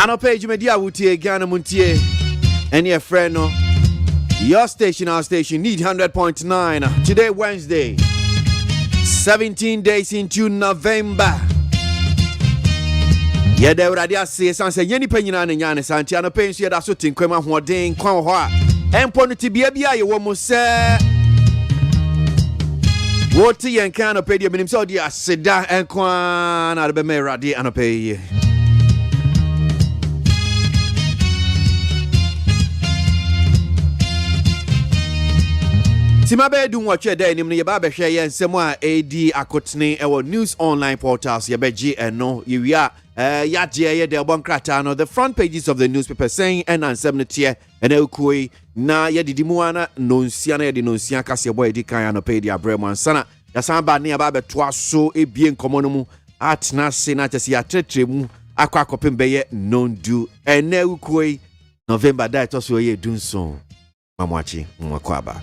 Ano page media wutie Ghana Montie. And your friend no. Your station, our station, need 100.9. Today, Wednesday, 17 days into November. Yeah, they already say something. Yenny penina and Yan Santiano Payne, you that's what in Quema Huadin, Quamwa, and Ponti Bia, you almost say. What tea and can of pay the minimum so dear, Seda and Quan out of Bemera, dear Anopay. Timabe do watch a day, Nimni Baba Share and Semwa AD Akotne, our news online portals, Yabeji and no, you are Yatia, the Bonkratano, the front pages of the newspaper saying, and on 70 and Elkui, na Yadimuana, Nunciana, the Nuncian Cassia Boy, Dicayano Pedia Breman Sana, the Samba near Baba Twaso, a bien commonumu, at Nasina, Sia Tretrimu, Aquacopin Bay, non do, and Elkui, November that also ye doing so. Mamachi, Mwakwaba.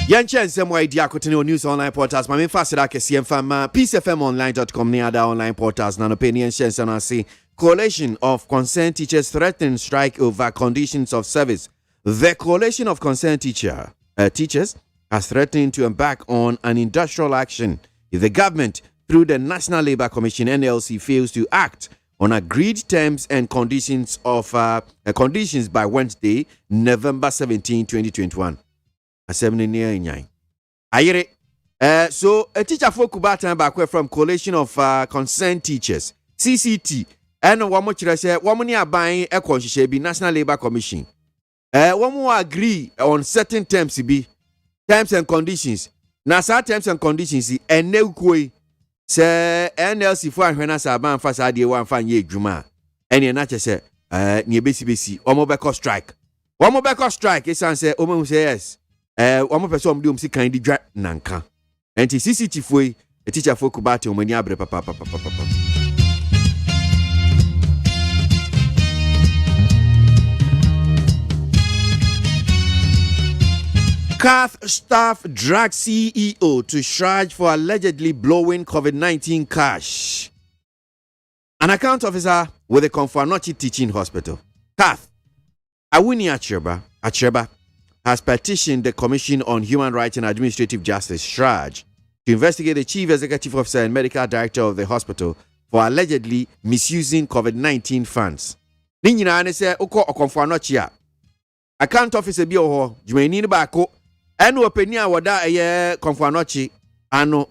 Yanchen some way diakotino news online portals. My main facet I can see from peacefmonline.com near the online portals. Nan opinion shares and I see coalition of concerned teachers threaten strike over conditions of service. The coalition of concerned teachers has threatened to embark on an industrial action if the government, through the National Labour Commission (NLC), fails to act on agreed terms and conditions of conditions by Wednesday, November 17, 2021. Assembly near Nyai. Ayere. So a teacher for Kubata back from coalition of concerned teachers, CCT, and one more say one money are buying a conscious be National Labour Commission. One more agree on certain terms terms and conditions. Nasa terms and conditions and no koi say NLC for when as a ban fast idea one fan ye juma. And you're not say near BCBC or mobile strike. One mobile strike is answer Omo say yes. One more person do see kind of nanka. And the CCT for a teacher for Kubati when you abre papa. CAF staff drag CEO to charge for allegedly blowing COVID-19 cash. An account officer with the Konfanochi Teaching Hospital, CAF, Awuni Acheba, has petitioned the Commission on Human Rights and Administrative Justice, CHRAJ, to investigate the Chief Executive Officer and Medical Director of the hospital for allegedly misusing COVID-19 funds. Ninyina ne se oko Konfanochi a account officer bi oho jumani ba ko eno opani a woda eye Konfanochi ano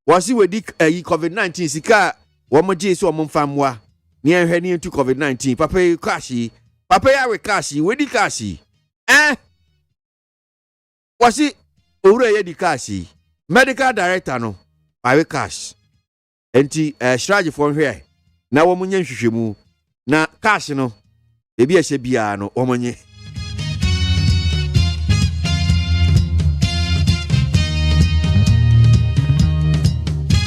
wasi wedi COVID-19 sika wo moje so omfamwa ni ehwe ni ntu COVID-19 papa ya we kashi wedi kashi wasi owura ye di kashi medical director no we cash enti strategy for hwe na wo munye nhwehwemu na cash no ebi ehye bia no wo munye.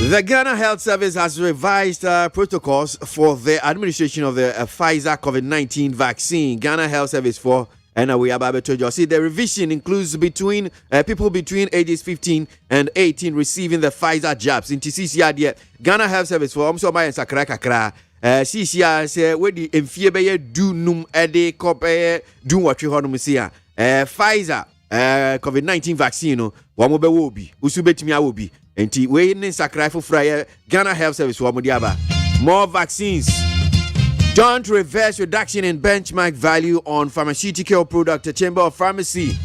The Ghana Health Service has revised protocols for the administration of the Pfizer COVID-19 vaccine. Ghana Health Service for, and we are about to see the revision includes people between ages 15 and 18 receiving the Pfizer jabs. In TCCR, Ghana Health Service for so my sakra kakra. CCR say we the emfie do num ede kope do what we honum sia. Pfizer COVID-19 vaccine no wa mo be wo bi usubetimi a wo bi. Enti we in sakra for fryer Ghana Health Service wa mo diaba. More vaccines. Don't reverse reduction in benchmark value on pharmaceutical product. The Chamber of Pharmacy.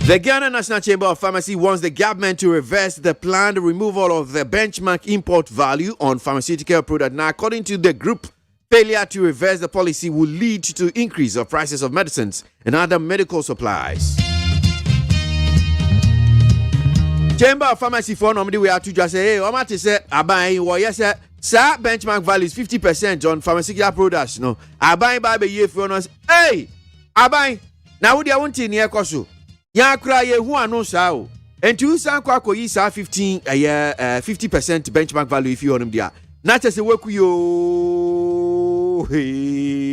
The Ghana National Chamber of Pharmacy wants the government to reverse the planned removal of the benchmark import value on pharmaceutical product. Now, according to the group, failure to reverse the policy will lead to increase of prices of medicines and other medical supplies. Chamber of Pharmacy for normally we have to just say, hey, what is it? Abai, well, yes, sir. Sir, benchmark value is 50% on pharmaceutical products. No, Abai by the year for us. Hey, Abai, now would you want in here, Kosu? Ya cry, who are no sao? And two san kwako yi sa 15 50% benchmark value if you on them there. Not just a work yo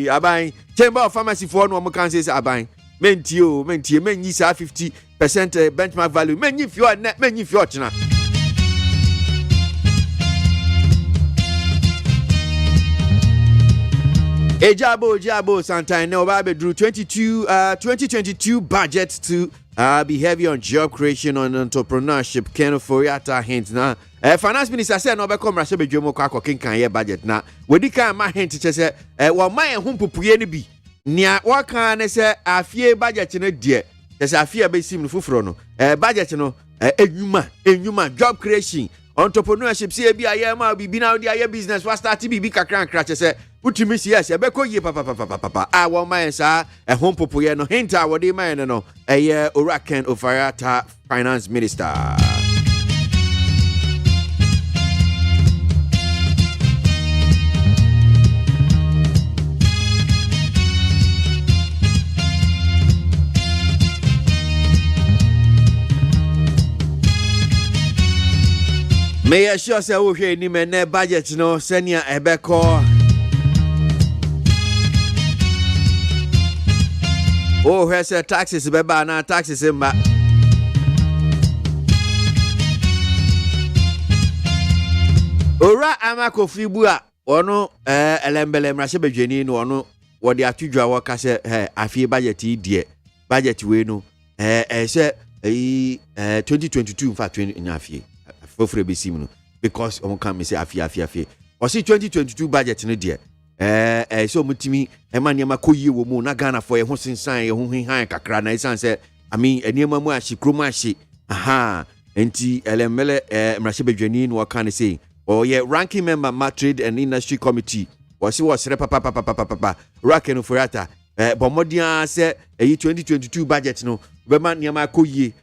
aban chamber of pharmacy for no more can say aban mentio men yi sa 50% benchmark value men if you are net men if you are china. Ejabo sometime now Babe drew 2022 budget to be heavy on job creation and entrepreneurship. Ken Foriata hint na finance minister said no be come rashe be dwomo kwa kenkan ye budget na wedi kan ma hint che se wo man ho popuye ne bi nia waka ne se afie budget no de se afie be sim no fufuro no budget no enyuma job creation entrepreneurship see bi aye ma bibi na odi aye business wa start bibi kakran kra che se utimi si yes be ko ye papa a wo man sa ho popuye no hint a wodi man no eye Oraken Ofariata finance minister. May I sure say we ni me ne budget no senior ebeko. Oh, here's a taxes beba na taxes mba. Ora amako fibua ono elembele mrashe bedweni no ono wode atudwa wo ka se afie budget die budget we no se 2022 in fact 20 in afie for besim no because on can me say afie o see 2022 budget no die so mutimi ema koyie wo mu na Ghana for ye ho sensan ye ho hihan kakra na isan say I mean enema mu ahye kromo ahye aha enti elemele mrashe bedweni no kan say oh yeah ranking member ma trade and industry committee was papa Oraken Ofariata bomodia say 2022 budget no be ma niam koyie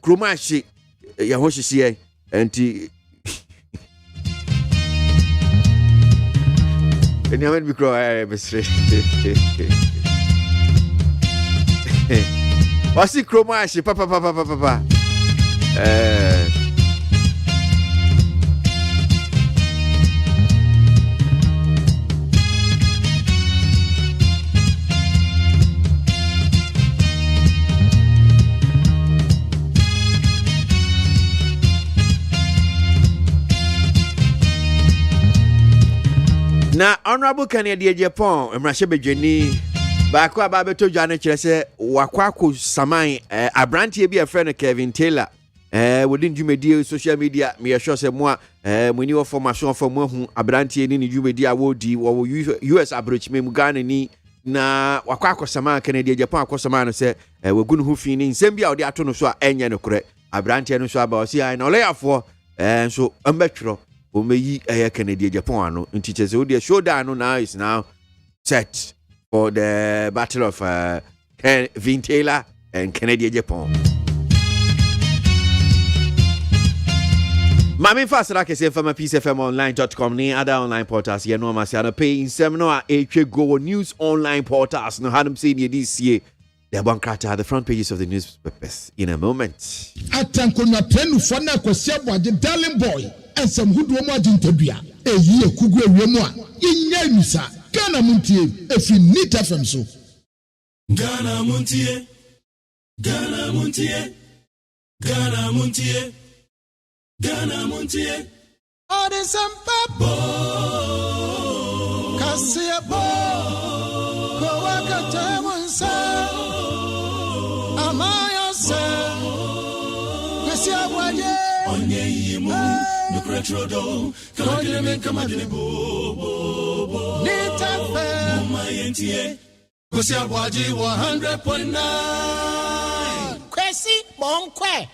kromo ahye ye ho hye enti and you be cry Mr. What's the chromash papa na honorable Canadian Japan mrashe bedweni ba kwa ba beto dwane kire se wakwako saman abrantie bi a friend Kevin Taylor within Jumedi social media me sure se mo muni wo formation for mo hu abrantie ni Jumedi a wodi wo US abrochime mu Ghana ni na wakwako saman Canadian Japan akosaman no se wagunu hu fi ni nsem bi a odi ato no so a enye no kore abrantie no so aba o si ai na oleyafo so ambetro o meyi Canadian Japan ano nti chese o de showdown no now is now set for the battle of Kevin Taylor and Canadian Japan. Mami fast like say from peacefmonline.com ni other online portals ye no ma say no pay in seminar go news online portals no hadam say this year. The Bankrata, the front pages of the newspapers in a moment. Atankona plenu fana kwasi ABOAGYE darling boy and some good woman jintodua. Eyi ekugu ewemu a yinya nusa. Ghana MONTIE efi nit FM so. Ghana MONTIE. Ghana MONTIE. Ghana MONTIE. Ghana MONTIE. All the sampa kasi bo ko wakata munsa amaya se kasi ABOAGYE onye yimu no kretrodo kadile men kamadile bo nit FM mama yentie kasi ABOAGYE 100.9 kwesi bonkwe.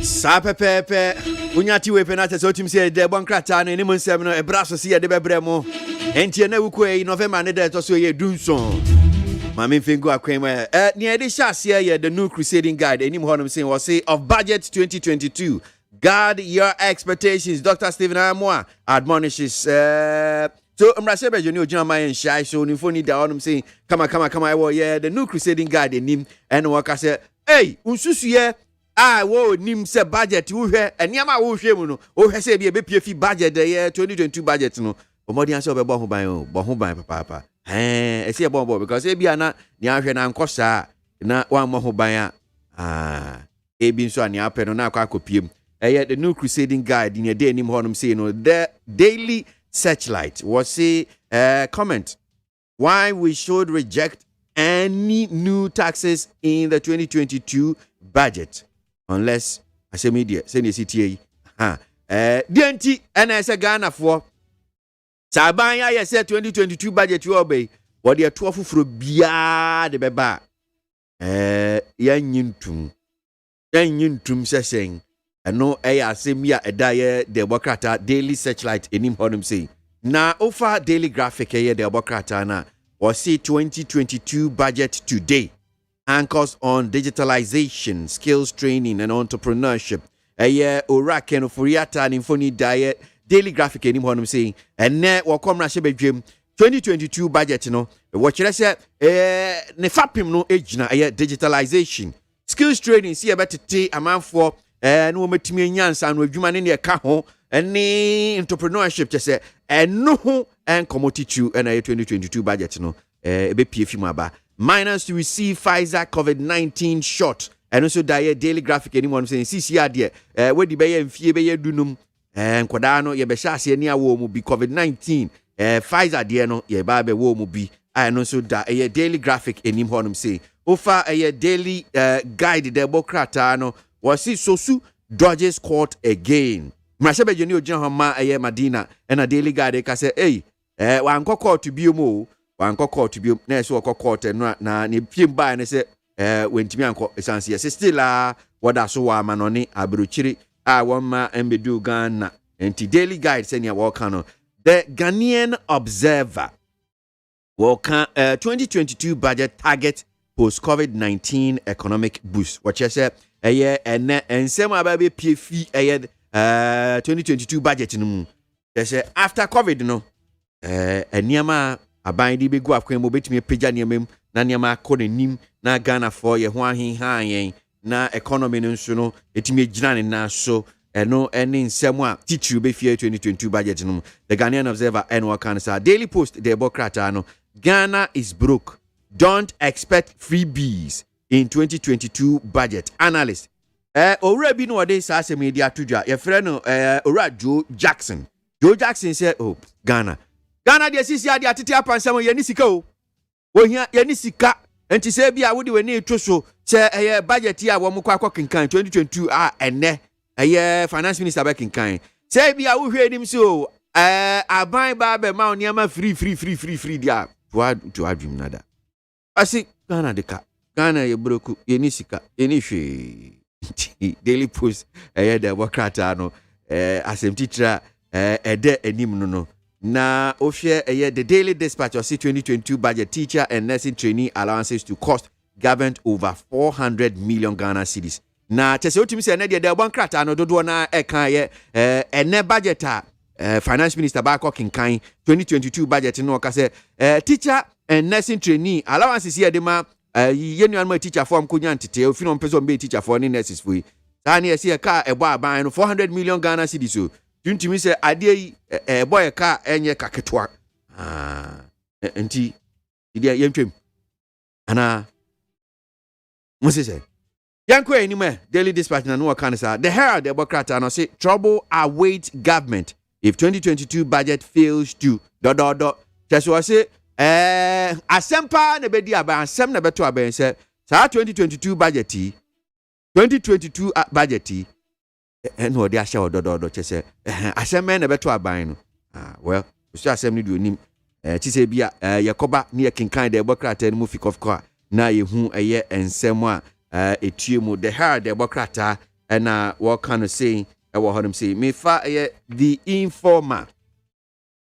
Sa pepe unyati we penate so tim say de bon krata no ni mo nsem no e bra so se de bebremo entie na wuko e November ne de to so ye dunson mama fingo akwem ni e de shase ye the new crusading guide enim honom saying was say of budget 2022 guard your expectations. Dr. Stephen Amoa admonishes so mrase be joni ogina man shy so ni phone da honom saying come on yeah the new crusading guide enim and waka say hey unsusu ye wo nim se budget wo hwe eniama wo hwe mu no wo hwe se be pie fi budget the year 2022 budget no omodi anse obebo ho ban papa ese bo because e bia na ni ahwe na nkosa na wa mo ho ban e bi nso ani apɛ no na akopiem the new crusading guide in a day nim honum say no the daily searchlight was say comment why we should reject any new taxes in the 2022 budget unless as a media send the CTA DNT and as a Ghana for Sabanya ya said 2022 budget you obey what they are 12 for bia de beba yan yintum saying and no semia a dia de bokrata daily searchlight enim honum say na offer daily graphic here de bokrata na or see 2022 budget today anchors on digitalization, skills training, and entrepreneurship. Oraken of Furiata and Infoni Diet, daily graphic, anyone saying, and net or come Rasha Dream 2022 budget, what should I say? Nefapim no age na digitalization, skills training, see about tea a man for no metimians and with human in your cajon, and entrepreneurship, just say, and no and commodity and a 2022 budget, a bit PFMaba. Minors to receive Pfizer COVID-19 shot and also daily graphic anyone saying CCR there where the bay and fee bay dunum and quadano ye beshasi near wo be COVID-19 Pfizer there no ye babe wo be and also a daily graphic any honum say offer a daily guide the bokrata no was it so dodges court again Mashabe Junior Johama a Madina and a daily guide ka say hey one court to be mo one court to be next or court and na ni pim by and say when Timmy Uncle Sansia still what I saw manoni abruchiri one ma embedu Ghana and daily guide send your walk the Ghanaian Observer walk 2022 budget target post COVID-19 economic boost. What you say and some baby PFE 2022 budget no they say after COVID no niama aban di begu akwan mo betumi pagya niamam na niama akọ nim na Ghana for ye ho ahenhan yen na economy no nso no etumi gina ne na so eno ene nsem a teacher be fie 2022 budget no the Ghanaian Observer and what can say Daily Post the bokrata no Ghana is broke, don't expect freebies in 2022 budget. Analyst owura bi no ode sa media tudwa ye frɛ no owura Joe Jackson said Ghana de sisi ade atete apansam ye ni sika o ohia ye ni sika enti se bia wo de we ni to so se budget ya wo mkwa kinkan 2022 ene finance minister ba kinkan se bia wo hwe nim so aban ba be ma oniama free dia to adwum nada asi Ghana de ka Ghana ye broku ye ni sika ye ni hwe Daily Post the bokrata no asem titra ede enim no na ofie the Daily Dispatch or 2022 budget teacher and nursing trainee allowances to cost government over 400 million Ghana cedis. Na chese otimi se na de bokrata no dodo na eka ye ene budget finance minister ba kinkan 2022 budget no ka se teacher and nursing trainee allowances here de ma yenu anma teacher form kunya ntete ofi no person be teacher for ni nurses for tani ese ka ebo aban no 400 million Ghana cedis so tuntumi se ade boy ka enye kaketwa enti ide yentwem ana musese yanko enime Daily Dispatch na no kan sa the Herald the bokrata no say trouble awaits government if 2022 budget fails to just was say asempa na bedi aba asem na beto aba say sa 2022 budget and what they are show do chese asem na beto aba no well so asem ni do nim chise bia yakoba ne kinkan de bokrata no fi of course na yehu eye ensem a etue mu the Herald de bokrata and what kind of say what him say me fa the informer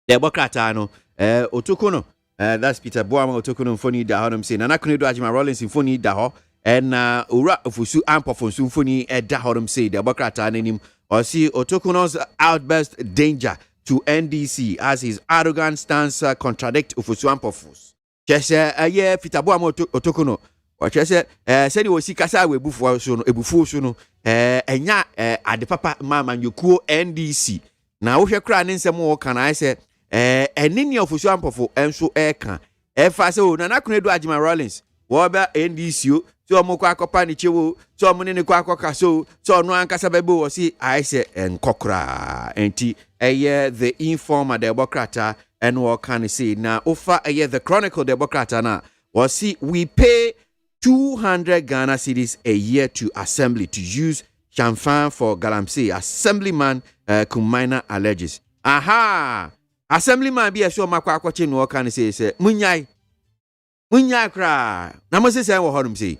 the bokrata no otokono that's Peter Boama otokono mfoni da ho him say na kunedo Ajima Rollins mfoni da ho and ura ofusu ampofo mfoni da ho him say the bokrata nanim or see otokono's outburst danger to NDC as his arrogant stance contradict ofusu ampofos chese Peter Boama otokono or chese said we see kasa we ebufu so no enya ade papa mama nyukuo NDC na wo hwe kra ne nsem wo kan I say enini ofusu ampofo enso eka efa se o na kunedo Ajima Rollins wo ba NDC o so mo kwa akopa ni chewo so mo ne kwa akoka so no ankasa bebo wo si I say enkokra enti the informer the bokrata and what can say na ofa the Chronicle the bokrata na wo si we pay 200 Ghana cedis a year to assembly to use champagne for galamsey. Assemblyman Kumaina alleges. Aha! Assemblyman be a show makwa kwache no kan say munyai kra. Na mo say wo hodum say.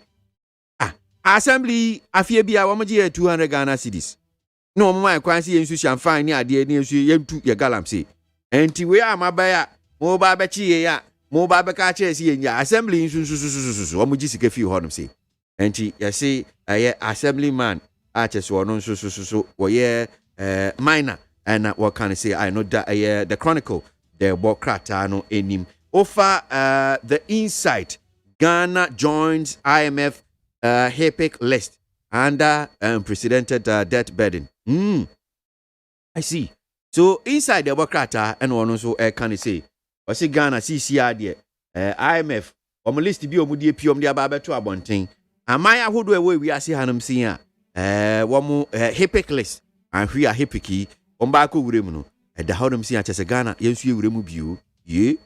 Assembly afie bia wo mo je 200 Ghana cedis. No mo mai kwan say yensu champagne ni ade ni yensu yentu ye galamsey. Enti we amabaya mo ba be chi ye ya mo ba be ka che si yenya assembly nsususususu wo mo ji sika fi hodum say. Enti ye say assemblyman so no so wo ye minor and what can I say I know that the Chronicle the bokrata no enim offer the insight Ghana joins IMF HEPIC list under unprecedented debt burden. I see. So inside the bokrata and one also can I say or say Ghana CCR IMF on list bi omudie piom dia ba beto abonten amaya hodo we wi ase hanam sia womu HEPIC list and we are HEPIC on ba ko wurem no da hodom sia chese Ghana yensu wurem bio ye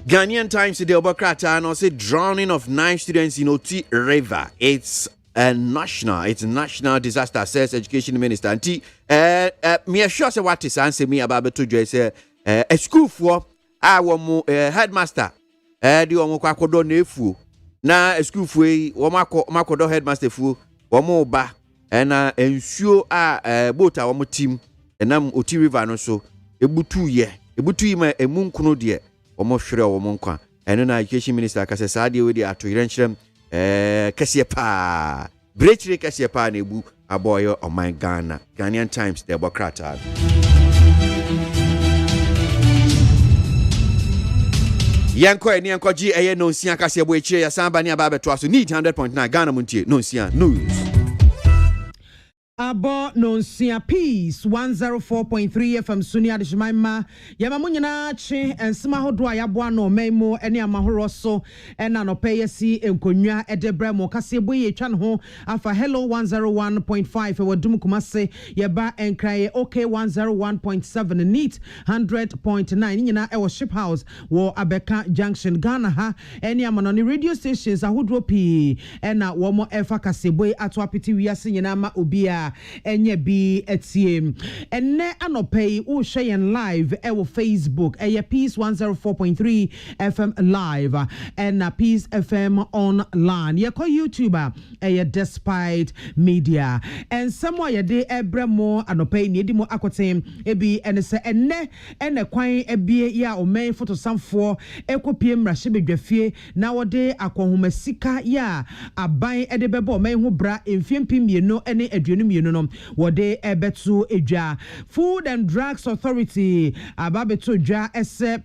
Ghanaian Times today Obokrata and also drowning of 9 students in Oti River. It's national disaster, says Education Minister. Anti me sure say what is answer me about to say a school for our headmaster di omo kwakodo na efu na a school for wo makodo headmaster fu wo mo ba na ensuo boat a wo team enam Oti River no so ebutu yi ma emunkunu de omo hwere omo nkwa eno na Education Minister ka se saade we di ato yerenkyerem kese pa breachre kese pa na ebu aboyo oman Ghana. Ghanaian Times the bokrata yanko eni yanko ji no nsia kase ebo ekyire ya samba ni aba beto aso need 100.9 Ghana Montie no nsia news Abo nonsia peace 104.3 FM Sunia de Shmaima yama munyina chi ensema hodo a yaboa no memo ene amahoro so ena no peyesi enkonwa edebre mo kase boye twa ho afa hello 101.5 wadum kumase yeba enkraye okay 101.7 neat 100.9 nyina e wo ship house wo Abeka Junction Ghana ha ene amano ni radio stations ahodo pi ena wo mo efa kase boye ato apiti wiase nyina ma obia enye bi etiem enne anopay wo share live ewo Facebook Peace 104.3 FM live and Peace FM online ye ko YouTuber Despite Media and somewhere ye de ebremo anopay ne di mo akotem ebi ene se ene kwan ebie ya o main photo samfo ekopiem rahye na wode akohomasika ya aban ede bebo main ho bra emfiempim mieno ene aduonu no wode ebetu edwa Food and Drugs Authority ababetu edwa ese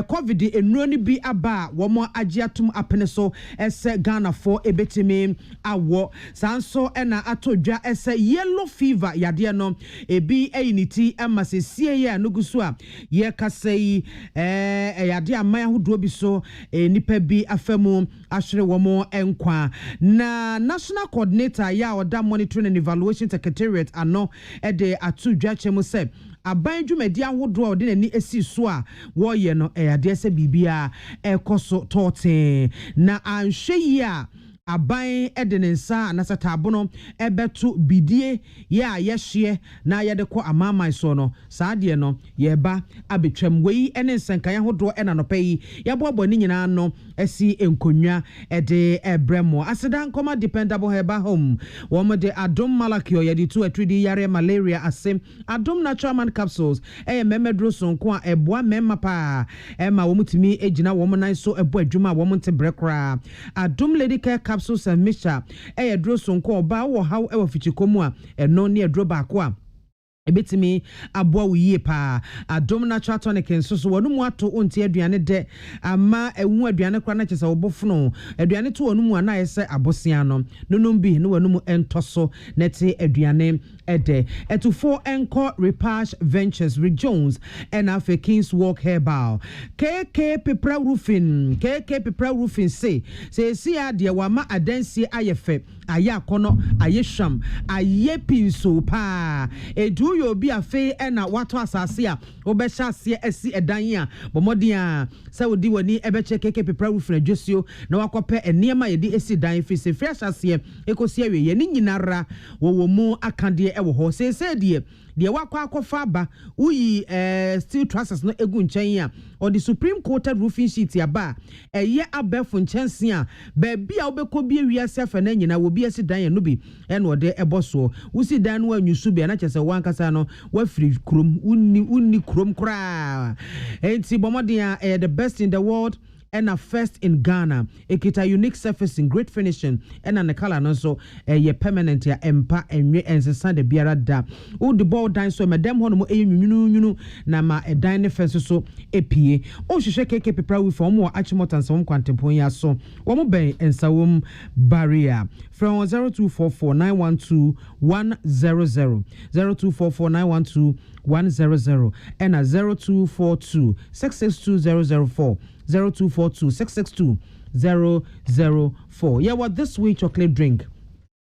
covid enuro ni bi aba womo agiatum apene so ese Ghana for ebetimi awo sanso ena atodwa ese yellow fever yade no ebi eyiniti amasesie ya nugusu a ye kasei yade aman ahodo bi so nipa bi afemu ahwere womo enkwa na national coordinator ya oda monitoring and evaluation secretariat ano ede atudwa chemu se aban dwumadi ahodo ode nani esi so a wo ye no ade se bibia ekoso tote na anhwe yi a aban edenensa na satabono ebeto bidie ye a yehye na ye de kɔ amaman so no saade no ye ba abetwam wei ene nsankan hodo ena no pɛyi ye bobo ni nyina no esi enkonwa ede ebremo aseda nkoma dependable heba home wo de adom malakio ye di 2 3D yare malaria asem adom natural man capsules memedro sonko a eboa memma pa ma wo mutimi egina wo nan so ebo adwuma wo mte brekra adom lady care capsules and mixture dro sonko ba wo haw e wo fichikomu a eno ne dro ba ko a ebetimi aboa wiye pa adom natural tonic nso so wonu mu ato onti aduane de ama ewu aduane kra na kyesa obofuno aduane to wonu mu ana yese abosia no nonum bi no wonu mu entoso nete aduane ede etufo enko repatch ventures Rick Jones and afa Kings Walk Herbal KK Pepra Roofing say si ade wama adansi ayefe aya kono ayesham aye pinso pa edu yo bi afe na wato asase a obehya ase esi edan a bomodin a sawodi wani ebeche KK Pepra Roofing adwesio na wakope enema yedi esi dan fise fresh ase ekosi awie ye ni nyinara wo mu akande ewo ho se die wakwa akofa ba uyi steel trusses no egu nchen a or the Supreme Coated Roofing sheet ya ba eye abefo nchense a ba bia obekọ bi awiase afa na nyina wo bi esi dan ya no bi ene ode eboso usi dan no anyusu bi na chese wankasa no wa free krom unni krom kra enti bomodin the best in the world and a first in Ghana. Ekita unique surface in great finishing and an color no so ye permanent ya empa enwe ensesa de biara da. O the ball dine so madam hono mo nyunu na ma e dine fence so epie. O hwehwe KK Pepra we for mo achimotan so kwantempon ya so. Wo mo ben ensawom barrier from 0244912100 0244912100 and a 0242662004 0242662004. Yeah, what this week chocolate drink.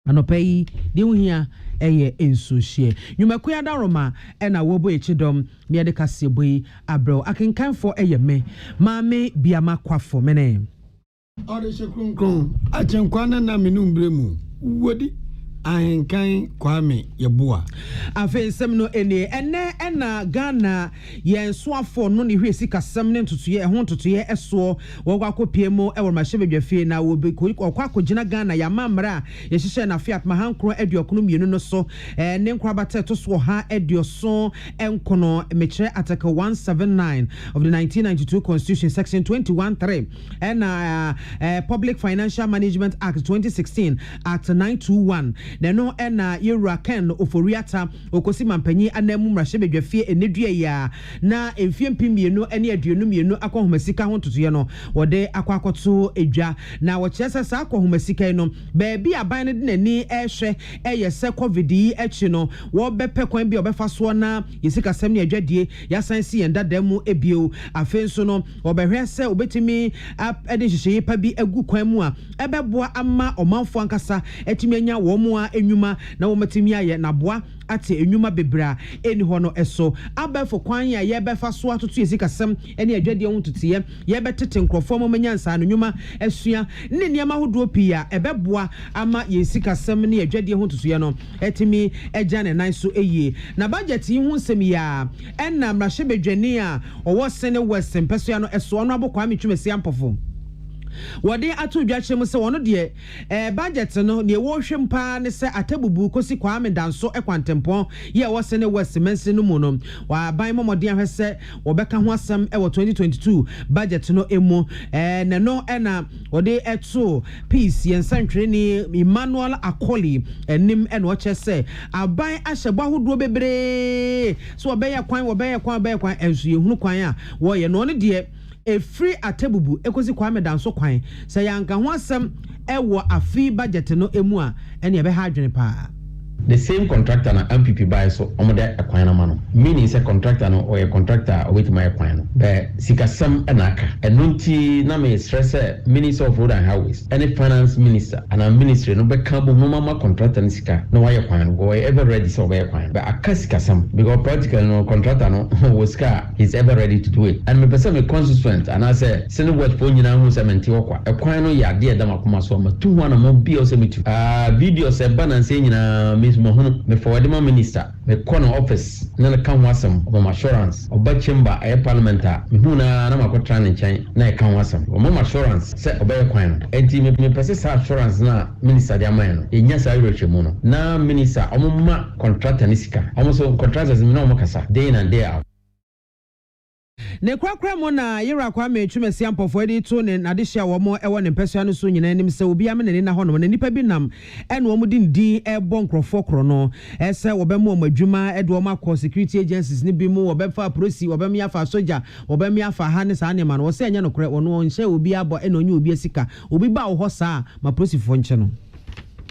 Anopai de here eye enso hie. Nyumakoya da Roma e na wobo echidom me de kaseboi abro akenkan for eye me. Maame biama kwafo mene. Ore shekrunkron achenkwana na minumbremu. Wodi ahenkan kwame yeboa afensem no ene na Ghana yensoafo no ne hwesi kasem ne ntotoye ho ntotoye eso wo kwakopie mu e wo mahye na wo be kwakogina Ghana ya mamra ye hihye na fiat mahankro aduokono mienu no so ne nkrabata to so ha adioso enkono mekire article 179 of the 1992 Constitution section 21(3) and Public Financial Management Act 2016 Act 921 neno ena yuraken oforiata okosi mampanyi anamu mrahye bedwafie enedua ya na emfie mpimienu ene aduonu mienu akohomasika ho totoye no wode akwakoto edwa na wo kyesa sa akohomasika no baabi aban ne dinani ehwe eyese covid yi echi no wo bepe kwan bi obefa so na yesika sem ne adwadie yasansi yenda damu ebio afenso no obehwe se obetimi ede hyehyeye pa bi agu kwan mu a ebeboa ama omanfo ankasa etimi anya wo mu enwuma na wo matimi aye na boa ate enwuma bebra eni ho no eso abefo kwan ya ye befa so atoto yesikasem eni adwade ho tutie ye betete nkrofo mo manyansa no nwuma esua ne niam ahodo pia ebeboa ama yesikasem ne adwade ho tutie no etimi eja ne nan so eye na budget yi ho nsem ya enna mrahye bedwani a owo sene west mpesua no eso no abokwa metwumesi ampofo wode atu dwache mu se wono de budget no ne wo hwempa ne se atabubu kosi kwa medanso ekwantempo ye wo se ne west mense no mu no wa ban momode ahwese wo beka ho asem e wo 2022 budget no emu ne no ena wode eto peace yensantwe ni Emmanuel Akoli enim ena wo chese aban ahyebo ahodo bebre so obeya kwan enso ye hunu kwan a wo ye no ne de a free atebubu ekozi kwa medanso kwan se yanka ho asem ewo afi budget no emu a ene ebe ha adwene pa the same contractor na MPP buy so omo de akwan na ma no meaning say contractor no or a contractor with my akwan no be sikasam enaka enunti na me stress minister of road and highways any finance minister and a ministry no be kabo mama contractor ni sika no why akwan go ever ready so be akwan but akasikasam because practically no contractor no was car he's ever ready to do it and me person me constituent and I say send what for nyina hu sementi okwa akwan no ya de dama kuma so ma tu wana mo bi o se mitu video se balance nyina miss mo hunu me forward my minister me corner office na kan wasam of assurance oba chamber air parliamentar me hu na makotra ne nchen na kan wasam o mo assurance se oba kwan no enti me pese sa assurance na minister dia man no enya sa yoro chemu no na minister omma contractor ni sika omo so contractors me na omo kasa day in and day out ne kwakra mo na yira kwa me twumasi ampofo edi to ne nadehia wo mo ewo ne mpesua no so nyina nim se obi am ne na ho no ne nipa bi nam ene wo mo din ebo nkrofo kro no ese wo be mo adwuma edo wo makọ security agencies ni bi mo wo be fa police wo be me afa soja wo be me afa ha ne sa ne ma no wo se enya no kre wo no nhye obi abo ene onye obi asika obi ba wo ho sa ma police fo nche no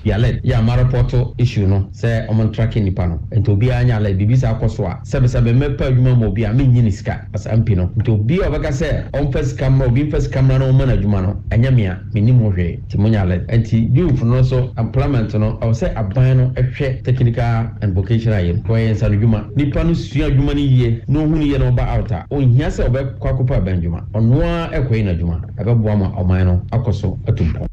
ya marapoto issue no say on tracking nipa no ento bi anya la bibisa akoso a sebe mepa adwuma mo bi a menyi ni sika as ampi no ento bi obaka say on first camera obi first camera no man adwuma no anya mia meni mo hwe ti monya la enti youth no so employment no I say aban no ehwe technical and vocational yen ko yen sa adwuma nipa no sua adwuma ni yie no hu ni ye no ba outa on hia say obekwa kopa adwuma ono a ekwe na adwuma ebebo ama oman no akoso atumpo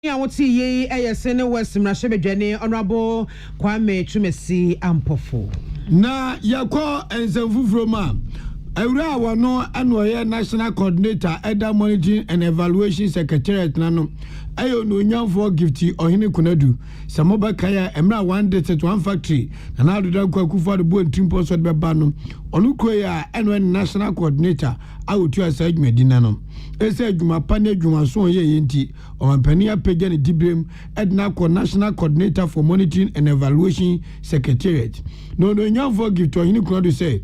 ya woti ye ayesene west mrashebedwane honorable Kwame Twumasi Ampofo na yakọ ensefufuro ma awura wano anoye national coordinator Elder Monitoring and Evaluation Secretariat nano ayo no nyamfo gifti ohine kunadu samoba kaya emra one day set one factory na na do kwa kufa do bo ntimpo so de ba no onukro ya eno national coordinator awutu asa adwumadi no ese adwuma pane adwuma so ye yenti o mampani apegya ne dibrem edna ko national coordinator for monitoring and evaluation secretariat no nyamfo gifti ohine kunadu say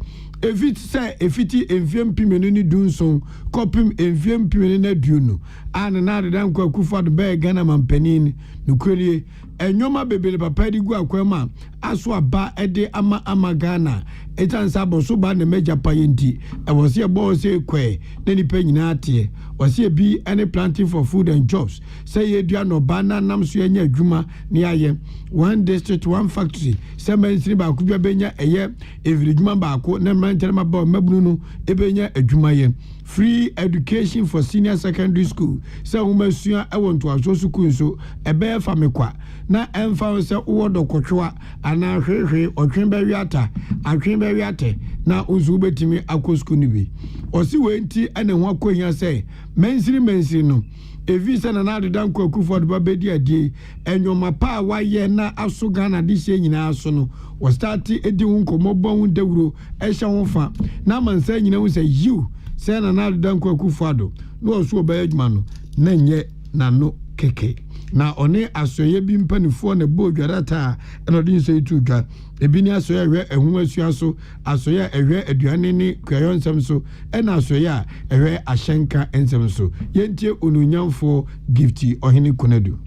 efiti enfiem pimenu ni dunson kopim enfiem pimenu na duonu ana na de kwa kufa do be Ghana mampanin nukulie enyoma bebele papa di gu akwama aso aba ede ama Ghana etansa boso ba na meja payenti e wose ebo se kwe na ni pa nyina ate wose bi any planting for food and jobs say ye dua no ba na nam so enya adwuma ne aye one district one factory say mensiri ba ku bia benya eye every adwuma ba ko na mantere ma ba mabunu no ebenya adwuma ye free education for senior secondary school say womasua e wonto aso school so ebe fa mekwa na emfa se wo do kotwa ana hwehwe otwen ba wiata atwen ba wiate na unzu betimi akosku ni bi osi wenti ene ho akohia se mensiri no evisa na na dan kwa kufo do bedi adie enyoma pa wa ye na aso Ghana de hye nyina aso no o start edi hu nkomo hu dawuro ehye ho fa na mansa nyina hu se you se na dan kwa kufo do no oso ba adwuma no na nye na no keke na one asoye bi mpanifo na bo dwarata eno din so itu dwa ebi ni asoye hwe ehun asua so asoye ehwe aduane ni kwayo nsem so ena asoye ehwe ahyenka nsem so yentie onunyamfo gifti ohene kunadu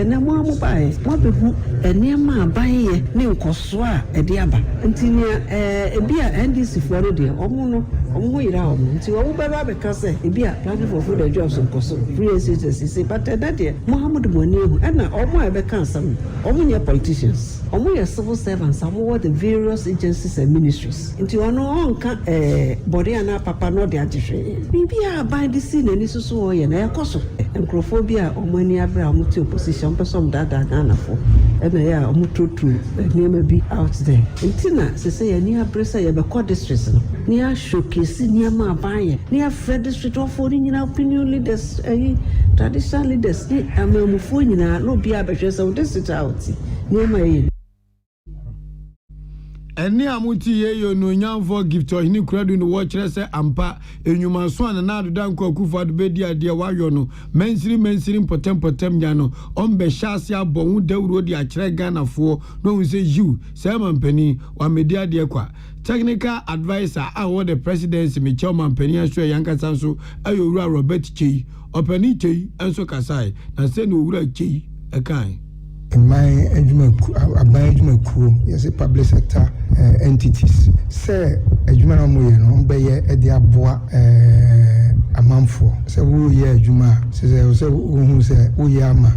na mo amubae mo behu enema abaye ne nkoso a ede aba ntini ebi a NDC for de omo ira omo nti wo baba be ka se ebi a planning for food and jobs nkoso free agencies say but that de Muhammad Moni ehu na omo e be ka nsam omo nye politicians omo ye civil servants omo the various agencies and ministries nti ono onka body ana papa no de agihwe bibi a abae de si na ni susu wo ye na ekoso enkrofobia omo ani abra omo ti opposition some dada Ghana for ebe ya omutotu niema bi out there ntina se say ni abresa ya be court districts no ni a showcase niema abaye ni a Fred district of for nyina opinion leaders traditional leaders ni amamufo nyina no bia behwesa wo district out niema yi eni amuti yeyo no nyamfo gift ohini kuradu no wo kire se ampa enyuma so an na adodan kwa kufa do bedi ade wayo no mensiri potem nya no ombe hyase abonwu dawuro di akire Ghana fo no hu se you say mampani wa media ade kwa technical advisor awo the presidency me chairman pani aso yanka sanso ayowura Robert Chei opani Chei enso kasai na se no wura Chei ekan my adwuma yes public sector entities say adwuma na mo ye no be ye e de aboa amanfo say wo ye adwuma say wo say wo ye ama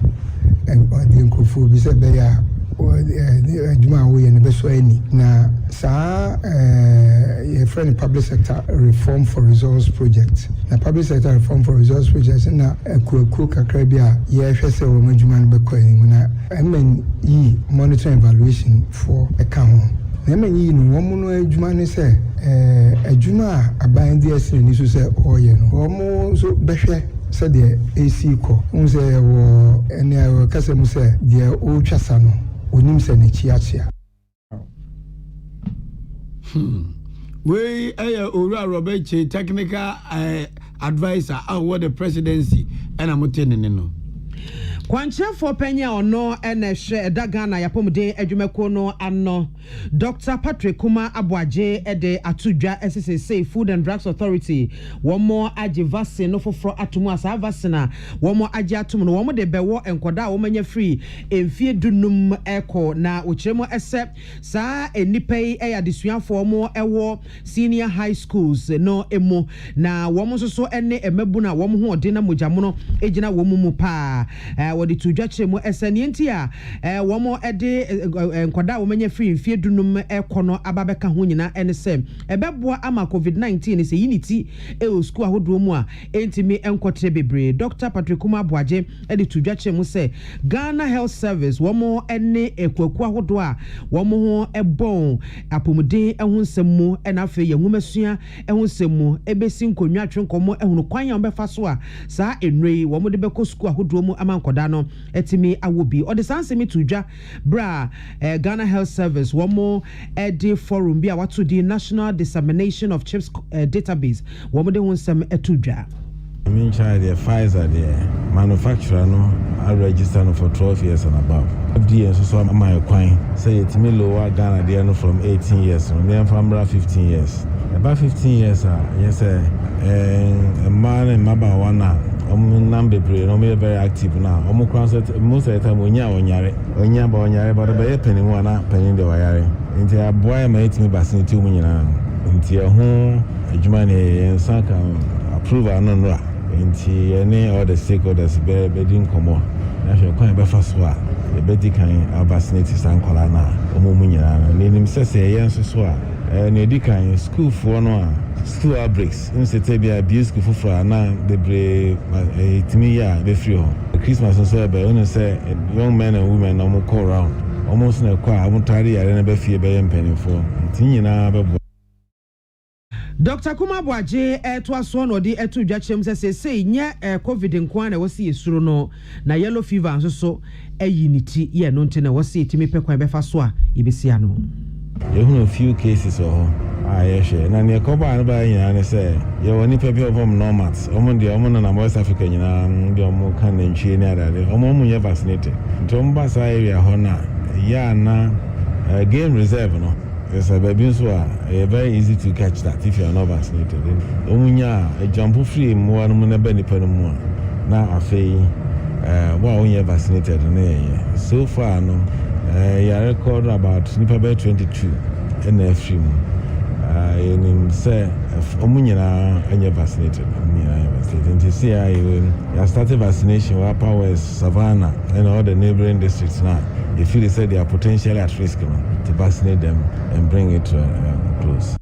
and the nkofo bi say be ya adwuma wo ye no be so ani na sa your friend public sector reform for resource project na public sector reform for resource project na kuku kakra bi a ye hwe say wo adwuma no be ko ani na monitoring evaluation for account na yi no wo no adwuma ne say adwuma aban de asiri ni so say oye no wo so behwe say the AC ko say wo ene kasa mu say the o twasa no onim say ne chiachia we Ora Robert technical advisor what the presidency and I'm telling no Kwanche for Penya or no NH Dagana Yapomde Ejumeko no ano Dr. Patrick Kuma Aboagye Ede Atudwa SSA Food and Drugs Authority one more aji vaccine no for atumu asa vaccine one more aji atumu no one more de bewo enkoda wo manya free emfie dunum eko na ochiremo except sa enipai adisuafo mo ewo senior high schools no emo na wo so ene emebu na wo ho ode na mojamo no ejina wo mu pa wodi tudwache mu esane nti a wo mo ede enkoda wo manya free emfie dunum ekono ababeka ho nyina ene sem ebeboa ama covid-19 se yiniti o school ahodo mu a entimi enkotre bebre Dr. Patrick Kuma Aboagye ede tudwache mu se Ghana Health Service wo mo ene ekwaku ahodo a wo mo ho ebon apomuden ehun semu ena afa yehumesua ehun semu ebesi nkonwa atwenkomo ehun kwan ya obefa so a saa enrei wo mo de beko school ahodo mu ama nkoda no etimi awobi ode sansemi tudwa bra Ghana Health Service wo mo edi forum bi a wato di National Dissemination of Chips Database wo mo de hun sem etudwa I mean, child, the Pfizer, the manufacturer, no, I register no for 12 years and above. FDA, so my coin say it's me lower Ghana, they are no from 18 years, no, they from 15 years. About 15 years, yes, a man and Maba one number play, no, me very active now. Most of the time, when you're but a penny one, penny the wire. Into a boy, made me passing 2 million. Into your home, a Jumani and Sanka approve no. Inti any other stakeholders bedding come national coin first one the bedi can vaccinate sankola na omumu nyina nim say yen so so a na edi kan school for no school outbreaks insete bia abuse school for na the bre itimi ya be free ho Christmas so be onu say young men and women no call around almost na kwa amutari ya na be fie be yempenifo tinyina be Dr. Kuma Aboagye to aso no de etudwa chem say nya covid nkwan na wasi esuro no na yellow fever nso so ayiniti ye no nte na wasi etimi pekwan befa so a ibesi ano you know a few cases yes na ne koba na ba nyina ne say ye woni pepe of normals omo na West Africa nyina de omo kan na ntwie ni adade omo ye vaccinated nto mba sa area ho na ya na game reserve no. Yes, baby, so very easy to catch that if you are not vaccinated. Omunya a jump free more than a benefit more. Now I feel well when you're vaccinated. So far, no, you record about 22 in a few. And say Omunya and you're vaccinated. And to see you started vaccination where powers Savannah and all the neighboring districts now. They feel they said they are potentially at risk to vaccinate them and bring it close.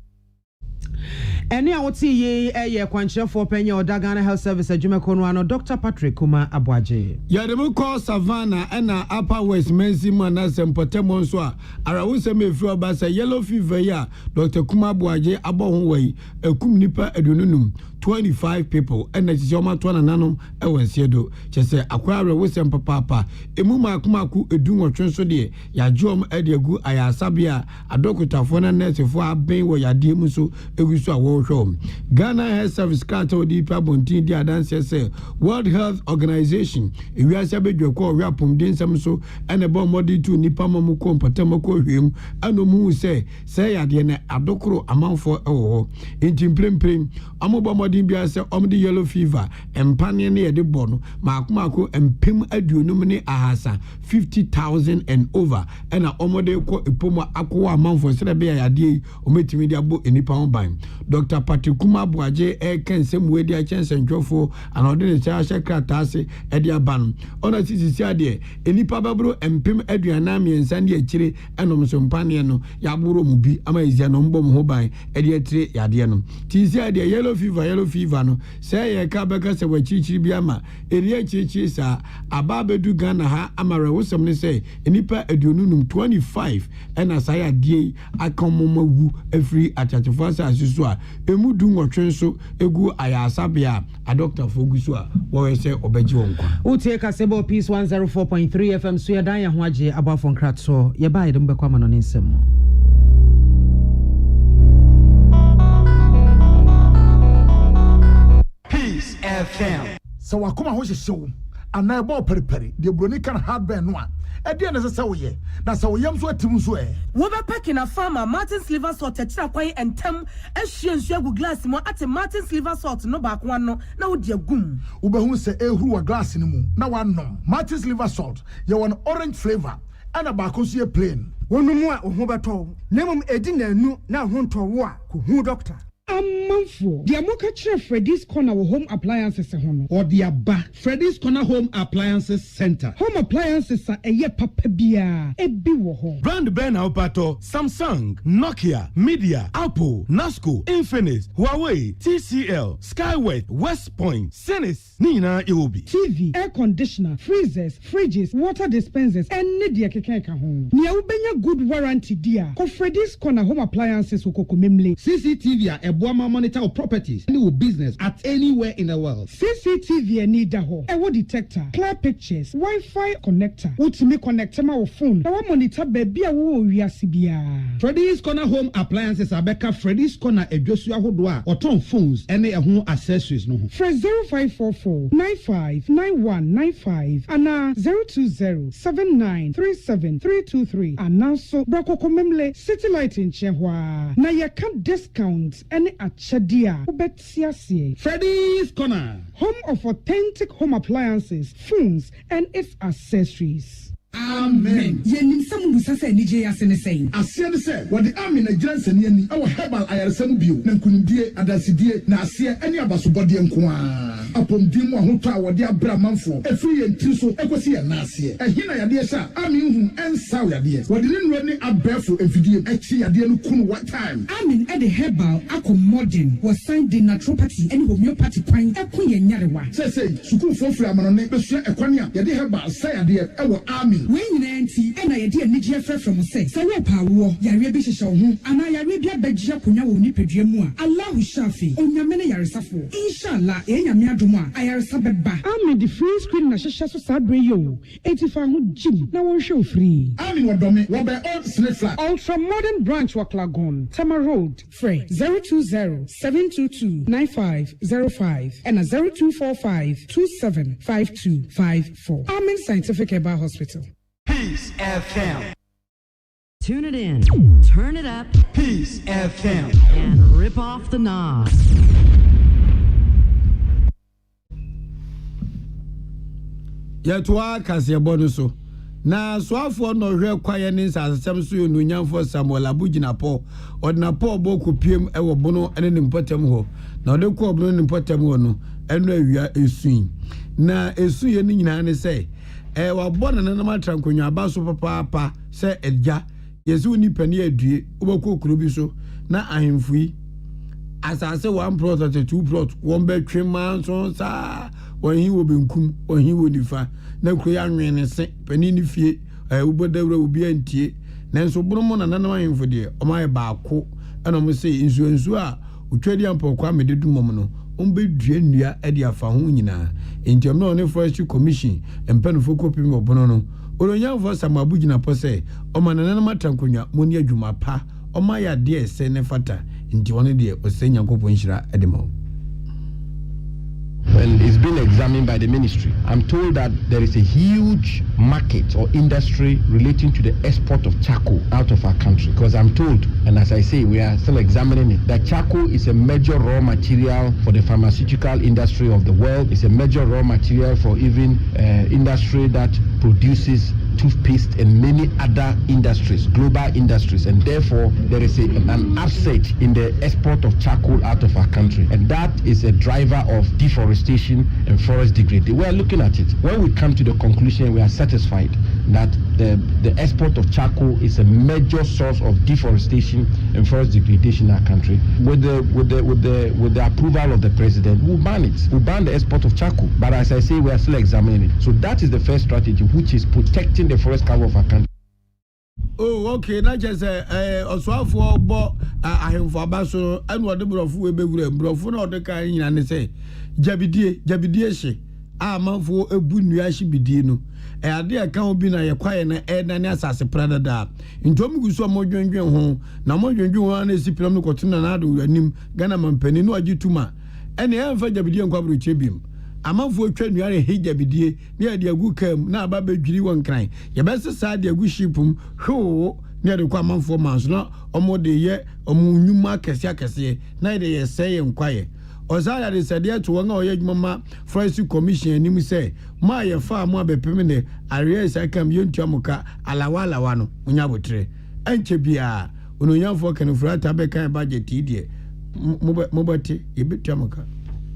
Eni awoti ye kwanche for Penya or Ghana Health Service Ejumeko no ano Dr. Patrick Kuma Aboagye. Ya dem call Savannah and Upper West Menzima na Sempotemo so arawu se me fru ba say yellow fever ya Dr. Kuma Aboagye abohun wei ekum nipa edununum 25 people and na choma twana nanom ewensiedo chese akwa arawu se mpapa emu makumaku edun otwenso de ya jom edegu ayasabia adokutafo na nursefo aben wo yade mu so egusu awo Ghana Health Service Cartel Deeper MONTIE di adanse say World Health Organization ewiase bedweko wiapom den sam so ene bo modi tu nipa mamu ko mpatamako hwem anomu say yade na adokoro amanfo ewo ho intimprempren amobo modern bia se the yellow fever empane ne yede bono maako empem aduonum ne ahasa 50,000 and over ena omode ko epomo akwa amanfo se be yade ometimi dia bo enipa ho ban Dr. Patikuma Aboagye kensem wedi a chensen dwofo anode ne cha krataase e dia ban ona sisi ade enipa babro empem aduana miensa ne akire enom so mpane no yaboro mu bi ama izia no mbom ho ban e dia tire yade no tisi ade yellow fever no say ye ka beka se wachichiri bi ama eri achichiri sa ababedu Ghana ha amare wosem ne say enipa aduonunum 25 ena say ade akomomawu afri atachefo asase a emu du nwotwe so egu ayasabia a doctor fogusu a wo say obeji wonkwa utie kasebo peace 104.3 FM so yadan ya ho agye abafon kratso ye ba yedum bekwa ma no nsem Peace FM. So wakoma ho hyehyew ana ebo periperi de broni kan hardware no a e de na se woye na se woyam so atim so wo be pack na farmer Martin's liver salt tira kwan entem ehwie nsu agu glass mo ate Martin's liver salt no ba ko no na wo de agum wo be hu se ehuru wa glass ni mu na wanom Martin's liver salt ye won orange flavor ana ba ko so ye plain wonumu a ho beto nemum edi na anu na ho ntowo a ko hu doctor Amanfo, the Amoka Chef Freddy's Corner Home Appliances or the Abba Freddy's Corner Home Appliances Center. Home appliances are a ye papabia, a biwo. Brand Ben Aupato, Samsung, Nokia, Media, Apple, Nasco, Infinix, Huawei, TCL, Skyway, West Point, Senis, Nina Iwobi. TV, air conditioner, freezers, fridges, water dispensers, and Nidia Kekeka home. Nia ubenya good warranty dear. Ko Freddy's Corner Home Appliances ukokumimli. CCTV Boama monitor of properties any business at anywhere in the world. CCTV and need daho. Ewo detector, clear pictures, Wi-Fi connector. Ultimate connector ma phone. Ewo monitor baby a wo wiasibia. Freddy's Corner Home Appliances abeka Freddy's Corner ejosu ahodoa oton phones ene ho accessories no ho. Fresh 0544 959195 ana 020 7937323 ananso brako memle city light in Chehwa. Na ye can discount any achadia ubetiasie. Freddy's Corner, home of authentic home appliances, phones, and its accessories. Amen. Yenim samu busasa nije asene saying. Asiane se wodi amen na giransani ani awo herbal ayaresam bio na nkunimdie adasidie na asie ani abasobode nko a. Apomdim ahoto a wodi abra manfo efiri yenti so ekosi ya na asie. Ehina yade sha amen hu ensaw yade. Wodi ne nro ne abefo efidie echi yade no kunu what time. Amen e the herbal modern was signed the naturopathy and homeopathy kwan ekunye nyarewa. Say sukuu fofra amanone besua ekwane a yade herbal say yade ewo amen. When you nanti, and I did Nigia from sex. I wear power, Yarebi Show, and I Arabia Begia Puna Nipedemua. Allah Shafi, on your many Yarisafo. Inshallah, Yamiaduma, I are Sababa. I'm in the free screen, Nasha Sabre yo. 85 Jim, now one show free. I'm in what domain, what by old sniffer. Ultra modern branch Waklagon, Tama Road, Frey 020 722 9505 and a 0245 275254. I'm in Scientific Herbal Hospital. Peace FM. Tune it in, turn it up, Peace FM, and rip off the knob. Yetwa kase bono so na soafo no hwe kwaye ne nsasem so yo nunyamfo Samuel Abuginapo odinapo boku piem ewo bono ene ne mpatam ho na ode ko bono ne mpatam ho no eno awia esuin na esu ye ni nyina ne se wa bona na ma trankonwa abaso papa se edja yesu ni pani adue oboko kuro bi so na ahemfui asase 1 plot at 2 plot won be twema so sa won wo benkum won wo nifa na kuro ya nwene se pani ni fie ubodawra obi antie nanso bono na nanam ahemfo de o ma ba ko ena mo se insu a otwadi ampokwa mededu mom no ombedua nnua e de afa ho nyina entiam na one forestry commission empanufo kopim obono no oronyamfo Samabuginapo se o ma nanam atankonwa moni adwuma pa o ma ya de ese ne fata enti one de osenya kopon hira edemo and it's been examined by the ministry. I'm told that there is a huge market or industry relating to the export of charcoal out of our country. Because I'm told, and as I say, we are still examining it, that charcoal is a major raw material for the pharmaceutical industry of the world. It's a major raw material for even industry that produces toothpaste and many other industries, global industries, and therefore there is an upsurge in the export of charcoal out of our country, and that is a driver of deforestation and forest degradation. We are looking at it. When we come to the conclusion, we are satisfied that the export of charcoal is a major source of deforestation and forest degradation in our country. With the approval of the president, we'll ban it. We'll ban the export of charcoal. But as I say, we are still examining it. So that is the first strategy, which is protecting the forest cover of our country. Oh, okay. Not just Oswafo bo ahemfo abaso anu ode brofu we bewure brofu na ode kan nyina ne say jabidie hye amanfo ebu nua hye bidie no ade aka obi na yekwaye na eda ne asase prada da ntom guso mo dwendwen ho na mo dwendwen ho na sipram no kotuna na ado anim Ghana mampani no agituma ene emfa jabidie nkwabro chebim amanfo twa nuare hija bidie ne ade agu kam na aba bedwiri won kran ye bese sa de agu shipum ho ne ade kwa amanfo manso na omo de ye omo nwuma kese na de ye sey nkwaye ozaya de sede to won a oye dwuma Forestry Commission anim say ma ye fa mo abepem ne area sakam yentuamuka alawa no unya botre enche bia ononyamfo kanfurata be kan budget die mobati yebetuamuka.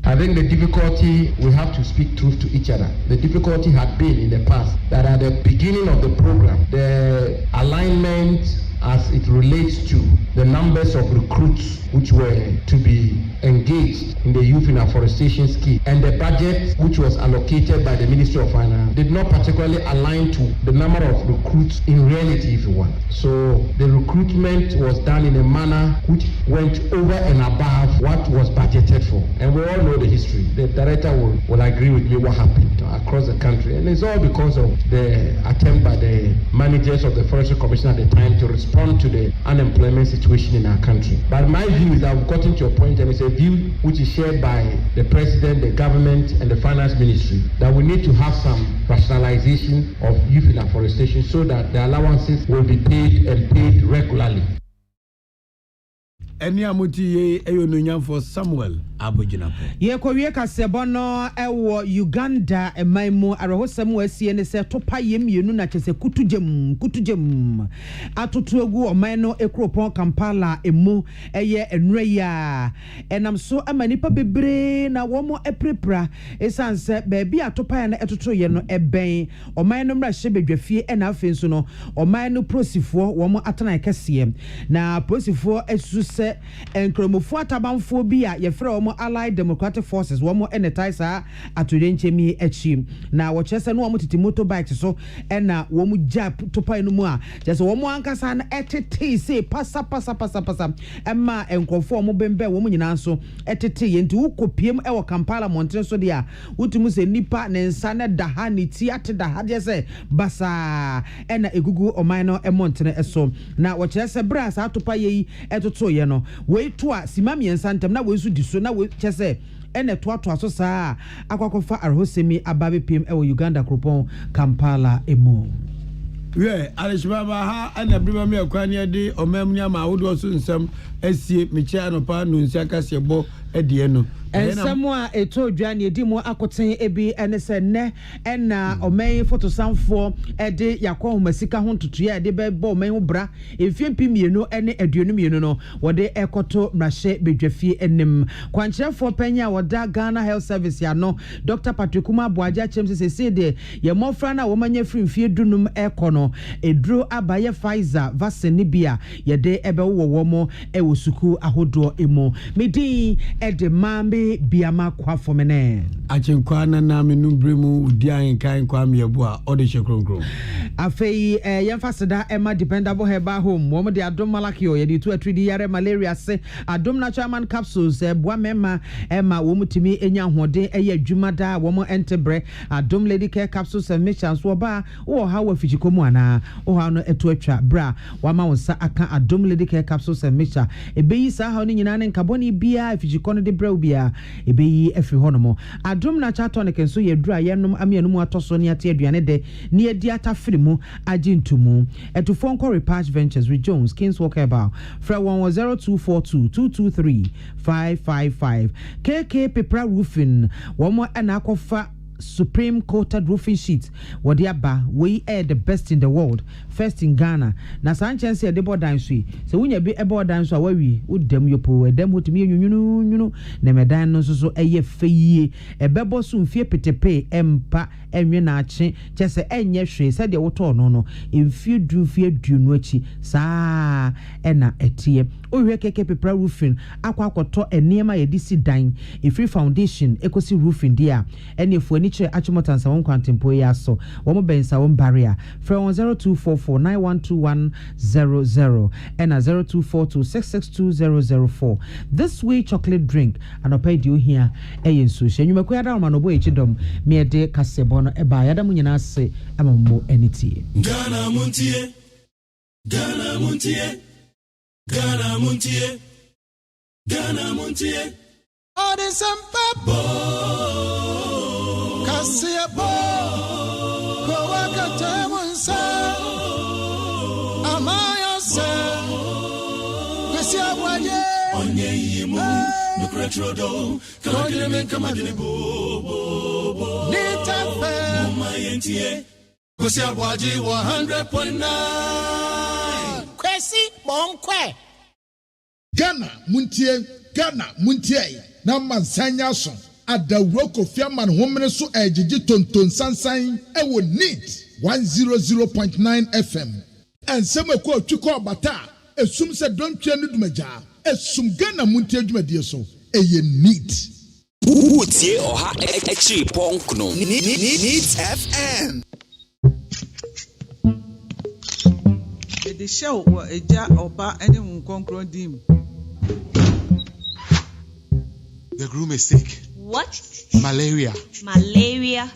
I think the difficulty, we have to speak truth to each other. The difficulty had been in the past that at the beginning of the program, the alignment as it relates to the numbers of recruits which were to be engaged in the youth in afforestation scheme and the budget which was allocated by the Ministry of Finance did not particularly align to the number of recruits in reality, if you want. So the recruitment was done in a manner which went over and above what was budgeted for. And we all know the history. The director will agree with me what happened across the country. And it's all because of the attempt by the managers of the Forestry Commission at the time to respond to the unemployment situation in our country. But my view is that we've gotten to a point, and it's a view which is shared by the President, the government, and the Finance Ministry, that we need to have some rationalization of youth in afforestation so that the allowances will be paid and paid regularly. Eni amuti eyo no for Samuel Abojinapo. Ye kowie kasebo no ewo Uganda emaimu arehosem wasie ne se topa yemienu na chese kutujem atoto egu oman no ekropon Kampala emu eye enreya enam so amanipa bebre na womo eprepra esanse baabi atopa na etoto ye no eben oman no mra hye bedwafie ena afenso no oman no prosifo womo atana kese na prosifo esu se enkromofo atabanfo bi a ye frɛ omo Allied Democratic Forces womo enetaisa atodenchemi echi na wo chese no womo titi motorbikes so ena womo jap topa no mu a chese womo ankasa na etete se pasa emma enkrofo womo bembe womo nyina so etete ye nti wukopiem ewo Kampala Montreal so dia wutumu se nipa ne nsa na daha ne ti ate daha de se basa ena egugu oman no emontene eso na wo chese bra sa topa ye etoto ye no we to a simami ensantem na we su di so na we chese ene to so saa akwakofa arhosemi ababe pm ewo Uganda kropon Kampala emo we alishbaba ha ana brima me akwani de omamnya ma wodo so nsam asie meche anopa no nsia kasebo edie no ensamo a eto dwane edimo akoten ebi ene se ne ena omen fotosanfo ede yakọ homasika ho ntoto ya ede bebo omen ho bra efiempi mienu ene aduonu mienu no wode ekoto mrahye bedwafie enim kwankyerefo panya woda Ghana Health Service ya no Dr. Patrick ABOAGYE chemse se de ye mofra na womanya frimfie dunum ekono edro abaye Pfizer vaccine bia yede ebe wo mo ewo suku ahodo emo medi ede mambe biama kwa fomene achenkwa na menumbremu udian kan kwa myebu a ode hekronkron afei yemfaseda ema dependable herbal home wo de adom malakio ye de tu atridi yare malaria se adom natural man capsules boa mema ema wo mutimi enya hode eye adwuma da wo mo entebre adom lady care capsules and mixtures wo ba wo ha wa fijikomu ana wo ha no etu atwa bra wa ma wonsa aka adom lady care capsules and mixture ebeyi sa ha no nyina ne nkaboni bia fijiko for no de brewbia ebe efi honomo adom na cha tonic nso ye dura yenom amianum atoso ne ate aduane de ne adi atafiri mu agintumu eto phone call repatch ventures with Jones Kings Walker Bar fra 10242 223 555 KK Pepra Roofing one na akofa Supreme coated roofing sheet wadiaba we are the best in the world first in Ghana na sanchez e de bodan so se wunya bi e bodan so awawi udem yopo edem hotimi nyunu na medan no so eye feyie e bebo so mfie petepe empa enwe na ache chese enye hwe se de woto no mfie du no achi saa e na etie ohwe keke pepra roofing akwakoto enema ye disi dan e free foundation ekosi roofing dia ene fu ani che achimotansa won kwantempo ya so wo mo bensa won barrier from 0244912100 and 0242662004 this way chocolate drink and opay do here eyin so hwanyuma ko yada ma no bo echidom me de kasebo no eba yada munyina ase amammo eniti Ghana Montie Ghana Montie Ghana Montie Ghana Montie Odesempa Kasiabo Kowaka Temunsa Amaya se Kwesi Abwaye Onye yimu Nukretrodo Kamadine Kamadine Bo Nitafe Mumayentie Kwesi Abwaye 100.9 Kwesi Bonkwe Ghana Montie na mansanya so adawroko fiaman homene so ejiji tonton sansan ewo neat 100.9 FM ensem ko twiko bata esum se dontwe no dumaja esum Ghana Montie dwumadie so eye neat Utie oha echi ponkno neat FM the show wa eja oba ene nkonkron dim. The groom is sick. What? Malaria. Malaria.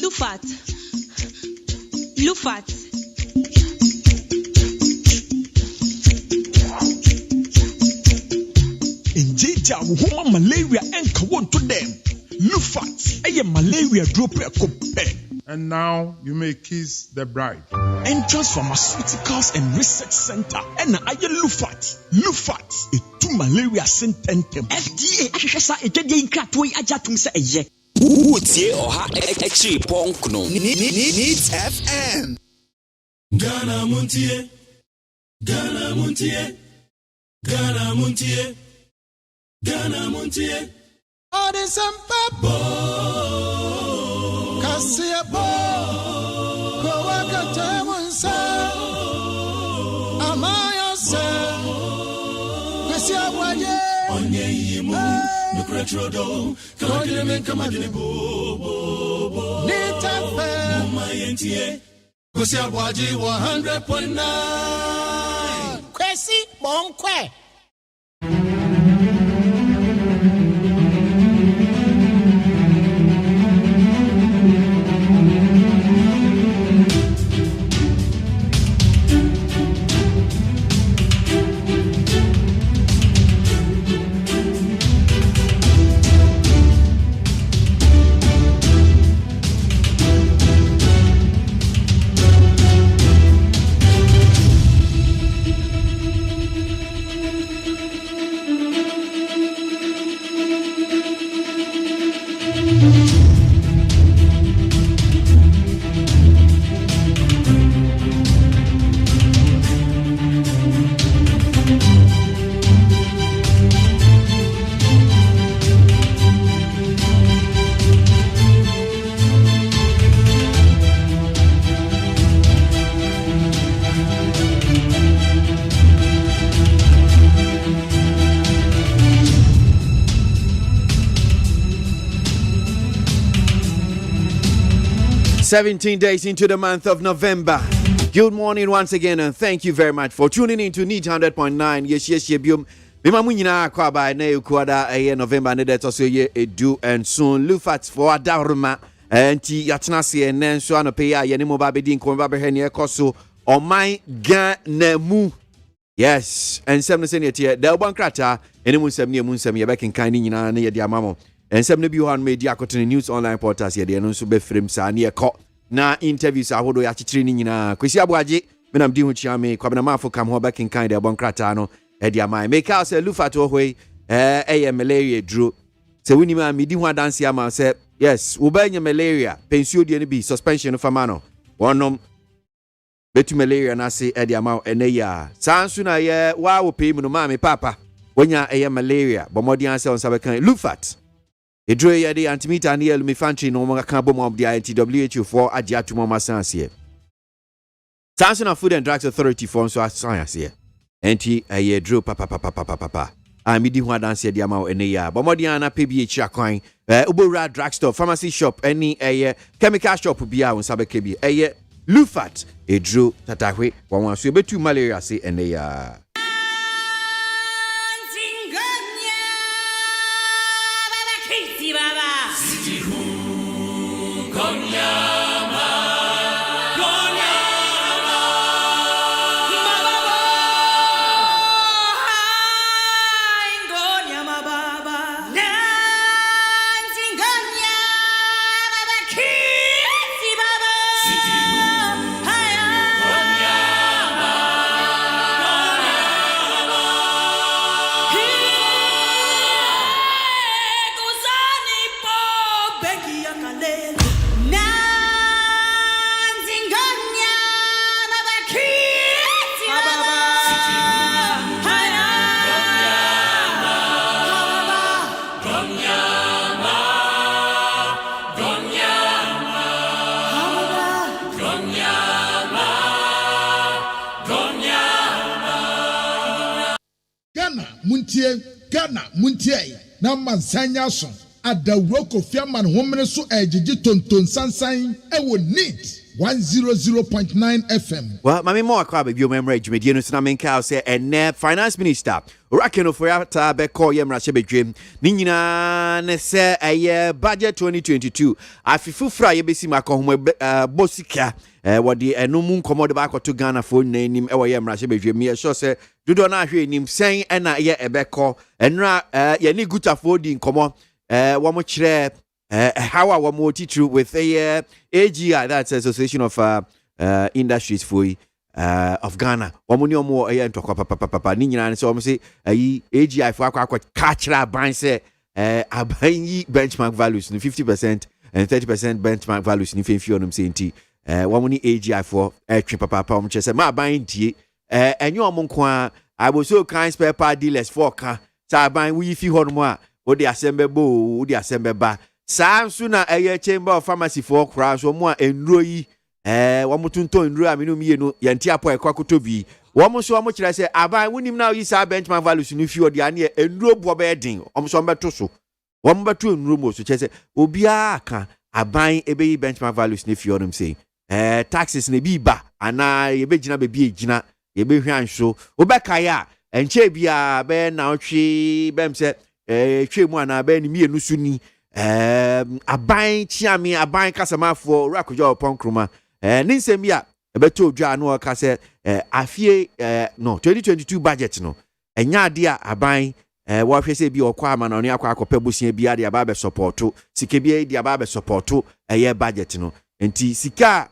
Lufat. Injija woman malaria enka won to them. Lufat. Eye malaria drop a. And now you may kiss the bride. Entrance Pharmaceuticals and Research Center. And I Lufat. Lufat. A two malaria sententem. FDA Ashasa Ejedi Kratoi Ajatum say ye. Utie oha echi ponkno. Neat FM. Ghana Montie. Ghana Montie. Ghana Montie. Ghana Montie. Odesempa Kasiabo Kowaka Temunsa Amaya se Kwesi Abwaye Onye yimu Nukretrodo Kamadine Bo Nitafe Mumayentie Kwesi Abwaye 100.9 Kwesi Bonkwe $17 days into the month of November. Good morning once again, and thank you very much for tuning in to Neat 100.9. Yes, bium. Bima munyina kwa ba na yukwada November ne det so ye edu and soon Lufat for adaruma enti yatena se nen so anope ya ye ne mo ba bedi nko ba be hene ekoso oman Ghana mu Yes, and 7 Senator, the one crata, and mun sem ye back in kind near the amamo. And 7 Buhan media cotton news online portals here, the announce be frame sa near court. Na interviews are what we are training in a KWASI ABOAGYE. When I'm doing chame, Kwabnamafo come home back in kind of one cratano, Edia my make out a lufa to away, malaria drew. So when you man me do one dance yama say, yes, Ubanya malaria, pensio DNB, suspension of a mano. One betu malaria na se Edia ma eneya. Sansuna ye, wow, pay me no mammy papa. When ya malaria, but more the answer on Sabakan, lufat. A draw ya the antimeter near me fancy no more carbon of the ITWHU for Adjatu Mama Sans here. Sansuna Food and Drugs Authority forms so as science here. Enti a year drew papa. I midi one dance the amount in a year. But Modiana PBH coin, Ubura drugstore, pharmacy shop, any a chemical shop will be out on Sabakebi. A year Lufat, a drew Tatahwe, 1 1 so bet 2 malaria say and a year. Ghana Montie na mansanya so adawroko fiaman homene so ejiji tonton sansan ewo neat 100.9 FM. Well, my more crab you memory Jimmy no na menka say and finance minister Rakeno for yata be call yem rachebe dream ni nyina ne say budget 2022 afifu fra ye besi makohom bosika what the enum nkomo de ba to Ghana for nanim e yem rachebe dream me sure say dodo na hwe nim sen e na ye ebeko enra ye ni gutafo di nkomo wo mo kire how our more teacher with a AGI, that's Association of Industries for of Ghana. Omuni omo to papa ninyina so say AGI for akwa catchra ban say aban benchmark values in 50% and 30% benchmark values in fifio no say nti omuni AGI for twe papa om che say ma ban tie enyo omo nko I was so kind spare part dealers for ka sa ban we fi ho no a wo de asembe bo wo de asembe ba Samsuna chamber of pharmacy for crowds or more enroy wamutunto enroy aminu mienu yanti apo ekwakoto bi womo so kire say aban wonim na yi sa benchmark values ni fi odi ane enro bo be din omo so beto so womo beto enro mo so che say obia ka aban ebeyi benchmark values ni fi odum say taxes ne bi ba ana ye begina be bi egina ye be hwanso obeka ya enche bia be na otwe bem say twemu ana be ni mienu suni aban chiami aban kasama for rakojo ponkroma ninsem ya ebeto dwa no ka se afie no 2022 budget no enya ade a aban wo hwese bi okwa ama na oni akwa akopa bosia bi ade aba be supporto sike bi ade aba be supporto eye budget no enti sika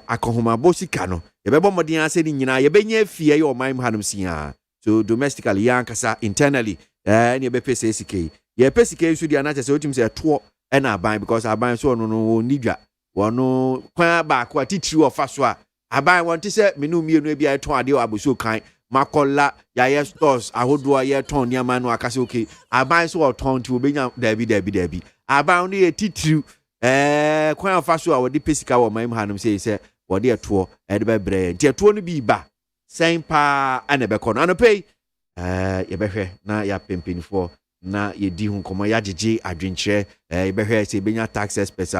akohoma bosika no yebebo modin ase ni nyina yebenya afie ye oman hanum sia so domestically yankasa internally ni ebepese sike ye pesike su dia na chese otim se to e na aban because aban so no nidwa wono kwa ba kwa titiri ofa so a aban wonte se menu mienu bia eton ade abuso kan makola ya ye stores ahodo ye ton niama no akase okay aban so oton ti obenya dabi aban no ye titiri kwa ofa so a wodi pesika wo man hanum se wodi eto e de bebre nti eto no bi ba sen pa ane be kono anopei ye behwe na ya pempinfo na yedi hu komo ya jeje adwenkyere behwe se benya tax experts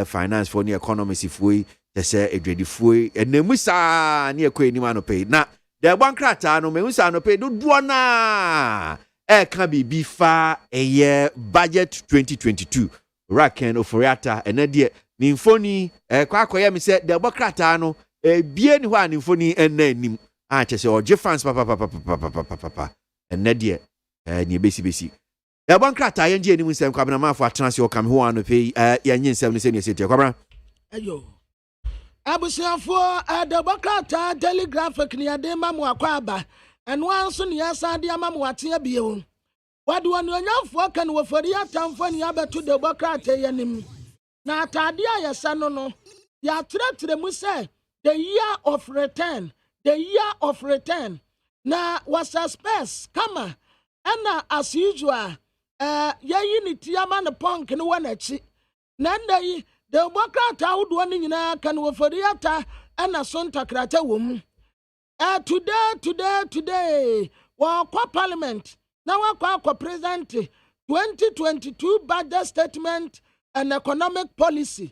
finance for the economy sifui se edwedifui enemusa ne ekweni ma no pay na the bank krata no mehusa no pay do na ka bibi fa budget 2022 raken oforiata enade ni mfoni kwa akoya mi se the bank krata no bie ni ho a ni mfoni enanim chese oje fans papa enne de ni besi bon krata ye ngie ni nsem kwabena mafo atranse o kam ho anu pe ye nyi nsem ni se ni setie kwabena ayo abusiafo adabakata telegraphic ni ade mamu akwaba eno anso ni asade amamu ate abie wade wonyafo kan wofori atamfo ni abeto dabakata yenim na atade ayesa no ya tretre mu se the year of return na was space kama ana as usual yayi ni tiama ne punk ne wanachi na ndai de bokrata awdo ne nyina kan wofori ata ana sonta krata wom today wa kwa parliament na wa kwa president 2022 budget statement and economic policy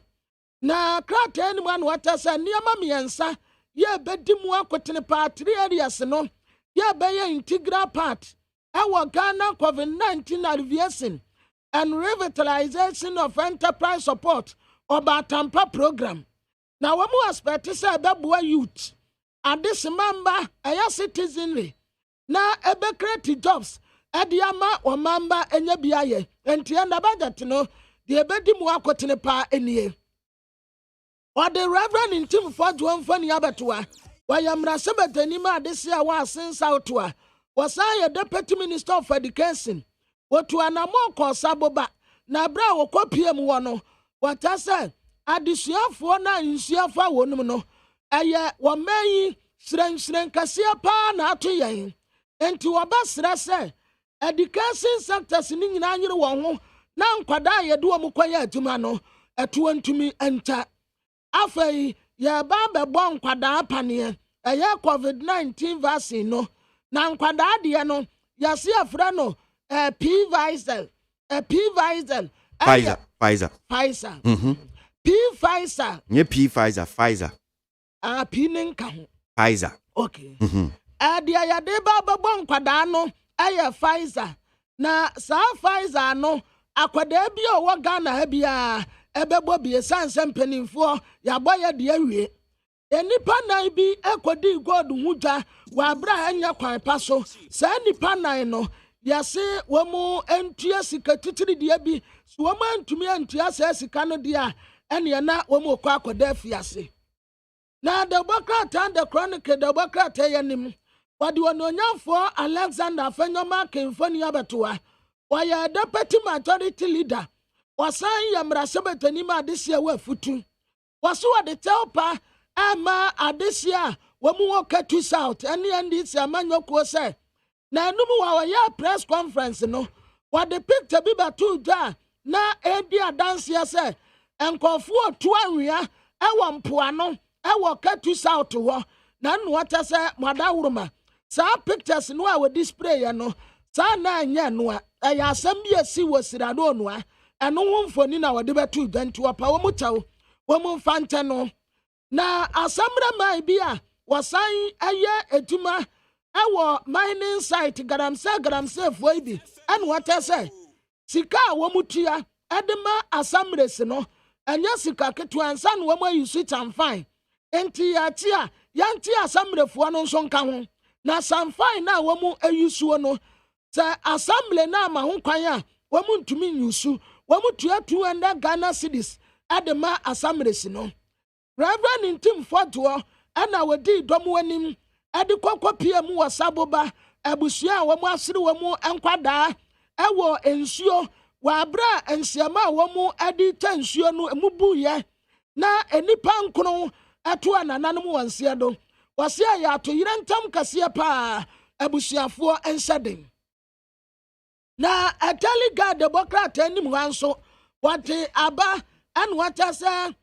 na krata eni man watasa niama miensa ye bedimu akotene pa 3 areas no ye be ye integral part our Ghana COVID-19 alleviation and revitalization of enterprise support or Tampa program. Now, one more aspect is about youth. And this member, a citizenry. Now, ebe create jobs. Adiama or mamba enye biaye. And tienda budget no, the ebedi muako tinepa enye. Or the Reverend in Tim Ford one funny abatua. Why am Rasabatanima this year was since out to her. Was I a deputy minister of education? What to an amoko saboba? Na bra wo kopiem wono. What I said, adisia for na insia fa wonumo. Aye, wa meyi sren kasia pa na to yen. Enti wabasra se, education sector sini nyina anyere won ho. Na nkwada ye do mu kwaya atuma no, eto antumi enta. Afei, ye ba be bon nkwada apane. Aye COVID-19 vaccine no. Na nkwada de no yase afra no Pfizer Pfizer nye Pfizer P nenka ho Pfizer okay de ya de ba bon nkwada no Pfizer na sa Pfizer no akwada bi o wo Ghana ha bia ebebo bi sanse mpanimfo ya boye de awie enipa nan bi ekodi god hudwa wa bra anya kwan paso sa nipa nan no yase womu entua sika titiri dia bi so womu antumi antua sa sika no dia ene na womu kwa akoda fiase na the bokrata the chronicle the bokrata yanim wadi wononyafo Alexander Fanyoma Kemfoni abetoa waya deputy majority leader wasan yamra sebetani ma desia wa futu waso wade telpa ama adesia wamu woka to south and this amanyoko say na numu wa ya press conference no what the picture bi batu da na edi adanse say enkofu otu anwea ewo mpoano ewo ka to south ho na no wata say madawuruma sa pictures no a we display ya no sa na anya no a ya asem bi asi wosirado no a eno ho mfoni na wade batu dantu apa wo mutaw wo mfante no na asamra mai bia wasan aye etuma ewo mining site garamse foi bi and what I say sika wo mutua edema asamres no anya sika ketu ansa no wo use it and fine enti ya tia yanti asamrefo no nso nka ho na sam fine na wo mu ayusuo no sa assembly na ma ho kwan a wo mu ntumi nyusu wo mu tua 200 Ghana cedis edema asamres no Reverend in Tim Ford ana wadi domu anim edi kokopie mu wasaboba abusua wo mu asiri wo mu enkwada ewo ensuo wa bra ensiama wo mu edi tansuo no emubuye na enipa nkono eto anananom wanse do wase ya to yirentam kase pa abusuafo ensaden na atali god democrat anim wanso wate aba and what I say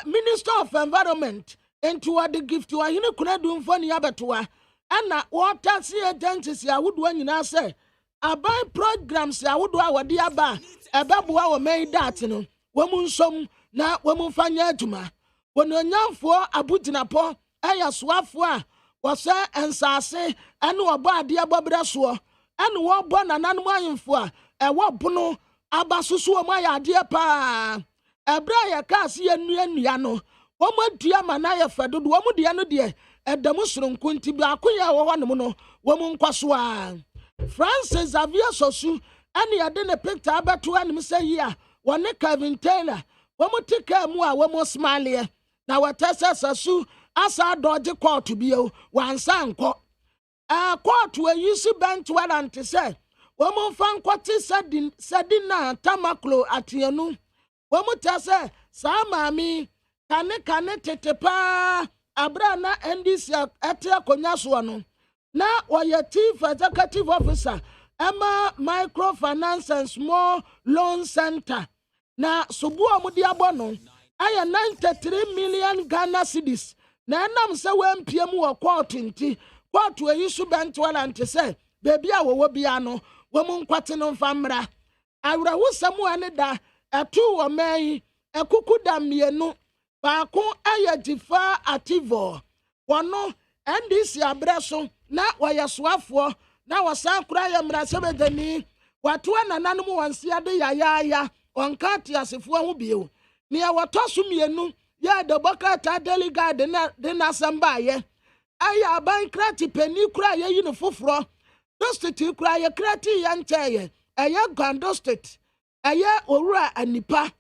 Minister of Environment into the gift to a unicorn for Yabatua and water sea agencies. I would when you say buy programs. I would do our dear bar a babu our made that no woman some na woman fanyatuma when you're young for a butinapo aya swafwa was and sase and no about dear Bobraswa and what born an animal for a what bono abasusu my dear pa. Ebraya kasi enua no wɔn adua ma na yɛ fɛ dodo wɔn deɛ no deɛ ɛdɛm soronko nti baako yɛ wɔ hɔ nom no wɔn nkɔ so a Francis Xavier Sosu ɛne yɛde ne picture abɛto anim sɛ yi a wɔne Kevin Taylor wɔn te kaa mu a wɔn smile na wɔtɛ sɛ Sosu asa adɔgye kɔɔto bio wansa nkɔ kɔɔto ayi si bench warrant sɛ wɔn mfa nkɔte Sadina Tamaklo atienu wɔn tɛ sɛ saa maame kane tete paa abra na NDC ate akonya so no na wɔyɛ chief executive officer Emma Microfinance and Small Loan Center na subu amudi abono aya 93 million Ghana cedis na enam se wempiem wo court nti court eyi su bentwala nti se bebi a wo bia no wo mu nkwate no mfamra awra wusam ane da etu wo mai ekuku da mienu baako aya difa ativo wono NDC abreso na wayesoafo na wasakura ya mrasebedani watu anananom wansia de yaya onka tiasefo ho bio ne wato mienu ya de bokata delegate de na samba ye aya ban krati pani kura ye yino foforo dostiti kura ye krati ya ncheye eye Gwando state eye owura anipa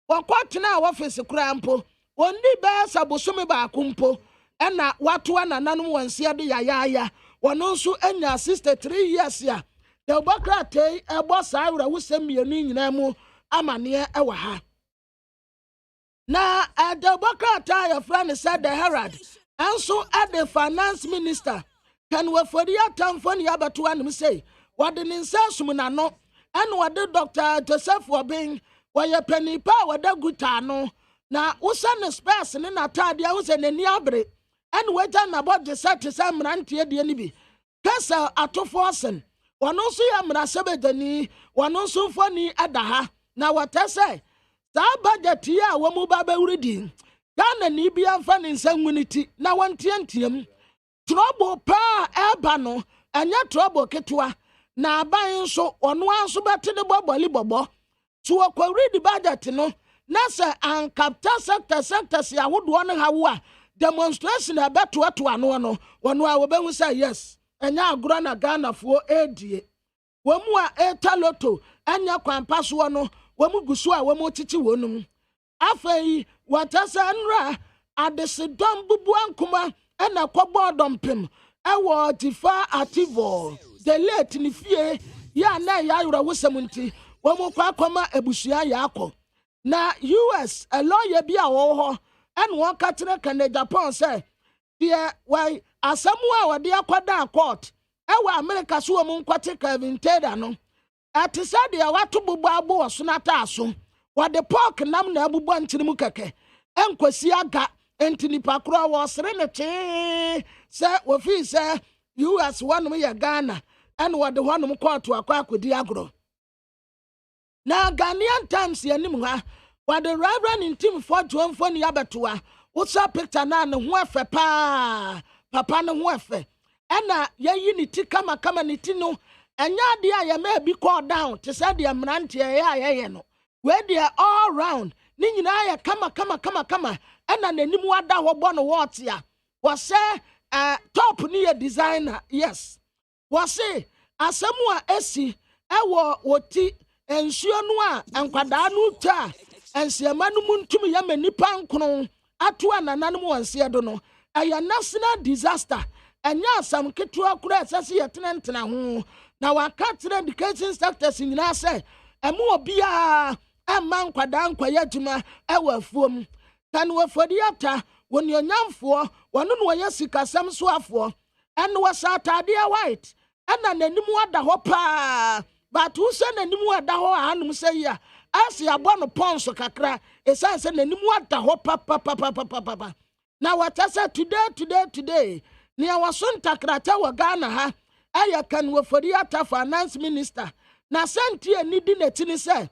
wakotena office kura mpo ondi be sabosome ba akumpo ena watu anananom wansia de yaya wono nso anya 63 years ya de bokrate ebo saawra wusem mienu nyina mu amane ewa ha na de bokrate ya friend said the Herald anso the finance minister kan wafori atamfo ne abato anim say wode ne nsasum na no ene wode Dr. Joseph Obin woye panipa wode guta no na usa ne space ne natade a wuse ne ni abre ene waja na bodje set samrantie de ni bi kasa atofosen wono so ya mrasebedani wono so mfoni adaha na watese sa budget ya wo mu baba wuridi Ghana ni bia mfa ne nsanwuniti na wantiantiam trouble pa eba no anya trouble ketwa na aban nso ono anso bete de boboli bobo so okwa read budget no na se ankapta sector ya wodo no hawo a demonstration abeto ato ano no wono a wobehu say yes anya agro na Ghana fo edie womu a etaloto anya kwampa so no womu gusu a womu titi wonum afei watasa nra adesedom bubu ankuma ena kwobọ dompem ewo difa ativo the late ni fie ya na ya yura wosem nti womu kwa akoma ebusua ya akọ na US a lawyer bi a wo ho en won katere kan Japan say the why asamu a wode akwada court ewo America so womu nkwate Kevin Taylor no atisa de wato bubu abo so na ta so wade pork nam na abubu ankyere mu keke enkwasi aga entini pakro wo sere ne che se wofi se US wanum ya Ghana en wade honum court akodi agro na Ghanaian Times yanim ha wade Reverend Intim for Johnfoni abetoa wosa picture na ne ho afa pa papa ne ho afa ena yayi ni ti kama ni ti no enya de a ya ma bi call down te say de mrante ya no we they all round ni nyina ya kama ena nanim wada ho bo no what ya was say top ni ya designer yes was say asemu a esi ewo woti ensuo no a enkwada no ta ensiama no muntum ya manipa nkron ato anananom wanse do no aya national disaster enya asam ketua kura asase yetenentena ho na wakatere education sectors nyina se emu obia amma nkwada nkwaya djuma ewa afuom kan wafodi ata woni onyamfo wono no ye sikasam so afo en wasa atade white ena nanim wada ho pa but who say nanim wada ho anum say ya asi abono ponso kakra esan say nanim wada ho pa na watasa today ni awasonta krata wa Ghana ha aya kan wafodi ata finance minister na sentie ni di netini say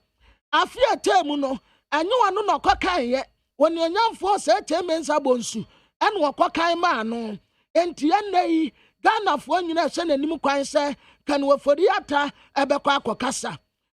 afia temu no anyo anu no kokan ye woni onyamfo se temensa bonsu en wokokan ma no entie nei Ghana fo nyina se nanim kwan se kan wafodi ata ebekwa akokasa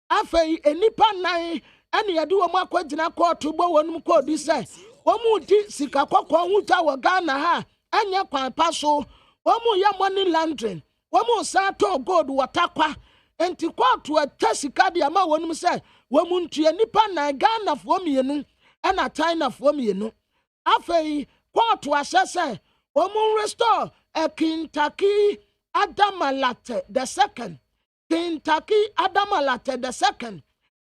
afei enipa nan ene yade wo makogina court bo wonum kodi se wɔn di sika kɔkɔɔ ho twa wɔ Ghana ha ɛnyɛ kwan pa so wɔn yɛ money laundering wɔn san tɔ gold wɔ takwa enti kɔɔto atwa sika de ama wɔn mu sɛ wɔn ntua nipa na Ghana foɔ mmienu ɛna China foɔ mmienu afei kɔɔto ahyɛ sɛ wɔn restore Kentucky Adamalate the second Kentucky Adamalate the second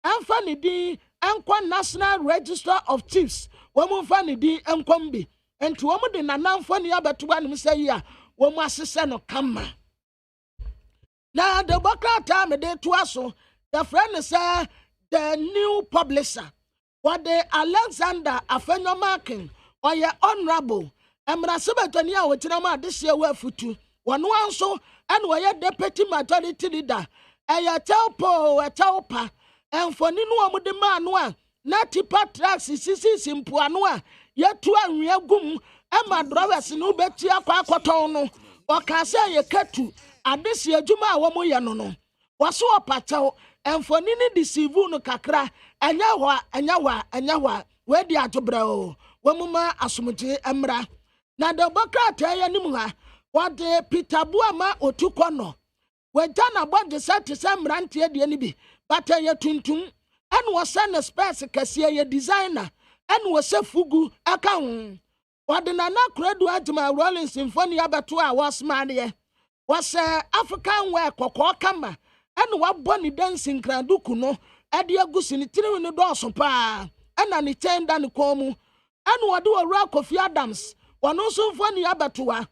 ɛnfa ne din ɛnkɔ National Register of Chiefs wɔn mfa ne din ɛnkɔmbi enti wɔn de nanamfo ne abɛto anum sɛ yi a wɔn asesɛ no kama na the bokrata me de to aso the friend say the new publisher what the Alexander Afenyomakin or your honorable Emrasebetoni a wotinama this year we futu one so and we deputy majority leader a telpa and for ninu amude manwa na tipa tracks sisi simple anwa yetu anwea gum ema drivers no beti akwa akoton no o ka say ye katu adesi adwuma a wɔn yɛ no wɔso ɔpakyɛw mfoni ne deceive no kakra anya we di adwobrɛ o wɔn ma asomgye mmra na de bokrata yɛ nim ha wɔde Peter Buama otukɔ no wɔgya na bɔgye sɛ te sɛ mmeranteɛ deɛ no bi bata yɛ tuntum ɛna wɔsɛ ne space kɛseɛ yɛ designer ɛna wɔsɛ fugu aka ho wɔde Nana Akufo-Addo Agyeman Rolling Symphony abɛto a wɔsmadeɛ was African wear kɔkɔɔ kama ɛna wabɔ ne dancing kranduku no ɛde agusi ne tiri no dɔɔso paa ɛna ne kyɛn da ne kɔn mu ɛna wɔde ɔwura Kofi Adams wɔn nso mfo ne abɛtoa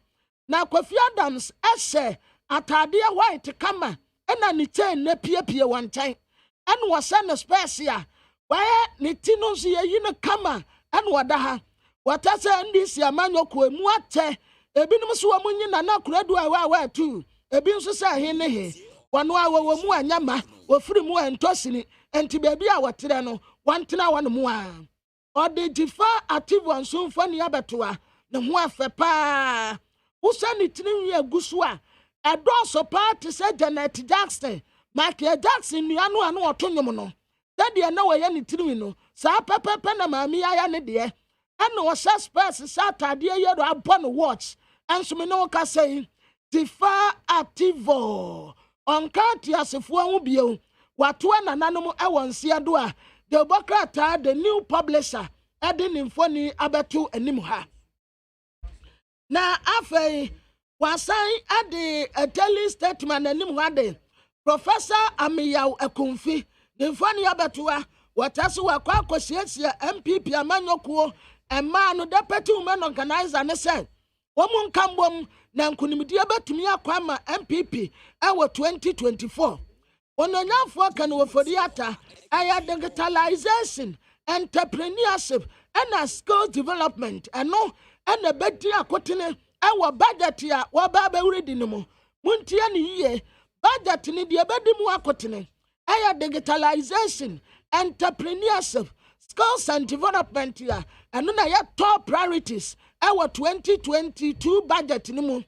na Kofi Adams ɛhyɛ ataadeɛ white kama ɛna ne kyɛn na piepie wɔn nkyɛn ɛna wɔsɛ ne space a wɔyɛ ne ti no nso yɛyi ne kama ɛna wɔda ha wɔta sɛ ndisi amanyɔkɔ emu akyɛ ebinom so wɔn nyi Nana Akufo-Addo a tu ebi nso sɛ he ne he wɔn a wɔwɔ mu anyama wɔfiri mu ɛntɔsini enti beebi a wɔtere no wɔntena wɔn mu a ɔde Jifa active nsonfo ne abɛtoa ne ho afɛ paa wosa ne tiri nwi agu so a ɛdɔɔso paa te sɛ Janet Jackson Michael Jackson nua no ano ɔto nwom no sɛdeɛ na wɔyɛ ne tiri no saa pɛpɛpɛ na maame ayɛ ne deɛ ɛna wɔhyɛ space saa ataadeɛ yɛdo abɔ no watch ɛnso me ne wɔka sɛ Jifa activo ɔnka tiasefoɔ ho bio watoa nananom ɛwɔ nsia do a the bokrata the new publisher ɛde ne mfoni abɛto anim ha na afei wasan ɛde a daily statement anim ha de Professor Amiyaw Akumfi ne mfoni abɛtoa wɔtase wakɔ akɔsiesia MPP amanyokuo ɛmaa no deputy women organizer ne sɛ wɔn nkambom na nkunimdie betumi akɔ ama MPP ɛwɔ 2024 ononyafo kan wɔ fodiata ɛyɛ digitalization entrepreneurship and skill development ɛno ɛna bɛdi akotene ɛwɔ budget a wɔba bɛwuri no mu muntie ne yie budget ne deɛ bɛdi mu akotene ɛyɛ digitalization entrepreneurship skills and development ya ɛno na yɛ top priorities ɛwɔ 2022 budget ni mu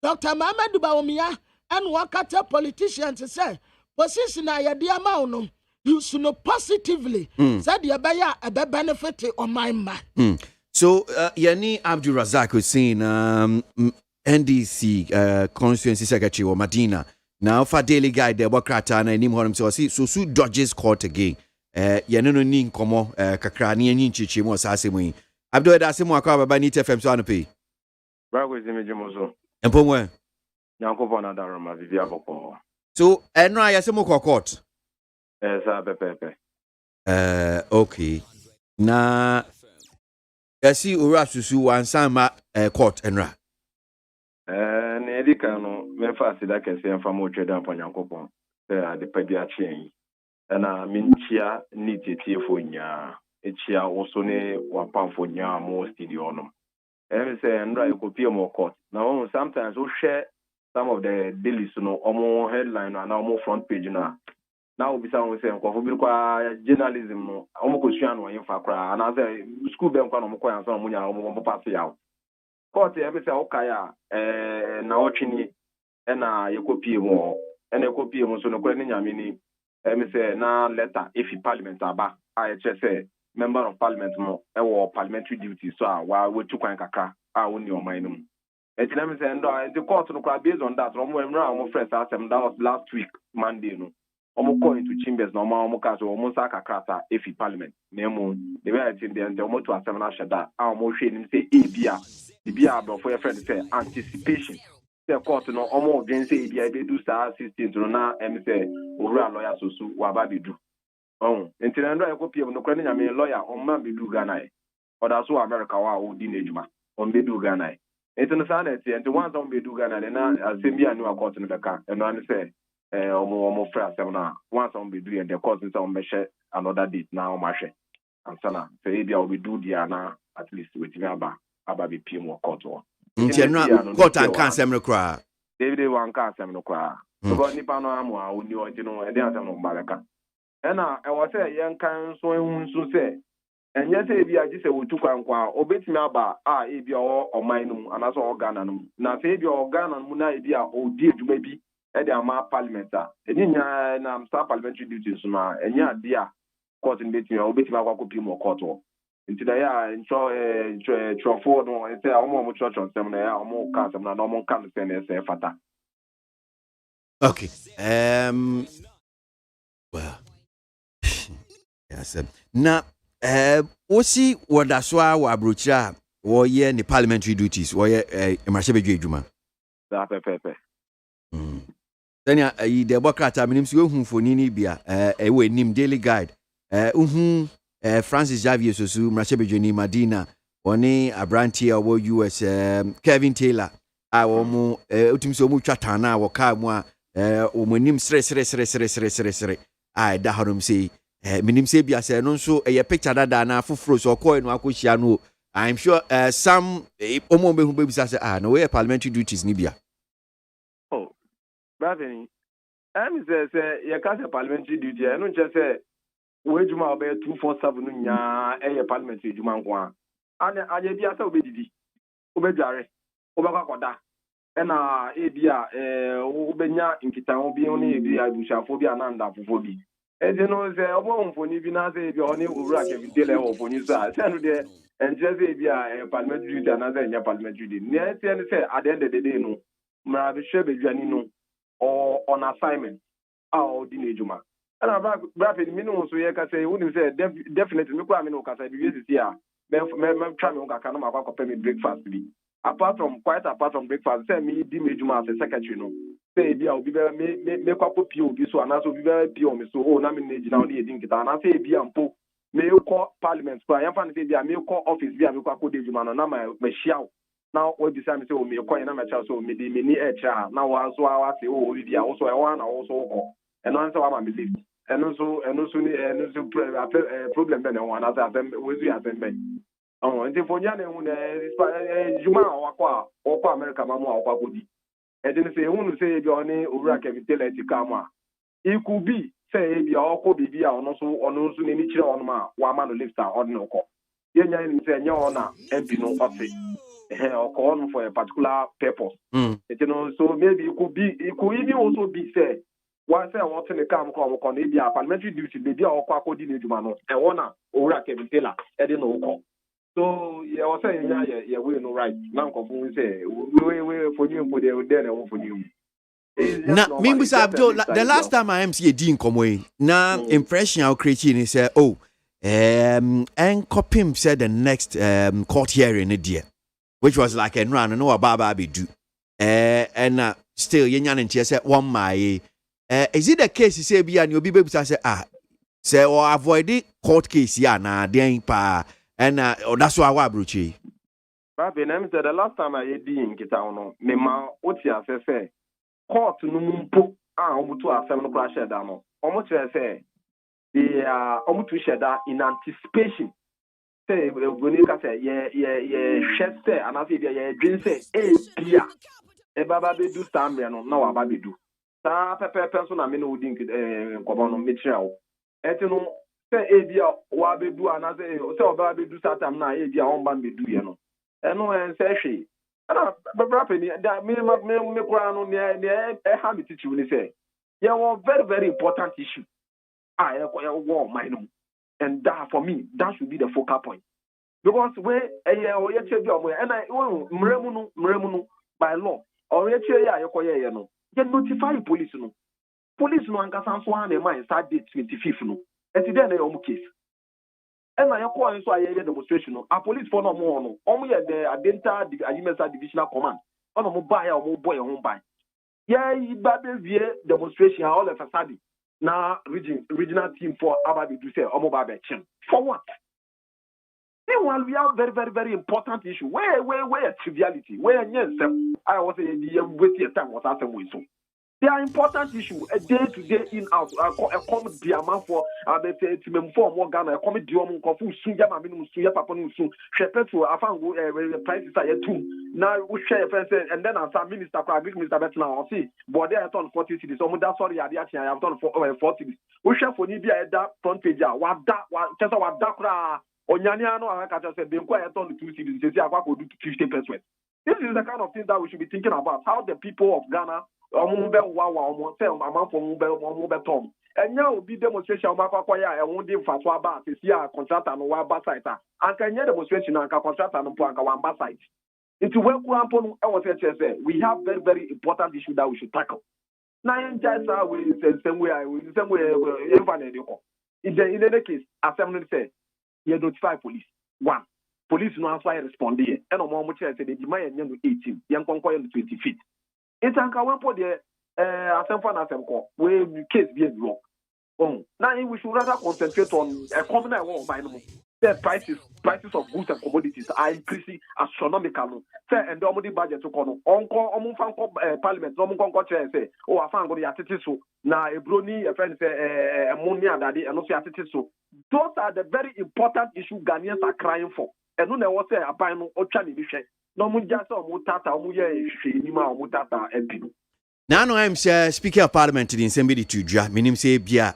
Dr. Mamadou Bawumia and wakata politicians say position a yɛde ama wo no you should know positively said the abaya a benefit on my man. So Yani Abdul Razak was saying NDC constituency secretary or Medina now for daily guide the Bokrata and him himself so suit Dodges court again no ni nkomo kakra ne anyi nchichi mo asase mu Abdul da asemo akwa baba ni TFM so anope ba ko zime jemozo empomwe Nyankopon na daroma bibia bokko so eno ayasemo court sa pepepe okay na yasi ura susu wansan ma court enra ne edika no me fa sida kese enfa mo tweda mpa Nyankopon ade padi a chien na minchia ni tietefo nya echia woso ne wapamfo nya mo studio no say ndra ekopie mo court now sometimes we share some of the dailies no omo headline and omo front page na now we say nkofo bi kwa journalism no omo ko sua no yin fa kra and say school be nkwa no mo kwa yan so mo nya omo pass yawo court say okaya na otwini na yekopie mo so no kwa ni nyame ni say na letter if parliament aba I say member of parliament no or parliamentary duties so while we took kaka on your mind. And let me say, and the court no based on that, I'm first asked them that was last week, Monday. No, I'm going to chambers no more, almost like a crata if he parliament. Nemo, the way I think the almost to a seminar shada, I'm more shame say ABA, the BA for your friend say anticipation. The court no almost against ABA, they do star 16 to now, and say, Ura lawyer so wababi do. Oh, until I know a copy of no credit, I mean, lawyer on Mambi do Ghana, or that's what America or Dinejuma on Bedu Ghana. It's an sanity, and the ones on Bedu Ghana, and I say, me, I knew a court in the car, and I say, more fresh seminar, once on Bedu and the courses on Meshe, another date now, Mashe, and Sana, say, maybe I will do Diana at least with me about the PM or court. Court and cancer cry. David one can't seminar cry. Because Nipano Amwa, who knew, and the other Malaka. And I was a young kind so say, and yes, if I just say we took on obey me about if you're or mine, and that's all Ghana. Now, say if you're Ghana, Muna idea, or dear to maybe at the Ama Parliament, and in I'm start parliamentary duties, and yeah, dear, causing between or between our copy more court. And today, I enjoy Trafford, and say, I'm more church on seminar, or more cars, and no more can send as a fata. Okay. Well. Yes. Now, Osi Wadaswa Wabrucha, warrior the parliamentary duties, warrior Marshebe Juma. Then the Democrat, I mean, who for Nini Bia, a way named Daily Guide, Francis Javier Sosu, Marshebe Juni Madina, One Abrantia, or US Kevin Taylor, our more Utimso Muchatana, or Kamwa, Umunim Sres. I Daharum say. Minim Sabia said, no, so a picture that Dana for froze or coin or Kushiano. I'm sure some Omo who babies say, no way parliamentary duties, Nibia. Oh, Bravini, I'm say, you can't a parliamentary duty. I don't just say, wage my bear 247 a parliamentary Juman. And I be a so big Obejare, Obakoda, and Abia, Ubenya in Kitan, be only be I wish phobia and phobia. And you know, say, a woman for Nivina say, you're only Urak every day or for you, sir. Send there and just say, a parliamentary duty, another in your parliamentary duty. Near say, at the end of the day, no, Marabishebe Janino or on assignment. Our Dinejuma. And I'm rapid minimum, so you can say, wouldn't say, definitely, look, I mean, because I be here. Trying to pay me breakfast. Apart from breakfast, say me Dinejuma as a secretary, no. Say, I'll be very make up PO, so and also be very PO, so oh, nominate now, the Dinkita, and I say, be ample, may you call parliament, so I am fan say, may you call office, be a Miko de Jumano, now my shout. Now, what the same say, oh, me a coin, I'm a child, so me the mini HR. Now, also, I say, oh, we are also a one, also, and answer what I believe. And also, problem, then one as I them, with you as them. Oh, and for Yan, Juma or America, Mamma, or Pagodi. And then say, who say, you're only Urak every day, let you come. It could be, say, be all could be on also any children on my one man lives out on no call. Yan say, your honor, and be no office. Or call for a particular purpose. You know, so maybe it could even also be said. Once I want to come on the parliamentary duty, maybe I'll call Dinejumano, and one or Kevin Taylor, I didn't know. So, yeah, I was saying, yeah, we know right. Now, we say, we for you, put it there, and for you. Now, Mimbus Abdul, the last time I am seeing Dean Comway, now impression I'll create is say, oh, and Copim said the next court hearing in the which was like a run and no Baba be do. And still, Yan and said, one my. Is it the case you say, be and you'll be able to say, say, or avoid the court case, yana, then pa, and that's why I bruchi. Rabbi, said the last time I did in Kitano, Mema, what you say, court no mumpo, almost to a 7 o'clock shed down. Almost say, they are almost to shed that in anticipation. Say, when you can say, shed say, and I say, dream say, dear, a baba do stand there, no, a baby do. Person I mean, we didn't come on material. And you know, say, Abia, what we do, and I say, so baby do Satam now, Abia, on Bambi do, you know. And no one says she. But rapidly, that me, crown near a habit teacher will say, yeah, well, very, very important issue. I acquire war, my own. And that, for me, that should be the focal point. Because where and I mremunu by law or you notify police no. Police no ankasa so han e man start date 25th no. And then they case. And I call so I demonstration no. A police for no more no. The Adenta Ayimesa Divisional Command. Ono mo buy or mo boy home buy. Yeah, baby via demonstration all of a sudden. Now regional team for Ababi do say omo ba be chem. For what? Meanwhile, we have very, very, very important issue. Where triviality? Where I was waiting time was asking we so. There are important issues. A day in out. A common diamond for they say to me for more Ghana. A common diamond for suya minimum suya papa nusu. Shepherd to I found prices are two. Now we share and then as a minister, Agric Minister Bet now see. But they are done 40 cities. So that's sorry, I have done for 40 cities. We share for Nibia at that front page. What that Onyaniano Akacha said, "Be quiet on the 2 cities." They say, "I go do 50%." This is the kind of thing that we should be thinking about. How the people of Ghana, Tom, and now be demonstration. I won't give Fatwa Bas. See a contractor no one site. And can you demonstration and contractor no one site? Into where we have very, very important issue that we should tackle. Now, in China, we same way. In any case, assembly said. You notify police. 1. Police no answer respond here. And on more say they demand 18, young conquer 20 feet. It's an account for the where case be wrong. Now we should rather concentrate on a common by the prices of goods and commodities are increasing astronomically. And the budget to call parliament, no one say, oh, I found the so now a brony, a friend say ammonia that and also so. Those are the very important issues Ghanaians are crying for. And no one say a pino or Chinese. No mujasa or mutata or muya or mutata and now I'm Speaker of Parliament in Sembidi to minim say bia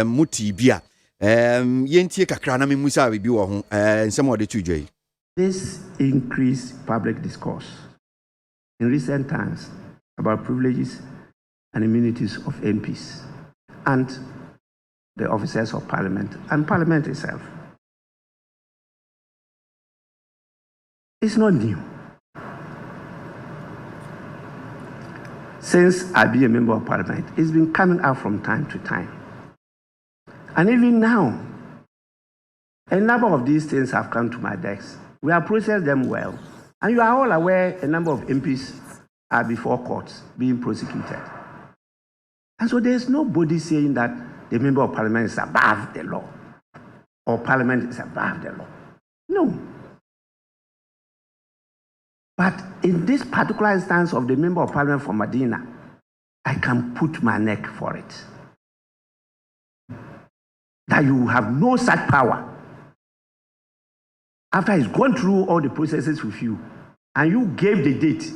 muti bia. Yenti kakrana mi musa bi wo ho some of the 2J. This increased public discourse in recent times about privileges and immunities of MPs and the officers of Parliament and Parliament itself. It's not new. Since I be a member of Parliament, it's been coming out from time to time. And even now, a number of these things have come to my desk. We have processed them well. And you are all aware a number of MPs are before courts being prosecuted. And so there's nobody saying that the member of Parliament is above the law or Parliament is above the law. No. But in this particular instance of the member of Parliament from Medina, I can put my neck for it. That you have no such power. After he's gone through all the processes with you, and you gave the date,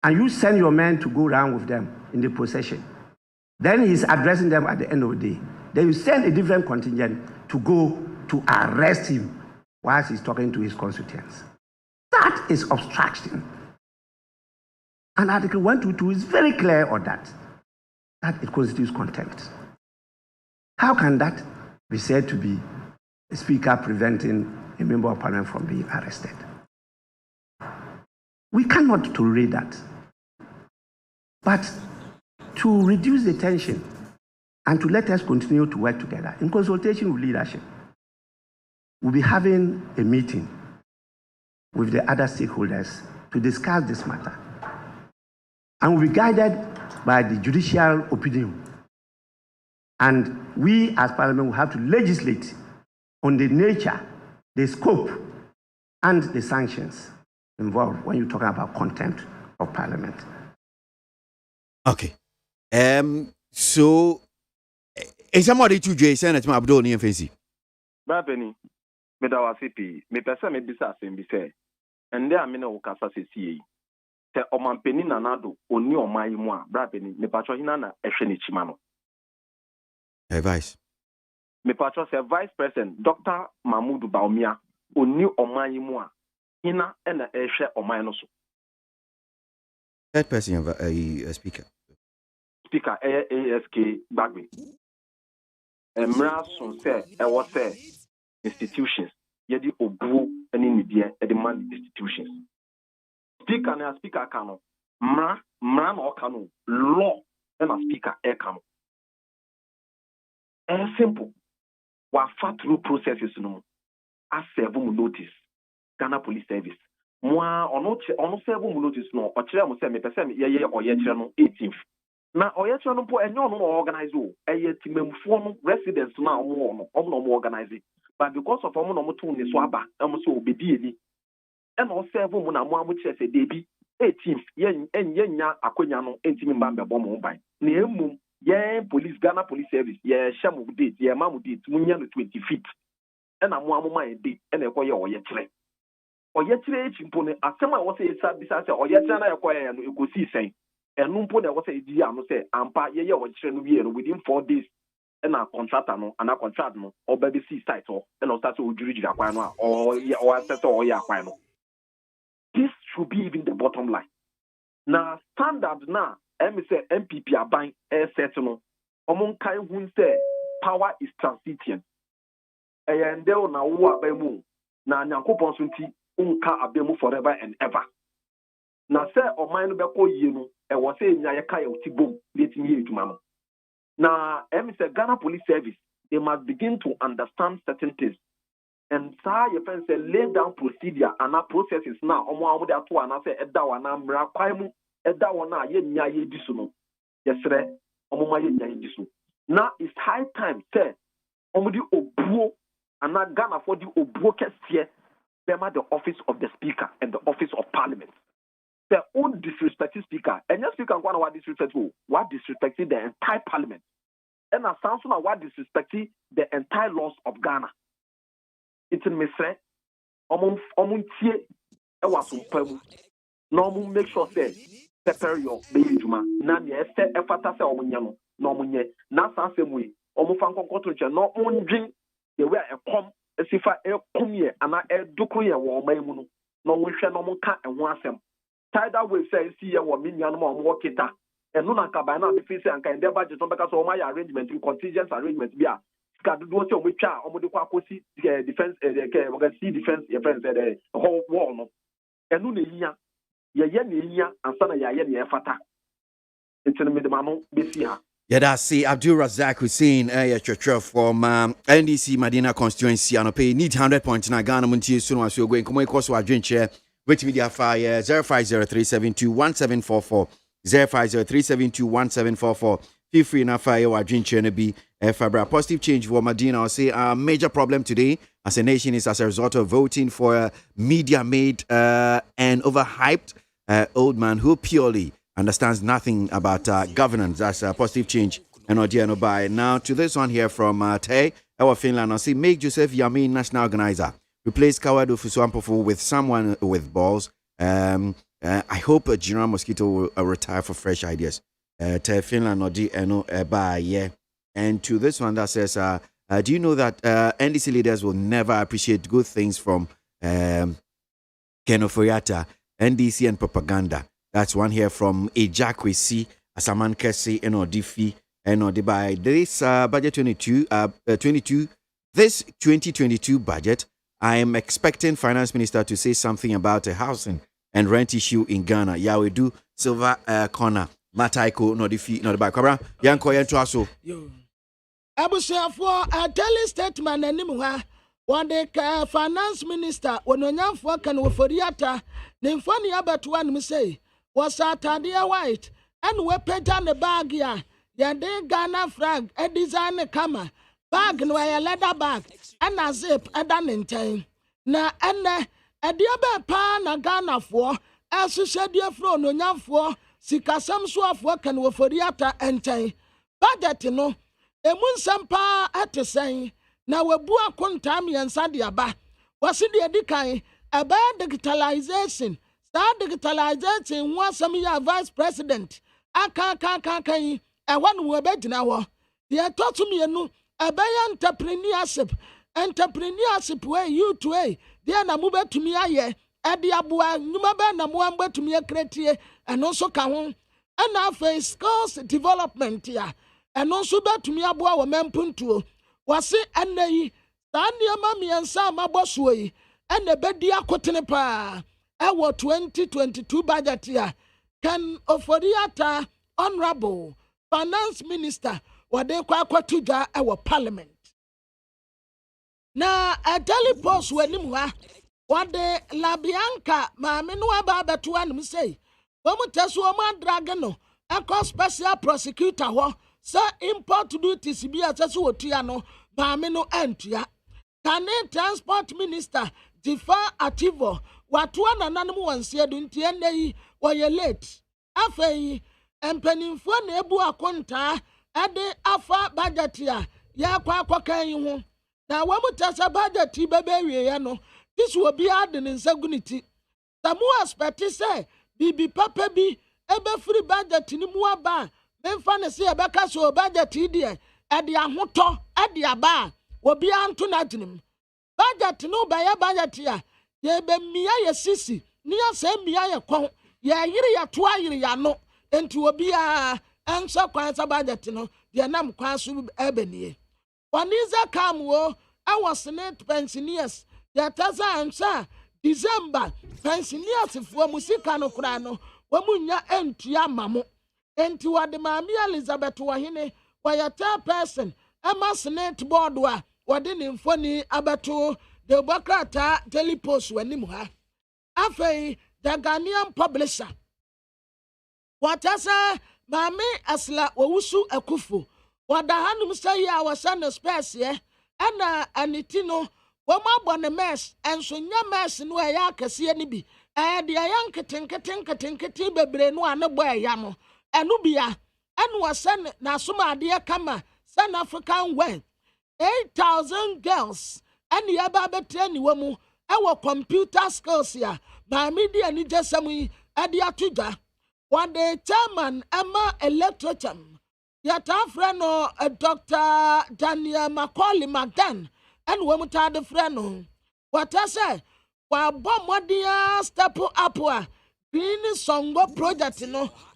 and you send your men to go around with them in the procession, then he's addressing them at the end of the day. Then you send a different contingent to go to arrest him whilst he's talking to his constituents. That is obstruction. And Article 122 is very clear on that it constitutes contempt. How can that be said to be a speaker preventing a member of Parliament from being arrested? We cannot tolerate that. But to reduce the tension and to let us continue to work together in consultation with leadership, we'll be having a meeting with the other stakeholders to discuss this matter. And we'll be guided by the judicial opinion. And we as Parliament will have to legislate on the nature, the scope, and the sanctions involved when you're talking about contempt of Parliament. Okay. So, is somebody 2J saying that my Abdul ni fancy? Babeni, me da wasipi, me pesa me bisa sembise. And there amina ukasa CCA. Te omampeni nanado oni omai mwa. Babeni, me pacho hina na esheni chimano. Vice. Me patro say Vice President Dr. Mahmoud Baumia oni omai mwa hina ena ehwe omai no so. Third person a speaker. Speaker ASK Bagbe. Emrason say was say institutions. Yedi obu any media demand institutions. Speaker na speaker kano. Mra no kano. Law and a speaker kano. And simple. Wa fat through processes no. As serve notice. Ghana Police Service. Moi ono serve notice no. O kire mo say me pese me ye o ye kire no 18th. Na o ye kire no po enyo no organize o. Eye timemfo no residents na omo organize. But because of omo no to ni so aba, omo so obedi eni. E na o serve mo na mo amu kire say debi 18th ye nya akonya no entimi mba mbebo mo ban. Na emum ye police Ghana Police Service ye sham date ye mamu date munya no 25th. E na mo amu man date e na ekoye o ye kire. Oyetire chimpo ne asema wo say bisa say oyetire na yakoya no ekosi sen enu mpo na wo say di anu say ampa ye oyetire no wie no within 4 days na contractor no ana contract no obabe see site o na start ojurujira akwan no o assess o ya akwan no. This should be even the bottom line. Na standard na say MPP aban set no omon kai hun say power is transition ende o na wo abamu na nyankopon so nti unka abemu forever and ever. Na se o man no beko yie no e wo se nya ye ka ye utibom letimi ye eduma no. Na say Ghana Police Service, they must begin to understand certain things. And sa ye fen say lay down procedure and processes na omo amu de ato ana say eda wa na mra kwan mu eda wa na ye nya ye disu no. Yesre omo ma ye nya ye disu. Na it's high time say omo di obuo ana Ghana for di obuo kese the office of the Speaker and the office of Parliament. The own disrespecting Speaker, and your Speaker one what disrespectful, what disrespecting the entire Parliament, and as Samson what disrespecting the entire laws of Ghana. It's in me say, tie, I was so no make sure say prepare your baby juma. Na ye say efata say omunyano, no munye. Na sanse mui, fan konkoto no drink the way a come. Sifa come ana eduku ye wo man mu no no hwe no mo ka eho asem tidal wave say see ye wo minya no mo kita eno na nka by na be face anka ende budget no beka so my arrangement in contingent arrangement bia ska do so mo twa o mo de kwa akosi defense we can see defense your friends the whole wall no eno na yiya ye na yiya ansa na ye na ye fata etene me de ma no be si ha. Yeah, that's Abdul Razak Hussein, from NDC Medina constituency. And pay need 100.9 Ghana Montie soon as you're going. Come on, course, drink chair. Wait media fire 0503721744 0503721744. Feel free enough fire or drink chair be Fabra. Positive change for Medina. I'll say a major problem today as a nation is as a result of voting for a media made and overhyped old man who purely understands nothing about governance. That's a positive change. And Odiano by now to this one here from Tay, our Finland. I see make Joseph Yamin national organizer. Replace Kawadu Fuswampofu with someone with balls. I hope General Mosquito will retire for fresh ideas. Tay Finland Odiano by yeah. And to this one that says, do you know that NDC leaders will never appreciate good things from Keno Foriata, NDC and propaganda? That's one here from KWASI, Asaman Kesi, and Odifi, and Odibai. This budget 22, this 2022 budget, I am expecting Finance Minister to say something about a housing and rent issue in Ghana. Yeah, we do Silver Corner, Mataiko, Nodifi, Nodibai. Kobra, Yanko Yantuaso. Abusha a daily statement and Nimuha. One day, Finance Minister, when Onyan Fokan Woforiata, Nymphony Abbott one me say. Was Atadia white, and we put on the bag ya. Ya de Ghana flag, a design a camera, bag no a leather bag, and a zip a done in time. Na and a dear pan a Ghana for, as you said, your flow no yam for, sika some swap work and for the ata and time. But that you know, a moon sampa at the saying, now we bua contami and Sadia ba, was in the decay, a bad digitalization. That digitalization was some year vice president. I can't, and one who bet now. They are taught to me a by entrepreneurship way, you to a. They are not moved to me, I at the Abua, Numaba, Namuamba to me a criteria, and also Kahon, and now face skills development here, and also back to me Abua, Mempuntu, wase ɛnɛ yi saa nneɛma mmiɛnsa a mabɔ so yi ɛna bɛdi akotene paa ɛwɔ 2022 budget a Ken Oforiata Honorable Finance Minister wɔde kɔ akɔto dwa ɛwɔ Parliament. Na a Daily Post w'anim ha wɔde Labianca maame no aba abɛto anim sei wɔn tɛ so wɔn adrage no ɛkɔ special prosecutor hɔ sɛ import duties bi a sɛ so wɔtua no maame no antua. Kane Transport Minister Jifa Ativo watoa nananom wɔn nsia do nti ɛnɛ yi wɔyɛ late. Afei mpanimfoɔ na ebu akontaa ɛde afa budget a yɛakɔ akɔkan yi ho. Na wɔn tɛ budget yi bɛbɛwie no this will be hard in insanity. Samu aspect say bibi papa bi ebe free budget ni mu aba memfa ne se ebeka so budget de e de ahoto e de aba obi anto na ginim budget no ba ya budget ya ye be mia ye sisi ni asa mia ye kon ye yire ya to ayire ya no enti obi a enso kwan sa budget no de nam kwan so ebenie oniza kam wo our senate pensioners yataza ansa December pensioners for musika no kura no wamunya entua mamo enti wade maami Elizabeth wahine wayata person ama senate board wa wade ne mfoni abato de bokrata Daily Post wanim ha afei the Ghanaian publisher watasa maami asla wawusu akufo wada hanum say ya wasa no space ye ana anitino Wama bone mes enso nya mes no eya akese ni bi de eya nketenketen bebre no ane bo eya no enu bia enu wasen na somade kama South African well 8,000 girls ene ya ba betre ni wamu ewo computer skills ya ba media ni jesam yi ade atudwa wade chairman ama electrocham ya tafra no Dr. Daniel Macaulay Magdan and women tired the friend. What I say, while Bomodia step up, green song project,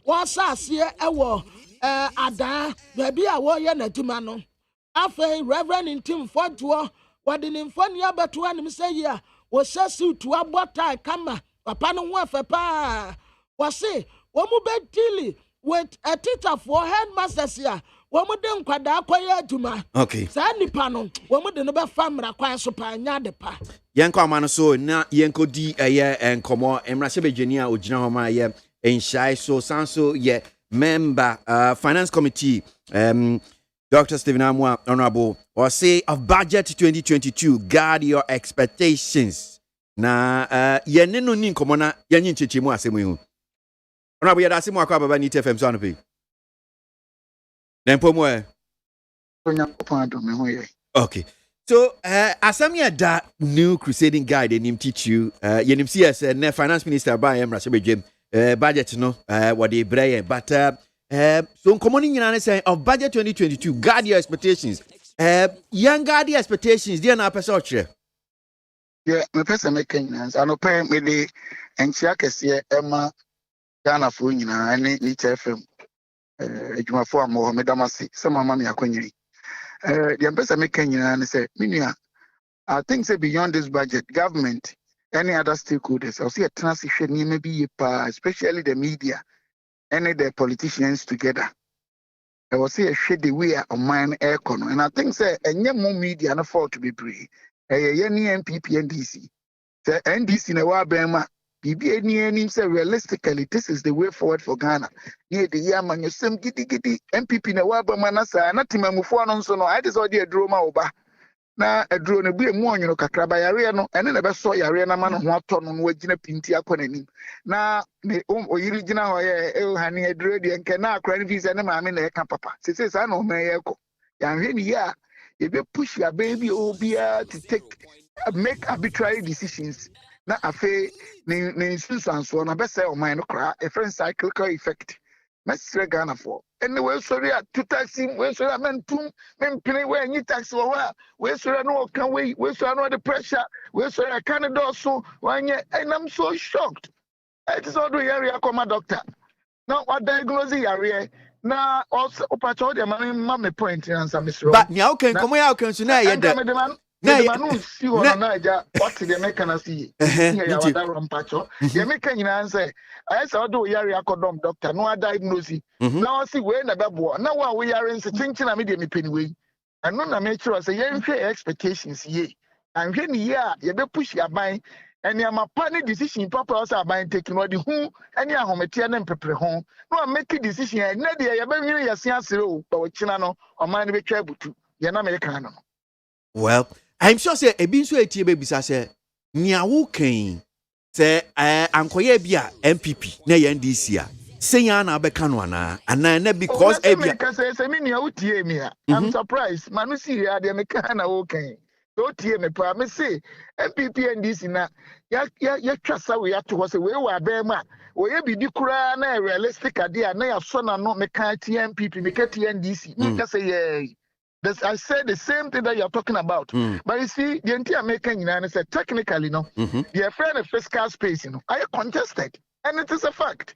was us here a war, Ada, maybe a warrior Natumano. After Reverend in Tim Fortua, what in Infonia but to him say, yeah, was says to a water come, upon a wafer pa. Was say, woman bed tilly with a teacher for headmasters here. Women kwada kwaya juma. Okay. Sa nipa no, women de no be famra kwan so pa nya de pa. Yenko amano so na yenko di enkomo emrase begenia ogina homa ye enshai so sanso ye member finance committee Dr. Stephen Amwa honorable or say of budget 2022 guard your expectations. Na ye neno ni nkomo na yenyi nchechemu asemu hu. Honorable yada asemu akwa baba ni TFM so anope. Okay. So, Asamia da new crusading guide and him teach you, yenim CS finance minister by Rasebe budget no what they bray, but so commoning in say of budget 2022, guard your expectations. Young guard your expectations, dear na person. Yeah, my person making I know pay me the and Chiakes Emma Ghana for you know, and need FM. Ejuma for mo me damasi some mama me akonyi the person making and say minia I think say beyond this budget government any other stakeholders I'll see a transition maybe especially the media any the politicians together I will see a shady way of mine aircon and I think say any more media no fault to be brave any MPP NDC the NDC na wa bema BBA say realistically, this is the way forward for Ghana. Near the Yaman, you some giddy MPP na waba manasa, not Timamufuan on so no, I just already a drama over. Now a drone be a more, you know, Kakraba Yariano, and then I saw Yariana man who ton on Wajina Pintia Conin. Now, the original honey a dread and cannot cry his enemy, I mean, a papa. She says, I know, may echo. Young here, if you push your baby Obia to make arbitrary decisions. Na afe ne insuranso na bese o man no kra a friend cyclical effect mesre Ghana for anyway sorry to taxi we sorry men tum men pay we any tax we sorry no can we sorry no the pressure we sorry Canada so and I'm so shocked it is all the area come doctor now what diagnose area na also opacho de ma point answer Mr. But nya okay komo ya okay so na ye de na no si wono na ja what the make na see here ya wada rompacho ye make nyina answer I say odo yare akodom doctor no diagnose na o si we na bebo na wa we yare nse chinchi na me de me peni we anu na me kire say ye nhwe expectations ye anhwe ni ye a ye be push aban ene amapa ne decision papa also aban take no de hu ene ahomete ne mpepre ho no make decision na de ye be nwere ye se asere o ba wachina no o man ne be twa butu ye na me kan no. Well, I'm sure say ebi nso etie be bisa say nia wo kan say ankoye bia MPP na ye NDC a senya na be kanu ana na because ebia say me nia wo tie me a I'm surprised manu see ya de me kan na wo kan so tie me pa me say MPP NDC na ya twasa we ato say we wa be ma we ye bibi kura na realistic ade na ya so na no me kan tie MPP me kan tie NDC me ka say yeah. I said the same thing that you're talking about. But you see, the entire American United said technically, no, the friend of fiscal space, I contested. And it is a fact.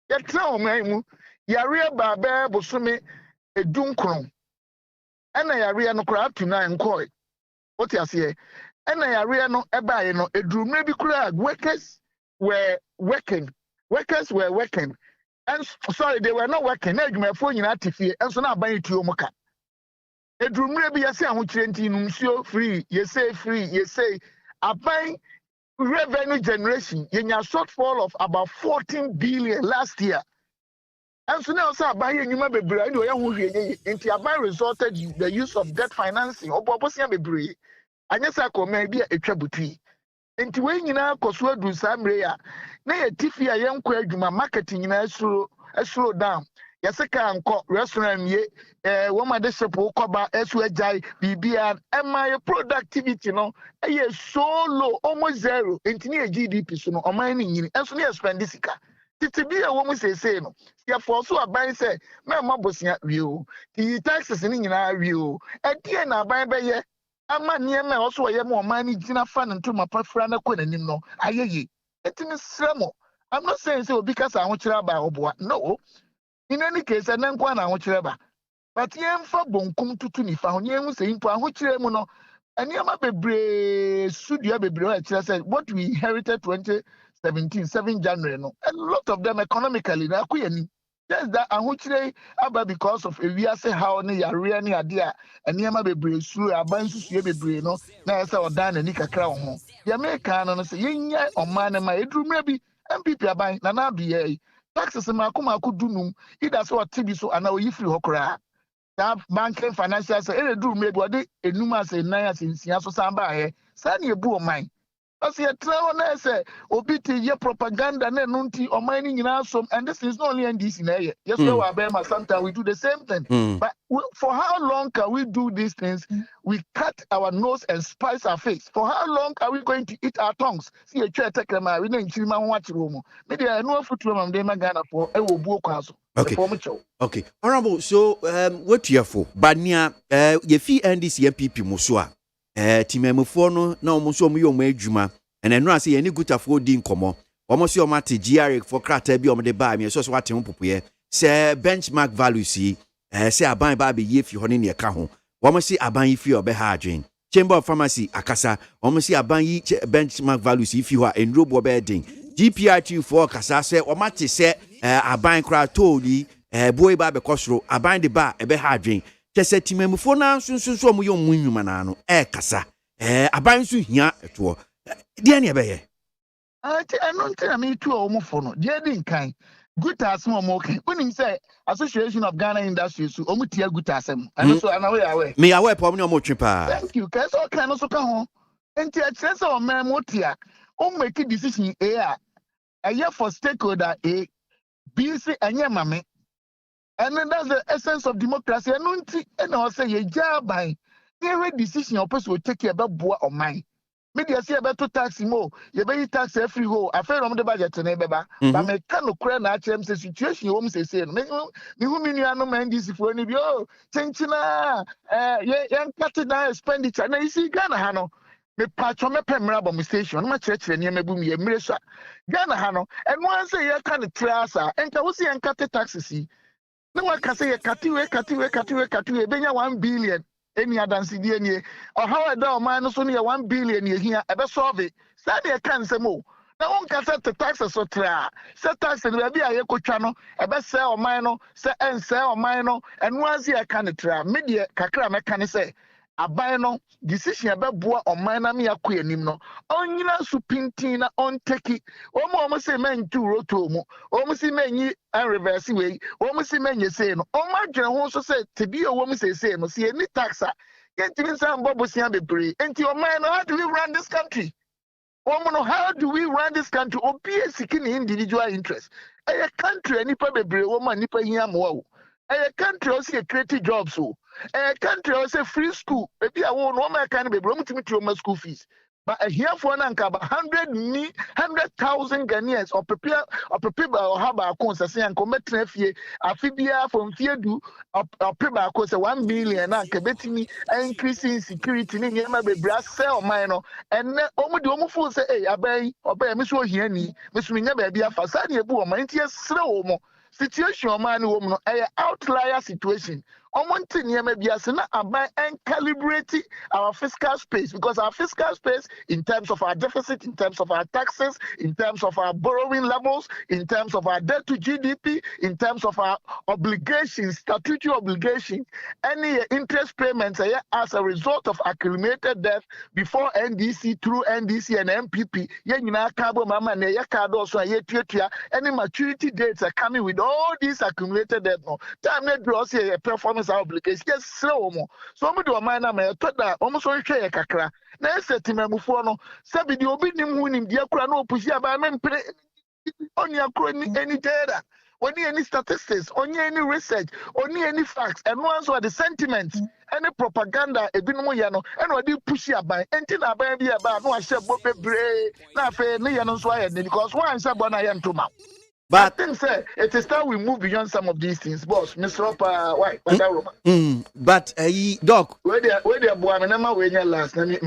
Yet now, man, Yaria Babe Bosumi a Dunkron. And I area no crowd to nine koi. What you say? And I area no eba, no, a drew maybe crowd. Workers were working. And sorry, they were not working. Now you may phone in Atifi, and so now buying to your mocha. Edrumre bi yase ahochirenti numsio free you say aban revenue generation yenya shortfall of about 14 billion last year and so now say aban yenyuma bebre and oya ho hwe enti aban resulted the use of debt financing obobosia bebre anya sa koma bi etwa buti enti we nyina koso adu samre ya na ye tifi a yenko adwuma marketing nyina slow down yaseka anko restaurant ye woma de shepo koba esu ajai bibia my productivity no so low almost zero entini GDP so no oman ni nyini enso ne spend sika titi bia womu say no ya for so aban say me mabosia wiu the taxes ni nyina wiu edie na aban be ye ama niema also ye mo oman ni gina fa nto mapafra na konanim no ayeye etini sremo. I'm not saying say obi kasa ahochira ba oboa no. In any case, I don't want to but yam for bonkum to ni found yam saying for no and yama bebre studio bebre said what we inherited 2017 7 January no a lot of them economically na kuyani just that ahuchire aba because of we say how ne yare ne ade a and yama bebre su aban susu bebre no na say odan na ni kakra ho ya meka no say yenya oman ma edrumra bi MPP aban na na biye taxes maku dunum either so tibi so ana oyi free hokra that banking financial say do maybe odi enuma say nine sinsia so samba he say na ebu o man as ye travel na say obi ti ye propaganda na nunti o man ni nyina so and this is not only NDC na ye yes we are Bema sometimes we do the same thing but for how long can we do these things we cut our nose and spice our face for how long are we going to eat our tongues see a chair take ma we na nchiri ma ho achiro mu me dey no afuturo ma dem Ghana for e wo buo kwaso okay honorable so what you for bania ye fi NDC MPP muso a timemufo no na omuso mu yo mu adwuma and enura say ye ni gutafo di nkomo omo se omo ate GRA for krata bi omo de ba me so wate ho popoye say benchmark value si say aban ba be ye fi ho ne ne ka ho omo se aban yi fi obe ha adwen Chamber of Pharmacy akasa omo se aban yi benchmark value si fi ho a enro bo be den GPRT for kasa say omo ate say aban kra toli boy ba be kosoro aban de ba ebe ha adwen kese timemufo na sunsun omo yo mu nwuma na no kasa aban su hia eto de ne ebe ye anu ntina me tu omo fo no de di nkan good asem omo okay unim say Association of Ghana Industries so omo tia good asem and so ana we awe me awe pom ne omo twipa thank you cause all kind so ka ho enti a kire say o man mo tia o make decision a year for stakeholder A B C anya mame. And then that's the essence of democracy. And I say, ye jabai, every decision your person will take care about boy or mine. Maybe I say about to tax more, you pay tax every hole. I feel on the budget to neighbor, but me can't cry na HM situation. You won't say, me who mean you are no man this for any bio, Chenchina, young cut expenditure. Now you see, Ghana Hano. Me patron me pemrabo station ma church near me boom ye mresha Ghana Hano and one say you can trasa and can we see and cut taxes No one can say katiwe benya 1 billion any adansi die nie or how a down man so near 1 billion here ebe solve it say dey kan say mo na won ka set taxes so tra set taxes na bia ye kotwa no ebe say o man no say en say o man no enu azi e kan tra me de kakra me kan say aban no decision abeboa oman na me yakọ anim no onyina su pintin na on take omo say men tu roto mu omo say menyi reverse way omo say menye say no omo adwene ho so say tebi omo say no say any taxa yentimi san bobosia bebre enti oman no how do we run this country omo no how do we run this country obi seeking individual interest a country nipa bebre omo nipa hia mo a country also create jobs so a country also free school maybe I won't know my kind of baby to my school fees but here for an anchor 100,000 Ghanaians or prepare or have a course and commit traffic a fibia from fear do or prepare course 1 billion and betting me increasing security in my baby sell minor and almost the almost say hey obey miss what here ni miss me never be a facade you my tears slow more situation man woman outlier situation Omonti nieme biase na aban and calibrate our fiscal space because our fiscal space in terms of our deficit, in terms of our taxes, in terms of our borrowing levels, in terms of our debt to GDP, in terms of our obligations, statutory obligations, any interest payments as a result of accumulated debt before NDC through NDC and MPP. Any maturity dates are coming with all these accumulated debt. No time net draws a performance obligation yes slow mo so mo do man na me to da o mo so hwe kakra na esetimamufo no sabi di obi nim hu nim dia kura na opusi aba me mpre oni akro ni any data oni any statistics oni any research oni any facts and one so the sentiments any propaganda ebinom ye no and odi pushi aba enti na aba bi aba no ahye bo bebre na afa ne ye no so aye because one say bo na ye ntoma. But I think it is time we move beyond some of these things, boss. Mr. Upper, why? But Doc, where they boy, I'm not waiting last. TV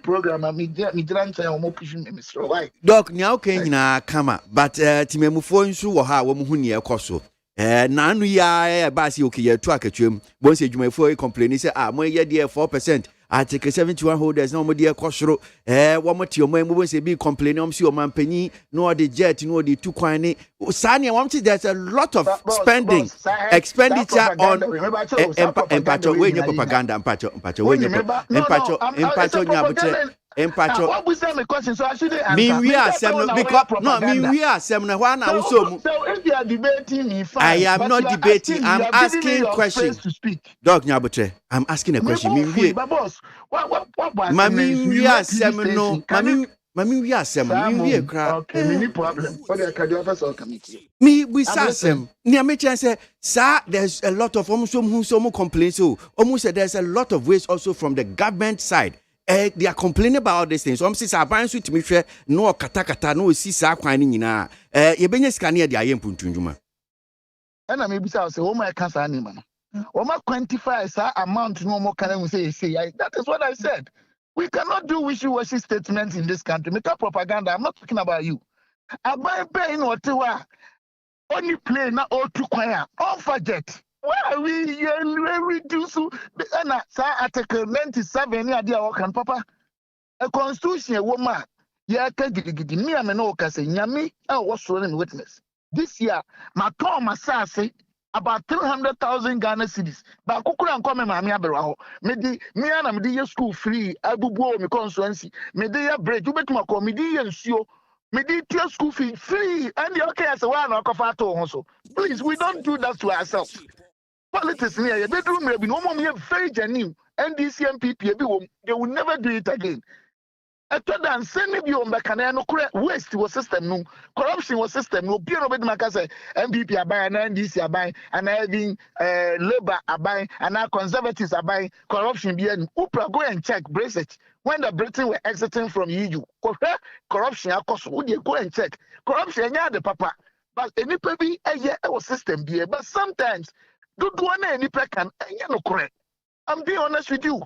program, me grandson, I'm pushing Mr. Why? Doc, now can na kama, but Timemufo nsu wo ha wo mu huni ekoso. Na anu ya basi okay ya tu akatwem. Bon se dwumafo complain say mo ye dey 4%. Article 71 holders no mo dey kwosoro wo mo ti o mo say be complain om si o mampani no the jet no the two kwan ni sane wo ti there's a lot of spending expenditure on empacho we nye propaganda empacho we nye empacho nyabotre empacho what we say my question so I shouldn't answer me we are sem no because no me we are sem na wha na wo so if you are debating me fine I am not debating I'm asking questions Dog nyabotre I'm asking a question me we boss what mami we are sem no mami we are sem me we kra okay me problem what the can officer committee me we sem near me chance say sir there's a lot of almost some complaints so almost there's a lot of ways also from the government side. They are complaining about all these things. So I'm saying, "Aban so timi hwe no kata no si sa kwan ni nyina. Ye benya sika ne de ayem puntunjuma." And I maybe say, "Oh my cancer animal. O ma quantify sa amount no more can say that is what I said. We cannot do wishy-washy statements in this country. Make up propaganda. I'm not talking about you. Aban pay in Ottawa. Only plane na all two kwaya. On budget. Why are we reduce na sa article 97 ni ade a wokan papa a constitution woman ya ka gidigidi me am na okase nyame a wo so na witness this year my tom asase about 300,000 Ghana cedis ba kokura nkome maame aberwa ho me di me na me di school free abubuo me constituency me di ya break ubetuma ko me di nsuo me di tier school fee free and the okay as one okofa to ho so please we don't do that to ourselves. Politics near your bedroom may be no more very genuine. NDC MPP, they will never do it again. I told them, send me on back and no waste was system, no corruption was system, no peer of it. MPP are buying, NDC are buying, and having labor are buying, and now conservatives are buying corruption. Being Upra go and check Brexit when the Britain were exiting from EU. Corruption, of course, would you go and check corruption? Yeah, the papa, but any baby a year our system be, but sometimes. Do one any pecan, no correct. I'm being honest with you.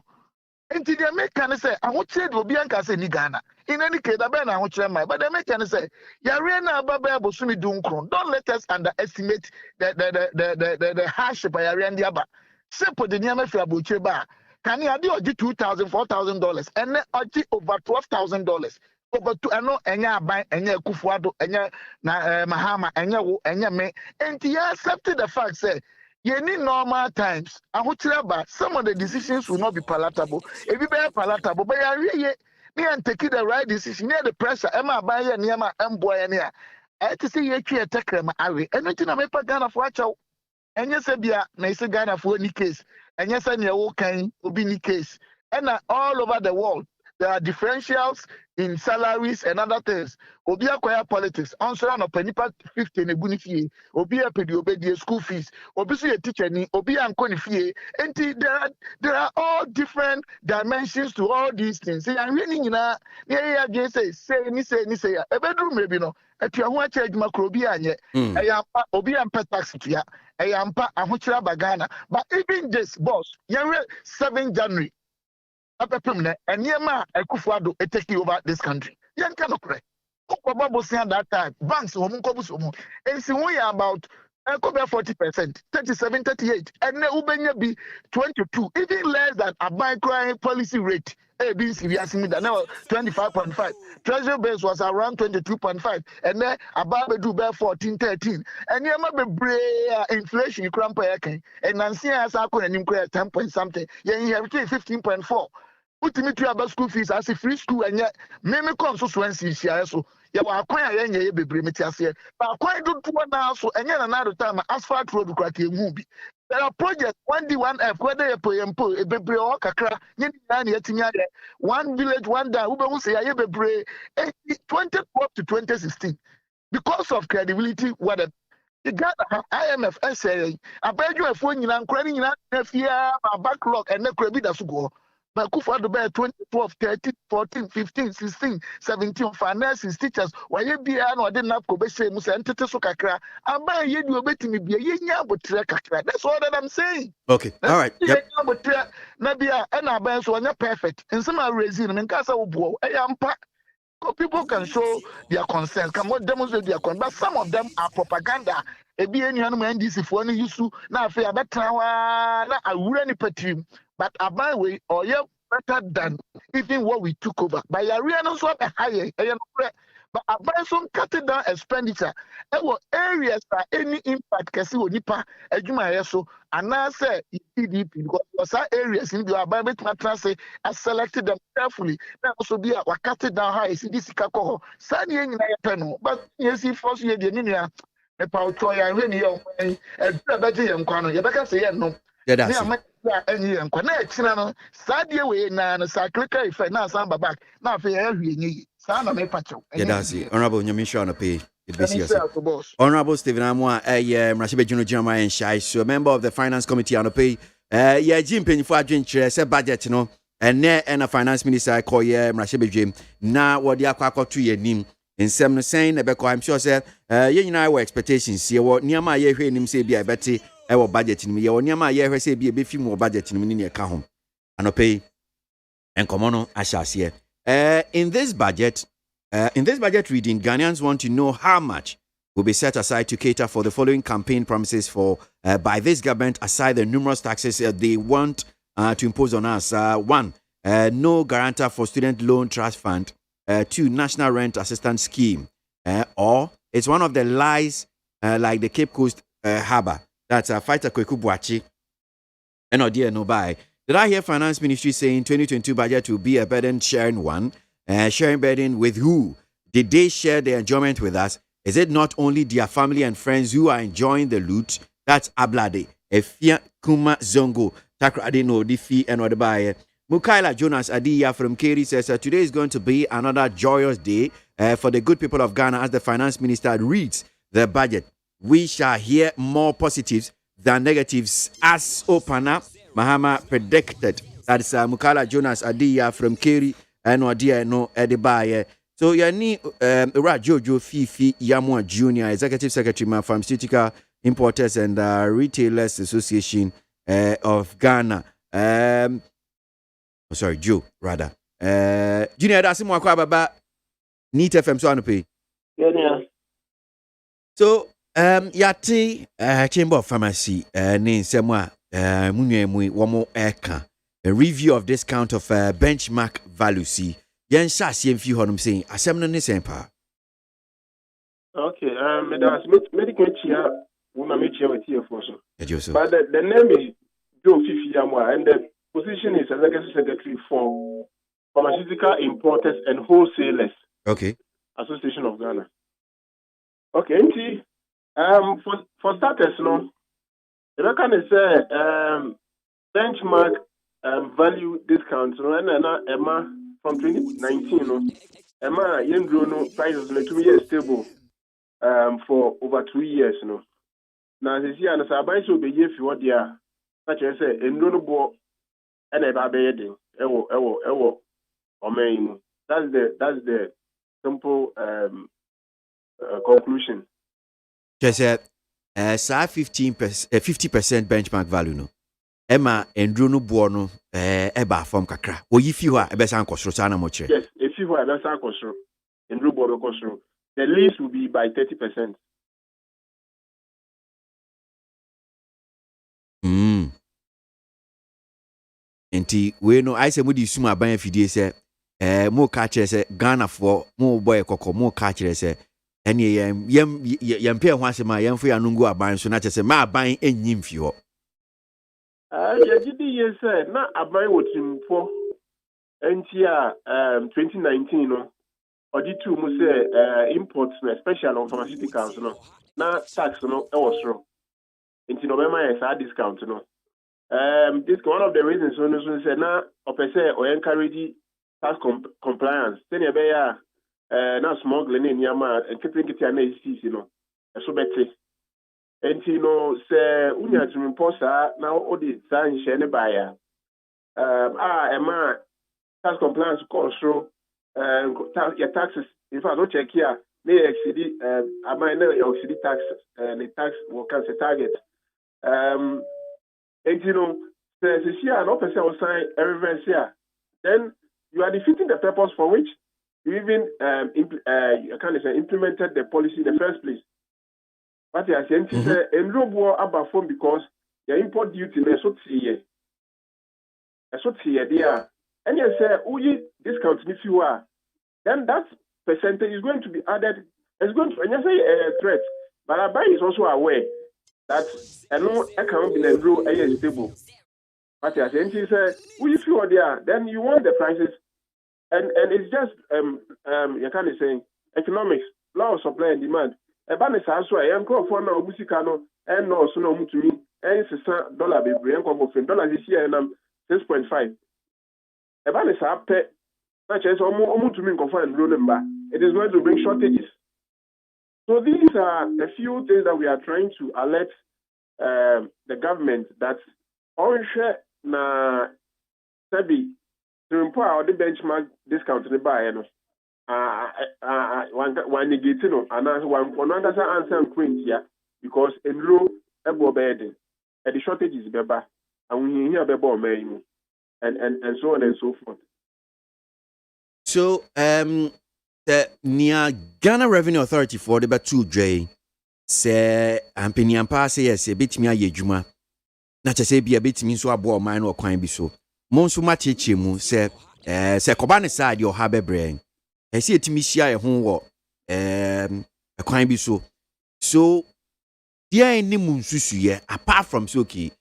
Enti the American say, I want to do Bianca say ni Ghana. In any case, I bet I want to my. But the American say, Yarena Baba Bosumi Dunkron. Don't let us underestimate the hardship by Yarian Diaba. Simple the Niame Fiabucheba. Can you do $2,000, $4,000 and then over $12,000? Over to ano enya ban enya kufuado enya na mahama enya me. And he accepted the fact say you need normal times. Some of the decisions will not be palatable. If you be palatable, but you me and take the right decision. Near the pressure, Emma buy a near my boy and here. I to see you take them away. Anything I make Ghana for out. And yes, Abia, na say Ghana for any case. And yes, I know can be any case. And all over the world, there are differentials in salaries and other things. Obi acquire politics. Answer on a penny 50 ne bunifi. Obi a pedi obedi school fees. Obi so a teacher ni. Obi ankoni fee. And there are all different dimensions to all these things. See, I'm really yeah say ni say. A bedroom maybe no. At your one charge macrobi anye. Ayampa obi ampa tax tia. Ayampa ahuchira bagana. But even this boss, 7 January. And Yema Ekufuado taking over this country. Yan cannot correct. At that time, banks and see we are about 40%, 37, 38, and Ubenya be 22, even less than a micro policy rate. ABC, we are seeing that now 25.5. Treasury base was around 22.5, and then about do bear 14, 13. And you be inflation, you cramp and Nancy has a 10 point something. You have 15.4. Put me to about school fees as a free school, and yet many constituencies here. So you are quite a young baby, but quite do one now. So and yet another time, asphalt road crack a movie. There are projects 1D1F, whether you pay and pull a baby or Kakra, 1 village, 1 day, who will say, I have a break 2012 to 2016 because of credibility. What the Ghana IMF SA, I bet you a phone in credit in fear, backlog, and the credit as go. But Kufa bear 2012, 13, 14, 15, 16, 17, finances, teachers, why you be an or didn't have Kobe Musa and Teteso Kakra. I buy you do a bit to me be a yen but Kakra. That's all that I'm saying. Okay, all right. Yep. Nabia and I buy so you're perfect. And some are raising and Casa Ubo, I am pack. People can show their concerns, can demonstrate their concerns, but some of them are propaganda. Ebi any anu NDC for any use na afi abetwa na awura ni patim, but aban we or you better than even what we took over. But your real no so be higher, but aban some cutting down expenditure. There were areas that any impact kesi onipa adwuma yeso and say PDP because some areas in the aban betwa say I selected them carefully. Now also be a cut it down high. See this kakoko. Sani nyina ye peno, but yes if force ye de ninia. About Toya, when you and Betty and Quano, you better say no. Yeah, any and connect, Sadia way, and a cyclical finance on back. Now, for every son of a patrol. Honorable Yamisha pay. Honorable Stephen Amwa, Rashibe Juno Jeremiah and Shai, so member of the Finance Committee on the pay. Yeah, Jim Penny for drink chair, budget, and a finance minister I call Rashibe Jim. Now, what the aqua to your name. In some saying, I'm sure, sir, you and I were expectations here. What near my year, him say be a betty, our budget in me, or near my year, say be a few more budget in me near Kahom. And I'll pay and come on, I shall see. In this budget reading, Ghanaians want to know how much will be set aside to cater for the following campaign promises for by this government, aside the numerous taxes they want to impose on us. 1, no guarantor for student loan trust fund. 2, National Rent Assistance Scheme, or it's one of the lies like the Cape Coast Harbour. That's a fighter Kweku Boachi. And dear no buy. Did I hear Finance Ministry saying 2022 budget will be a burden sharing one? Sharing burden with who? Did they share their enjoyment with us? Is it not only their family and friends who are enjoying the loot? That's Ablade, Efia Kuma Zongo, Takrade no Difi and what buy. Mukaila Jonas Adiya from Keri says today is going to be another joyous day for the good people of Ghana as the finance minister reads the budget. We shall hear more positives than negatives as Opana Mahama predicted. That's Mukaila Jonas Adiya from Keri and Wadia no Edibaye. So yani Jojo Fifi Yamwa Jr., Executive Secretary Pharmaceutical Importers and Retailers Association of Ghana. sorry, Joe, rather. Junior, that's more about Neat FM so on pay. Yeah. So, yati Chamber of Pharmacy, name semwa, munye one more eka. A review of discount of benchmark value. See, yen shas yen few honum saying, assembly ni sempa. Okay, that's medical chair, woman make chair with here for so. But the name is Joe Fifi Yamwa, and the position is Executive Secretary for Pharmaceutical Importers and Wholesalers. Okay. Association of Ghana. Okay, for starters, no, the can say benchmark value discount, no, and Emma from 2019, no, Emma Yendro no prices no 2 years stable for over 2 years, no. Now this year, and so I so be if you what they are, such as say, and no bo and a baby, ewo, that's the simple conclusion. Just said, 50% benchmark value no. Emma and Bruno Buono, eba from kakra. O if you are a best uncle, Sana Moche. Yes, if you are a best uncle, in Rubo Costro, the lease will be by 30%. Enti we no I say mudi suma ban fidie say mo ka kire say Ghana for mo boy kokko mo ka kire say ene yem pe ho asema yem fo ya nungu aban so na kire say ma aban enyim fi ho ya gidi ye say na aban wotimfo enti a 2019 no odi tu mu say imports na special on pharmaceuticals no na tax no e was wrong enti no be my discount no. This one of the reasons when you say now, or encourage tax compliance. Then you be now smuggling in Yama and keeping it an ACC, so better. And say unya to impose now all the sign share buyer. Tax compliance cost through your taxes. In fact, don't check here. May exceed I might know exceed taxes the tax will cancel target. And there's a share and opposite will sign every verse here. Then you are defeating the purpose for which you even implemented the policy in the first place. But you are saying to and robo about phone because the import duty is so tier. There. And you say, discount if you are, then that percentage is going to be added. It's going to, and you say a threat. But our buyer is also aware that no account in the row is stable. But as NT said, if you are there, then you want the prices, and it's just you can't say economics, law of supply and demand. A banner says so I am called for now Musicano and no so no to me and $6 be brain for dollars this year and 6.5. A banner says pet such as almost to me confined number. It is going to bring shortages. So these are a few things that we are trying to alert the government that onshore na sabi to empower the benchmark discount the buy one negative no and one answer and print here because in row ebo bedding and the shortage is beba and we hear beba and so on and so forth. So the near Ghana Revenue Authority for the Batu J say Ampinian pass yes a bit me a yejuma. Na che say be a bit me so abo man or kwan bi so. Monsu machichi mu say Kobane side your habe brain. I see it me share ho wo a kwan bi so. So there any munsusu ye apart from so okay.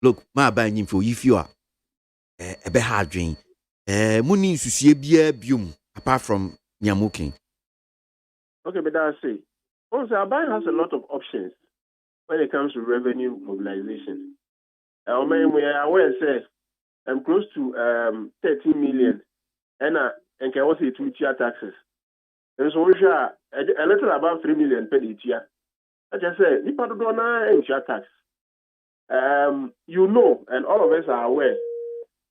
Look, my ban info if you are a be hard drain. Muni susu bia bium apart from Nyamuking. Okay, but that's it. Also, our bank has a lot of options when it comes to revenue mobilization. We are aware, say, I'm close to 13 million, and can also 2-tier taxes. And so we share a little above 3 million per year. Like I said, you don't know tax. And all of us are aware.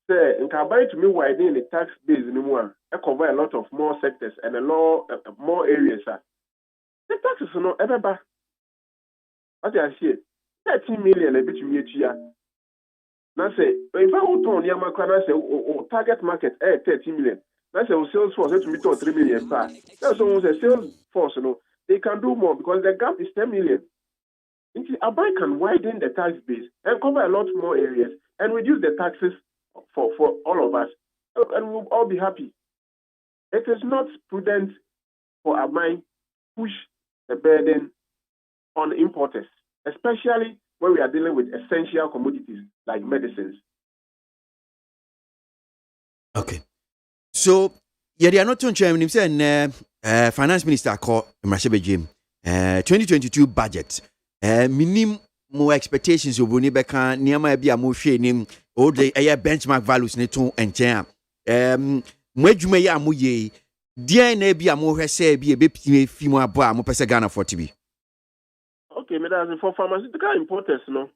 Say, in Kabay to me, widening the tax base anymore. I cover a lot of more sectors and a lot more areas. The taxes are not ever back. What I see, 13 million a bit to me here. Now say, if I would turn your macro, I say, target market, 30 million. Now say, sales force, to meet 3 million. That's almost a sales force, they can do more because the gap is 10 million. Abai can widen the tax base and cover a lot more areas and reduce the taxes for all of us. And we'll all be happy. It is not prudent for Abai to push the burden on importers, especially when we are dealing with essential commodities like medicines. Okay. So, they are not on chairman. Finance Minister called Mrashebe Jim 2022 budget. Minimum more expectations of Bunibeka, Niama Bia Moshe name, all the benchmark values neto and jam. Mwejumaya Muye, dear Nebia Mohese be a bit female bar, Mopesa for TB. Okay, madam, for pharmaceutical importers, no.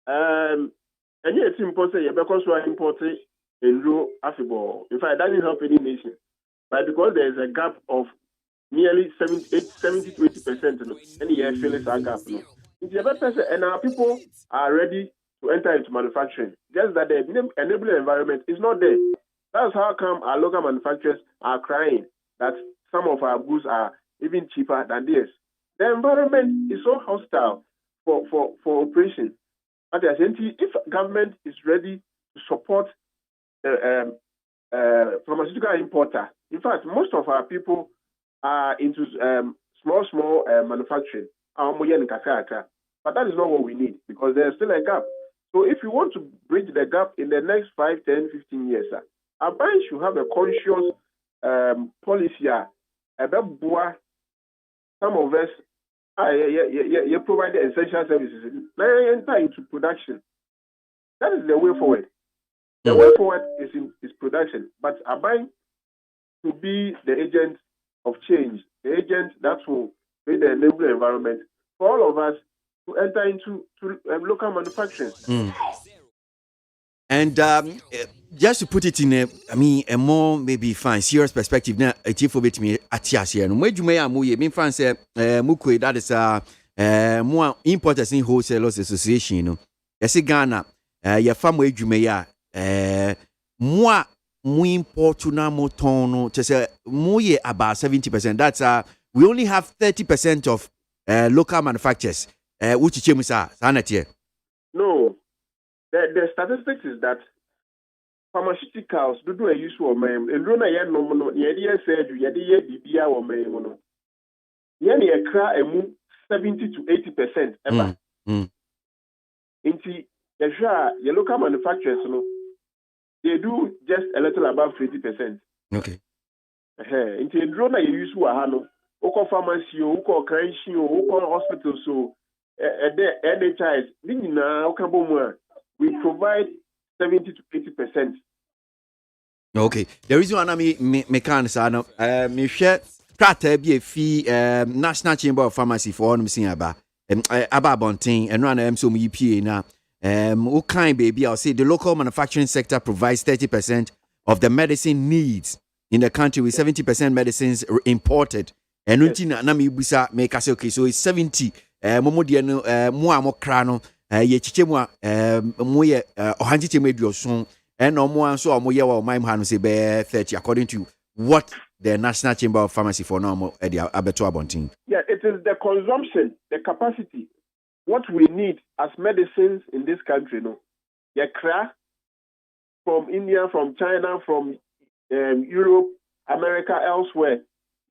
And yet it's important, because we are importing in low affable. In fact, that doesn't help any nation. But because there is a gap of nearly 70 to 80%, and the feelings are gap. And our people are ready to enter into manufacturing. Just that the enabling environment is not there. That's how come our local manufacturers are crying that some of our goods are even cheaper than theirs. The environment is so hostile for operation. But if government is ready to support the pharmaceutical importer, in fact, most of our people are into small manufacturing. But that is not what we need because there's still a gap. So if you want to bridge the gap in the next 5, 10, 15 years, our bank should have a conscious policy. Some of us you provide the essential services. Now you enter into production. That is the way forward. The way forward is production. But our bank to be the agent of change, the agent that will create the enabling environment for all of us to enter into local manufacturing. And just to put it in a more maybe serious perspective, now a chief of it me atias here. Where you may have me France Mukwe, that is more importers in wholesalers association, you know. Yes, Ghana, your farm wage you may more import to now more tono to say more about 70%. That's we only have 30% of local manufacturers. Which Chimusa, Sanity? No. The statistics is that pharmaceuticals do a use of mem. And Rona Yan Yadia said, Yadia Bibia or Memono. Yan Yakra emu 70 to 80% ever. Into your local manufacturers, they do just a little above 20%. Okay. Into Rona you use Wahano, Oko pharmacy, Oko Kranshi, Oko hospital, so NHIs, Nina, Okabomwa. We provide 70 to 80%. Okay. The reason why me can't say me share strata be a fee National Chamber of Pharmacy for on missing aba bonting and run so me EPA now. What kind baby I'll say the local manufacturing sector provides 30% of the medicine needs in the country with 70% medicines imported. And na me busa make us okay, so it's 70 momo diano mo krano ye chichemu moye ohanjiche medioson and no more so moye wa my hanu say be 30 according to what the National Chamber of Pharmacy for normal at the abeto abontin. Yeah, it is the consumption, the capacity, what we need as medicines in this country, from India, from China, from Europe, America, elsewhere,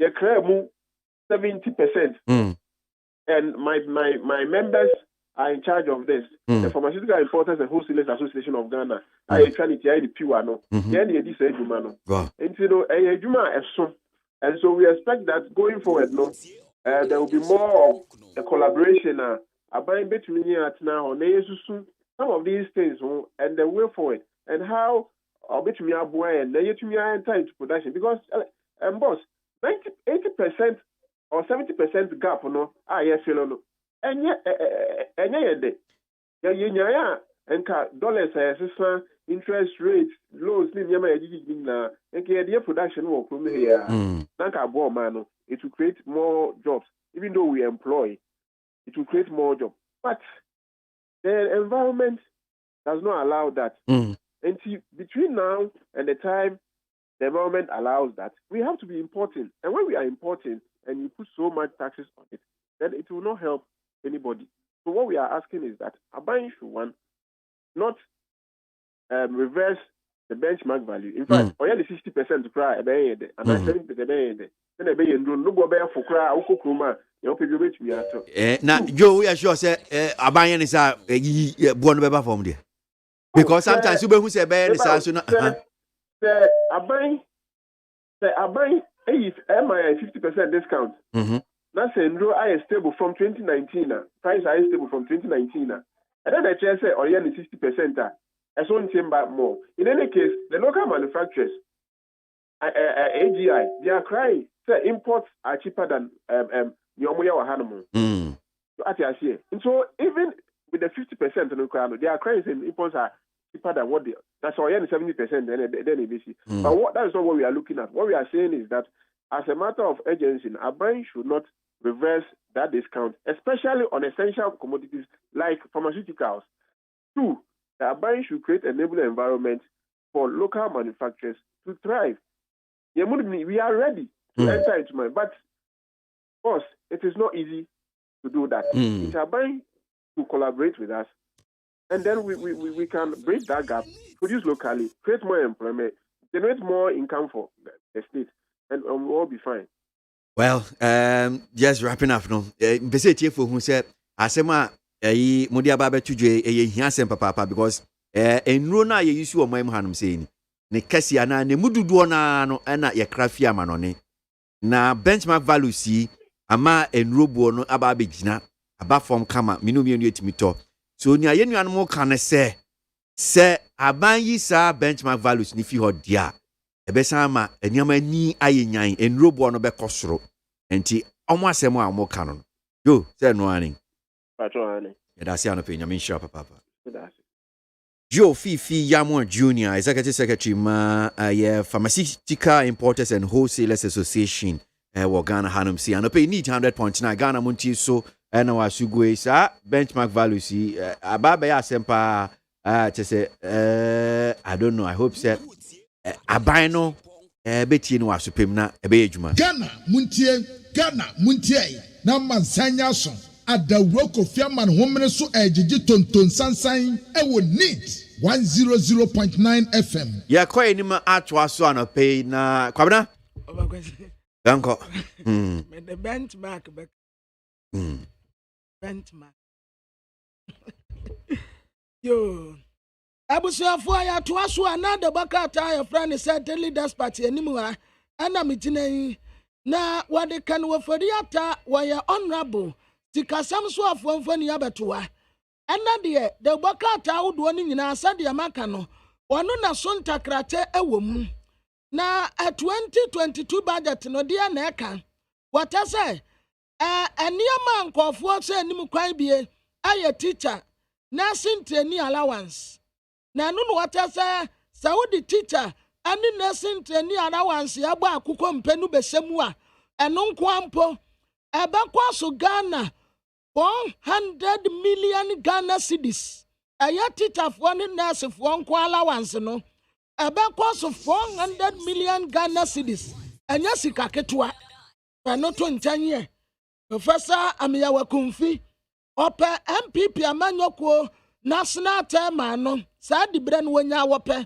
70%. And my members are in charge of this. The Pharmaceutical Importers and Wholesalers Association of Ghana. I try to pure no. And so we expect that going forward, there will be more of a collaboration. Some of these things and the way forward and how between and enter into production because boss 80% or 70% gap and dollars interest rates loans production it will create more jobs even though we employ it will create more jobs but the environment does not allow that. And between now and the time the environment allows that, we have to be importing. And when we are importing and you put so much taxes on it, then it will not help anybody. So what we are asking is that Aban should one not reverse the benchmark value. In fact, only 60% to cry, and 70% then a bay and no go bear for cry, Oklahoma, you know, which we are talking. Now, Joe, we are sure, say, Aban is a born baby from there. Because sometimes you who say, Ben is also not. Aban, if MI 50% discount. That's a no I stable from 2019. Price I stable from 2019. And then the chair say, or 60%. As one came back more. In any case, the local manufacturers, AGI, they are crying. Say imports are cheaper than Yomoya or Hanamo. And so even with the 50% in the they are crying saying imports are cheaper than what they. That's all 70%. Then ABC. But that is not what we are looking at. What we are saying is that as a matter of urgency, our bank should not reverse that discount, especially on essential commodities like pharmaceuticals. 2, the bank should create an enabling environment for local manufacturers to thrive. We are ready to enter into money, but of course, it is not easy to do that. It's a bank to collaborate with us, and then we can bridge that gap, produce locally, create more employment, generate more income for the state, and we'll all be fine. Well, just wrapping up now. Bese for who said asema Modi Ababa Tuje Hiasen Papa because enro na ye use o mam hanum sei ne kesi ana ne mududu na no na ye krafia manone na benchmark value si ama enro buo no aba begina aba form kama minu etimi to so ni aye nuan mo kan se aban yi sa benchmark values ni fi ho dia ebesa ama eniama ni ayenyan enro buo no be kosoro enti omo asem a mo kan no yo se no ani Patroni. That's the opinion. I mean, sure, Papa. Joe Fifi Yamon Jr., Executive Secretary, Pharmaceutical Importers and Wholesalers Association, Ghana Hanum C. And I pay need 100.9 Ghana Montie so and our Sugwe, sir, benchmark value. See, Ababa Sempa, to say, I don't know, I hope, sir, Abino, Betty no Supimna, a Bejuma. Ghana Muntie, Naman Sanyason. At the Roko Fiaman Woman so Ejiji Tonton Sansan, I will need 100.9 FM. Yeah, quite anima at was on a pay na Kwabna. Uncle. The benchmark. Benchmark. Yo. Abusuafo ya to aso another bakata your friend said the leaders party anymore. And I'm it na what they can for the ata were honorable. Tikasam so afo mfani abetoa ena de bokata wodo ni nyina asade amaka no wono na so ntakrate ewom na 2022 budget no de na eka wata say eniama nkofo so anim kwan bie aye teacher nursing training allowance na no wata say saudi teacher ani nursing training allowance ya gba akukọ mpenu besemu a eno nko ampo ebakwa so Ghana 100 million Ghana cedis. Aya teacher for any nurse for one allowance no. About cost of 400 million Ghana cedis. And yasika ketua. Not 20 years. Professor Amiyawa Kumfi. Ope MPP amanyoko national term Said the brain when ya wape.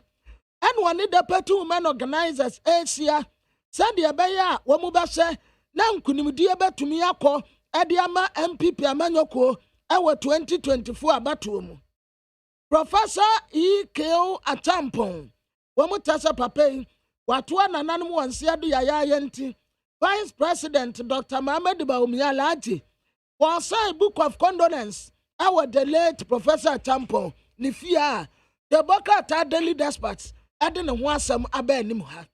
And one need the two women organizers Asia. Said the abaya wamubase. Now kunimudi to me ako. Ediama MPP amanyoko ewe 2024 abatuomu. Professor E.K.O. Atampon wamutasa papei watuwa na nanamu wansiadu ya yenti Vice President Dr. Mohamed Baumia Lati was a book of condolence ewe the late Professor Atampon ni fia the boka ta daily despots adina huasam abe ni muha.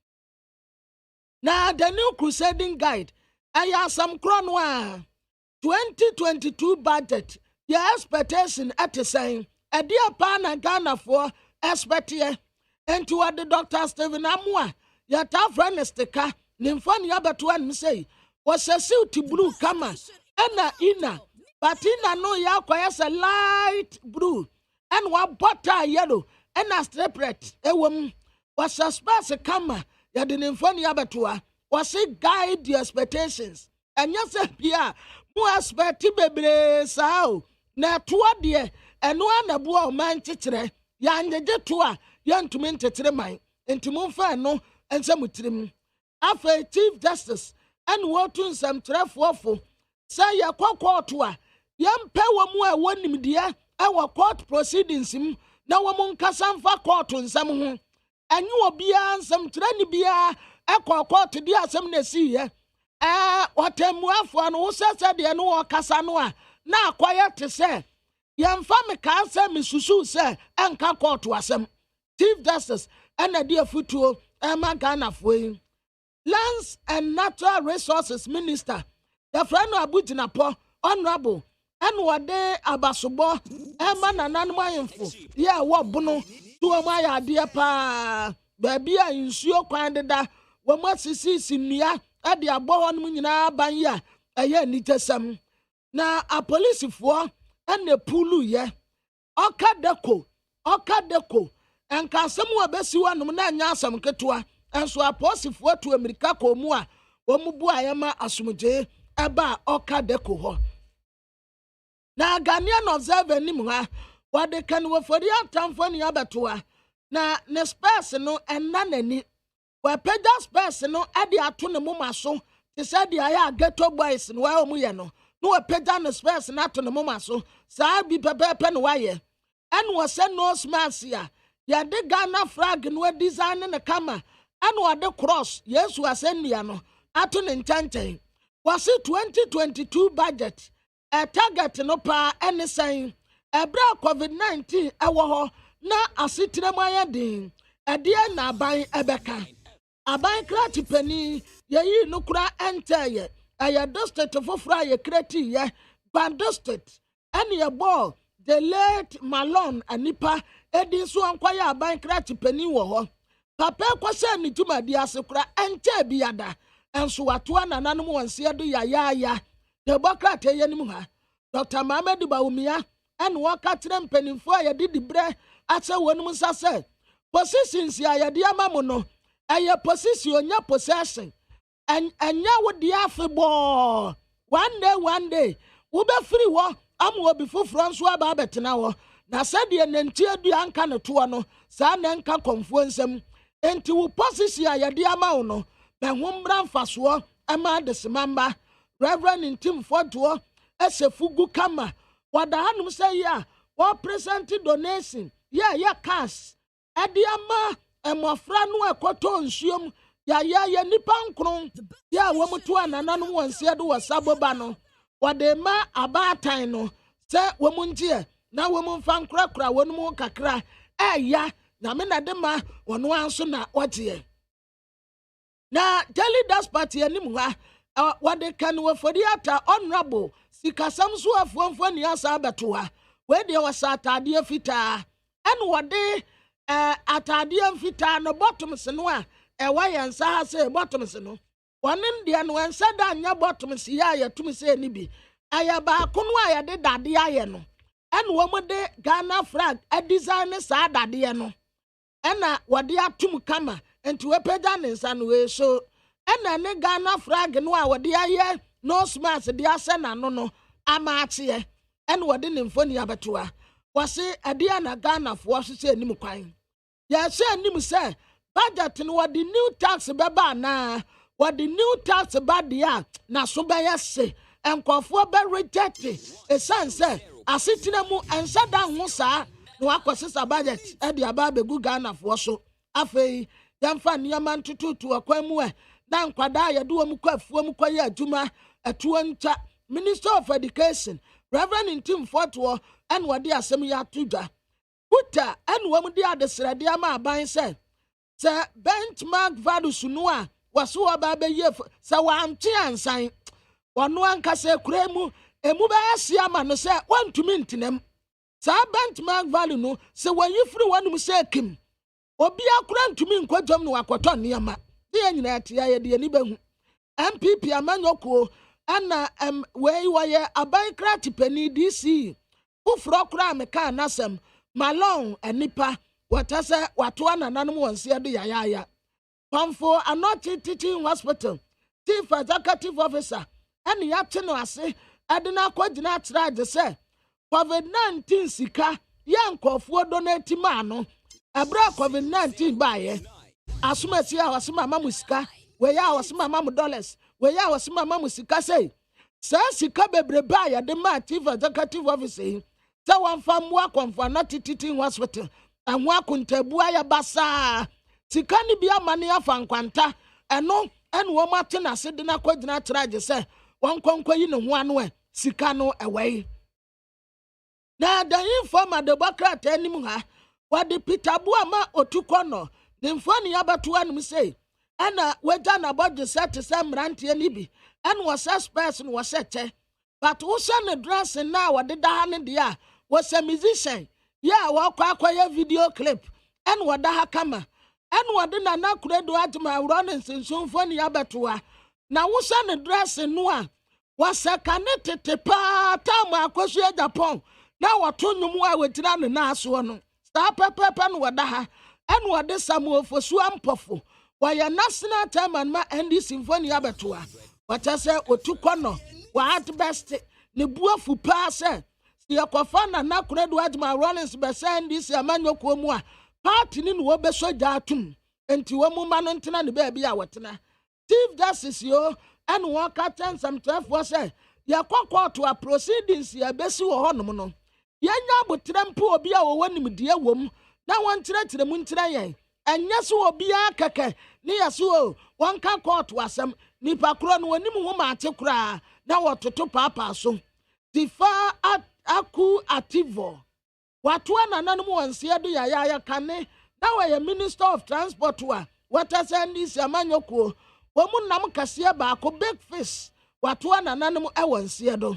Na the new crusading guide aya sam kronwa 2022 budget, your expectation at the same, a dear pana Ghana for expect ye, and to the Dr. Stephen Amwa, your tough friend is the car, Nymphon Yabatuan say, was a suit blue kama, Anna Ina, but Ina no yaquas a light blue, and wa butter yellow and a stripret a woman was suspect a camera yadin funny abatua was it guide your expectations and yes Pia more expect baby sao na tua dear and one a boy man titre yan the tua yan to mean titre mine into moon no and some with him after Chief Justice and what some tref waffle say ya kwa yam pe wo mu a wonim dia e court proceedings m na wo mun kasamfa court nsam ho anyi obia nsam trani bia e court di asem na si ye otemuafo no wo sese de no wo kasa no a na akoya te se yamfa me ka se me susu se enka court asem Chief Justice and a dear futuo Emma Ghana foi Lands and Natural Resources Minister the friend of Abujinapo Honorable and what day abasobo Emma nananuma info yeah what bono to my idea pa baby a insuo kwandeda wo masisi sinia e de abo honom nyina ban ya eye nitesam na a police fo and the pulu ye okadeko enka semu abesi wanom na anya asam ketua enso aposifo to America ko mu a wo mu bu ayama asumje eba okadeko ho na Ghanaian observer nim ha wade kan wo fori atamfo ni abetoa na ne space no enna nani wa peda space no ade ato ne moma so te se de aya ghetto boys no wa mu ye no wa peda ne space na ato ne moma so saa bi pepepe no wa ye en wo se no smash ya ya de Ghana flag no design ne kama en wo de cross Yesu asennia no ato ne nchanchen was 2022 budget a target no pa anything ebra COVID-19 ewo ho na asitire moya din ade na aban ebeka aban krati pani yeyi no kura enteye aya district fofra ye krati ye Band district and ye ball the late Malone anipa edi so ankwaya aban krati pani wo ho papa kwase ni tuma di asekura ente biada enso watoa nananom wanse do ya the Bokrate Yenimuha, Dr. Mohamed Baumia, and Wakatrem Penifo, ya did the bre at a one musa said. Positions ya diamamono, and your position, your possession, and ya would the affable. One day, Uber free war, will before Francois Babet now. Na said the entia di ankano tuano, san enka confuensem, into position ya diamano, the wombran faswa, ama de semamba. Reverend in Tim Fortuo, as a fugu kama, what the hanum say ya, what presented donation, ya cash, Adiama, and more franu a cotton sium, ya nipan kron, ya womutuan and none one said was sabobano, what they ma abatino, say woman dear, now woman fan crackra, one more kakra, ya, namina dema, one sooner, what ye. Na tell it that's party anymore. What they can were for the ata honorable Sikasam Suafon ni Asabatua, where there was Atadia Fita, and what they Atadia Fita no bottoms and one, a why and Saha say bottoms no. One Indian one said down your bottoms ya to me say nibi. Ayaba Kunwaya de Dadiano, and woman de Ghana flag a designer sad Dadiano. And what they are to Mukama and to a pedan in some way so. And then Ghana flag no our dear no smash the asana no amatie and what didn't funny abatua was it a Diana Ghana for say nimuquine. Ya say nim say budget and what the new tax baba na what the new tax about the na subaya say and confor be rejected a son say asitinamu and sat down musa no akosisa budget e de ababe gu Ghana for so afei yamfa niaman tutu to akwamu na nkwada ya duwa mukwafuo mukwaye adwuma atuo nta Minister of Education Reverend in Tim Fortuo and wadi asem ya tudwa puta and wamudi adesrade ama aban se benchmark value sunua waso aba ye se wante ansan wano ankase kuremu emu ba yasi ama no se wantumi ntinem sa benchmark value no se wanyifri wanum se kim obi akura ntumi nkwadwam no akoto niama de nyina atia ye de ni behu MPP amanyoko ana wey waye aban krati pani DC ufro kra meka nasem Malone enipa watase watoa nananom wonse do yayaya. Pamfo Anochi Teaching Hospital Chief Executive Officer eni yate no ase adena kwagina trade se COVID-19 sika yankofo donate ma no ebra COVID-19 baye asumasi a wasema mamu sika we ya wasema mamu dollars we ya wasema mamu sika say sika bebre baye de ma Chief Executive Officer se wanfa mwa konfa na Teaching Hospital anwa kuntabua ya basa sika ni bia mane afa nkwanta eno wo mate na se de na kwagina trade se wankonkwa yi ne ho ano sika no ewei na da informa de bakrata anim ha wade Peter Buama otukono de mfani abatu anum sei ana wagya na bodge set mrantie ni bi en was suspect no was cheche but wo sha ne dress na wade da ha ne dia was a musician ya wa kwa video clip en wada ha kama en wade na kuredo atma wro ne nsensun fani abatu na wo sha ne dress no a was a kanete pa tam akwasu Japan na wato nyumu a wetira ne na aso no sta pepepe no wada ha en wade Samuel Fosu ampofo waya national chairman ma ND Symphony abetoa watase otukono wa at best ne buafu pa se yakofa na kuredo adma Rollins be send this amanyoko mu a party ni no be soja atum enti wo mu ma no ntena ne ba bia wotena Chief Justice yo en wo ka ten some 12 was say yakokọ to a proceedings ya besi wo honom no yenya botrempo obi a wo wanim die wom na won kyerɛkyerɛ mu nkyerɛ yɛn ɛnyɛ so obi a kɛkɛ ne yɛso won ka court wasɛm nipa koro no wanim ho maate kora na wɔtoto paapa so difa aku ativo watu ananom wonse do yaya kane na wɔyɛ Minister of Transport wa wɔtasa ndi siamanyoko wɔmu nam kase ba ko big fish watu ananom wonse do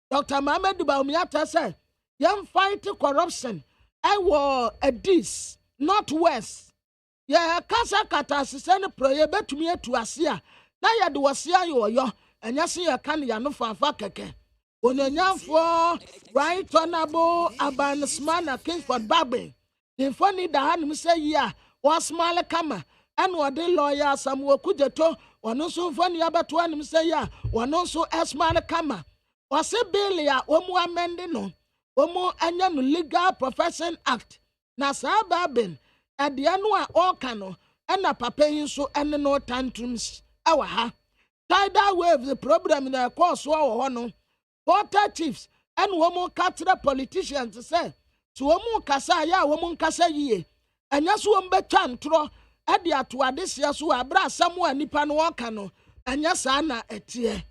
Dr. Mohammed Baumia say yam fight corruption ewo edis not west ya kasa kata sene proye betumi atu ase a na ya de wose ayo enya se ya kan ya no fafa keke ononyamfo right honorable Abansmana Kingsford Bagbe the funny da hanum say ya was small kama and what the lawyer Samuel Kujeto ono so funny abato hanum say ya ono so small kama was a bill ya omu amende no omo anya no Legal Profession Act na sababin adianu a okano ena papa yin so ene no tantrums awa ha tidal wave the problem na course wo ho no water chiefs en womo katra politicians say so womo kasa ya womo nkasa yie anya so wom betwa ntro ade ato ade sia so abra samu anipa no okano anya sa na etie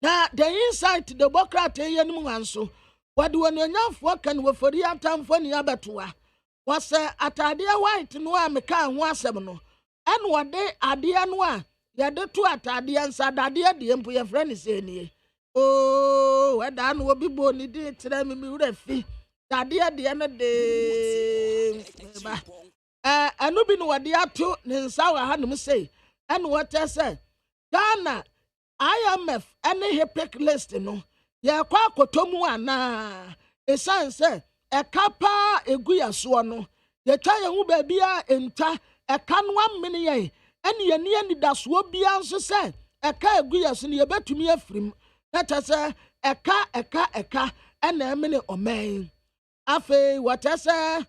na the insight the democrat yenum hanso wade wonanyafo kan wofori atamfo ne abetoa wase atade white no a meka ho asem no en wade ade no a yade to atade nsadade de mpo ye frɛ ne sɛ nie oh wada no obi bo ni de tira mi wura fi ade de ne de ba anu bi no wade ato ne nsa wa ha no sɛ en wote sɛ Ghana IMF any HIPC list no ya kwa kotomu ana esanse ekapa eguya so no ye twa ye hu ba bia enta eka no amene ye ene ye ne ani daso bia nso se eka eguya so ne ye betumi afrim na tase eka ena amene omen afi watase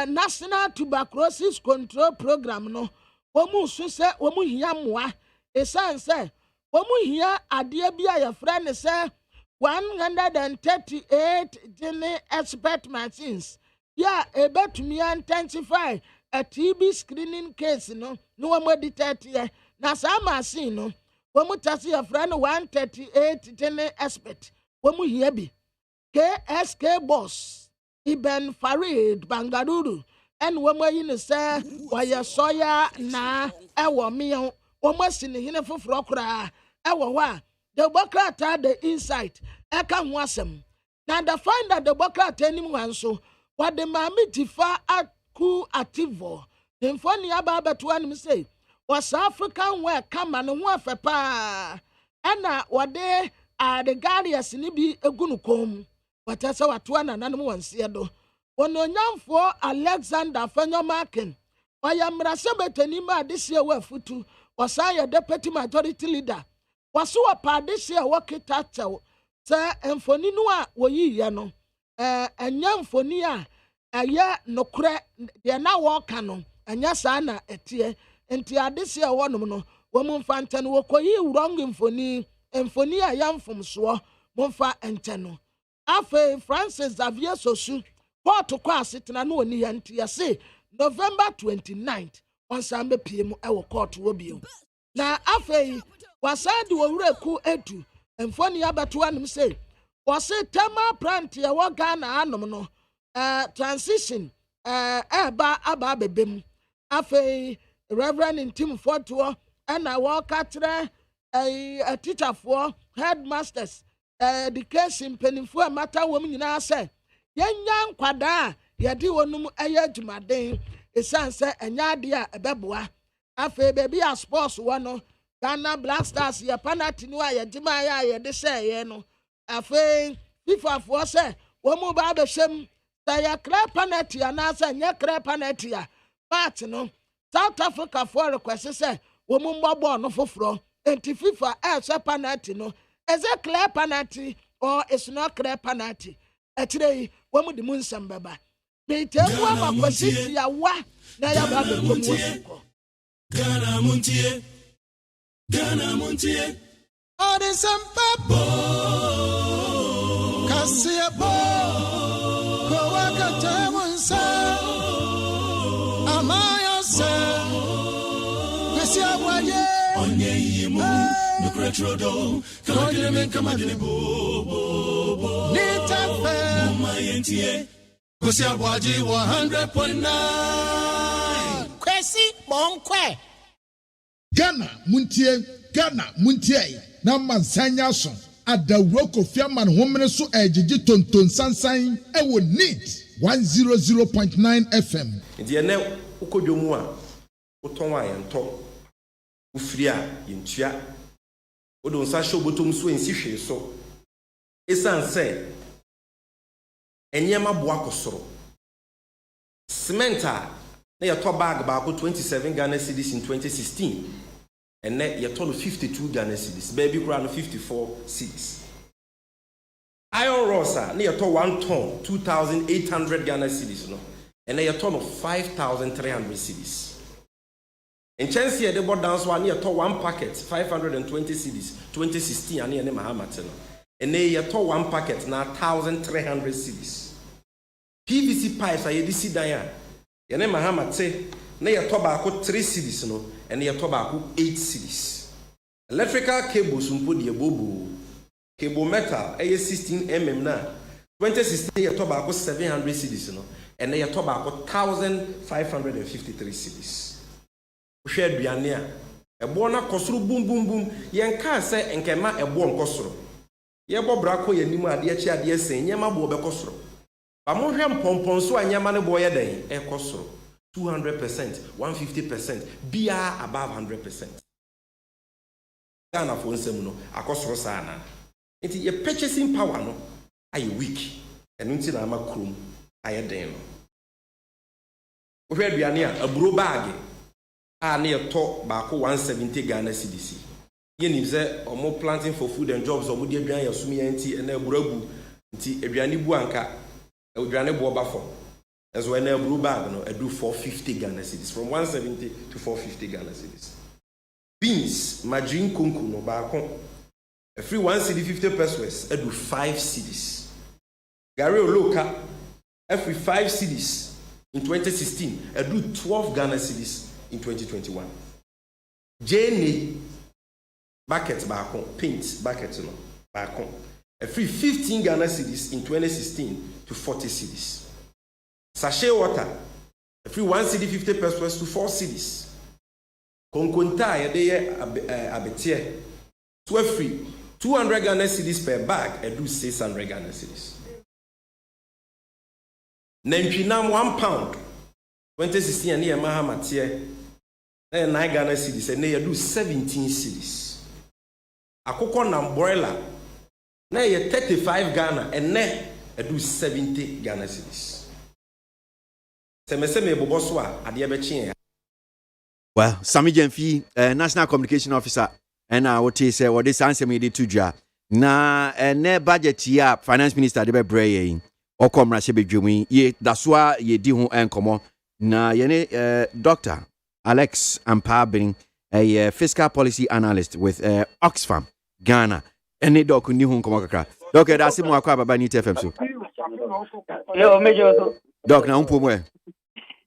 National Tuberculosis Control Program no womu so se womu hia moa esanse womu hia ade bia ye frɛ ne se 138 gene expert machines ya ebetumi intensify a TB screening case no womo detect na sa machine no womo tase ya friend 138 gene expert womo hia bi KSK boss Ibn Farid Bangalore en womo yi ne say waya soya na ewo miyo womo sine hine foforo kra ewo ho the Democrat had the insight. Eka wasem. Now the find that the Democrat anyone so what the mami tifa aku ativo. The funny about one say was African where come and one for pa. And what they are the guardians in be a gunukom. But that's what one and one said. Wononyamfo Alexander Fenyomakin. Oya mrasebeteni ma this year we futu. Wasaya deputy majority leader. Wasu apa this year wakitacho. Sa emfoni nuwa woyi yano. Enya mfoni ya aya nokre de na waka no. Enya sana etie. Enti adisi ya wonom no. Womumfa ntene wokoyi wrong mfoni a yamfom so. Mumfa enteno. Afe Francis Xavier Sosu. Port KWASI tena no oni yanti ya say November 29th on Sambe PM ewo court wobio. Na afe wasadi wawreku edu emfoni abatu anim say wase tema plant ya wo Ghana anom no transition eba aba bebem. Afe Reverend Intim Fortuo na wo katre a teacher for headmasters education penifo mata wo nyina say yenya nkwada yedi wonum aya djumaden esanse enya ade a ebeboa afa baby a sports wono Ghana Black Stars ya penalty no aya djuma ya yede sheye no afa FIFA fo se wo mu ba behwem ta ya kra penalty anasa nya kra penalty a match no South Africa for request se wo mu mbabo no foforo enti FIFA se penalty no is a clear penalty or it's not clear penalty. Today, one with the moon sambaba. They tell you about Kwasi ya wa na ya ba be ko. Ghana Montie. All the sambabo. Kasiabo. Ko wakata munsa. Amaya se. Kwasi ABOAGYE. Onye yimu. Nukratrodo. Kagile menka magile bo. Nitafe. Mumayentie. KWASI ABOAGYE 100.9. KWASI monkwe. Ghana Montie na mansanya so adawro kofiaman homene so ejiji tonton sansan ewo NEET 100.9 FM. Ndi ene ukodwomu a uton wa yento ufiri a yentua odo nsa hye obotom so ensi hwe so esanse enyema boa kosoro cement a na yeto bag ba ko 27 Ghana cedis in 2016 and net yeto no 52 Ghana cedis baby kura no 54 cedis. Iron rosa na yeto 1 ton 2,800 Ghana cedis no and yeto no 5,300 cedis. In Chelsea the board dance one yeto 1 packet 520 cedis 2016 and ne mahamate no and yeto 1 packet na 1,300 cedis. PVC pipes are yedisi dan yene mahamate na yeto ba ko 3 cedis no and yeto ba ko 8 cedis. Electrical cables mpo de bobo cable metal ay 16 mm na 2016 yeto ba ko 700 cedis no and yeto ba ko 1,553 cedis. Hwe aduane a ebo na kosoro bum yen ka se nkema ebo nkosoro ye bobra ko yanim ade achi ade sen nyema bo be kosoro ba mo hwe mpompon so anyema ne bo ye den e kosoro 200%, 150%, bia above 100%. Ghana for nsem no akosoro sana. Nti ye purchasing power no aye weak. Enu nti na ama krom aye den no. Hwe aduane a aburo bag a na yeto ba ko 170 Ghana cedis. Ye nim se omo planting for food and jobs omo de aduane yasum ye nti na aburagu nti aduane bu anka aduane bo ba fo. As when a blue bag no, I do 450 Ghana cedis from 170 to 450 Ghana cedis. Beans, margarine kunku no baako. A free 1 cedi 50 pesos, I do 5 cedis. Gary Oloka, every 5 cedis in 2016, I do 12 Ghana cedis in 2021. Jenny bucket baako, paint bucket no baako. A free 15 Ghana cedis in 2016 to 40 cedis. Sachet water, free 1 cedi 50 pesos to 4 cedis. Konkonta yede abetier, so free 200 Ghana cedis per bag, I do 600 Ghana cedis. Nentwinam 1 pound, 2016 and near Mahamatier, 9 Ghana cedis, and they do 17 cedis. Akoko namboila, na 35 Ghana, and ne I do 70 Ghana cedis. Se me se me bobo so a ade be kye. Well, Sami Jemfi, National Communication Officer, and I would say what this answer me to ja. Na ne budget here, Finance Minister de be breye. O komra se be dwumi. Ye that's why ye di ho enkomo. Na ye ne Dr. Alex Ampabin, a fiscal policy analyst with Oxfam Ghana. Ene doc ni ho enkomo kakra. Doc e da se mo akwa baba ni TFM so. Yo mejo. Doc na umpo mwe.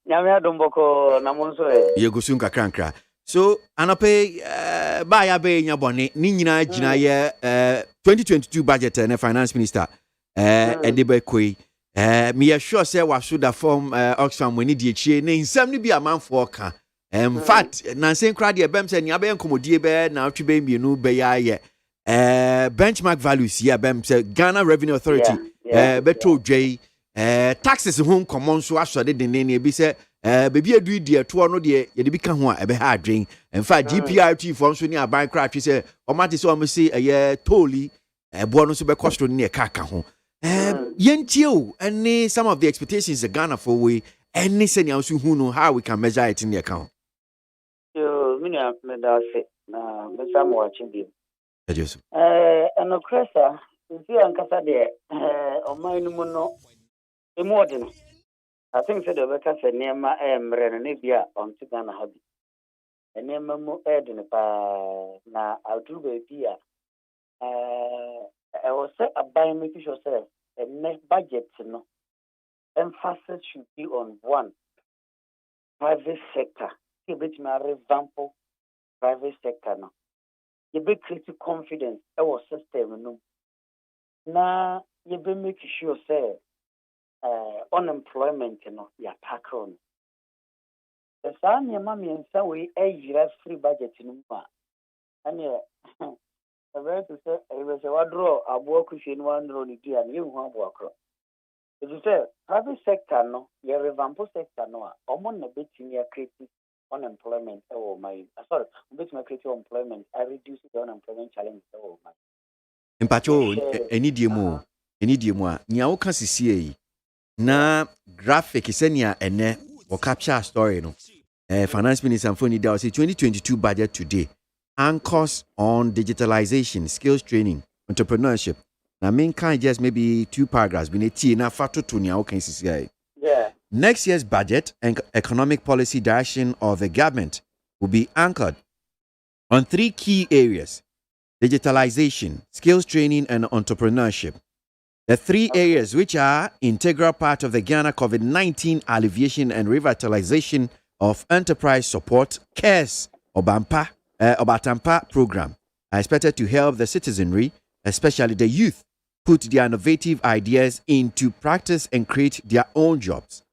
Nyame adomboko na monso e. Ye gusun kakra. So anope ba ya be nya bone ni nyina gina ye 2022 budget na finance minister edebe koi me sure say wa should da form Oxfam when di echie ne nsam ni bi amanfo ka in fact na sen kra de bem say ni abe nkomodie be na atwe be mienu be ya ye benchmark values here bem say Ghana Revenue Authority beto dwei taxes ho common so asode de ne bi say baby adu die to no de ye de bi ka ho a ebe ha adwen in fact GPRT for so ni aban kra twi say o mate so o say toli ebo no so be cost no e ka ho yentie any some of the expectations the Ghana for we any senior so hu no how we can measure it in the account. Yo minia me da se na me sam watching bi Yes. Eno kresa nti ankasa de o man no no emu no I think said the better say nema emre na bia on to Ghana habi enema mu edin pa na adu be bia I was say aban make sure say the next budget no emphasis should be on one private sector. You bet me revamp private sector no. You be create confidence our system no. Na you be make sure say unemployment no ya tackle. The same ya mami nsa we free budget no ma. And I very to say I was a draw ABOAGYE one draw ni dia ni hu ABOAGYE. If you say private sector no, your revamp sector no, omon na betting ya create unemployment or my sorry, betting create employment, I reduce the unemployment challenge or my. Mpacho any demo nya wo kan sisie na graphic senia ene wo capture story no finance minister for ni da say 2022 budget today anchors on digitalization, skills training, entrepreneurship. Now, main kind just maybe 2 paragraphs. Yeah. Next year's budget and economic policy direction of the government will be anchored on 3 key areas: digitalization, skills training, and entrepreneurship. The 3 areas which are integral part of the Ghana COVID-19 alleviation and revitalization of enterprise support KES Obatampa program are expected to help the citizenry, especially the youth, put their innovative ideas into practice and create their own jobs.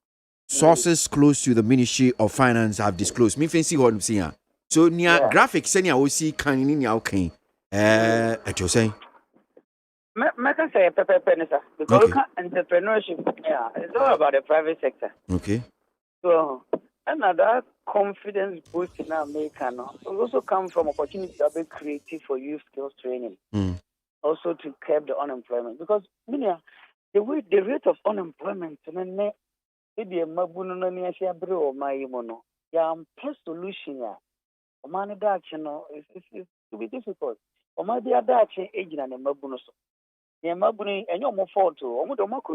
Sources close to the Ministry of Finance have disclosed. Me fancy what I'm saying. So near graphics, senya we see can in your okay. At you say. Me can say sir, because entrepreneurship, it's all about the private sector. Okay. So another confidence boost in America will also come from opportunities to be creative for youth skills training. Also to curb the unemployment, because the rate of unemployment solution is to be difficult.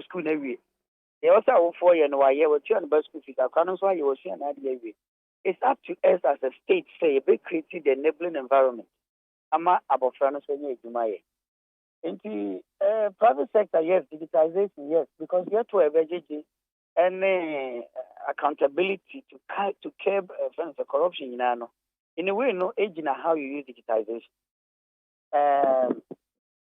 School they also 4 years why you were trying to school fees. Why you were sharing idea. It's up to us as a state say a big creative the enabling environment. Ama about France when you into private sector, yes, digitization, yes, because you have to have and accountability to curb corruption in a way no age na how you use digitization.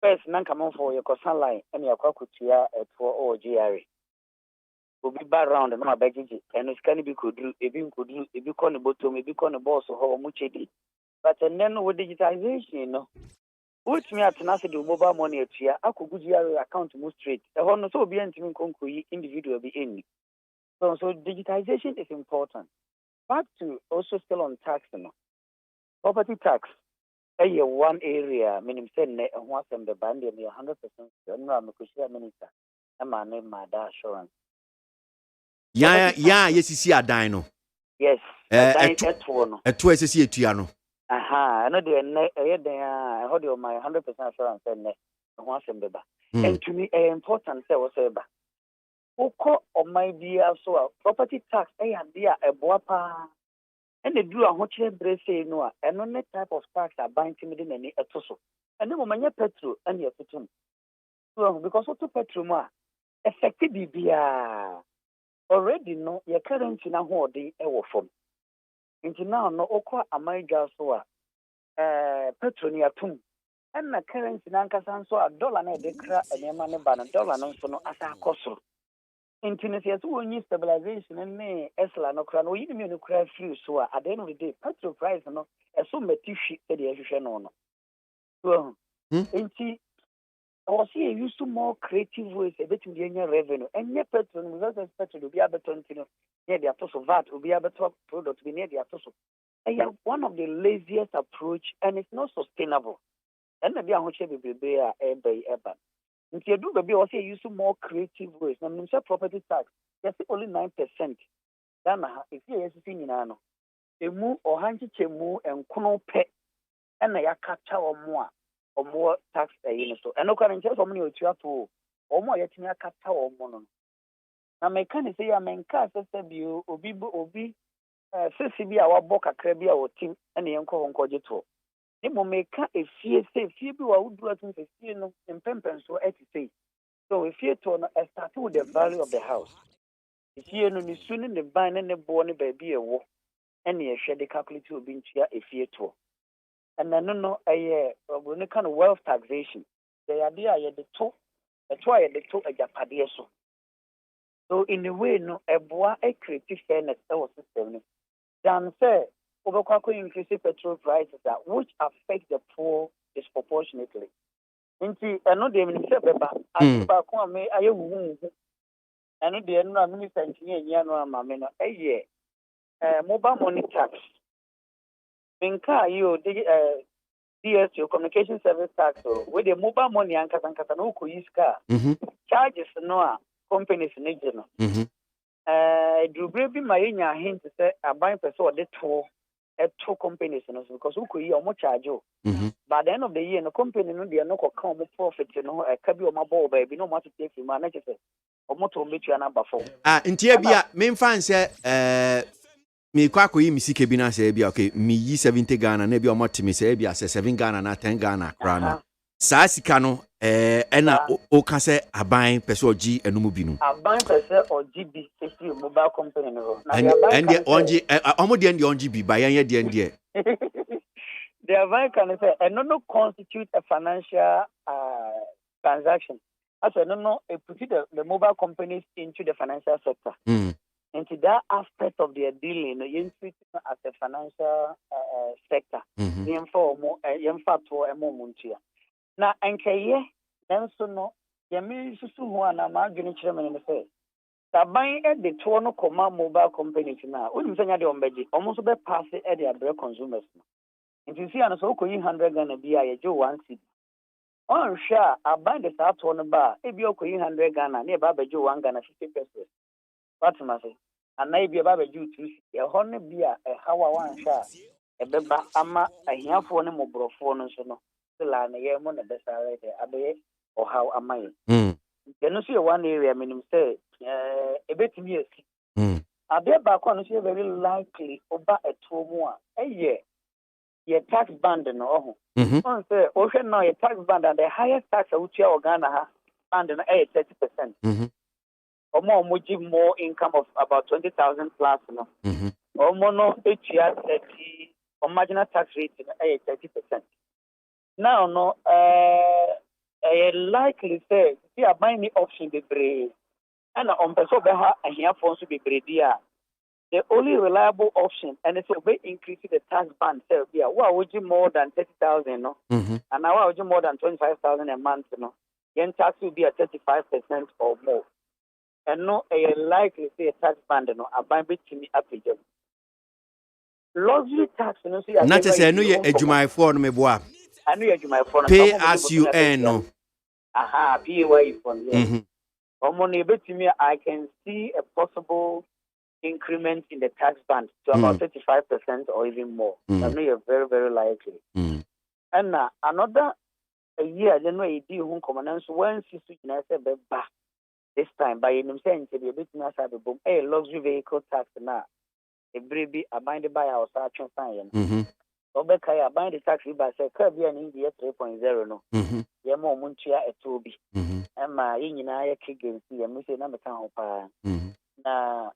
First, nan come on for your cosan line and your kwakutia for GRA. Will be back around and my baggage, and it's can be could do, if you call the bottom, if you call the boss or how much it is. But then with digitization, which me at Nasa do mobile money at here, I could GRA account to move straight. The one so be individual be in. So digitization is important. Back to also still on tax, property tax. One area, meaning saying once and the band and 100%. I'm a minister. I'm a name my assurance. Yeah, yes, you see a dino. Yes. A twice a year Tiano. Aha, I know they hold you my 100% assurance and once and beba. And to me, important say was eba. Oko on my dear so property tax, dear a boapa. And they do a hoche brace no, and on that type of tax are buying timid in any etoso. And then when you petrol and your putum. So because what to petrol ma effective BBA already no your currency na holding a form. Into now no okwa amaiga so petrol ni atum. And na currency na nkasa so a dollar na de kra enema ne ba na dollar no so no asa koso. Intimacy so when you stabilization and me esla no kra no yini me no kra free so at the end of the day petrol price no so metishi e de ehwehwe no no. So inti I was here used to more creative ways a bit in the revenue and yet petrol without petrol will be able to near the atoso VAT will be able to product be near the atoso. And one of the laziest approach and it's not sustainable. And maybe I want to be ever. If you do maybe also use more creative ways. Now, when property tax, that's only 9%. Then if you are seeing no, a move or handy chemu and kuno pet, and I capture or more tax so. And no current for me to or more yet me capture or mono. Now, my can say, I mean, cast you obi CCB our boka crebia or team and the uncle to. They will make a fear safe. Fear be what would do at no in Pempen so at say. So if you to start with the value of the house, if you know the soon in the vine and the born baby a war, and you share the calculate will be a fear to. And then no when it kind of wealth taxation, the idea the two, that's why the two a japadia so. So in a way, no a boa a creative fairness our system. Dan say increase petrol prices which affect the poor disproportionately. Inti eno de minister beba atiba ko ame aye wuwu. Eno de eno minister engineer nya no amame no mobile money tax. Minka yo DSO communication service tax with the mobile money ankasa no ko use car. Charges no companies need no. Do be my nya hint say aban person or the tour two companies because who could you almost charge you. By the end of the year, the company no they no come profit can be on my ball baby no matter take you manage it. Or more to meet you number 4. Intia bia main fan say me kwako yi misike bi na say bia okay me yi 70 Ghana na bia o moti me say bia say 7 Ghana na 10 Ghana kra no. Saa sika no ena o ka say aban pese oji enum bi no. Aban pese oji bi safety mobile company no. Na and the onji omo de onji bi ba yan de ndie. The aban can say no constitute a financial transaction. As no put the mobile companies into the financial sector. Into that aspect of their dealing, you treat it as a financial sector. MONTIE. Now, NKE, then so no, Yami Susu and Amagini Chairman in the face. The buying at the Tono Command mobile companies now, wouldn't say the Ombeji, almost be pass it at their bread consumers. If you see an so 100 Ghana be a Joe 1 city. On share, I buy the start on the bar, if you're 100 Ghana, near Baba Joe 1 Ghana 50 pesos. What must say? And maybe a Baba Jew 2 a honey beer, a how one share, a beba ama, a handful of more phone so no. The line a year on the best abe or how am I? Then you see one area, I mean, say, a bit years. I bet back on you very likely about a 2 more a year. Your tax band and all. Say, ocean now, your tax band and the highest tax of which you Ghana band and 30%. Or more would give more income of about 20,000 plus, no. Or more no 8 years 30 or marginal tax rate in 30%. Now, no, I likely say, see, I buy me option be brave. And on person beha and here phones to be brave. The only reliable option, and it's a way increasing the tax band. So, yeah, why would you more than 30,000, no? And now, why would you more than 25,000 a month, no? Then tax will be at 35% or more. And no, I likely say a tax band, no, I buy me to me up with them. Luxury tax, you know, see, not to say, I know you're a Jumai for me, boy. I know you my phone. Pay as you earn, no. Aha, PAY phone. I can see a possible increment in the tax band to about 35% or even more. I know very, very likely. And another a year, then we do home commandants when sister this time by himself to be a bit nicer a luxury vehicle tax now. A baby abided by our search science. Obekaya bind the tax by say Kirby and India 3.0 no. Yamo Muntia at 2B. And my Inaya Kiggins, the Missy Namaka. Na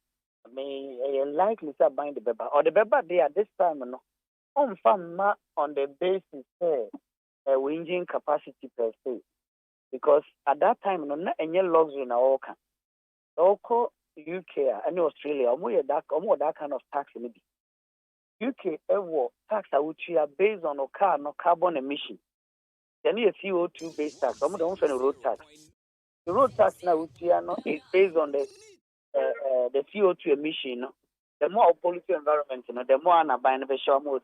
may likely bind the beba or the beba they at this time no. On the basis engine capacity per se. Because at that time no any luxury na all can. Oko UK and Australia that kind of tax in it. UK tax based on a car no carbon emission. Then you CO2 based tax. Some don't find a road tax. The road tax now is based on the CO2 emission. No? The more polluted environment, the more an abide the show more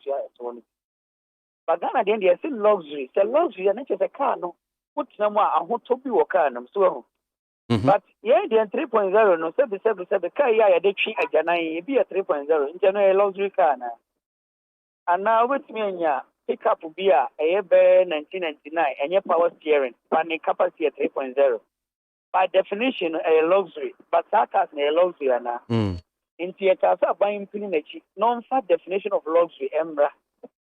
but Ghana then they are still luxury. It's a luxury and it's a car no. Put no more a whole topi or car no so. But yeah, the 3.0 no 7 car yeah they cheap again be a 3.0 in general luxury car now. And now with me and pick up be a 1999 and your power steering, running capacity at 3.0. By definition, a luxury, but that has a luxury now. In theaters, buying pinnachi, non-fat definition of luxury, Embra.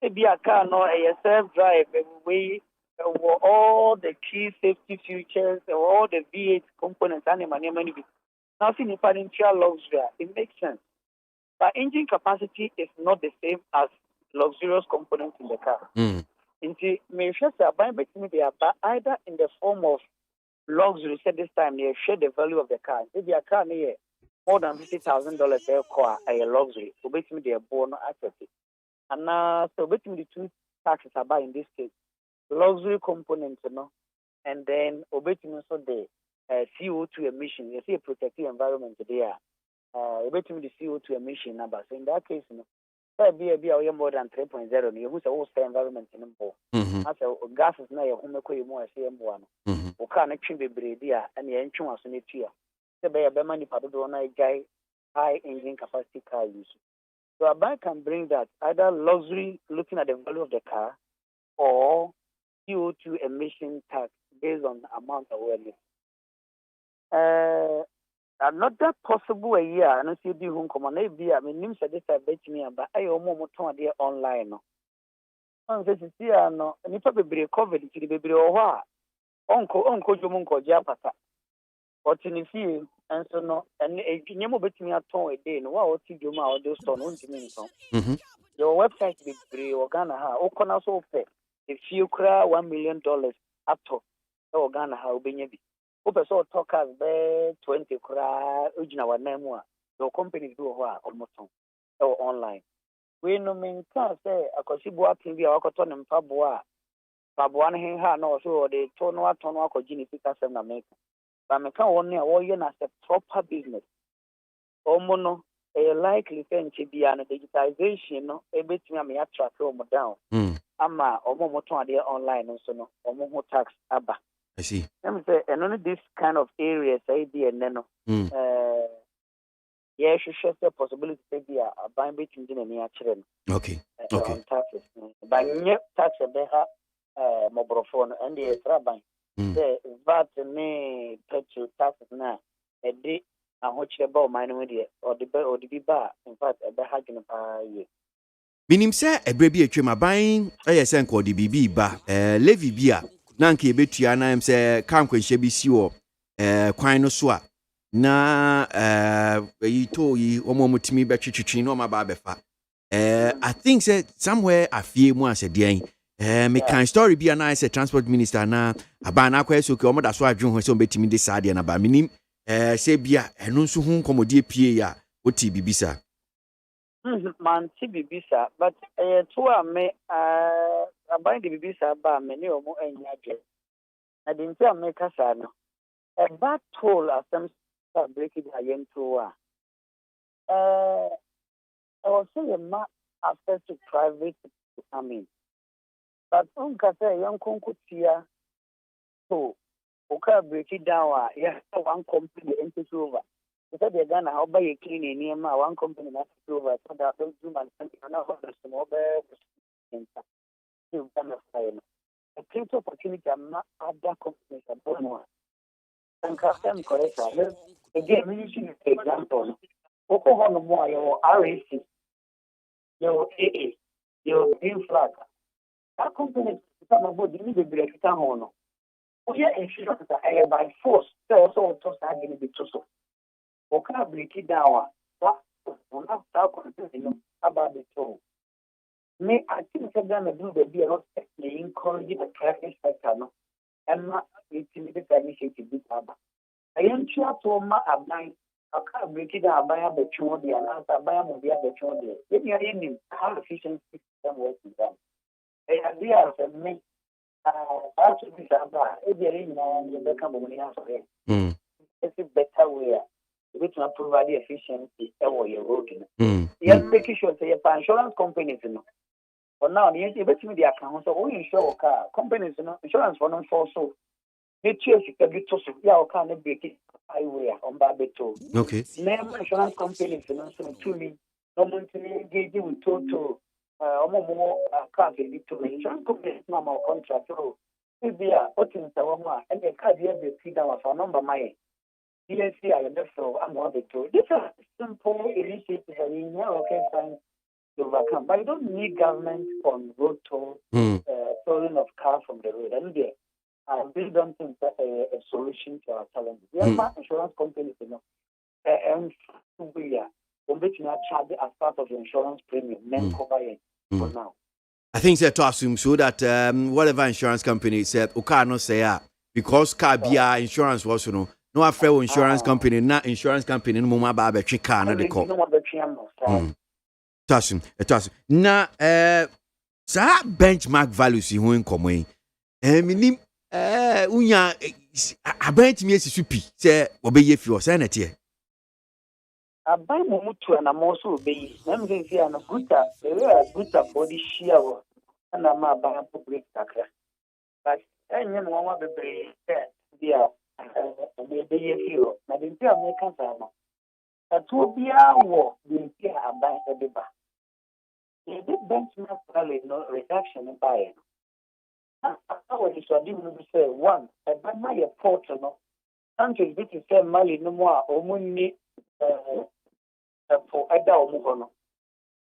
Maybe a car, no, a self-drive, way, all the key safety features, all the V8 components, and money. Nothing in financial luxury, it makes sense. But engine capacity is not the same as luxurious components in the car. Into may share either in the form of luxury. Said this time they share the value of the car. Maybe a car near more than $50,000 per car a luxury. So basically they are born asset. And now so basically the two taxes are by in this case luxury components, and then obeying also the CO2 emission. You see a protective environment there. Obeying the CO2 emission number. So in that case, be more than 3.0. You who's a whole environment in the as a gas is now a home more CM1. O can't actually be bredia and the engine was in it here. The bay a money padona guy high engine capacity car use. So a bank can bring that either luxury looking at the value of the car or CO2 emission tax based on the amount of awareness. Not that possible a year. I don't see the home command. Maybe I mean, names this I bet me, but I almost turn there online. No, this is here. No, and if I be covered, it will be over. Uncle Jumunko Japata. What in the field, and so no, and a name bet me at all a day. No, what you do my audio store, no, your website will be Ghana, or can also pay. If you cry $1 million up to Ghana, how be maybe. So talkers be 20 cry, Ujina name your company do almost or online. We no mean can say a Koshibu TV or Cotton and Pabua. Pabuan Hinha no so they Tonoa or Genifica Sem America. But I can't only a as a proper business. Omono a likely thing to be an digitization, no, a bit me attract down. Ama omo there online and so no omo tax aba. I see. Let me say, and only this kind of areas, idea, no. Yeah, she shares the possibility to be a buying between the near children. Okay. On taxes. By new tax a beha mobile phone and the rabbi. The VAT me petrol taxes now. A day, and what you about my media or the bar, in fact, a beha in a year. Minim sɛ ɛbrɛ bi atwam aban ɛyɛ sɛ nkɔde biribi ba levy bi a na nka ebetua na em sɛ kankwanhyɛ bi si wɔ kwan no so a na yi to yi ɔmo mutimi bɛtwetwetwe na ɔmo ba bɛfa I think sɛ somewhere afie mu asɛdeɛn me kan story bi a na sɛ transport minister na aban na akɔyɛ so ke ɔmo da so adwen ho sɛ ɔmo betimi de saa deɛ na ba minim sɛ bia ɛno nso ho nkɔmɔdie pie ya oti bibisa Manti bibisa, but to me, about the bibisa ba me ni omo enyaje. Na dinti America sana. A bad toll as some start breaking again to I was saying a ma access to private to come in. But say young konkutia to Okay, break it down. Yeah, one company into over. Because they're gonna how buy a clean in one company that's over. So that don't do man something. I'm not going to small bear. You gonna fire. A great opportunity. I'm not other companies. I'm born one. And custom correct. Again, we use example. Oklahoma more your RAC, your AA, your Green Flag. That company some about the need to be a town. We are insurance by force. They also toss that going to be too so. Okay, break it down. What? We're not talking about the tool. May I think they're going to do the be a lot of encourage the traffic sector. And not intimidated initiative. I am sure to my abide. I can't break it down by a betron, the answer by a movie at the betron. If you're in how efficient system works is done. They are there for me. Actually, if you're in you become a money answer. It's a better way. Which will provide the efficiency or your road. You're making sure that your insurance companies know. For now, you bet me the account, so we insure car companies, insurance for non for so. They choose to get to yeah, can break it highway on Barbeto. Okay. Name insurance companies, so to me, no one to engage with total more car to insurance companies, no more contract. If they are putting the and the car here, they see down for number my. Yes, I understand. I'm not the two. These are simple initiatives that we now can find to overcome. But you don't need government on road toll, tolling of cars from the road. And we don't think that's a solution to our challenges. We have insurance companies, and we are which not charge as part of the insurance premium, men cover it for now. I think it's to assume so that whatever insurance company said, okay, no say because car BR insurance was no afraid insurance company, not insurance company, no more about the car, not the call. It na sa benchmark values in who come minim unya abent me supi say obeye fi o say na tie abai mo mutu na mo so obeye na me say na guta body share wo na ma ba public takra but enye no wa bebre dia obeye fi o na de tia me kan sa no atu bia wo de tia abai edeba the benchmark value no reduction in buy. How is what you say one? A banner your port no. Countries which is say Mali no more or money for Ada or Mugono.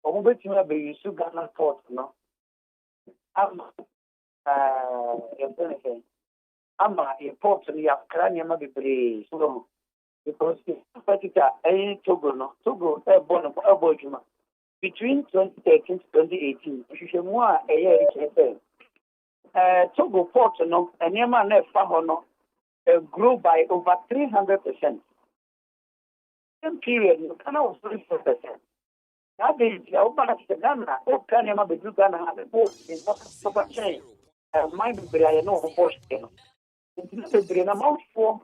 Or which you have a Ghana port no. I'm a port in the Ukrainian be so because it's Togo no Togo ABOAGYE. Between 2013 to 2018, if you want a year, Togo port, and Yemen grew by over 300%. Same period, Ghana was 34%. That is, Ghana, Ghana, the Ghana has a boat in proper chain. Mind be I know horse. It's an amount for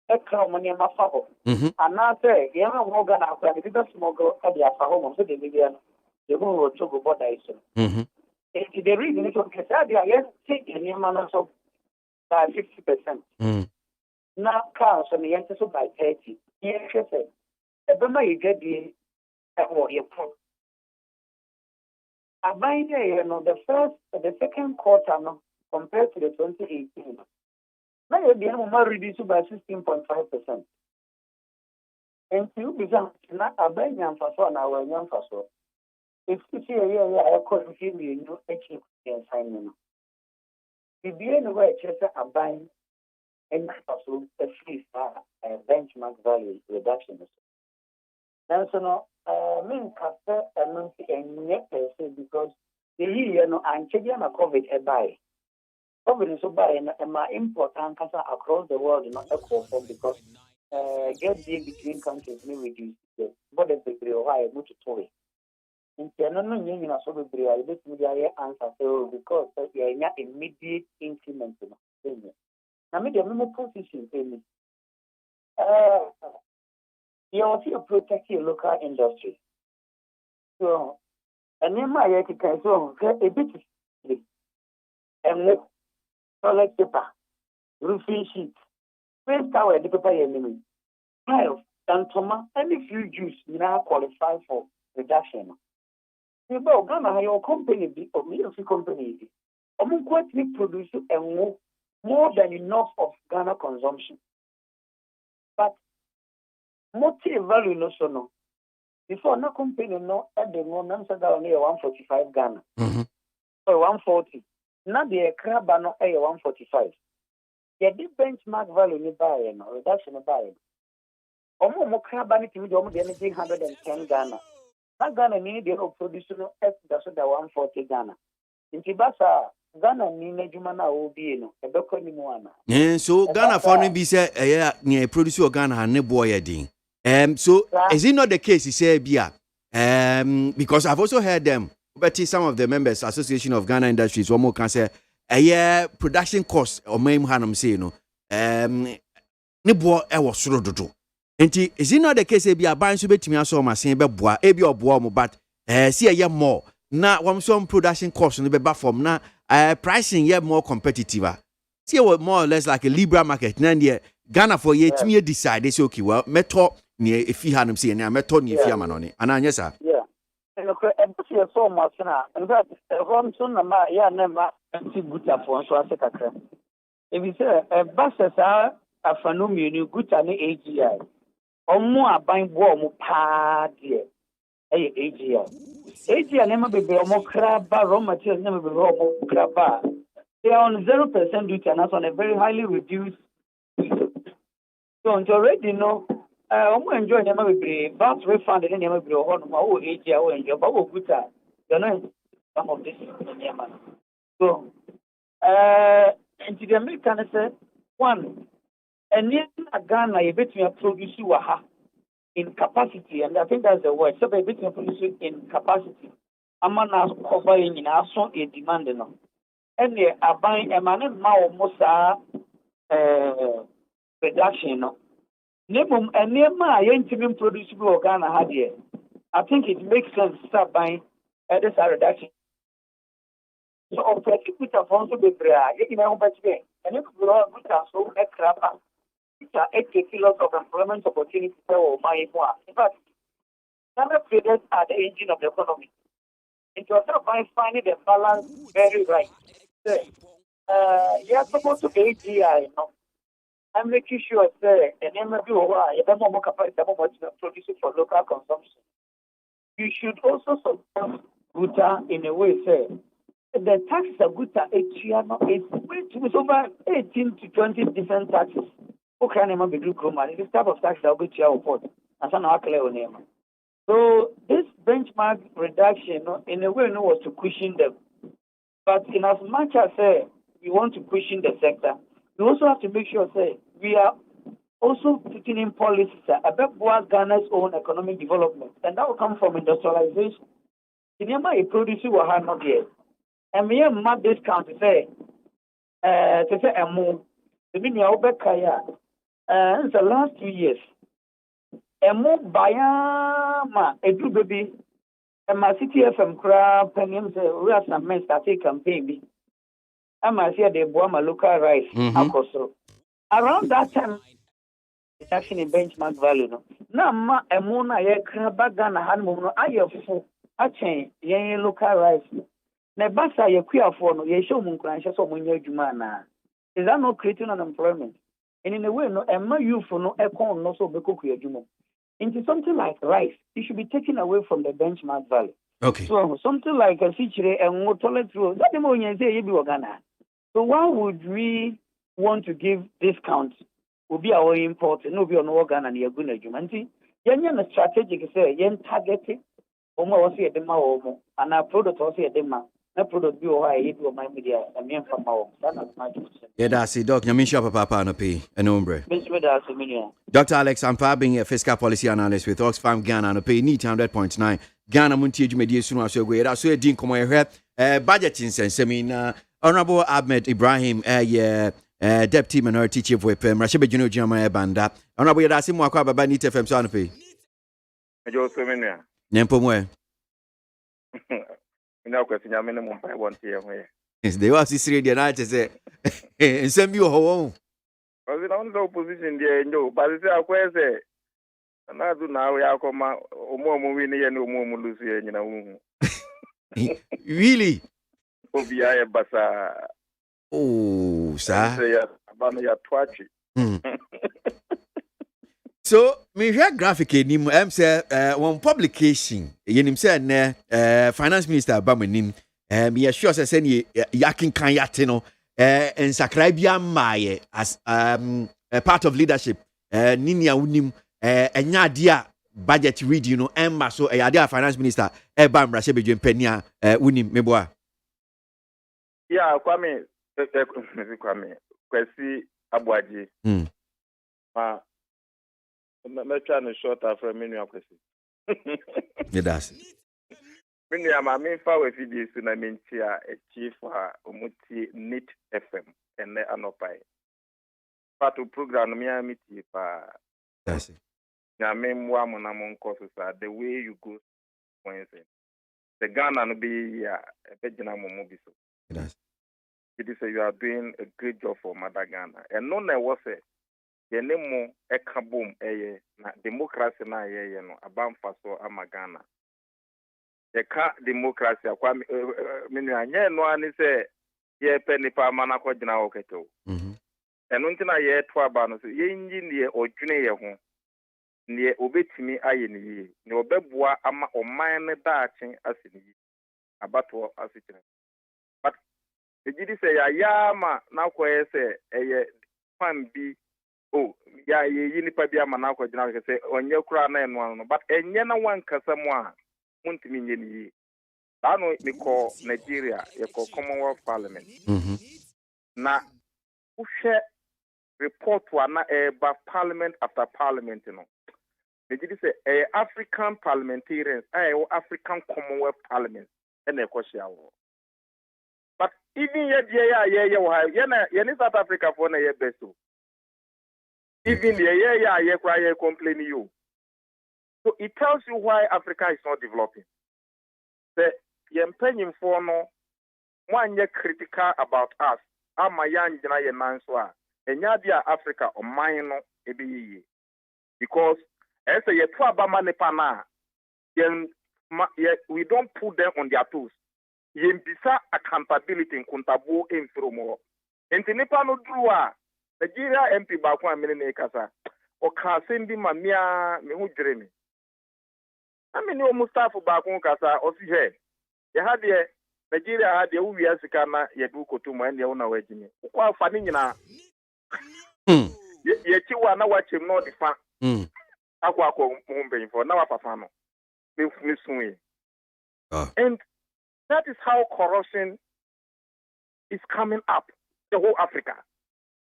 a crown money, my father. And now say, you know, we're going to have a little smuggle at the home, so the whole Togo border is. The reason is because they are taking your man also by 50%. Now, cars on the answer by 30. Yes, I said, remember you get the your port. I buy the second quarter compared to the 2018. Now you're being reduced by 16.5%. And you become not a bad young for so now, young for so. If you see I couldn't feel you know, assignment. If you anyway, a buying and also a free benchmark value reduction. Then so no, mean cafe and yet because the year no, I'm checking a COVID a buy. COVID is so buy and my important across the world, not a form because get deal between countries may reduce the border degree or high much to in general, you know, so we are able to answer because we are not immediate increment. Now, maybe I'm position. You also protect your local industry. So, and then my can so a bit and toilet paper, roofing sheets, First tower the paper enemy. Tiles, Tantoma, any few juice now qualify for reduction. About Ghana, your company be or military company. Quickly produce and more than enough of Ghana consumption. But MONTIE value no so no. Before no company no at the moment down near 145 Ghana. Or 140. Now the crab no 145. Yeah, the benchmark value ni buy no reduction ni buy. Mo crab ni timi do mo de 110 Ghana. Na Ghana ni de produce no F that's 140 Ghana. Inti basa Ghana ni na juma na obi no e be ko ni mu ana. So Ghana for no be say near produce Ghana ne boy din. So is it not the case he say bia? Because I've also heard them, but some of the members Association of Ghana Industries one more can say production cost or main hanum say no ne boy e wo soro dodo. Enti is it not the case bia ban so betimi aso ma sen be boa e bi oboa mo but see more na one some production cost no be ba from na pricing more competitive. See more or less like a liberal market na there Ghana for ye timi decide they say okay well meto near if you hanum say na meto near fi amanoni ana anya sa and okay so much na and that from so na ma ya na ma anti guta for so asekakra if you say buses are afanomi guta ni AGI omo aban bo omo pa de AGI na ma bebe omo kraba raw materials na bebe omo kraba they are on 0% duty and that's on a very highly reduced so already know enjoy them with VAT refund and them with AGI enjoy but we good some of this so and the American say one and in Ghana you bet me produce in capacity and I think that's the word so they bet me produce in capacity amana cover in so a demand no and they are buying a man almost reduction no Nebum and Nema Yentimium produce Ghana had here. I think it makes sense to start buying this reduction. So operating with a phone to be brea, you know, but and if we are good as so a crap, it's 80 kilos of employment opportunity for my one. In fact, Ghana traders are the engine of the economy. It was by finding the balance very right. You are supposed to be AGI, you know. I'm making sure that and then maybe you don't more capacity to produce for local consumption. You should also support Guta in a way, say the taxes of Guta is over 18 to 20 different taxes. Who can be do Kroma? This type of tax that will be report. So this benchmark reduction, in a way, was to cushion them. But in as much as we want to cushion the sector, we also have to make sure we are also putting in policies about Ghana's own economic development, and that will come from industrialization. In a produce will have not yet, and we have not discount to say a move. The meaning of Bekaya in the last 2 years, a move Bayama, a do baby, and my city FM crowd, pennies, we have some men that take campaign. I must hear the Boama local rice. Around that time, reduction in benchmark value. No, now a mona ye crabagana hand mono ayefu a chain ye local rice. Nebasa ye queer for no ye show munkransha so munya jumana. Is that not creating unemployment? And in a way, no, and my youth for no econ no so beko jumo. Into something like rice, it should be taken away from the benchmark value. Okay. So something like a feature and more toilet through that the money say you be Ghana. So why would we want to give discounts? Will be our import, no be on organ and you're going to jumanti. Yan strategic say, yen targeted, almost see a demo or and our product also a demo. Na product be or I do my media and me from our yeah, that's it, Doc. Yamisha Papa no pay an umbre. Dr. Alex Ampa being a fiscal policy analyst with Oxfam Ghana no pay need 100.9. Ghana Montie media soon as we are so a din come here budgeting sense. I mean, Honorable Ahmed Ibrahim, Deputy Minority Chief Whip, Rashibe Juno Jama Banda. Honorable Yadasi Mwaka Baba Nita FM Sanopi. Nyempomwe. Now, question your minimum by 1 p.m. Yes, they was this radio night. Say, and send you home. Was it on the opposition there, no, but it's a question. And I do now, we are come out, winning and Lucy, you know. Really? Obia Basa. Oh, sir. Abana Twachi. So, me hear graphic in say one publication, yenim say ne finance minister Bamanin, me assure say yakin kan yatino, and sakrabia maye as a part of leadership, ninia unim, enya dia budget read, you know, emma so a finance minister, bam rasebe penya unim meboa. Yeah, Kwame, Kwasi ABOAGYE. I'm trying to short after many question. It does. Many am I mean for with this na mintia a chief MONTIE NIT FM and anopai. Part of program me amiti pa. That's it. Na memwa monamon courses the way you go Wednesday. The Ghana no be a bejina momobiso. It does. It is you are doing a great job for Mother Ghana. And no was it. Yenemo ekabum na democracy na no abamfa so amagana yeka democracy akwa menu anye no ani se ye penipa mana ko gina oketo eno ntina ye to aba no se ye nyi ne odwene ye ho ne obetimi aye ne yi ne obeboa ama oman ne daachen asini yi abato asikyere but ejidi se ya ma na ko ye se eye fan bi oh, yeah, you nipa bi amana ko jina ke say onye kura na eno no but enye na wan kasa mu a muntimi nye ni anu mi ko Nigeria ye ko Commonwealth Parliament na uhwe report wa na eba parliament after parliament no me did say African parliamentarians African Commonwealth Parliament ene ko shiawo but even ye na South Africa for na ye besto. Even the year complaining you. So it tells you why Africa is not developing. The Yempenyim for no one year critical about us. Ama yan jina ye nanswa. Enyadia Africa or mine no ebi. Because as a yetwa bama nepana, we don't put them on their toes. Yembisa accountability in kuntabu in fromo. Entinepa no drua. Nigeria MP bakwa mene kasa o ka sendi mamia me hu dwere me amene o Mustafa bakwa kasa o si he ye ha de Nigeria ha de wo wia sika na ye du kotomu ene wo na wagini kwa afa ni nyina ye ti wa na wa chem no de fa akwa mo mben for na wa papa no me sunwe and that is how corruption is coming up the whole Africa.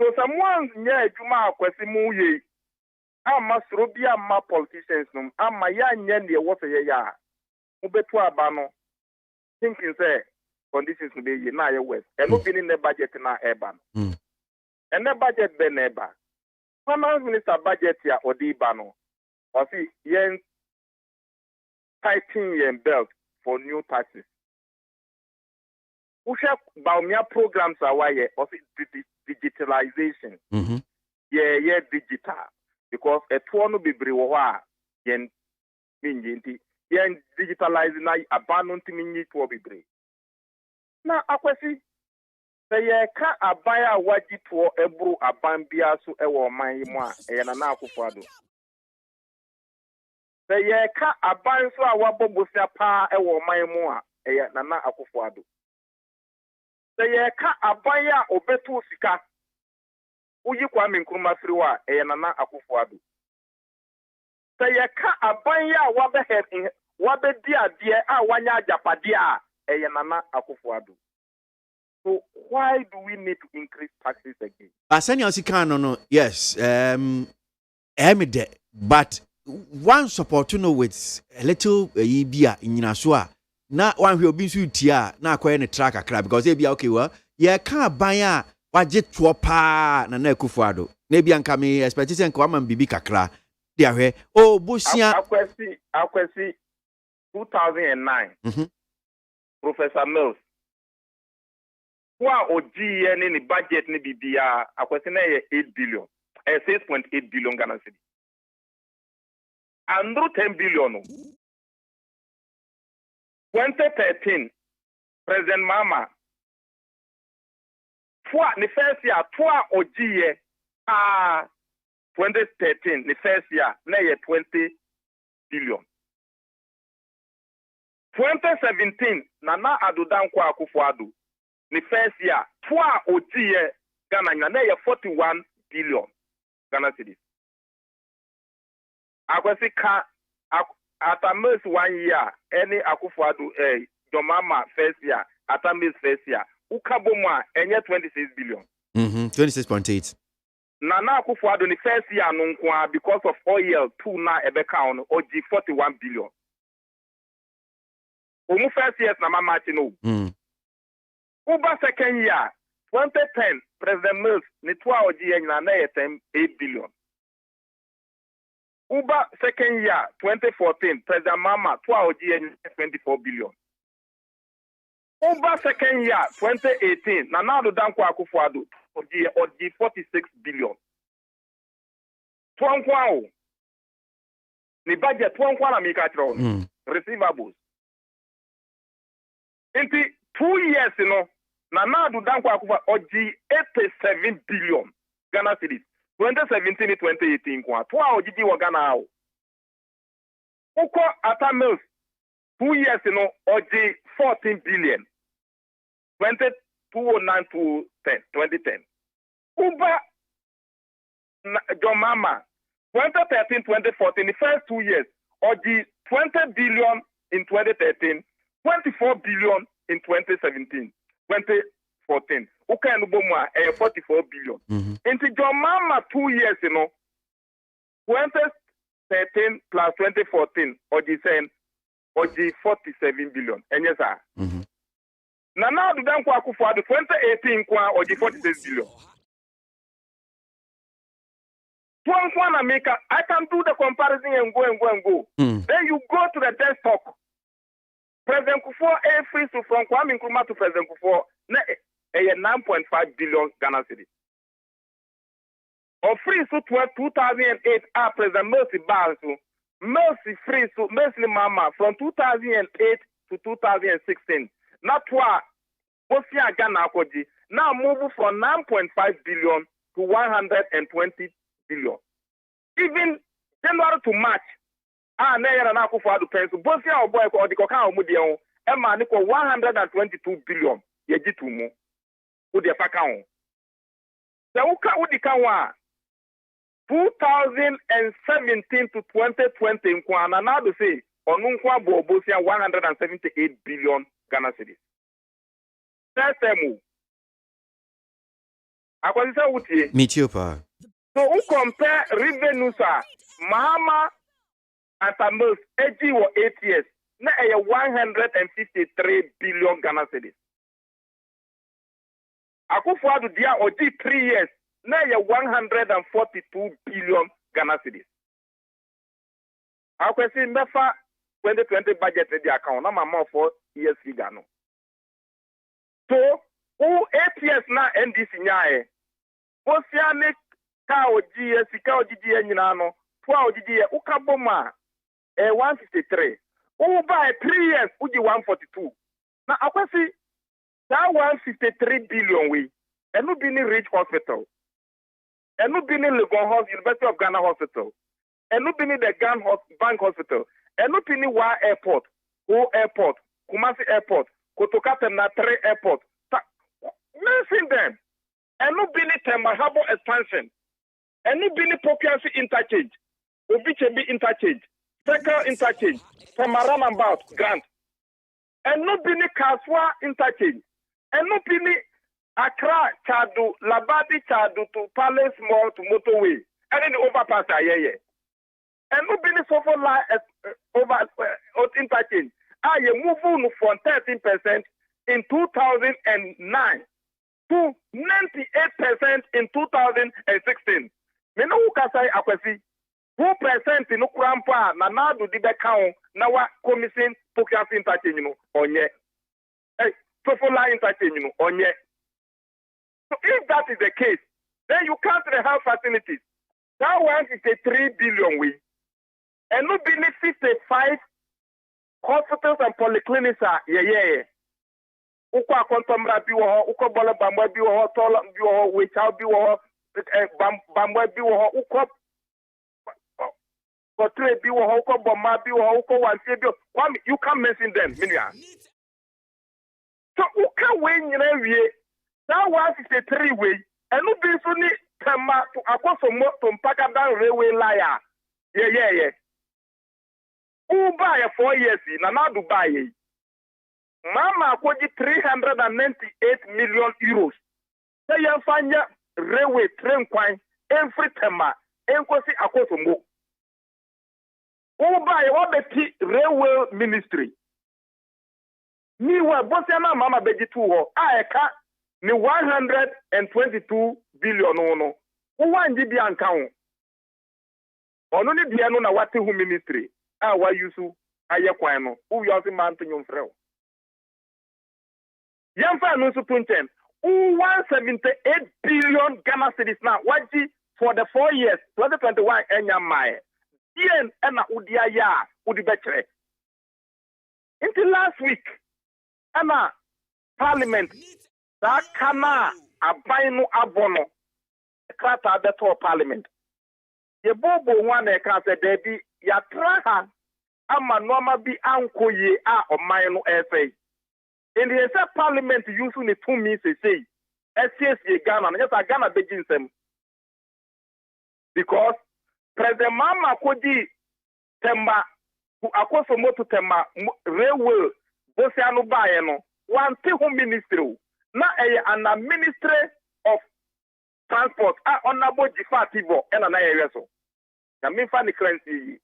So someone near Juma Kwasi Muye, ama Srobia ma politicians num, ama ya nyen ye wose ye ya. Ubetu abano, thinking say conditions to be ye na ye west. And no been in the budget na eban. And the budget be neba. Finance minister budget ya odi bano. Or see yen tightening yen belt for new taxes. Usha baumia programs awaye or digitalization. Yeah, digital. Because a tuano be brewa yen minjinti yen digitalizing na abandon to minji to be bre. Na akwesi say ka abaya waji to ebru abambia so ewo man mu a na na akufado. Say ka aban so awabobosia pa ewo man mu a na na akufado. Say ka abaya obetu sika uyi kwa minkruma friwa na akufado. Say ka abaya wabe dia a wanya japadia na akufado. So why do we need to increase taxes again? Asani Osikano no, yes, but one support to know with a little bia in Yinasua. Na one who be so tia na akwa ne track akra because e bia okay well ye ka ban a waje to pa na Akufo-Addo na bia nka me expectation nka wa bibi kakra dia hwe oh busia akwesi 2009 Professor Mills wa oji ye ni budget ni bibia akwesi na ye 8 billion 6.8 billion Ghana cedis. And 10 billion. 2013, President Mama, the first year, 2013, the first year, 20 billion. 2017, Nana Adudankwa Akufo-Addo, the first year, Ghana, 41 billion Ghana cedis. Akwesi ka Atamis 1 year, any Akufo-Addo, Jomama first year, Atamis first year, Ukaboma, any 26 billion. 26.8. Nana Akufo-Addo the first year because of oil, 2 na ebeka on OG 41 billion. Omu first year na mama chino. Uba second year, 2010, President Mills, ni 2 OG na 8 billion. Uba second year, 2014, President Mama, 2 OG 24 billion. Uba second year, 2018, Nana Adudankwa Akufo-Addo, OG 46 billion. Twankwao. Ni budget twankwa na mikatron. Receivables. Inti 2 years, Nana Adudankwa Akufo-Addo, OG 87 billion Ghana cedis. 2017 2018 kwa. 2 OG wa Ghana ao. Uko Atamils 2 years, OG 14 billion. 2009 to 2010. Uba Jomama 2013 2014, the first 2 years, OG 20 billion in 2013, 24 billion in 2017, 2014. Uka Nuboma 44 billion. Into Jomama 2 years, 2013 plus 2014, OG 47 billion. And yes, sir. Nana Adudankwa Akufo-Addo 2018 kwa OG 46 billion. I can do the comparison and go. Then you go to the desktop. President Kufuor free so from Kwame Nkrumah to President Kufuor, 9.5 billion Ghana cedis. Or free so 2008, President Mercy Bansu, Mercy free so Mercy Mama from 2008 to 2016. Not why Bosia Ghana Koji now move from 9.5 billion to 120 billion. Even January to March, Naya and Akufo-Addo pencil, Bosia or boy or the Coca Mudion, Emma Nico 122 billion, Yejitumu, Udia Pacao. The Uka Udikawa 2017 to 2020 in Kwana, now to say, Onunkwa Bosia 178 billion Ghana cedis. That's a move. I was saying, Michiopa. So we compare revenue, sir. Mama and Tamils, 80 or 8 years, now 153 billion Ghana cedis. Akufo-Addo dia OG 3 years, now 142 billion Ghana cedis. I can see Mefa 2020 budget in the account, now my 4 years figure. So, 8 years now NDC nyae. Bosiane ka OG sika OG nyina no, 12 OG ukaboma 153. By 3 years uji 142. Now akwasi that 153 billion we enu bini Rich Hospital. Enu bini Legon Hospital, University of Ghana Hospital. Enu bini the Bank Hospital. Enu bini Wa Airport, O Airport, Kumasi Airport, Kotoka Terminal 3 Airport. Mention them. Enu bini Tema Harbour expansion. Enu bini Popiansi interchange. Obichebi interchange. Circle interchange. Tamaram about Grant. Enu bini Kaswa interchange. Enu bini Accra, Chadu, Labadi, Chadu to Palace Mall to Motorway. And then the overpass here. Enu bini Sofo line over interchange. You move on from 13% in 2009 to 98% in 2016. Me no ukasai akwasi 2% in Ukrampa na nadu di bekao na wa commission Pokiasi interchange no onye. Sofola interchange no onye. So if that is the case, then you come to the health facilities. That 153 billion we. And no business 55 hospitals and polyclinics are yeah. Uko akontomra bi wo, uko bola bamba bi wo, tola bi wo, wecha bi wo, bamba bi wo, uko kotre bi wo, uko bomma bi wo, uko wanse bi wo. You can't mention them, minya. So uka we nyina wie. That 153 way. And no be so ni tema to akoso mo to mpaka down railway line. Yeah. Who buy 4 years na do buy. Mama akwaji 398 million euros. Say you find railway train kwan every tema enkosi akoso mo. Who buy what the railway ministry. Meanwhile, Bosiana Mama Beji 2 eka ni 122 billion no. Who want to be an count? Ono ni bia no na wate hu ministry. Wa yusu aye kwan no. Who you also man to nyom frɛ. Yamfa no so punchen. 178 billion Ghana cedis now. Waji for the 4 years 2021 enya mai. Yen na udia ya udi betre. Until last week ana parliament that kana abainu abono krata beto parliament ye bobo one e ka se debi ya traha ama noma bi ankoye a oman no efe in the say parliament use ni 2 means say SCSA Ghana no just Ghana begin sem because president mama koji temba akoso moto temba railway Bosiano baye no one home ministry na a ministry of transport honorable Jifativo and na yeso na me fa ni currency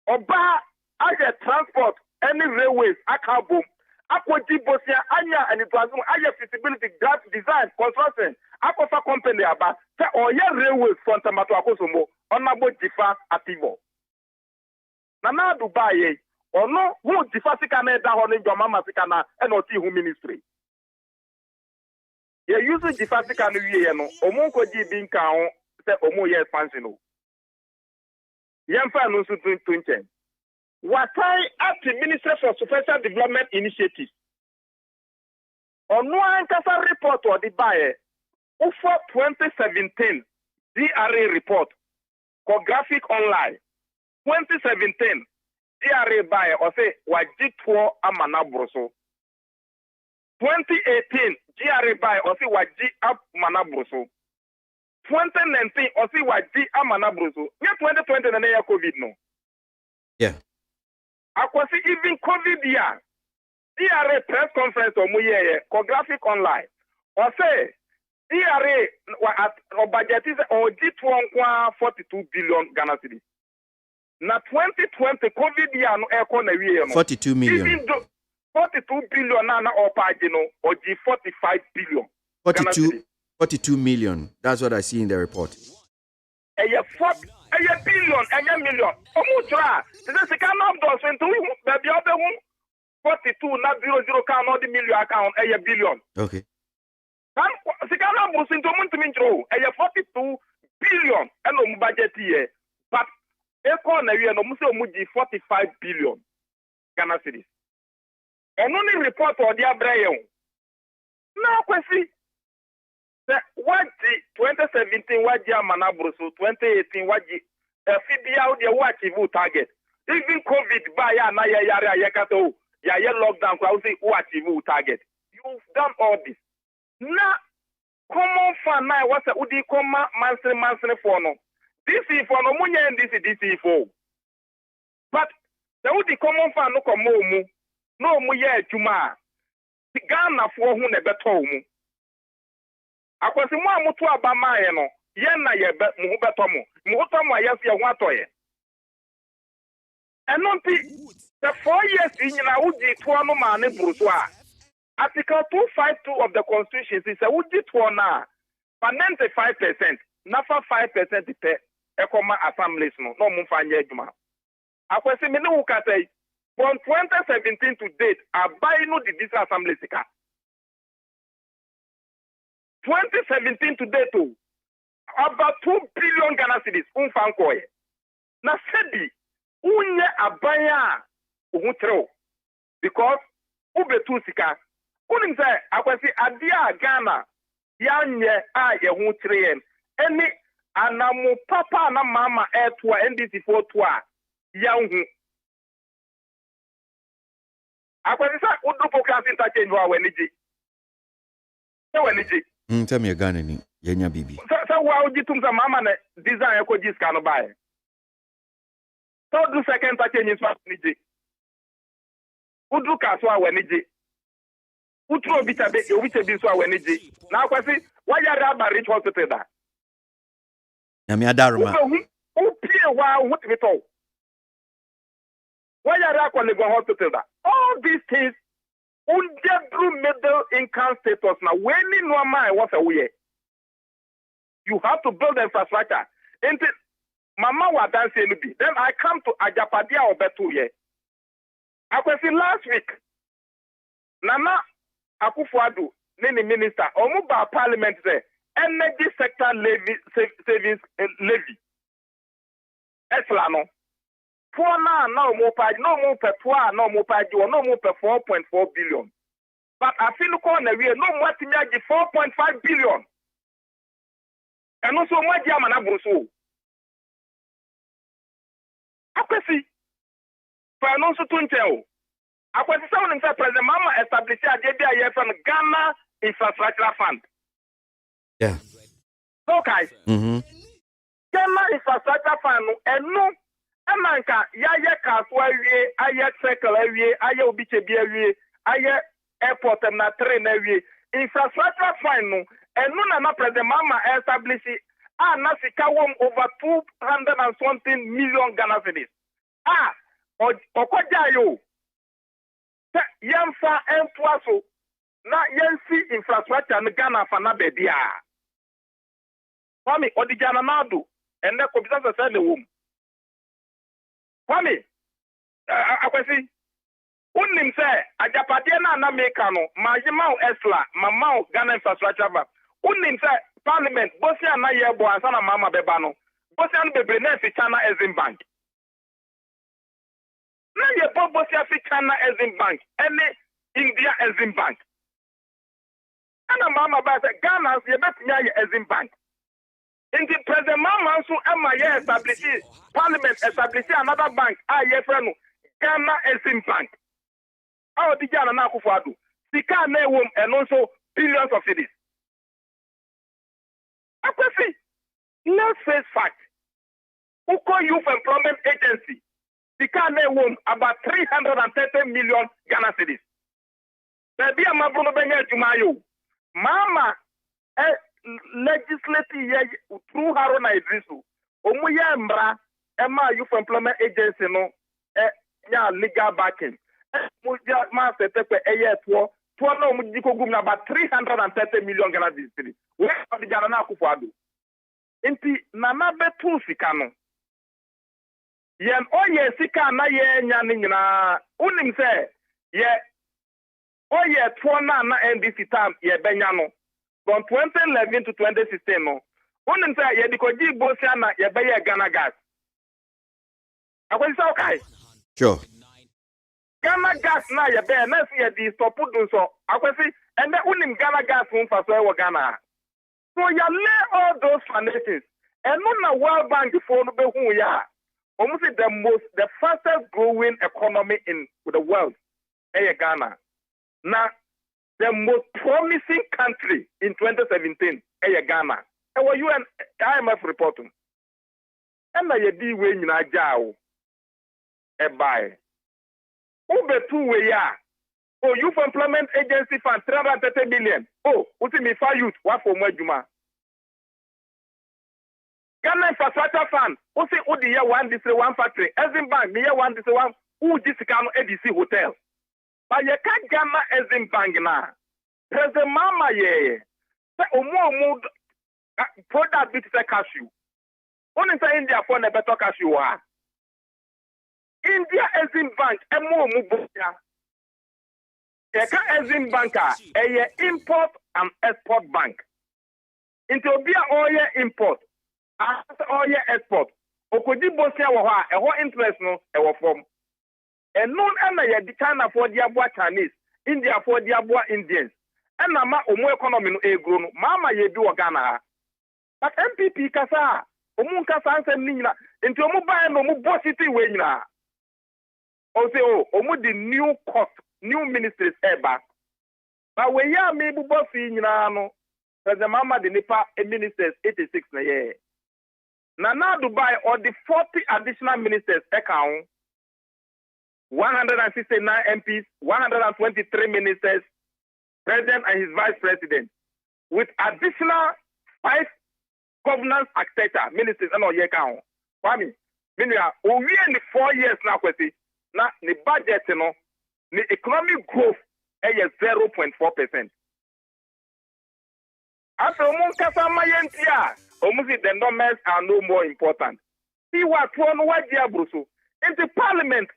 oba as a transport any railways akabo akwaji Bosia anya and it was aya feasibility grant design construction akofa company aba say oye railways from Tamato akosomo honorable Jifativo na Dubai ono who Jifasika na da ho ne joma masika na e no ti hu ministry ye use Jifasika no wie no omo ko ji bi nka ho se omo ye expansion o yemfa no so tunchen watai at the Ministry for Social Development Initiative ono ankasa report or the buy for 2017 DRA report graphic online 2017 DRA buy or say wajitwo amana broso 2018 DRA buy or say waji amana broso 2019 or say waji amana broso 2020 na ya COVID no yeah akwasi even COVID year DRA press conference or muye graphic online or say DRA or budget is or G2 42 billion Ghana cedis. Na 2020 COVID year no eko na wie no 42 million. Even 42 billion na opage no or G 45 billion. 42 million. That's what I see in the report. A billion, a million. Omutra. This is kind of those when we baby other 42 na 00 can not the million account a billion. Okay. Kan sikana busin to muntu minjro a 42 billion and budget here. But Eko na wiye no muse omuji 45 billion Ghana cedis. Only report or the abrayon. Na kwesi. Waji 2017 waji amanabroso 2018 waji FBA o de wachi target. Even COVID ba ya na ya yare ayekato ya lockdown kwa usi wachi target. You've done all this. Na common fan na wasa udi koma monthly for no. This is for no money and this is for. But the would the common fan no come no mu ye juma. The Ghana for who ne beto mu. Akwasi mu amutu abama ye no. Ye na ye mu beto mu. Mu to mu ayesi ye ho atoye. Eno the 4 years in na uji to no ma ne buruso a. Article 252 of the Constitution says uji to na 95%. Nafa 5% pe ekoma assemblies no mumfanye adwuma akwese me ne wukata from 2017 to date abai no the this assembly sika 2017 to date about 2 billion Ghana cedis unfankoye. Na sedi unye abaya uhutro because ubetu sika. Unim say akwasi adia Ghana yanye a ye hutre eni anamu papa na mama etwa NDC for twa yanhu. Akwasi sa udupo class interchange wa weniji. Weniji. Tell me Ghana ni yenya bibi. So wa ujitum sa mama na design ko jiska no bae. So do second interchange so weniji. Udu ka so weniji. Utro obitabe so weniji. Na akwasi wa yara ba rich hospital da. Na mi adaruma. Upie wa wutbito. Wa yara ko Lagos hospital da. All these things through middle income status now when in no mind was a way. You have to build infrastructure. And Mama was dancing. Then I come to Ajapadia or Betuye. I was in last week. Nana Akufo-Addo, Nini minister, Omuba parliament say energy sector levy savings levy. Eslano. For now, no more per 4.4 billion. But I feel corner we no more to 4.5 billion. And also more German abuso. Akwesi. For no so tunteo. Akwesi someone himself President Mama established a JBIF and Ghana Infrastructure Fund. Yeah. Okay. Ghana Infrastructure Fund and no Amanka yaya kaswa wie aye circle wie aye obichebi wie aye airport na train wie infrastructure fund no enu na President Mama establish na sika wom over 200 and something million Ghana cedis okoja yo yemfa entwaso na yensi infrastructure no Ghana fa na bebia Kwame odigana nado enne ko bisa se le wom Kwame, akwesi, unim se, ajapade na meka no, majimao esla, mamao Ghana Infrastructure Bank. Unim se, parliament, bosi na yebo ansana mama bebano, bosi bebre na fi China Exim Bank. Na yebo bosi fi China Exim Bank, ene India Exim Bank. Ana mama ba se, Ghana yebet nya Exim Bank. In the President Mama so establish Parliament establish another bank. Friend Ghana Exim Bank. How did Ghana na Akufo-Addo? Sika na ewom and also billions of cedis. Akwesi, let's face fact. Uko Youth Employment Agency. Sika na ewom about 330 million Ghana cedis. Baby amabuno benye jumayo. Mama legislative through Haruna Idrisu omuye mbra ema Youth Employment Agency no ya legal backing muja ma setekwe to no mujiko gum na about 330 million Ghana cedis we of the Ghana Akufo-Addo inti nana betu sika no yen oye sika na ye nya ni nyina unim se ye oye to na NDC time ye benya no from 2011 to 2016, no. One say ye dikoji bosia na ye be ye Ghana gas. Akwesi say okay. Sure. Ghana gas na ye be na see ye di stop do so. Akwesi and then unim Ghana gas from for so e Ghana. So ya lay all those foundations. And no na World Bank for no be hu ya. Almost the fastest growing economy in the world. Ghana. Now the most promising country in 2017 Ghana. And what UN IMF reporting. And na ye di we nyina jao. E buy. Ube two we ya. Oh, Youth Employment Agency Fund 330 million. Oh, uti mi fa youth wa for mo adwuma. Ghana Infrastructure Fund. Usi udi ye one this one factory. Exim Bank me ye one this one. Uji sika no EDC hotel. But ye ka Ghana Exim Bank na. President Mama ye. Say omo product bit say cashew. Only say India for the better cashew wa. India Exim Bank emo boya. Ye ka Exim Bank a import and export bank. Into obi a oye import, oye export. Okodi bosia wo ha, e ho interest no e wo from. And non na ye di China for the abua Chinese, India for the abua Indians. And na ma omo economy no e grow no, mama ye bi wo Ghana. But MPP kasa, omo kasa ansem ni nyina, into omo buy no omo boss city we nyina. O say omo the new court, new ministries eba. But we ya me bu boss nyina no, the mama the nipa ministers 86 na ye. Na Dubai or the 40 additional ministers account 169 MPs, 123 ministers, president and his vice president, with additional 5 governance architecture ministers and all year count. Kwame, we are in the 4 years now. Now the budget, the economic growth is 0.4%. After almost the numbers are no more important. He was one Brusso into parliament.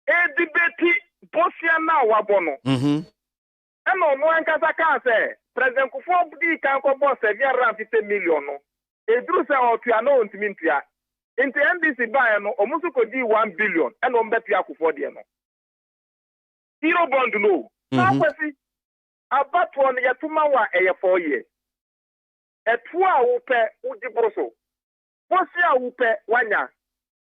A debate Bosia now wabono. And no one can say President Kufuor can go 750 million. A drusa or piano into Mintia. Into NDC buy no almost could be 1 billion and on Betia Kufuor. Hero bond no. Now, about 1 year 2 months a 4 years. A 2 upe uji broso. Bosia upe wanya.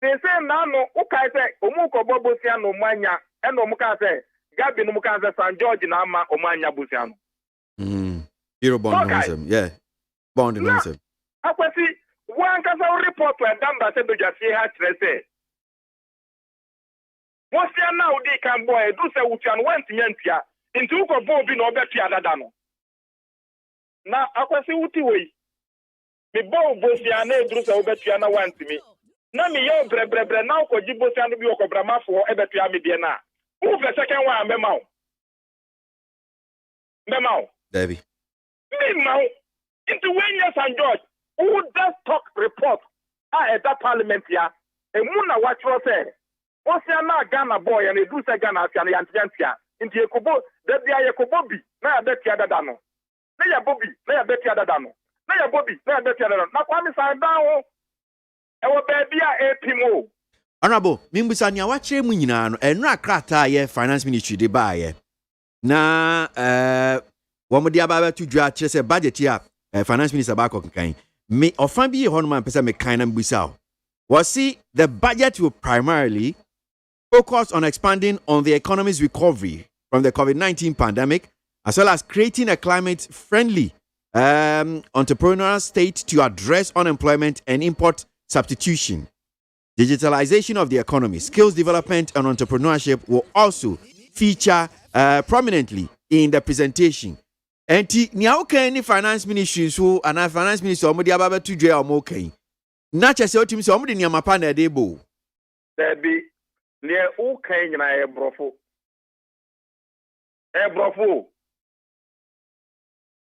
They say now no okay say omuko bobosia no manya and omuka say Gabi no muka say San George na ama omanya bosia no. Hero bond him. Yeah. Bond him. Akwasi one kasa report to Damba say do just ha trese. Bosia na odi kan boy do say utian want nyantia into uko bo bi no obetia dada no. Na akwasi uti we. Me bo bosia na edru say obetia na want me. Na me yo brebre na ko jibosia no bi okobra fo ebetu amedie na who the second one memao Debbie memao into when yes and George who does talk report at that parliament ya e muna watro say osia na Ghana boy and do say Ghana tia na yantia into ekobo da bia yekobo bi na abetia dada no na ya bobi na ya betia dada no na ya bobi na ya betia dada no na kwa mi sai down Honorable, mimbusa nya wachire mu nyina no enra krata ye finance ministry de ba ye na wo mo dia ba ba tu dwa kire se budget ya finance minister ba ko kan me ofan bi ye hono man pesa me kan na mbusa was see the budget will primarily focus on expanding on the economy's recovery from the COVID-19 pandemic as well as creating a climate friendly entrepreneurial state to address unemployment and import substitution. Digitalization of the economy, skills development and entrepreneurship will also feature prominently in the presentation. And ni finance ministry so and finance minister omodi ababa to dwe omokai. Na chese otim se omodi ni amapa na debo. There be near okay na ebrofo.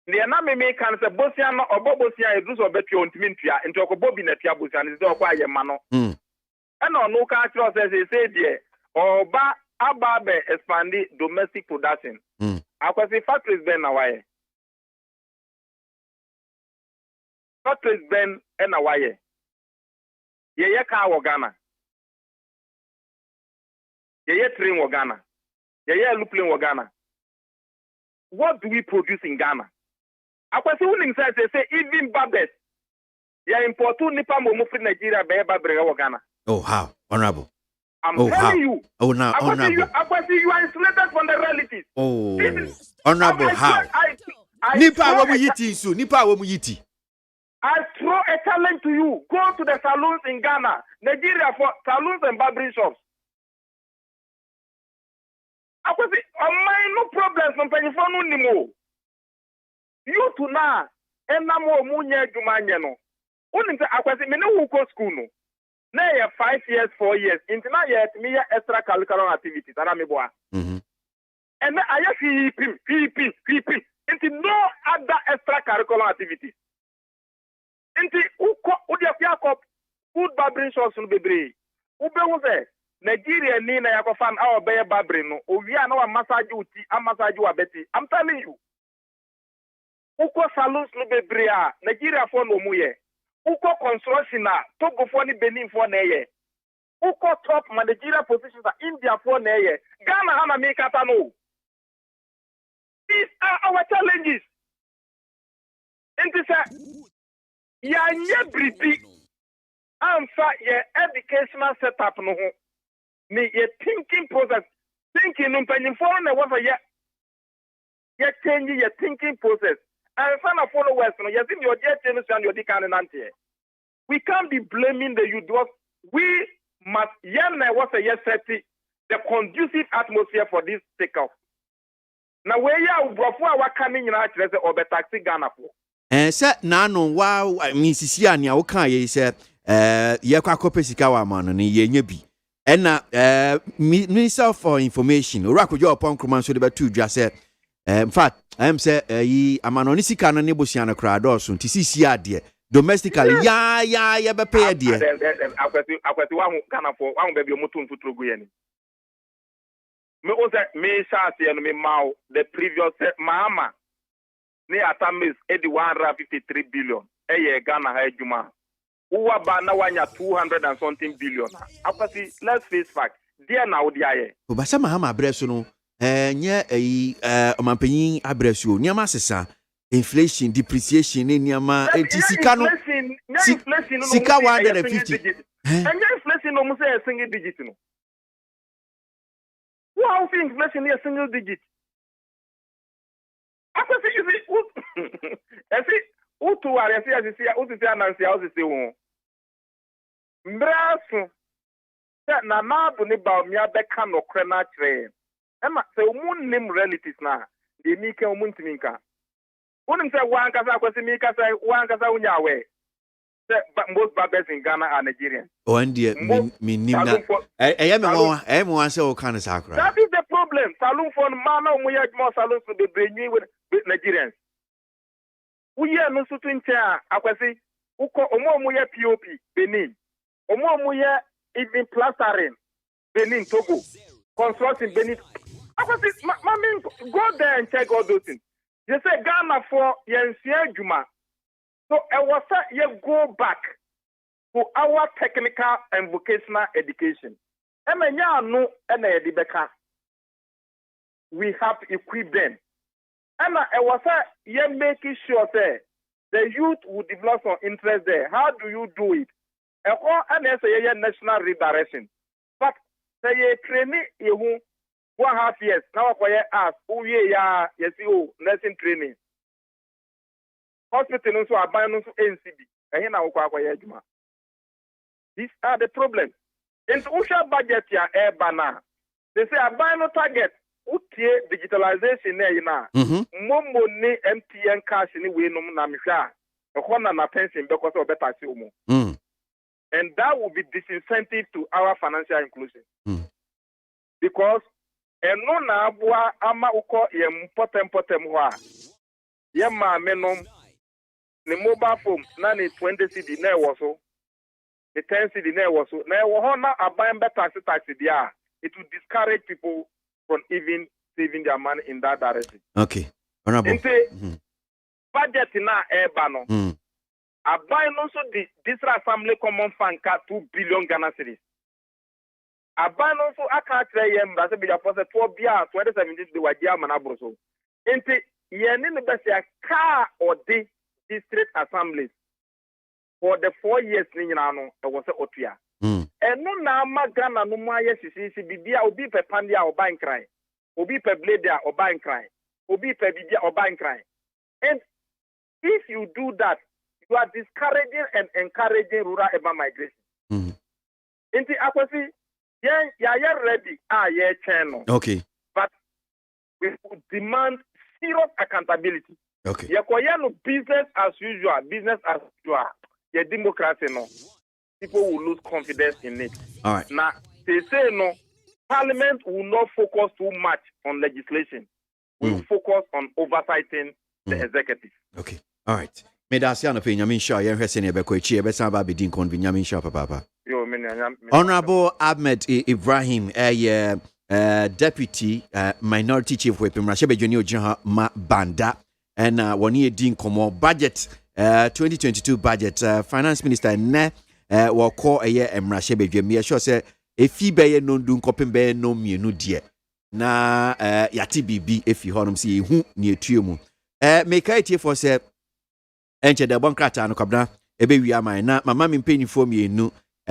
The aname can say Bosia no obobosia edus obetwe ontmintua into okobobi na tia bosia ne dey okwa yemano and no ka tro say there oba ababe expand domestic production akwasi factories ben na waye ye ka wo Ghana ye train wo Ghana ye airplane wo Ghana. What do we produce in Ghana? Akwasi winning says say even barbers ya import nipa mo free Nigeria be barber wo Ghana. Oh how honorable. I'm telling you. Oh now honorable. Akwasi you are insulated from the realities. Oh honorable how? Nipa wo mu yiti so nipa wo mu yiti. I throw a challenge to you. Go to the salons in Ghana, Nigeria for salons and barbering shops. Akwasi no problems no penifonu nimo. You to na enamo munye jumanye no. Unim say akwasi me no go school no. Na ye 5 years 4 years into na ye me extra curricular activities ana me boa. And then I PP into no other extra curricular activities. Into uko udia kop food barbering shops no bebre. Ube wo say Nigeria ni na yakofan our be barbering no. Owi na wa massage uti, a massage wa beti. I'm telling you. Uko saloons no bebrea, Nigeria for no muye. Uko construction na, Togo for ni Benin for neye. Uko top managerial positions are India for neye. Ghana hana make no. These are our challenges. And this ya nye bribi answer your educational setup no ho. Ni ye thinking process. Thinking no penny for na what ye change your thinking process. And some of followers, no, you think your dear change and your deacon and auntie. We can't be blaming the youth. We must was a yes set the conducive atmosphere for this takeoff. Now where you before our coming in or the taxi Ghana for. And set nano wow Mrs. Yania okay said Yakwa Sikawa man and ye be. And Minister for Information, Oracle your upon command should be two just said. In fact, I am say I'm an onisika na nebusiana crowd also to see dear domestically ya be pay dear. Akwati wa Ghana for one baby mutun futuro guyeni. Me oza me shasi and me mau the previous mama ne atamis 153 billion. Eye Ghana ha ejuma. Uwa ba na wanya 200 and something billion. Akwati let's face fact. Dear now dear. Obasa mahama breso no nye omanpanyin abresuo nyama sesa inflation depreciation ne nyama sika no sika 150 inflation no must say a single digit no wow inflation is a single digit after you see utu are see anansi house say won mbraso na na do ne ba mi abeka no kre na kire Emma, say, name relatives now. They make a muntiminka. Wouldn't say one casa was Mika, say one casa unyawe. Most barbers in Ghana are Nigerian. Oh, and dear, me, I am one so kind of sacra. That is the problem. Saloon for Mano, we have more saloons to be bringing with Nigerians. We are no certain chair. I can say, Uko Omomuya POP, Benin. Omomuya even plastering, Benin, Togo. Constructing Benin. Go there and check all those things. You say Ghana for Yensia Juma. So I was you go back to our technical and vocational education. We have to equip them. And I was you making sure say the youth will develop some interest there. How do you do it? And there's a national redirection. But say you training you 1.5 years. Now I ask, oh yeah, yes, you nursing training. Hospital also are buying also NCB. And here now Juma. These are the problems. In the Usha budget ya air banner. They say I buy no target. Utie digitalization there na. Momo ne MTN cash ni we no na misha. Ekona na pension because of better taxi umo. And that will be disincentive to our financial inclusion. Because eno na abua ama uko ye potem wa ye ma menom ne mobile phone na ne 20 cedi na ewo so the 10 cedi na ewo so na ewo ho na aban better taxi dia. It will discourage people from even saving their money in that direction. Okay, honorable. Budget na eba no. Aban no so the District Assembly Common Fund ka 2 billion Ghana cedis. Aban also aka yem that be for 12 bia 2017 the wajia manabro so. Enti ye ne be say car or the district assemblies for the 4 years ni nyina no e wo se otua. Eno na ama Ghana no mu aye sisi bibia obi pe pandia oba nkran. Obi pe blade a oba nkran. Obi pe bibia oba nkran. And if you do that, you are discouraging and encouraging rural urban migration. Enti akwasi yeah, ready. Yeah, channel. Okay. But we would demand serious accountability. Okay. Yeah, no business as usual. Yeah, democracy no. People will lose confidence in it. All right. Now they say no. Parliament will not focus too much on legislation. We will focus on oversighting the executive. Okay. All right. Me da sia no pe nyame sha ye hwese ne be ko echi e be san ba be din kon bi nyame sha papa. Honorable Ahmed Ibrahim, Deputy Minority Chief Whip, Mrashe Bejuni Ojiha Ma Banda, and one year din komo budget 2022 budget finance minister ne will call a year emrashe bedwe me sure say efi beye no dun kopem beye no mienu de na yati bibi efi honom si ehu ne etuo mu make it for say enche de bon krata no kwabna ebe wi amai na mama mi mpanyifo mienu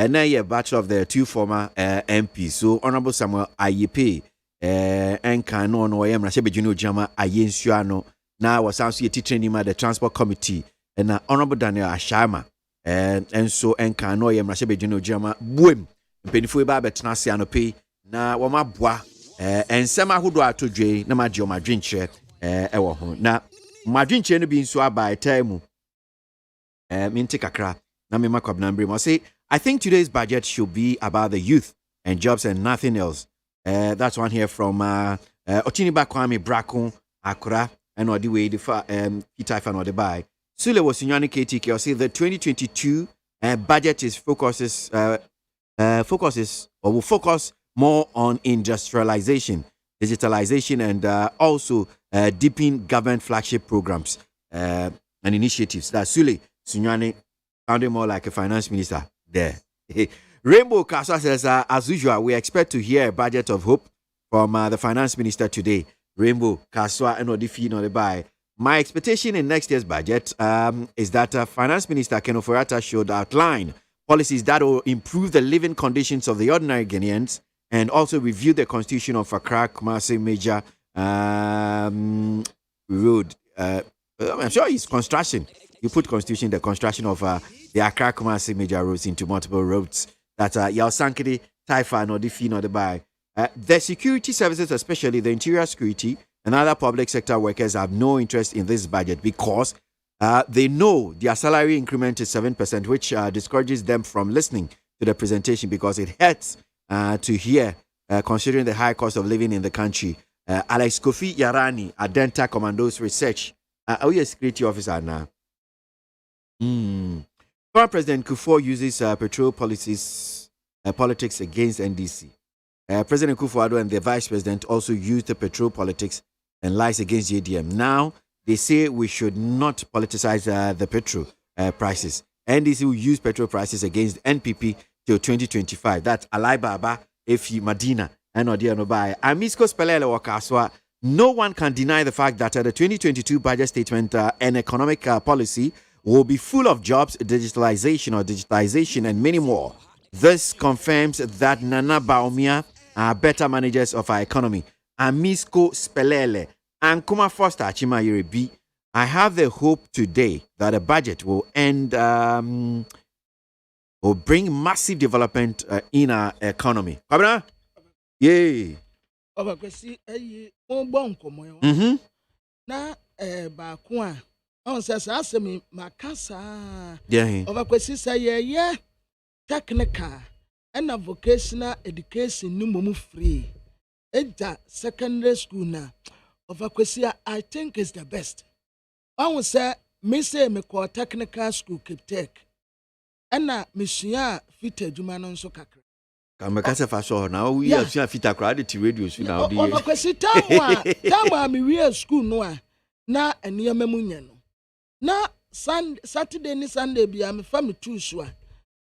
na ye bachelor of the two former MP so honorable Samuel Ayepe enka no no ye mrashe bedwe no jama ayensu ano na wasanso ye titreni ma the transport committee and honorable Daniel Ashama and so enka no ye mrashe bedwe no jama buem mpanyifo ba betena se anope na wo mabwa ensema ahodo atodwe na magye o madwenche ewo ho na madwenche no bi nso aba etaimu minti kakra na me makwabna mbre mo say I think today's budget should be about the youth and jobs and nothing else. That's one here from Otiniba Kwame Brako Akura and or the way the Peter fan or the buy. Sule was Sinyani KTK or say the 2022 budget is focuses or will focus more on industrialization, digitalization, and also deepening government flagship programs and initiatives. That's Sule Sinyani sounding more like a finance minister there. Rainbow Kaswa says, as usual, we expect to hear a budget of hope from the finance minister today. Rainbow Kaswa and Odifi no buy. My expectation in next year's budget is that finance minister Ken Ofori-Atta should outline policies that will improve the living conditions of the ordinary Ghanaians and also review the constitution of Accra Kumasi Major Road. I'm sure it's construction. You put constitution, the construction of the Accra Kumasi Major roads into multiple roads. That Yao Sankiri, Taifa, no Difi, no the buy. The security services, especially the interior security and other public sector workers, have no interest in this budget because they know their salary increment is 7%, which discourages them from listening to the presentation because it hurts to hear, considering the high cost of living in the country. Alex Kofi Yarani, Adenta Commandos Research, are you a security officer now? Former President Kufuor uses petrol politics against NDC. President Kufuor and the Vice President also used the petrol politics and lies against JDM. Now, they say we should not politicize the petrol prices. NDC will use petrol prices against NPP till 2025. That's Alai Baba, Efi Madina, and Odia Nobai. Amisko Spelele Wakaswa. No one can deny the fact that the 2022 budget statement and economic policy will be full of jobs, digitalization, and many more. This confirms that Nana Baumia are better managers of our economy. Amisko Spelele and Kuma Foster Chima Yerebi. I have the hope today that the budget will will bring massive development in our economy. Kabra? Yay. Na ba on says asemi makasa overquesi say technical and vocational education no free eja secondary school na overquesi I think is the best. I will say me say me call technical school Cape Tech and na misua fit adwuma no nso kakra Kamakasa faso na we are fit akra the radio so now the overquesi tawa me we school no na eniyama munya no na Saturday ni Sunday bia me fa me tu so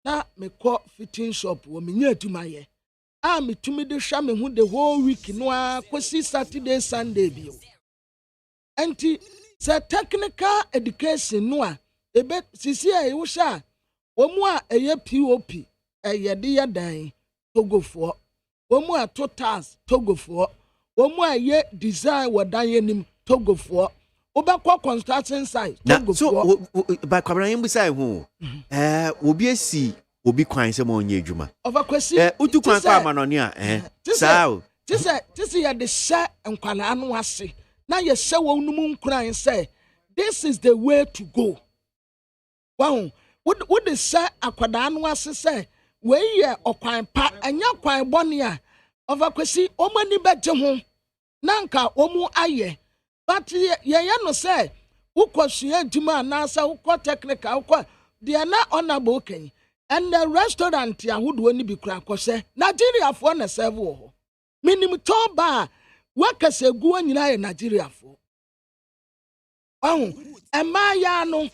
na me call fitting shop wo me nya adwumaye me tumi de hwa me hu the whole week no akosi Saturday Sunday bio anti sa technical education no ebe sisi e wo sha wo mu a eye POP eye de yadan togofo wo mu a totals togofo wo mu a ye design wadan yenim togofo Obakwa construction site. So by Kwabena Yimbusa hu obi esi obi kwan se mo onye adwuma. Overquesi utu kwan kwa manoni a sao. Tisi ya de sha nkwala anu ase. Na ye sha wo num nkran say this is the way to go. Wow, what the sha akwada anu ase say we ye okwan pa anya kwan bone a overquesi omani beje ho. Na nka omu aye. But ye no say ukosua djuma na sa ukọ technical ukọ they na honorable ken and the restaurant yahudo ni bi kura kose Nigeria for na serve wo minim toba wakase guo nyina ye Nigeria for Emaya no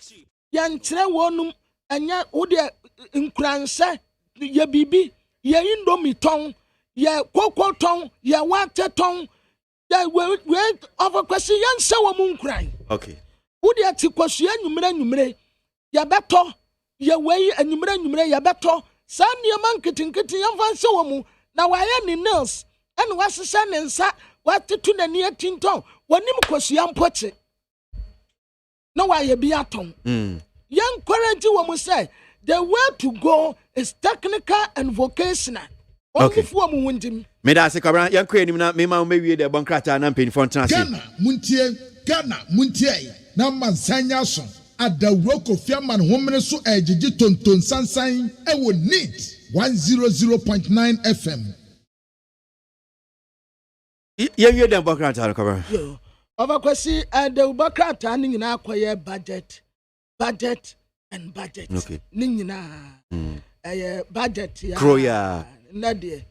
yantre wonum enya wode nkranse ye bibi ye indomie ton ye koko ton ye water ton ye we over kwesi yanse wo mu nkran. Okay. Wode atikwasu anwumre ye beto ye wei anwumre ye beto sa niam nkitinkiti yamfa nse wo mu na waye ni nails ene wasesa ne nsa watetu na ne atinton wonim kwasu ampoche na waye bi aton. Young encourage women say the way to go is technical and vocational. Okay. Me da se kwabra yan kwenim na me ma me wie de bonkrata na mpeni fontra se. Ghana muntie na mansanya so adawro Kofi man homene so ejiji tonton sansan e wo NEET 100.9 FM. Ye wie de bonkrata na kwabra. Yo. Overkwesi the bonkrata ni nyina akoye budget and budget. Okay. Ni nyina budget ya. Kroya. Na de.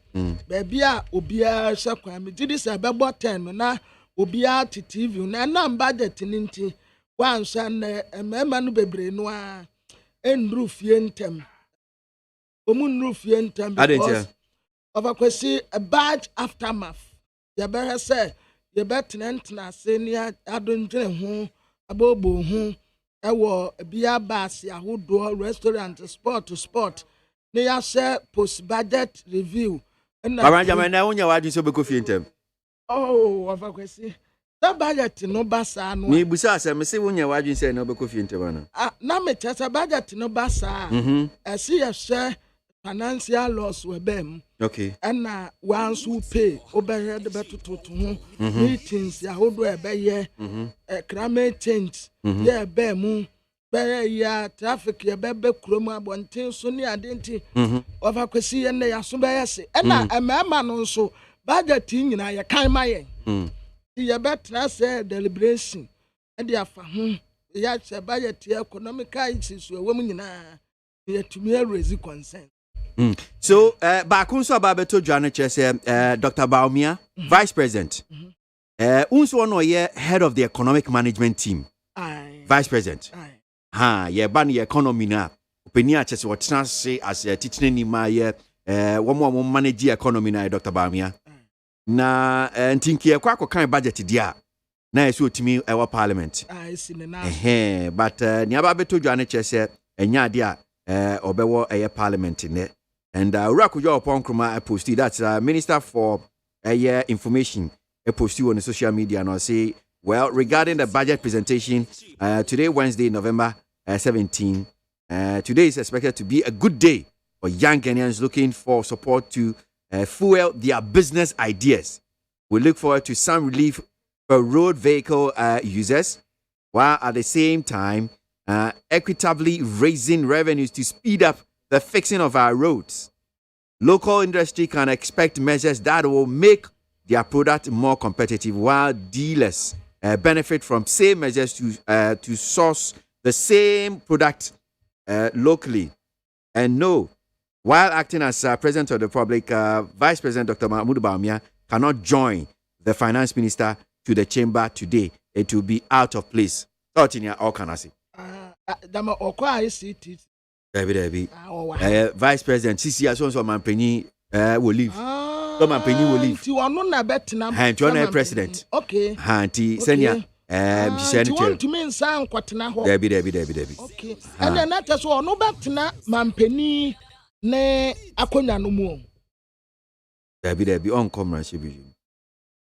Baby a obia hwekwan me gidi se bebo 10 na obia ti TV na budget ni nti wansa na emema no bebre no a enru fie ntem. Omunru fie ntem because overkwesi a bad aftermath. Ya better say you betena se ni adondwene ho abobo ho ewo bia bus yahodo restaurant sport ne ya share post budget review na arrangement na wonya wadu so be Kofi ntem. Oh afakwesi the budget no basa no ni busa asem se wonya wadu se na be Kofi ntem na na me chasa budget no basa esi ya share financial loss we bem. Okay. And once who pay over the better to meetings yahodo ebeye climate change yeah be mu be ya traffic ya be krom abonten so ni adenti over kwesi ye na yaso be yese na emema no so budget nyina ye kan maye ye better say deliberation and ya fa ya che budget economic issues we mu nyina ye to me raise concern. So, Bakunso Ababeto Joanna Chese, Dr. Baumia, Vice President. Unso no ye head of the economic management team. Aye. Vice President. Aye. Ye ban ye economy na. Openia Chese what say as a teaching ni ma ye one more manage economy na Dr. Baumia. Na ntinki ye kwa kan budget dia. Na yeso otimi ewa parliament. Aye, sinena. But ni Ababeto Joanna Chese enya dia obewo eye parliament ne. And Urakujo upon Kruma I posted that's Minister for Information I posted on the social media and I say, well, regarding the budget presentation, today, Wednesday, November 17, today is expected to be a good day for young Ghanaians looking for support to fuel their business ideas. We look forward to some relief for road vehicle users, while at the same time, equitably raising revenues to speed up the fixing of our roads. Local industry can expect measures that will make their product more competitive, while dealers benefit from same measures to source the same product locally. And no, while acting as President of the Republic, Vice President Dr. Mahmoud Bawumia cannot join the Finance Minister to the chamber today. It will be out of place. All can I say? Debbie. Vice President, CC as well, Mampeni will leave. So Mampeni will leave. And you President. Okay. Auntie Senya. She said to me, sound Quatana. Debbie. Okay. And then that is all no Bettina, Mampeni, ne Akona no more. Debbie, on commerce.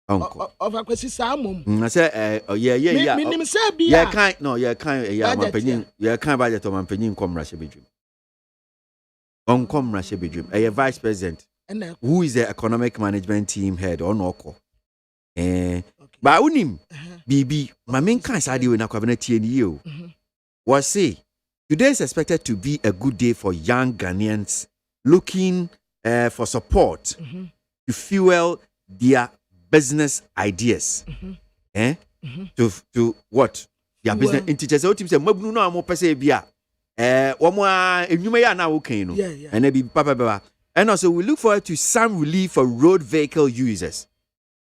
Uncle. Of a question, Salmon. I said, yeah. Minim say be yeah, kind, no, yeah, kind, yeah, Mampeni, yeah, kind by the Tom Mampeni commerce bedroom. On commerce bedroom, a Vice President. Who is the economic management team head or no? But unim, BB, my main kind side in a cabinet you was say today is expected to be a good day for young Ghanaians looking for support to fuel their business ideas. To what? Their business integers. So team say mabunu no amo pese bia. Omo enwuma ya na wo kan no. And be papa. And also we look forward to some relief for road vehicle users.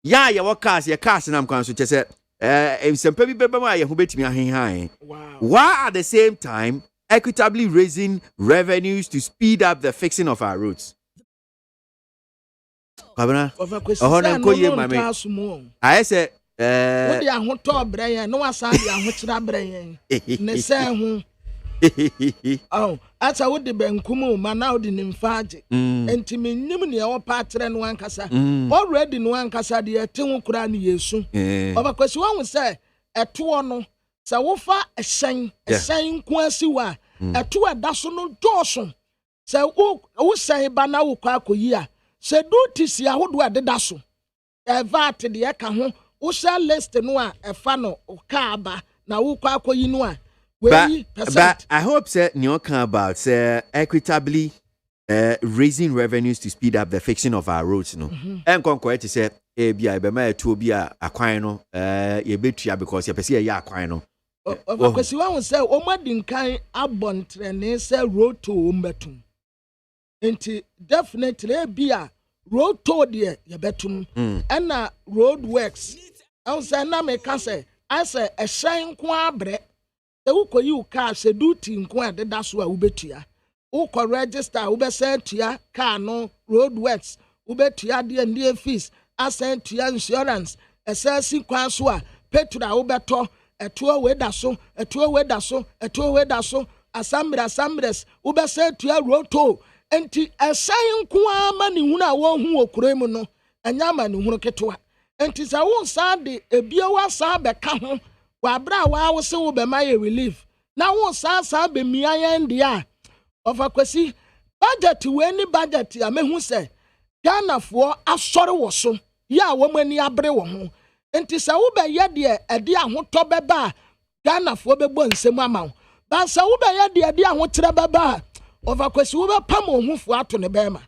Yeah, your cars na am kwan so say Sempe bi beba ma ye ho betimi ahenhan. While at the same time equitably raising revenues to speed up the fixing of our roads. Kabana. Ohona ko ye mame. I say what the hotel brain, no asa the hotel brain. Ne say ho. Oh, that's how the benkumu man now the nimfaje. Enti me nim ne o patre no ankasa. Already no ankasa de etin kura ne yesu. Oba kwesi wan say eto no say wo fa ehyen kwasi wa eto adaso no doso. Say wo say ba na wo kwa akoyi a. Say do tisi ahodo adeda so. Vat de e ka ho wo say list no a efa no ka aba na wo kwa akoyi no a. But I hope say Nyoka about say equitably raising revenues to speed up the fixing of our roads no. And conquer to say bia be ma to bia akwan no ye betua because ye pese ye akwan no. Because you want say o madinkan abontrene say road to umbetum. Enti definitely bia road to there ye betum. And na road works. I say na me can say I say a shine kwa bre. Uko you car se duty nko de da so a ubetua uko register ubese tua car no road works ubetua de fees ascent tua insurance assessing kwan so a petrol ubeto eto we da so asambres ubese tua road toll enti esan nko ama ne hunu a wo hu okuremu no enya ma ne hunu ketewa enti sa wo sa de ebiewa sa be ka ho Wabra wa se wo be my relief. Na wo sa be miaye ndia. Of akwesi budget we ni budget ya mehu se Ghana fo asori wo so. Ya wo mani abre wo ho. Enti se wo be ye de ade ahoto beba Ghana fo bebo nsem ama. Ba se wo be ye de ade ahotre beba of akwesi wo be pam wo fo ato ne bema.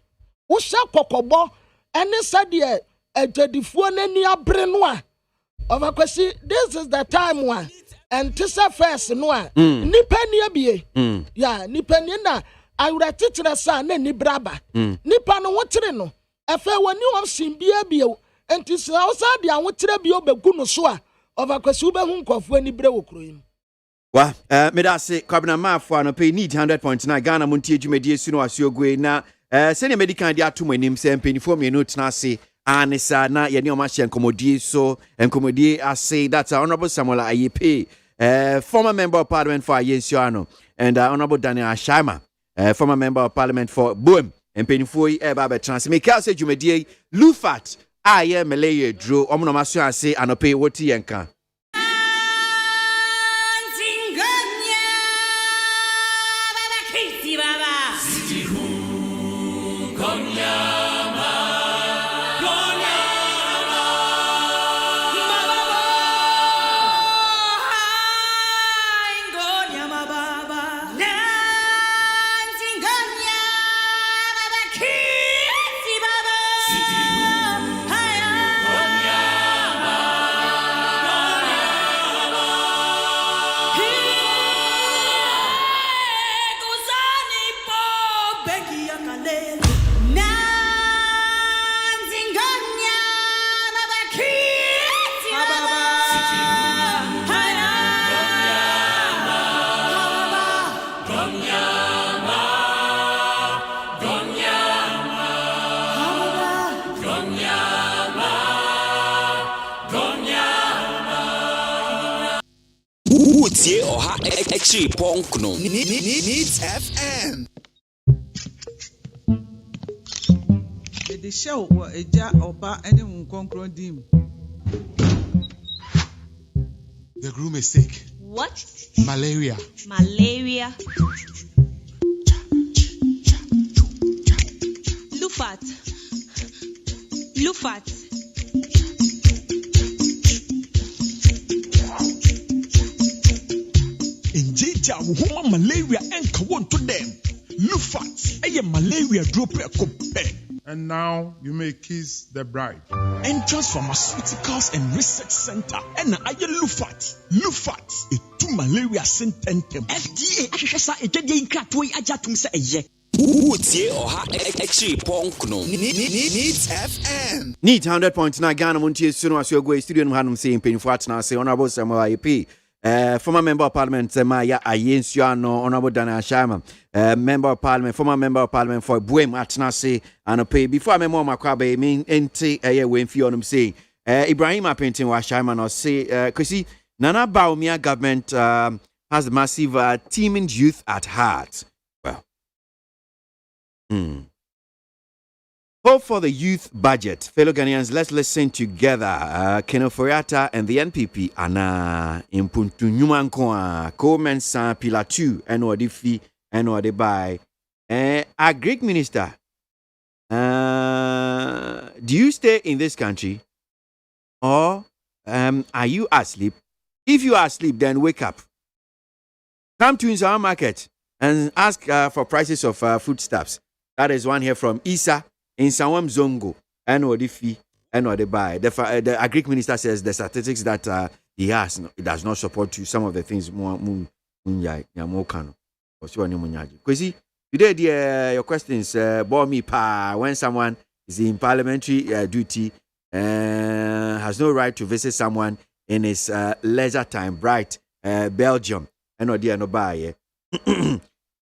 Wo hye kokobo ene se de edadifo nani abre no a of a question, this is the time one. And Tissa first, no, Nipania be. Ya, Nipania, I would have teacher a son, ni braba. Nipano what no. A fair one you have seen be a bio, and Tissa outside the Awutrabio Beguno Swa of a Kasuba Hunko for any brew cream. Well, Medase, Cabana Mafwa, no pay need 100.9 Ghana Montier Jumedia Suno as your way now. Send a medical dia to my name, send penny for me, no Nasi. Anisa na ye ni omachi enkomodie so enkomodie I say that's Honorable Samuel Ayepe, former member of parliament for Ayensiano, and Honorable Daniel Ashama, former member of parliament for Boom and Penifoi Eba Trans. Make us say Jumedie Lufat aye Malay drew omonomasio say anope woti yenka. Tie oha extra punk no needs FM. The show wa eja oba ene nkonkron dim. The groom is sick. What? Malaria. Malaria. Lufat. Injija wo malaria enka won to them. Lufat eye malaria drop e. And now you may kiss the bride. Entrance Pharmaceuticals and Research Center. And aye Lufat. Lufat e tu malaria sententem. FDA ahwehwe sa ejade nkratoyi ajatum se eye. Utie oha extra punk no. Needs FM. Need 100.9 Ghana Montier soon as you go studio no hanum say penny for atna say honorable Samuel IP. Former member of parliament Maya Ayensuano, honorable Dana Shama, member of parliament, former member of parliament for Buem atna say and pay before me more makwabe mean enti when fi onum say Ibrahim painting wa Shama no say cause Nana Baumia government has massive teaming youth at heart. Well, hope for the youth budget. Fellow Ghanaians, let's listen together. Keno Foriata and the NPP ana impuntu nyumanko co-mensa pillar 2 eno ade fi eno ade buy. A Greek minister, do you stay in this country or are you asleep? If you are asleep, then wake up. Come to Insawa Market and ask for prices of foodstuffs. That is one here from Isa in Sawam Zongo. And what if he and what they buy. The Agric minister says the statistics that he has, it does not support to some of the things more Yamokano. Because today your questions bore me pa when someone is in parliamentary duty has no right to visit someone in his leisure time, right? Belgium. And no buy.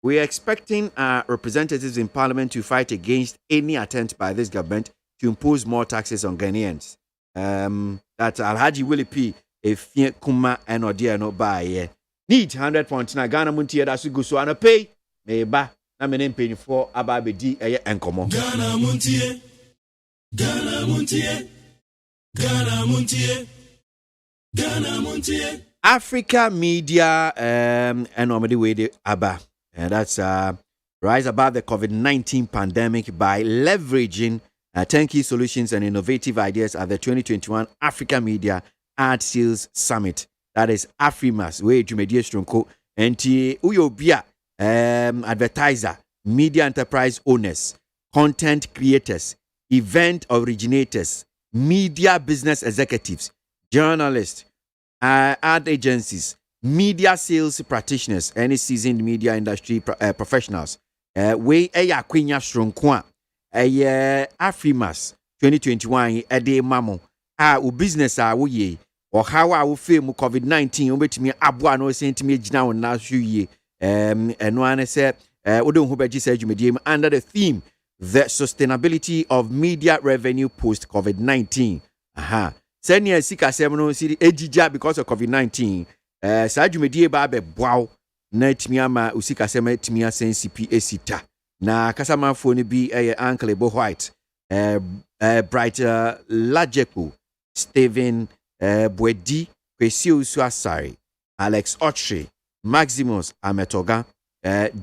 We are expecting representatives in parliament to fight against any attempt by this government to impose more taxes on Ghanaians. That Alhaji Willie P. If Kuma and Odia no buy. Need 100.9 Ghana Montier that's go so and pay. May ba na me pay for ababedi and come Ghana Montier. Ghana Montier. Ghana Montier. Ghana Montier. Africa Media and normally way the ABA. And that's rise above the COVID-19 pandemic by leveraging turnkey solutions and innovative ideas at the 2021 Africa Media Ad Sales Summit. That is Afrimas, where you media strongco and Uyobia advertiser, media enterprise owners, content creators, event originators, media business executives, journalists, ad agencies, media sales practitioners, any seasoned media industry professionals. We Kwinya Stronkwa, Afrimas 2021 ede mamo u business we or how I will feel COVID-19 obetimi aboa no sentimi gina won na hwie eno ane se odon ho beji se dwumediem under the theme the sustainability of media revenue post COVID-19. Senior sika semno siri ejija because of COVID-19. Sa dwumedie ba be boaw na timi ama usika sema timi asensipi esita. Na kasamafo ni bi Uncle Ebo White, Bright Lajeku, Steven Bwedi, Kwesi Usuasari, Alex Otri, Maximus Ametoga,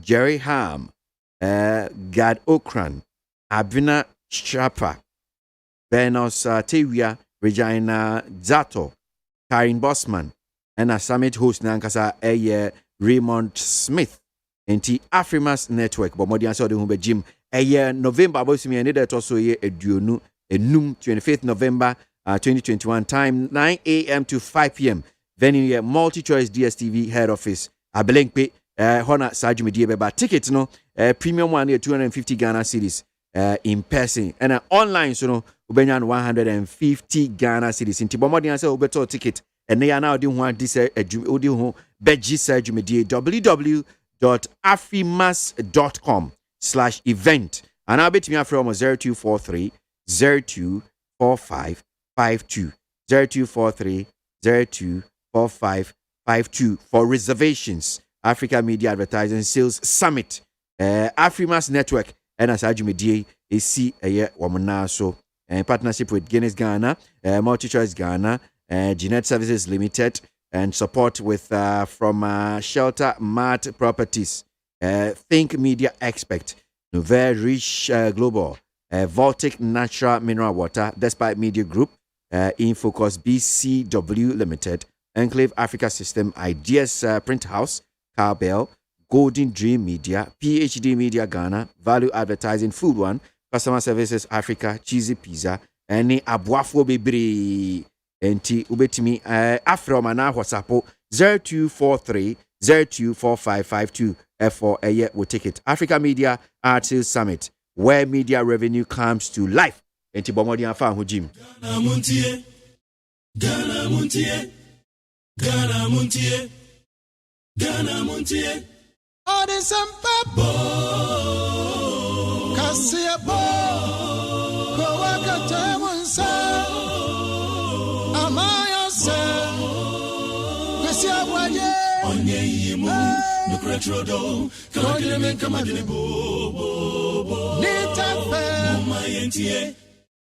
Jerry Ham, Gad Okran, Abina Chapa, Benos Tewia, Regina Zato, Karen Bossman, and a summit host Nankasa Raymond Smith. Enti Afrimas Network, but Modian Sodi Humbe Jim, November, Bosimi, and it also a duonu, a noon, 25th November 2021, time 9 a.m. to 5 p.m. Venue multi choice DSTV head office. I believe Hona Sajumi Diabeba tickets, no, premium one here, 250 Ghana cedis in person, and online, so no, Ubenyan 150 Ghana cedis. In Tibomodian said Ubeto ticket, and they are now doing one this audio Beji Sajumi www.afrimas.com/event and I'll bet me from 0243 024552 0243 024552 for reservations. Africa Media Advertising Sales Summit, Afrimas Network, and as Ajumedie is see a year woman so in partnership with Guinness Ghana, Multi Choice Ghana, Jeanette Services Limited. And support with from Shelter Mart Properties, Think Media Expert, Nouvelle Riche Global, Voltic Natural Mineral Water, Despite Media Group, Infocus BCW Limited, Enclave Africa System, Ideas Print House, Carbell, Golden Dream Media, PhD Media Ghana, Value Advertising, Food One, Customer Services Africa, Cheesy Pizza, and Abuafo Bibri. Enti ubetimi afro mana WhatsApp 0243 024552 for a year will take it. Africa Media Artists Summit, where media revenue comes to life. Enti bomodi afa ho Jim. Ghana Montie, Ghana Montie, Ghana Montie, Ghana Montie. All the sampa Kasia bo Kowaka Tamunsa Amaya se Kasia Waje Onye Yimu Nukretrodo Kamadine Kamadine Bo Nita Fe Mumayentie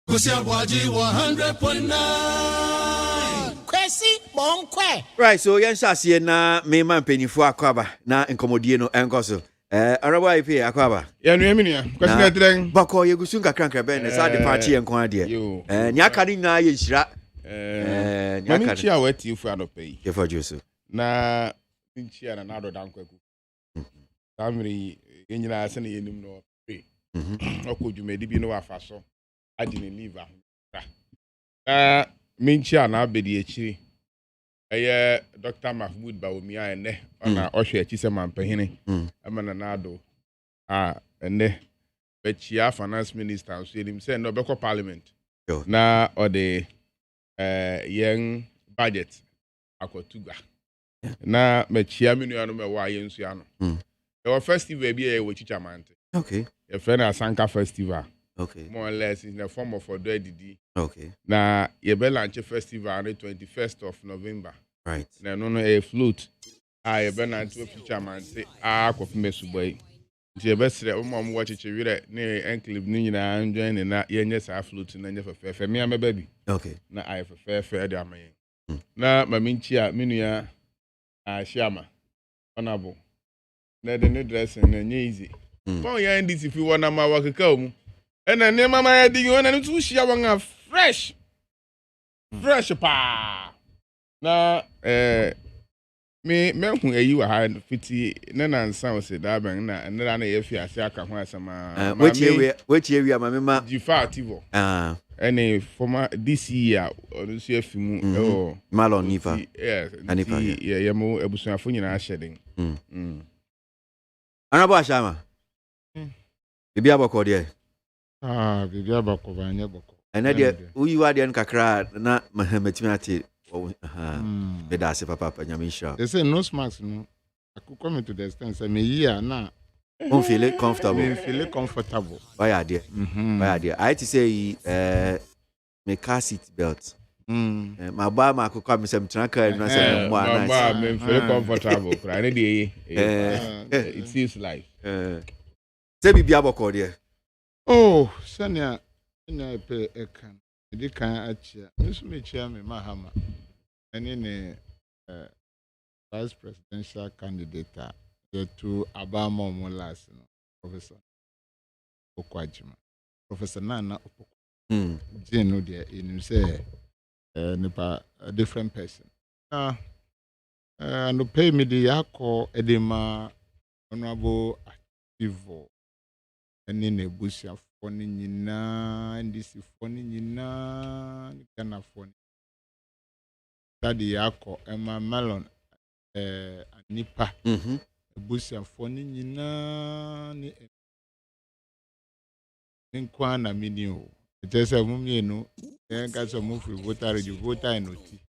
Kasia Waje 100.9 Kwesi Bonkwe. Right, so yan shasi na me man penifo akwaba na nkomodie no enkoso. Araba IP akwaba. Ya no eminia. Kwesi na tren. Bako yegusu nkakranka ben sa de party enko ade. Nya aka ni na ye nhira. Nya aka. Chi a wati fu anopai. Ye for Joseph. Na nchi ana na do dankwaku. Samri enyina ase na yenim no pe. Okojumedi bi no afa so. Adi ne liver. Minchi ana abedi echi. Eye Dr. Mahmoud Bawumia ene ona ohwe echi se mampahini amana nado ene bechia finance minister so elim say no beko parliament na ode yen budget akotuga na mechia menu anu me wa yensu ano the festival bi e we chichamante okay your friend Asanka festival okay more or less in the form of Odedidi okay na ye be launch festival on the 21st of November right na no a flute ye be na to feature man say kofi mesuboy ye be sre o mom wo chichewire na enclave ni nyina join na ye nye sa flute na nye fefe me am baby okay na I fefe de amayen na maminchi a menua shiama honorable na the new dressing na nye easy bon ya ndisi fi wona ma wakeka mu ena ne mama ya digi wona no tu hia won fresh pa na me hu ayi wa ha fiti na nansa o se da ban na nra na ye fi ase aka ho asama wechi area ma mema jifa ativo any former this year or so afimu malon nifa yes anipa ye mo ebusuafo nyina ahyeden anabo ashama bibi abako de bibi abako banye bako ena de uyi wa de nkakra na mahamatimi ate beda ase papa nyamisha they say no smacks no I could come to the extent say me year na don't feel comfortable why are there I to say me car seat belt my bar ma could come some tracker and say me feel comfortable I need it seems like say bibi aboko there oh sanya ina pe ekan edi kan achia mesu me chia me mahama ene ne vice presidential candidate to Abama Molas, Professor Okwajima. Professor Nana Opoko. Jeno there in say nipa a different person. And pay me the yako edema honorable activo and in a bush of funny nina and this funny nina kana funny. That the yako Emma Melon nipa ebusiafo ni nyina ni nkwa na mini o etese mumienu enka so mu free voter enoti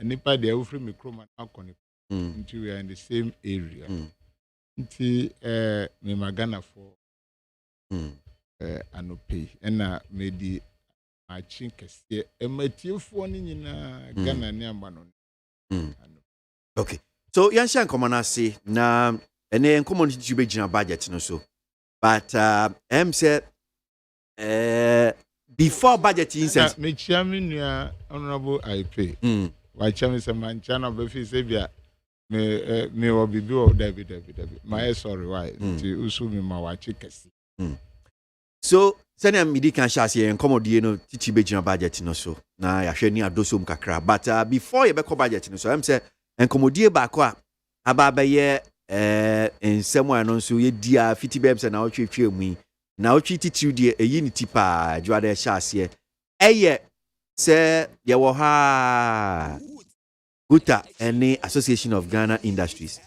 nipa de u free microma akoni nti we are in the same area nti me magana for anope na me di achin kese ematiefo ni nyina Ghana ni ambano okay so yanshan komana say na ene enkomo nti be gina budget no so but say before budget incentive me chairman ya honorable IP wa chairman say man chana be fi say bia me obi bi o David my sorry why nti usu me ma wa chikesi so sene midi kan shase enkomo die no titi be gina budget no so na ya hwe ni adosom kakra but before ye be ko budget no so say enkomodie baako a ababaye ensemo ano nso ye dia fiti bebse na otwetwe mu na otwi titiw die eyi ni tipa juade hyase eye se ye wo ha Guta any Association of Ghana Industries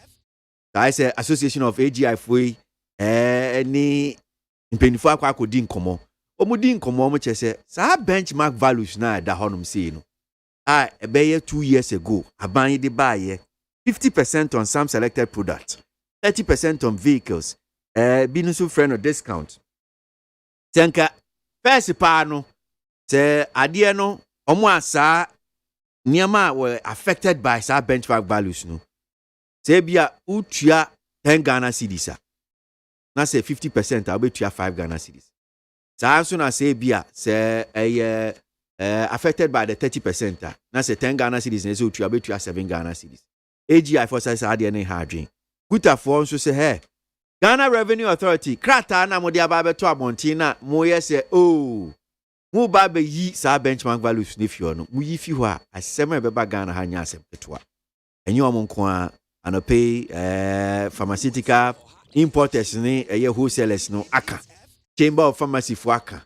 I say Association of AGI Fui any mpanyinfo akwa akodi nkomo omudi nkomo omo chese sa benchmark values na da honum see no ebeye 2 years ago aban de baye 50% on some selected products 30% on vehicles binusu friend or discount tenka first pa no se ade no omo asa niama were affected by sa benchmark values no se bia utua 10 Ghana cedis na say 50% I bet you 5 Ghana cedis. So also na say bia say affected by the 30%. Na say 10 Ghana cedis na say you bet you 7 Ghana cedis. AGI for say ade na hard drink. Kuta for so say hey Ghana Revenue Authority krata na mo dia ba beto abontin na mo ye say oh mo ba be yi sa benchmark values ne fio no mo yi fi ho a asem e be ba Ghana ha nya asem beto a. Enyi o mo nko a anope pharmaceutical importers ni wholesalers no aka chamber of pharmacy for aka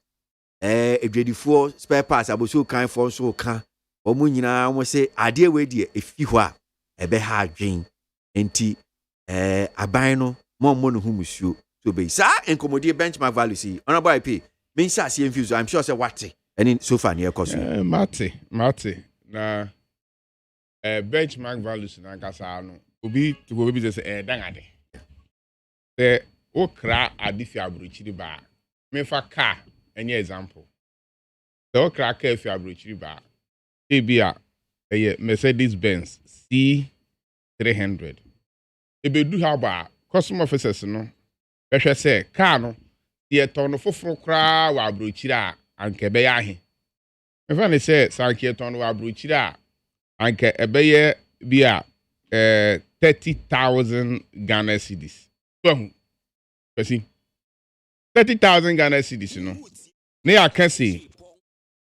edwedifo spare parts aboso kan for so ka omu nyina wo se ade we de efi ho a ebe ha adwen enti aban no mo no hu musuo so be sa enkomodie benchmark value si honorable IP me nsa se infuse I'm sure say what any so far near cost mate na benchmark values na kasa no obi to go be say dangade the okra adifi abrochiri ba me fa car any example the okra car fi abrochiri ba ebia Mercedes Benz C300 ebedu ha ba customer officers no behwe say car no ye ton foforo kra wa abrochiri a anke be ya he me fa ne say sanke ton wa abrochiri a anke ebe ye bia 30,000 Ghana cedis. Well, see, 30,000 Ghana cedis, you know. Ne I can say,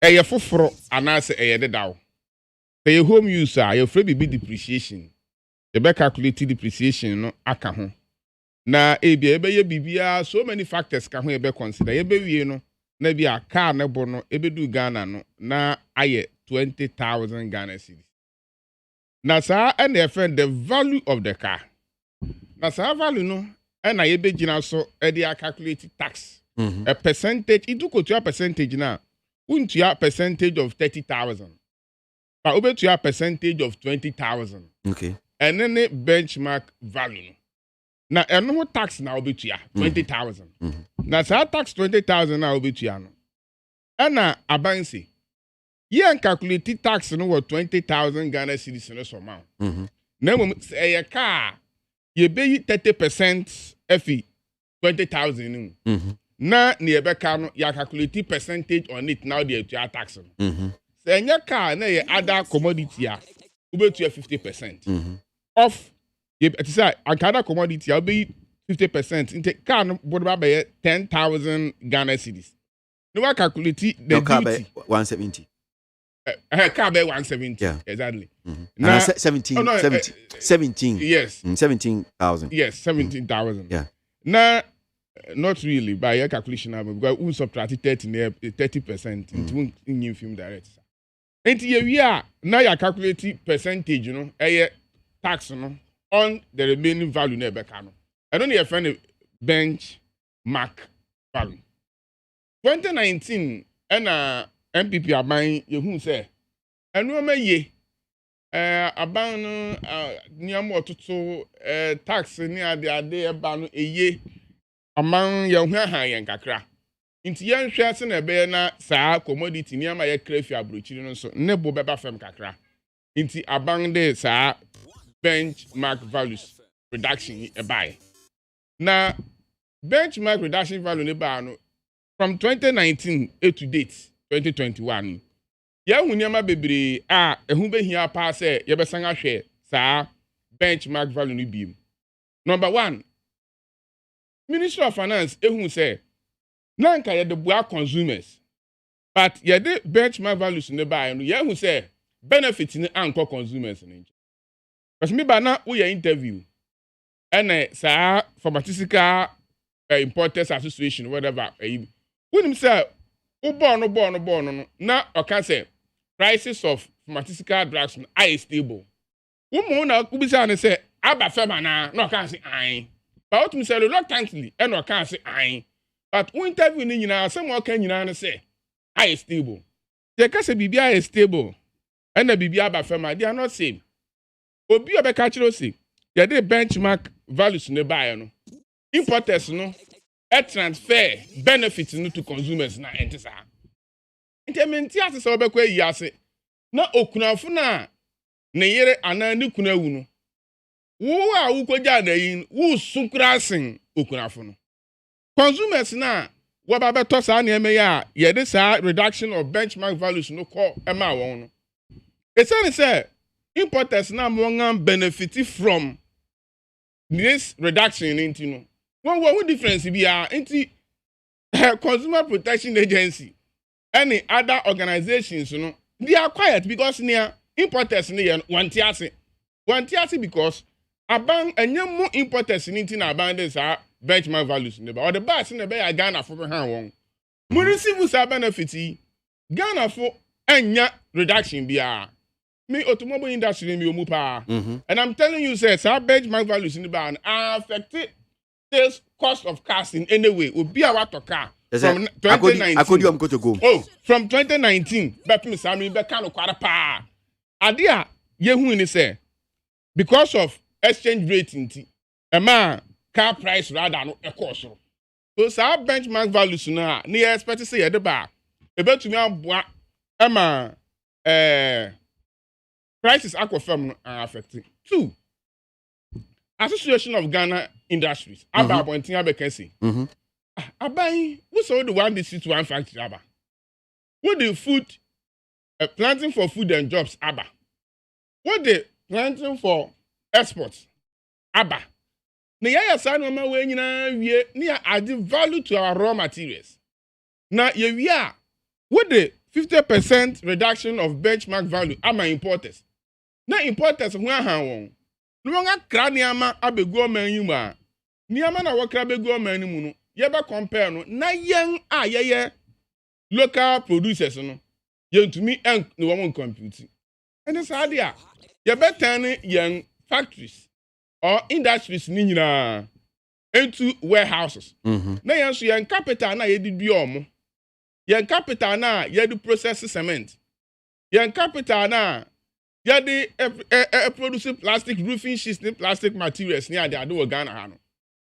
a foforo anase a dedaw. Pay your home user, your free be depreciation. The back calculated depreciation, no akaho. Na ebe bibia so many factors can we be consider. Ebe we no, na be a car na bono ebe du Ghana no na aye 20,000 Ghana cedis. Na sa and the value of the car. Na sa value no and I be gina so they are calculated tax. A percentage it took to a percentage now. Wouldn't you a percentage of 30,000? But over to a percentage of 20,000. Okay. And then the benchmark value. Now and no tax now be to ya 20,000. Now sa tax 20,000 now be to ya no. And na abansi. Ye calculated tax no what 20,000 Ghana cedis no so amount. Na mo say a car ye be 30% efi 20,000 na ne be car no ya calculate percentage on it now the tax no. Say your car na ye other commodity a ube to 50%. Off ye say other commodity a be 50% into car no bodo ba be 10,000 Ghana cedis. No wa calculate the car duty 170. Car be 170. Yeah. Exactly. Now 17. Yes. 17,000. Yes, 17,000. Yeah. Now, not really by your calculation because we subtract 30% into in film direct. And we are now you calculate percentage, you know, a tax no on the remaining value never can. I don't need find a benchmark value. 2019 and MPP are buying you who say and no me ye aban near more to tax near the ade ban a ye among your high and kakra. Into young shares in a bear na sa commodity near my crayfish abrochino so nebo beba fem kakra. Into abang de sa benchmark values reduction a buy. Now benchmark reduction value ne ba from 2019 to date 2021. Ya hunyama bebre ehun behia pa se ye besan ahwe sa benchmark value no biem. Number 1, Ministry of Finance ehun say nanka ye de boa consumers. But ye de benchmark values ne ba no ye ehun say benefit ni anko consumers ni. Because me ba na wo ye interview and sa pharmaceutical importers association whatever when say born no na oka say prices of pharmaceutical drugs are stable. Woman na kubisa ne say aba fema na can say ayin but what me say reluctantly and no can say ayin but who interview ni nyina some can nyina no say I stable they can say bibia is stable and the bibia aba fema they are not same obi obeka chiro say they dey benchmark values ne buy no importers no e transfer benefits no to consumers na entisa intementi ase so obekwa yi ase na okunafo na ne yere ana ne kunawu no wo a wukogya na yi wo sunkrasen okunafo no consumers na wo ba beto sa na eme ya ye de sa reduction of benchmark values no call ema won no e say importers na mo ngam benefit from this reduction into no what difference be into consumer protection agency any other organizations no they are quiet because near importers near wantiase because aban enyem importers into na aban this benchmark values neba or the bus in the bay Ghana for han won mo receive sa benefit Ghana for enya reduction bia me automobile industry me omu pa and I'm telling you say sa benchmark values in the ban affected this cost of cars in any way obi a wato car from 2019 from 2019 but me say me be kan kwara pa ade a ye hu ni say because of exchange rate nti car price rather no cost so sa benchmark values na na expect say ye de ba e betumi aboa prices aquafirm are affecting. 2. Association of Ghana Industries. Aba appointing abekesi. Abai, who saw the one district one factory aba? What the food planting for food and jobs aba? What the planting for exports aba? Na ya sa no ma we nyina wie na add value to our raw materials. Na ye wie a what the 50% reduction of benchmark value ama importers. Na importers ho ahan won. No nga kra niama abegu omanyimu a. Niama na wokra begu omanyimu no, ye be compare no na yen a ye local producers no. Ye ntumi en no won compute. And this idea, ye be turn yen factories or industries ni nyina into warehouses. Na yen so yen capital na ye di omo. Yen capital na ye do process cement. Yen capital na ye di produce plastic roofing sheets, plastic materials near the ado Ghana ha no.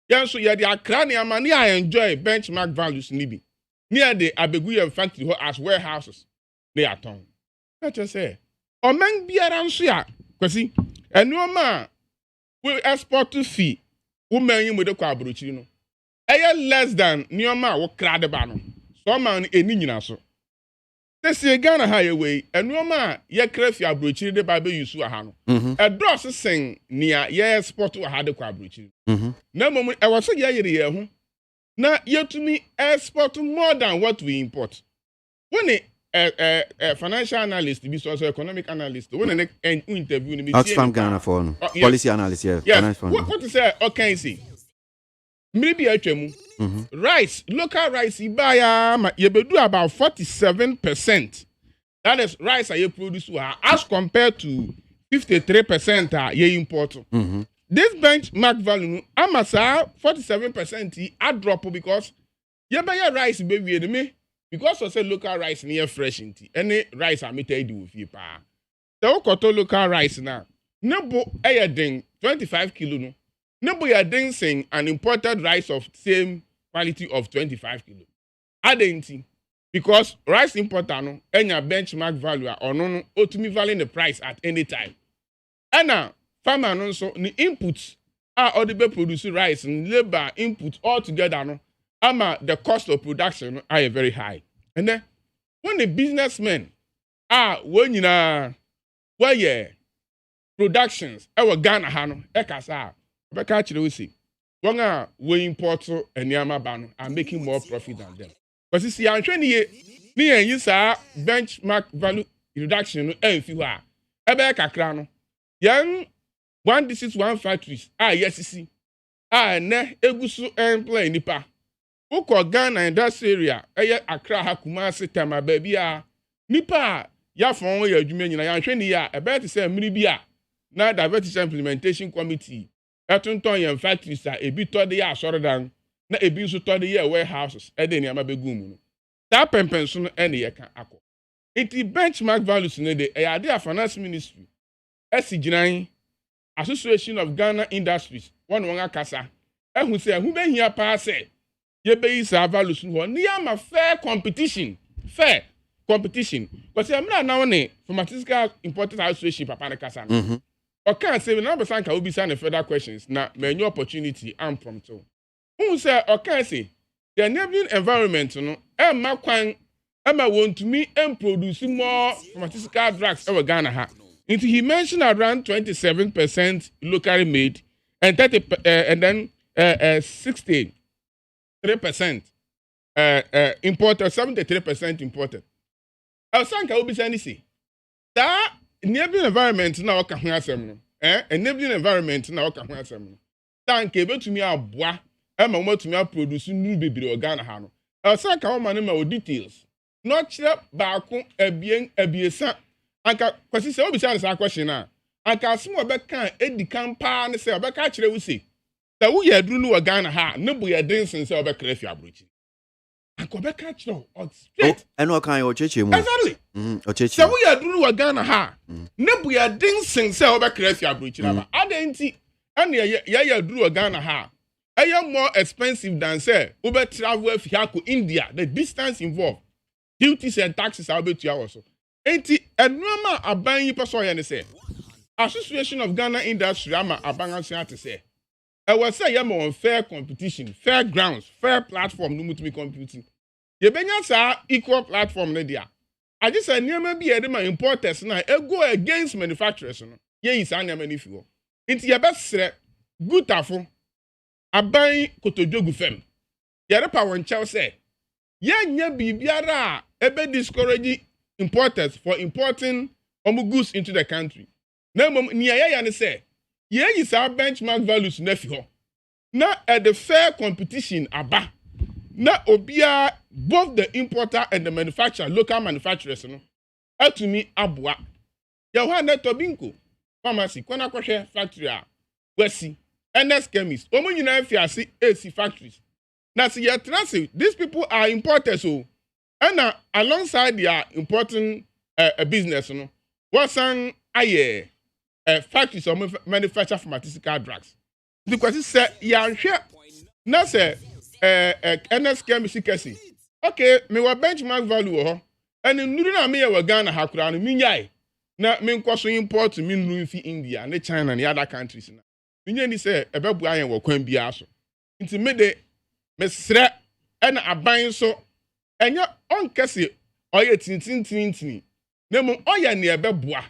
Yen so ye di akra ne ama ne enjoy benchmark values ni bi. Near the Abeguye factory ho as warehouses. They are town. Let us say, o men biara nso ya kwasi enuoma we export to fee woman yi mo de kwa abrochiri no. Eye less than nuoma wo kra de ba no. So man eni nyina so. Tese Ghana ha ye we enuoma ye kra fi abrochiri de ba be yusu aha no. E dross sen nia ye export wo ha de kwa abrochiri. Na mom e wo so ye yire ye ho. Na yetumi export more than what we import. When a financial analyst, be also economic analyst, when an interview me Oxfam Ghana for policy analyst, yeah. What is okay see? Maybe rice, local rice, you buy you do about 47%. That is rice you produce as compared to 53% you import. This benchmark value, I'm a 47% I drop because you buy rice baby me. Because I say local rice near fresh inti. Any rice I meet do with you pa. The okoto local rice na. Nebo ding 25 kilo no. Nebo ya ding sing an imported rice of same quality of 25 kilo. Adenti. Because rice importer no enya benchmark value or no ultimate value the price at any time. And farmer no so the inputs are all the produce rice and labor input all together no. The cost of production are very high. And then when the businessmen when you know where yeah productions our Ghana hano ekasa beka chire we see one we import and yama ban are making more profit than them. But you see anhwe ni yin sa benchmark value reduction no enfi ho a ebe kakra no yan one district one factories yes ne egusu employ nipa Uko Ghana in that area, Accra Kumasi Tema baby nipa ya fon ya adwuma nyina ya hwe ni ya e be te say mmiri bia na diversity implementation committee ɛtontɔn yɛn factories a ebi tɔ de yɛ asɔredan na ebi nso tɔ de yɛ warehouses ɛde nneɛma bɛgu mu no saa pɛmpɛnso no ɛne yɛka akɔ nti benchmark values no de ɛyɛ ade a finance ministry ɛsi gyina association of Ghana industries wɔn akasa ɛhu sɛ ɛhu bɛhia paa sɛ yɛbɛyi saa values no hɔ ne yɛama fair competition because ɛmira now ne pharmaceutical importers association papa ne kasa no ɔka sɛ na bɛsa nka obisa ne further questions na many opportunity impromptu sɛ ɔka sɛ the enabling environment no ɛma kwan ɛma wɔntumi produce more pharmaceutical drugs ɛwɔ Ghana ha nti he mentioned around 27% locally made and 30 and then 63% imported, 73% imported. Sanka obisa ni say that enabling environment na waka ho asem no enabling environment na waka ho asem no tanka betumi aboa ma wotumi produce new bebre organ ha no sanka wo ma no ma details no kire baako abiesa anka kwasi se obisa na question na anka asem obeka edikan pa ne se obeka kire wo se da wo yaduru no organ ha ne bo yeden sen se obeka fi abrochi akobeka kire straight eno kan yo cheche mu exactly ocheche se wo yaduru organ ha ne bo yeden sen se obeka fi abrochi na ba adenti ene ye yaduru organ ha more expensive than say Uber travel if you India. The distance involved, duties and taxes are about 2 hours. Enti enoma aban yi person ya ne say. Association of Ghana Industry ama aban say to say. I was say you on fair competition, fair grounds, fair platform no mutumi computing. Ye benya sa equal platform ne dia. I just say niam bi e de ma importers na e go against manufacturers no. Ye is an niam ni fi ho. Enti ye be sre good afo aban kotodwogu fem yare pa won chel say yenya bibiara ebe discourage importers for importing goods into the country na mom ni ya ne say ye yi sa benchmark values na fi ho na at the fair competition aba na obia both the importer and the manufacturer local manufacturers no atumi aboa ya ho na tobinko pharmacy kwana kwhwe factory a wasi NS chemists. Omo nyina fiase AC factories. Na see your transit. These people are importers so. And alongside their importing a business no. Wasan aye factories or manufacture pharmaceutical drugs. Because it say ya hwe na say NS chemists kesi. Okay, me wa benchmark value ho. And nuru na me ya Ghana hakura no minyai. Na me nkwaso import me nuru fi India and China and other countries na. Minye ni se ebebu ayen wo kwan bia so nti me de mesre na aban so enya onkese oye tintintintin na mum oye ne ebebua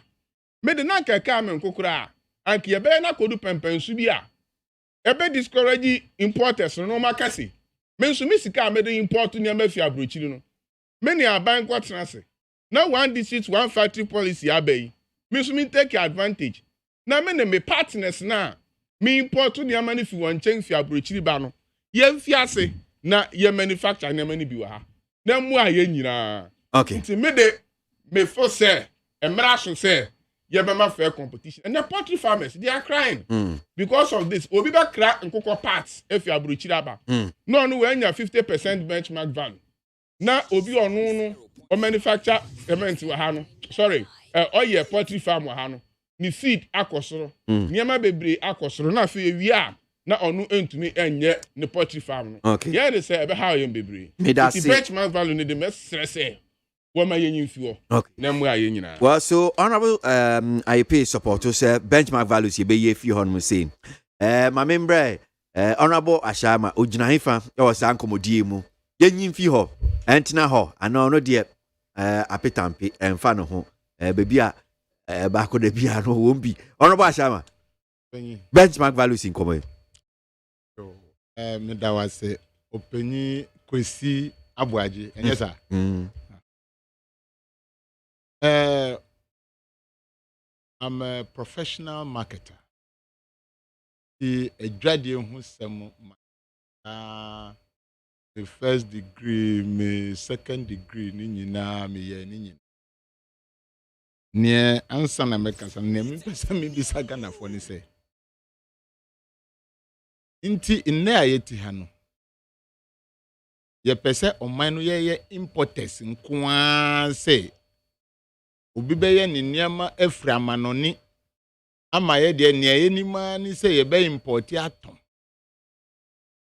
me de na kaka me nkokora anke ebe na kodu pempensu bia ebe discourage importers no makase me nso me sika me de import ni amafi abrochiri no me ne aban kwatena se na one district one factory policy abai me nso me take advantage na me ne me partners na me import to the money fi wan chen fi abrochiri ba no ye mfiase na ye manufacture na mani bi wa ha na mu a ye nyina okay nti me de me for say emra so say ye be ma fair competition and the poultry farmers they are crying because of this obi be kra nkokọ parts e fi abrochiri aba no we anya 50% benchmark value na obi onu no o manufacture cement wa ha no sorry oye poultry farm wa ha no ni feed akosoro niema bebre akosoro na fe ewia na onu entumi enye ne poultry farm no okay yeah they say ebe how yen bebre the benchmark value ne the mess stress wo ma yen mfi okay na mu aye nyina well so honorable IP support to say benchmark values ye be ye fi hon mu say my member honorable Ashama ogina hifa e wo san komodie mu yen mfi ho entina ho ana no de apetampe emfa no ho bebi a back on the piano won't be honorable Ashama benchmark values in common. So that was openi KWASI ABOAGYE and yes sir. I'm a professional marketer. A graduate who some the first degree, my second degree, ni na mi ye ni. ne ansa na mekasa ne me pesa me bisa Ghana for ni say inti nne a yeti ha no ye pese oman no ye importers nkoa say obi beye ne niama afri amanoni ama ye de ne ye nima ni say ye be import aton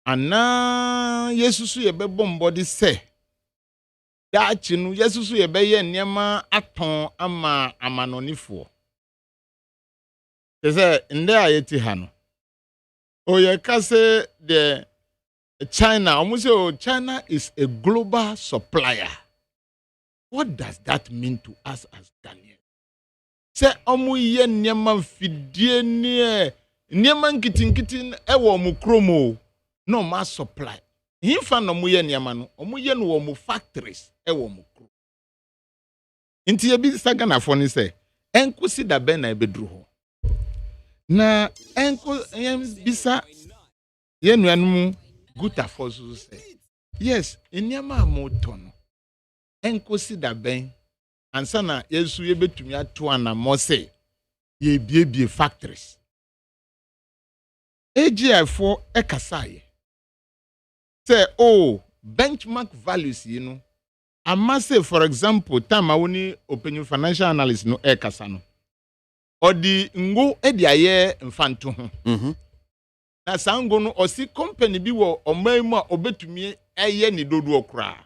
ana yesusu ye be bombody say ya chinu yesusu ye be ye niama aton ama amanonifo say nde a yeti ha no oye kase de China, almost say China is a global supplier. What does that mean to us as Ghanaians? Say ye nyama fidie ne nyama nkitin ewo mu kromo no ma supply. Himfa no ye nyama no ye no wo mu factories ewo mu kro. Inti ye bi sagana fo ni say enkusi da ben na ebedru ho. Na enko bisa ye nuanu good afosu say yes enyama amoton enkosi da ben ansa na yesu ye betumi ato anamo say ye biebie factories AGI4 ekasaye say oh benchmark values you know ama say for example time awoni opinion financial analyst no ekasa no odi ngo edi aye mfanto ho na sango no osi company bi wo oman mu a obetumi eye ni dodo okra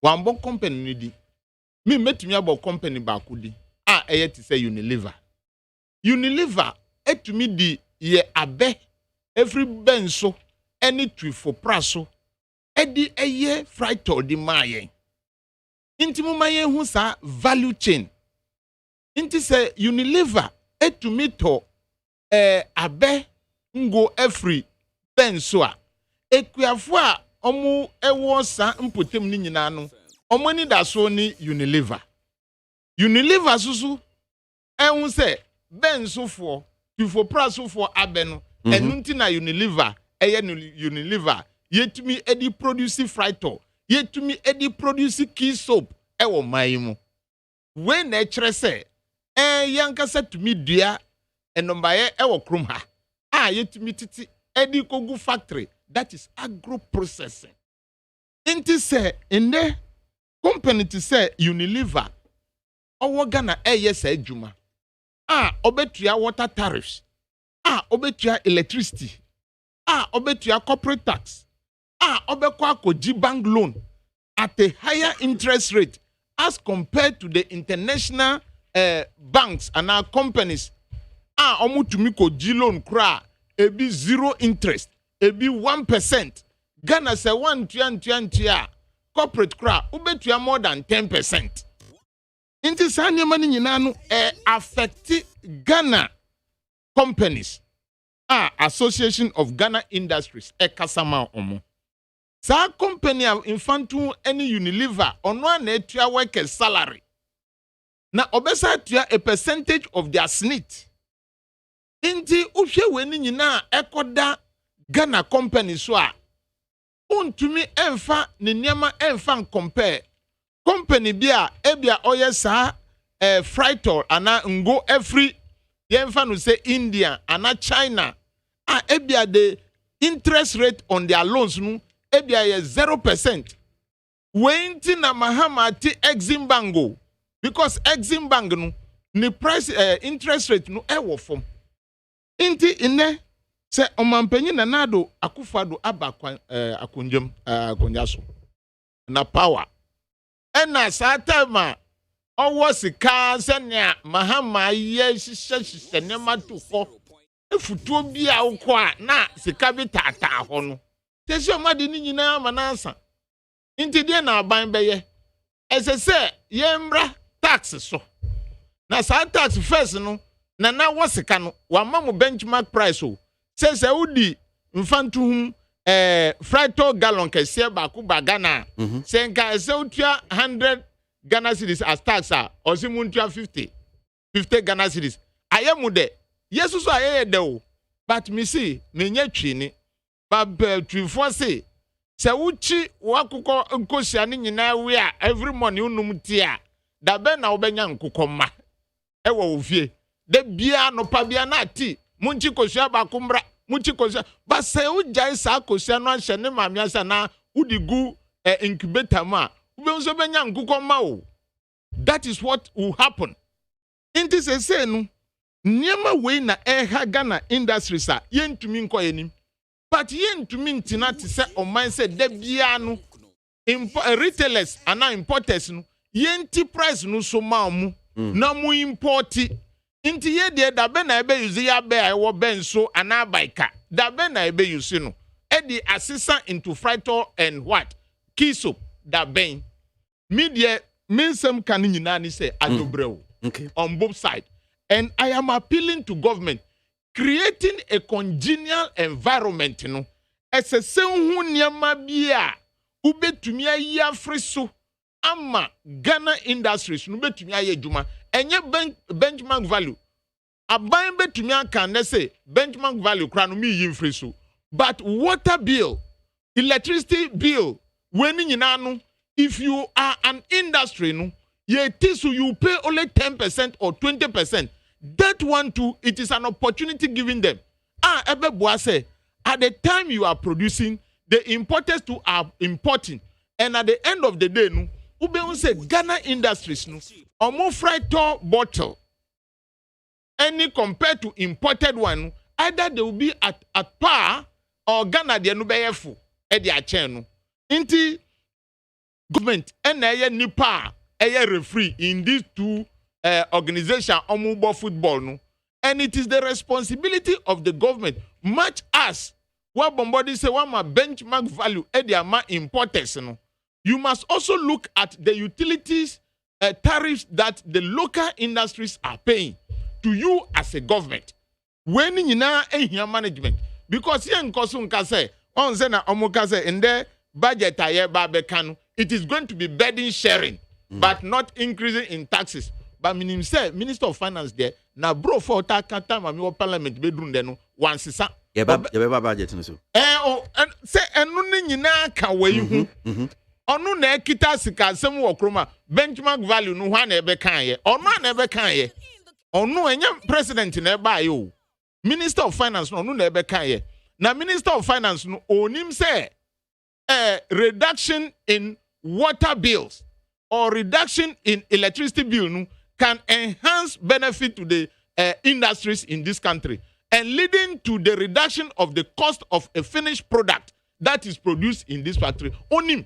wambo company ni di mi metumi abo company ba kudi a eye ti say Unilever etumi di ye abe every benso any twifo praso edi eye frito di mayen inti mu mayen hu sa value chain inti say Unilever etumi to abe ngo every benso a ekuafo a omu ewo sa mpotem ni nyina no omo ni da so ni Unilever susu ehun se benso fo tifo praso fo abe no enunti na Unilever eye no Unilever yetumi edi produce frito yetumi edi produce key soap ewo mayimu we na ekere se yankasa tumi dua enombaye ewo krom ha yetumi titi edi kogu factory that is agro processing inti say inde company to say Unilever owo Ghana sa adwuma obetua water tariffs obetua electricity obetua corporate tax obekwa akoji bank loan at a higher interest rate as compared to the international banks and our companies omutumi koji loan kra ebi 0 interest ebi 1%. Ghana say 1 corporate kra ubetua more than 10%. Inti sanya mani nyina no affect Ghana companies. Association of Ghana Industries kasama omo. Sa company infantu any Unilever ono na etua workers salary. Na obesa tua a percentage of their SNIT. Inti uhwe weni nyina ekoda Ghana company so a untumi emfa ne niema emfa compare company bia ebia oye sa frito ana ngo every yemfa no say India ana China ebia the interest rate on their loans no ebia ye 0%. Wenti na mahama ti Exim Bank because Exim Bank no ni price interest rate no ewo form. Inti ine se omampanyi na nado akufado aba akunjam akunyaso na power ena satama owo sika senya mahama ye hihye nema tufo efutuo bi a ukwa na sika bi tata ho no tesi omade ni nyina manansa inti de na aban beye esese yemra tax so na sa tax first no na wasika no wa mamu benchmark price o se udi mfantu frito gallon kese ba ku bagana se nka se utua 100 Ghana cedis as tax or se muntua 50 Ghana cedis ayemu de yesu so ayeye de o but me see me nya twini ba twifo se uchi wakukọ nkosia ni nyina we a every morning unum tia da be na obenya nkukọ ma ewo ofie de bia no pa bia na ati munchi kosua ba kumbra munchi kosua ba se ujai sa kosua no ahye ne maame asa na udigu incubator ma ube nso benya nkuko ma o. That is what will happen. Inti se no niema we na Ghana industries a yentumi nko yenim. But yentumi ntina te se oman se de bia no retailers and importers no yenti price no so ma mu na mu importi inti ye de da be na ebe use ya be I wo ben so ana baika da be na ebe use no e di assistant into frito and what key soap da ben media mensem kan nyina ni say adobrew on both sides. And I am appealing to government creating a congenial environment no esese hu niama bia ubetumi ayi afre so ama Ghana industries no betumi aye adwuma enye benchmark value aban betumi aka na say benchmark value kra no mi yi free so but water bill electricity bill when nyina no if you are an industry no so you pay only 10% or 20%. That one too, it is an opportunity given them. Ebeboa say, at the time you are producing, the importers too are importing. And at the end of the day, no, ube say Ghana industries, no, or more frito bottle, any compared to imported one, either they will be at par or Ghana they no be full at their channel. Inti government and nipa referee in these two organization omubo football no, and it is the responsibility of the government much as what Bombodi say one benchmark value ama importers no. You must also look at the utilities tariffs that the local industries are paying to you as a government when nyina ehia management because here nkoso nka say on say na omuka say in the budget aye ba bekano it is going to be burden sharing but not increasing in taxes. But minim say Minister of Finance there na bro for time ami parliament bedroom there no one sisa. Yeah, budget no so. Say enu ni nyina ka we hu. Onu na ekita sika asem wo kroma benchmark value no hwa na ebe kan ye. Onu na ebe kan ye. Onu enye president na ebe aye o. Minister of Finance no onu na ebe kan ye. Na Minister of Finance no onim say reduction in water bills or reduction in electricity bill no can enhance benefit to the industries in this country and leading to the reduction of the cost of a finished product that is produced in this factory. Onim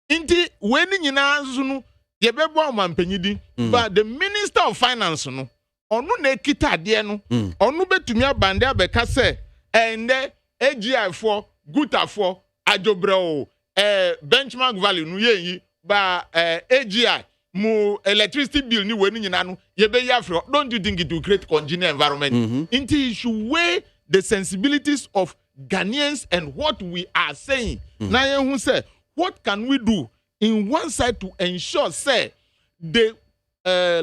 inti weni nyina zunu yebebo amampanyidi but the Minister of Finance no onu na ekita de no onu betumi abande abeka se ende AGI for guta for ajobreo benchmark value no yeyi ba AGI mu electricity bill ni weni nyina no yebe yafro. Don't you think it will create congenial environment? Until you should weigh the sensibilities of Ghanaians and what we are saying. Now you say what can we do in one side to ensure say the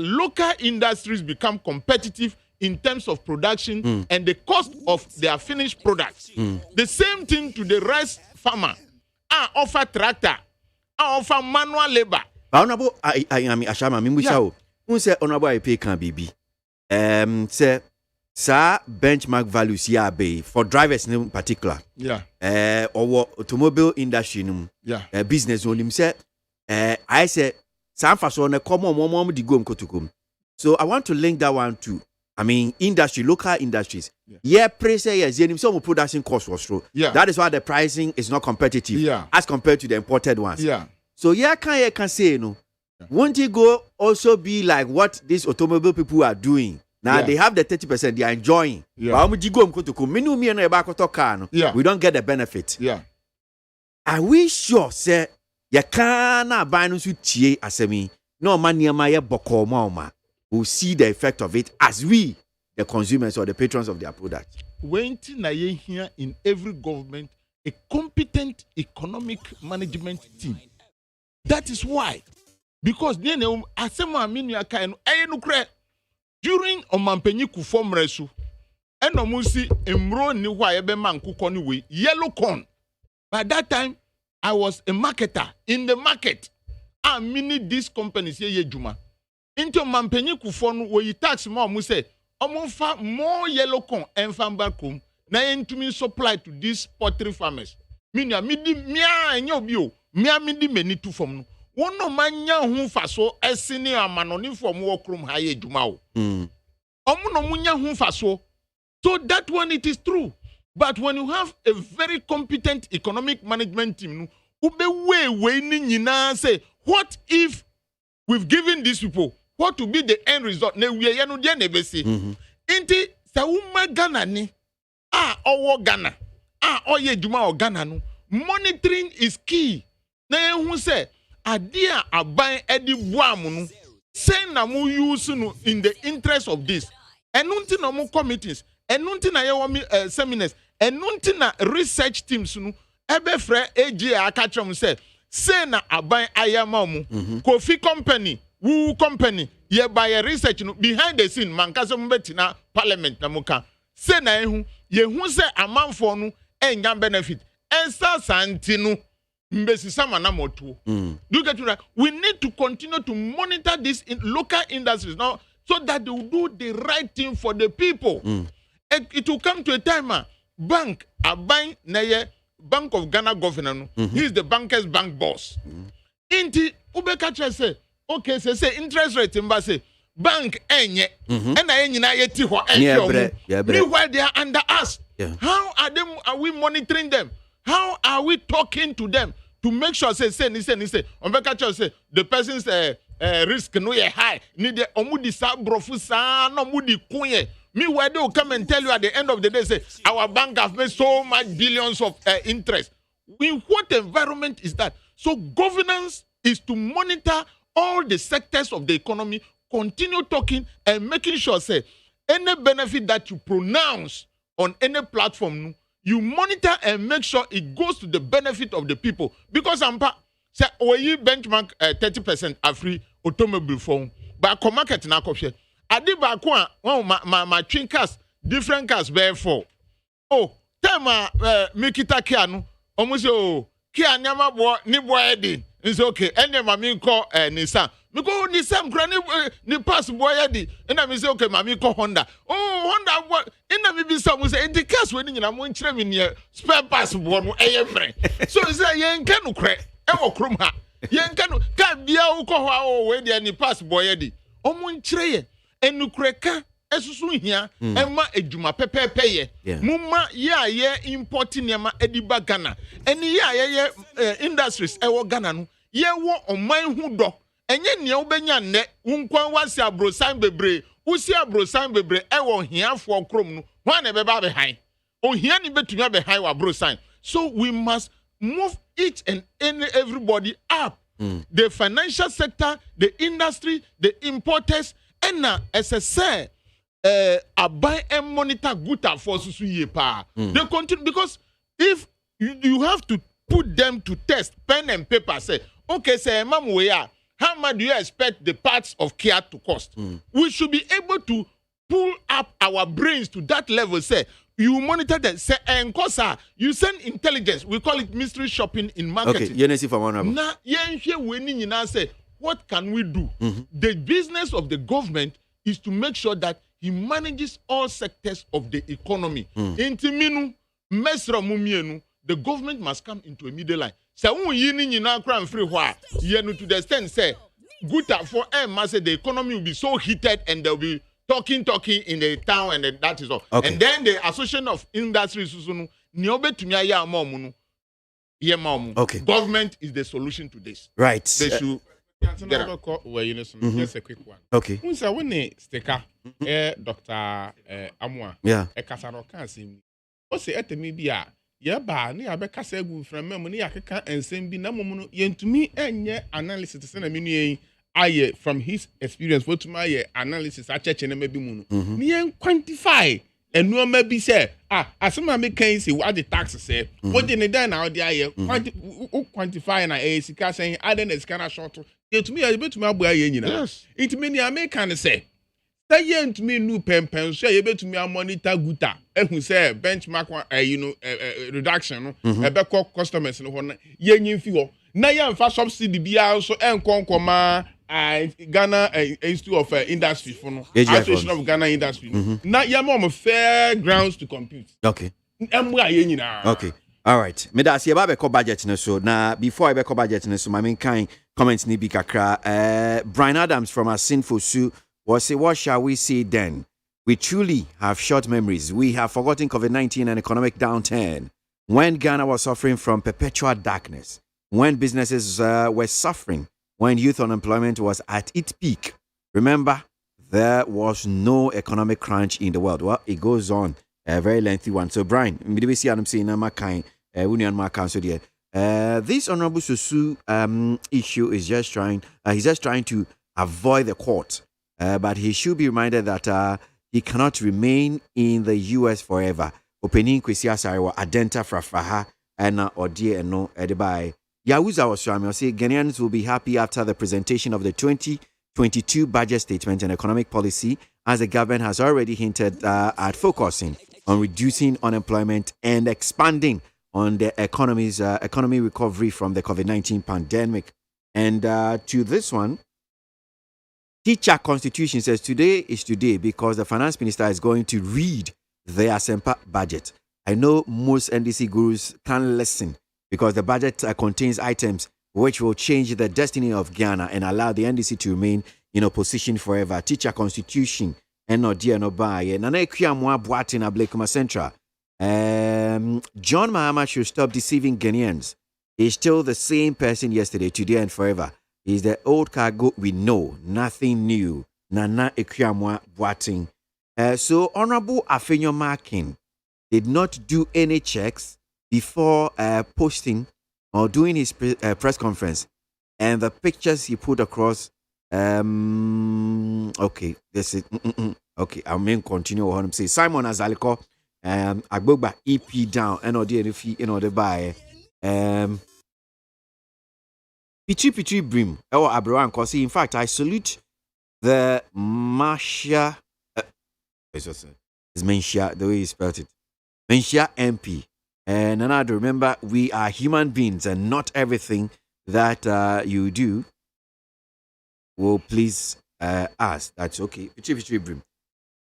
local industries become competitive in terms of production and the cost of their finished products. The same thing to the rice farmer. Offer tractor, offer manual labor. Honorable, I am Ashama Mimusao. Who said honorable I pay can be say sa benchmark values here be for drivers in particular. Yeah. Or automobile industry business on him say I say some fashion common mom di go mkotukum. So I want to link that one to industry, local industries. Yeah, praise yes, some production cost was true. Yeah. That is why the pricing is not competitive as compared to the imported ones. Yeah. So can say no. Won't it go also be like what these automobile people are doing? Now they have the 30%, they are enjoying. Yeah. We don't get the benefit. Yeah. Are we sure, sir? You can't buy no suit asemi. No money my bokoma. We'll see the effect of it as we, the consumers or the patrons of their product. When here in every government, a competent economic management team. That is why. Because during Omampenyi Kufom Resu, and Omusi Emro ni wa ebe man kukoni we yellow corn. By that time, I was a marketer in the market. I mini these companies here juma. into mampenyi kufo no we tax ma omo say omo fa more yellow corn and farm back home na entumi supply to these poultry farmers minia midi mia enye obi o mia midi mani tu fam no wono manya hu fa so esini amanoni fo omo wokrom ha ye djuma o omo no munya hu fa so that one it is true. But when you have a very competent economic management team, no, ube ni nyina say, what if we've given these people? What will be the end result? Ne we ya no dia na besi. Inti sa uma Ghana ni owo Ghana. Oye djuma o Ghana no. Monitoring is key. Na ehun say ade a aban edi boam no. Say na mu use no in the interest of this. Enunti na mu committees. Enunti na ye seminars. Enunti na research teams no ebe frɛ AG aka kyerɛm say na aban ayama mu Kofi company Wu company ye by research no behind the scene mankasa mu betina parliament na muka say na ehu ye hu say amanfo no enya benefit ensa santi no mbesi sama na moto do you get right? We need to continue to monitor this in local industries now so that they will do the right thing for the people. It will come to a time bank aban na ye Bank of Ghana governor no he is the bankers bank boss inti ubeka say okay say interest rate mba say bank enye and na nyina ye ti ho meanwhile they are under us. How are we monitoring them? How are we talking to them to make sure say ubeka say the person's risk no ye high need the omudi sa brofu sa no mudi kunye. Meanwhile, they will come and tell you at the end of the day, say, our bank have made so much billions of interest. In what environment is that? So governance is to monitor all the sectors of the economy, continue talking and making sure, say, any benefit that you pronounce on any platform, you monitor and make sure it goes to the benefit of the people. Because say, you benchmark 30% are free automobile phone, but a market na coffee. Adiba kwa my twin cars different cars bear for tema mikita kia no omo se kia nyama bo ni boy di is okay ene ma mi ko Nissan mi ko Nissan kra ni pass boy di ena mi say okay ma mi ko Honda Honda bo ena mi bi some say the cars we ni nyina mo nkyere mi ne spare parts bo no mre so say yen ka no kre e wo krom ha yen ka no ka bia wo ko ho we di ni pass boy di omo nkyere ye enukreka esusu hia ema edwuma pepepe ye mumma ye importing yama ediba Ghana eni ye industries ewo Ghana no ye wo oman hu do enye nea obenya nne unkwan wasi abrosan bebre usi abrosan bebre ewo hiafo krom no ho na beba be han ohia ni betumi be han wa abrosan. So we must move each and everybody up, the financial sector, the industry, the importers. And as I say, buy and monitor good for ye pa. They continue because if you have to put them to test, pen and paper, say, okay, say, Mama, how much do you expect the parts of care to cost? We should be able to pull up our brains to that level. Say, you monitor that. Say, and Kosa, you send intelligence. We call it mystery shopping in marketing. Okay, you see for one. Now, you say, what can we do? The business of the government is to make sure that he manages all sectors of the economy. Intiminu, mesra mumienu, the government must come into a middle line. So when you need free to the extent say good for the economy will be so heated and they'll be talking in the town and that is all. Okay. And then the association of industries government is the solution to this. Right. They should just a quick one. Okay. When they sticker, Dr. Amwa, a Casaro Cassim, or say at the media, ba ni abeka segu from me ni akeka ensem bi na momo yen to me enye analysis na me nu aye from his experience for to my analysis a church na mabi mu no ni yen quantify enu ma bi say asema me kan say what the tax say what the dan na the aye quantify na sika saying aden na sika na short to me betumi abo aye nyina it mean ya me kan say yen to me nu pempen so ye betumi monitor guta ehun say benchmark reduction no ebe customers no ho na yen fi ho na yen fa subsidy bia so enkonkoma Ghana Institute of Industry for no AGI Association of Ghana Industry. Now you have fair grounds to compete. Okay. Okay. All right. Me da see about budget no so. Now before I be budget no so, my main kind comments ni bi kakra. Brian Adams from Asinfo Su was say, what shall we say then? We truly have short memories. We have forgotten COVID-19 and economic downturn. When Ghana was suffering from perpetual darkness, when businesses were suffering, when youth unemployment was at its peak. Remember, there was no economic crunch in the world. Well, it goes on. A very lengthy one. So, Brian, we see I'm saying this Honorable Susu issue is just trying, he's just trying to avoid the court. But he should be reminded that he cannot remain in the US forever. Opening Kwesi Asare Adenta Frafraha and Odie and no Edibai. Yahuza was trying to say Ghanaians will be happy after the presentation of the 2022 budget statement and economic policy, as the government has already hinted at focusing on reducing unemployment and expanding on the economy recovery from the COVID-19 pandemic. And to this one, Teacher Constitution says today is today because the finance minister is going to read the Asempa budget. I know most NDC gurus can listen because the budget contains items which will change the destiny of Ghana and allow the NDC to remain in opposition forever. Teacher Constitution and no dear no buy. Nana Ekwia Boatin Ablekuma Central. John Mahama should stop deceiving Ghanaians. He's still the same person yesterday, today, and forever. He's the old cargo we know, nothing new. Nana Ekwia Boatin. So Honorable Afenyo Markin did not do any checks before posting or doing his press conference, and the pictures he put across. Okay, this is okay. I mean, continue what I'm saying. Simon Azaliko, Agbogba EP down, and the buy Pichi Brim. Oh, Abraham Kosi. In fact, I salute the Masha. It's Menshia, the way he spelled it. Menshia MP. And I remember, we are human beings, and not everything that you do will please us. That's okay. Pichi Brim.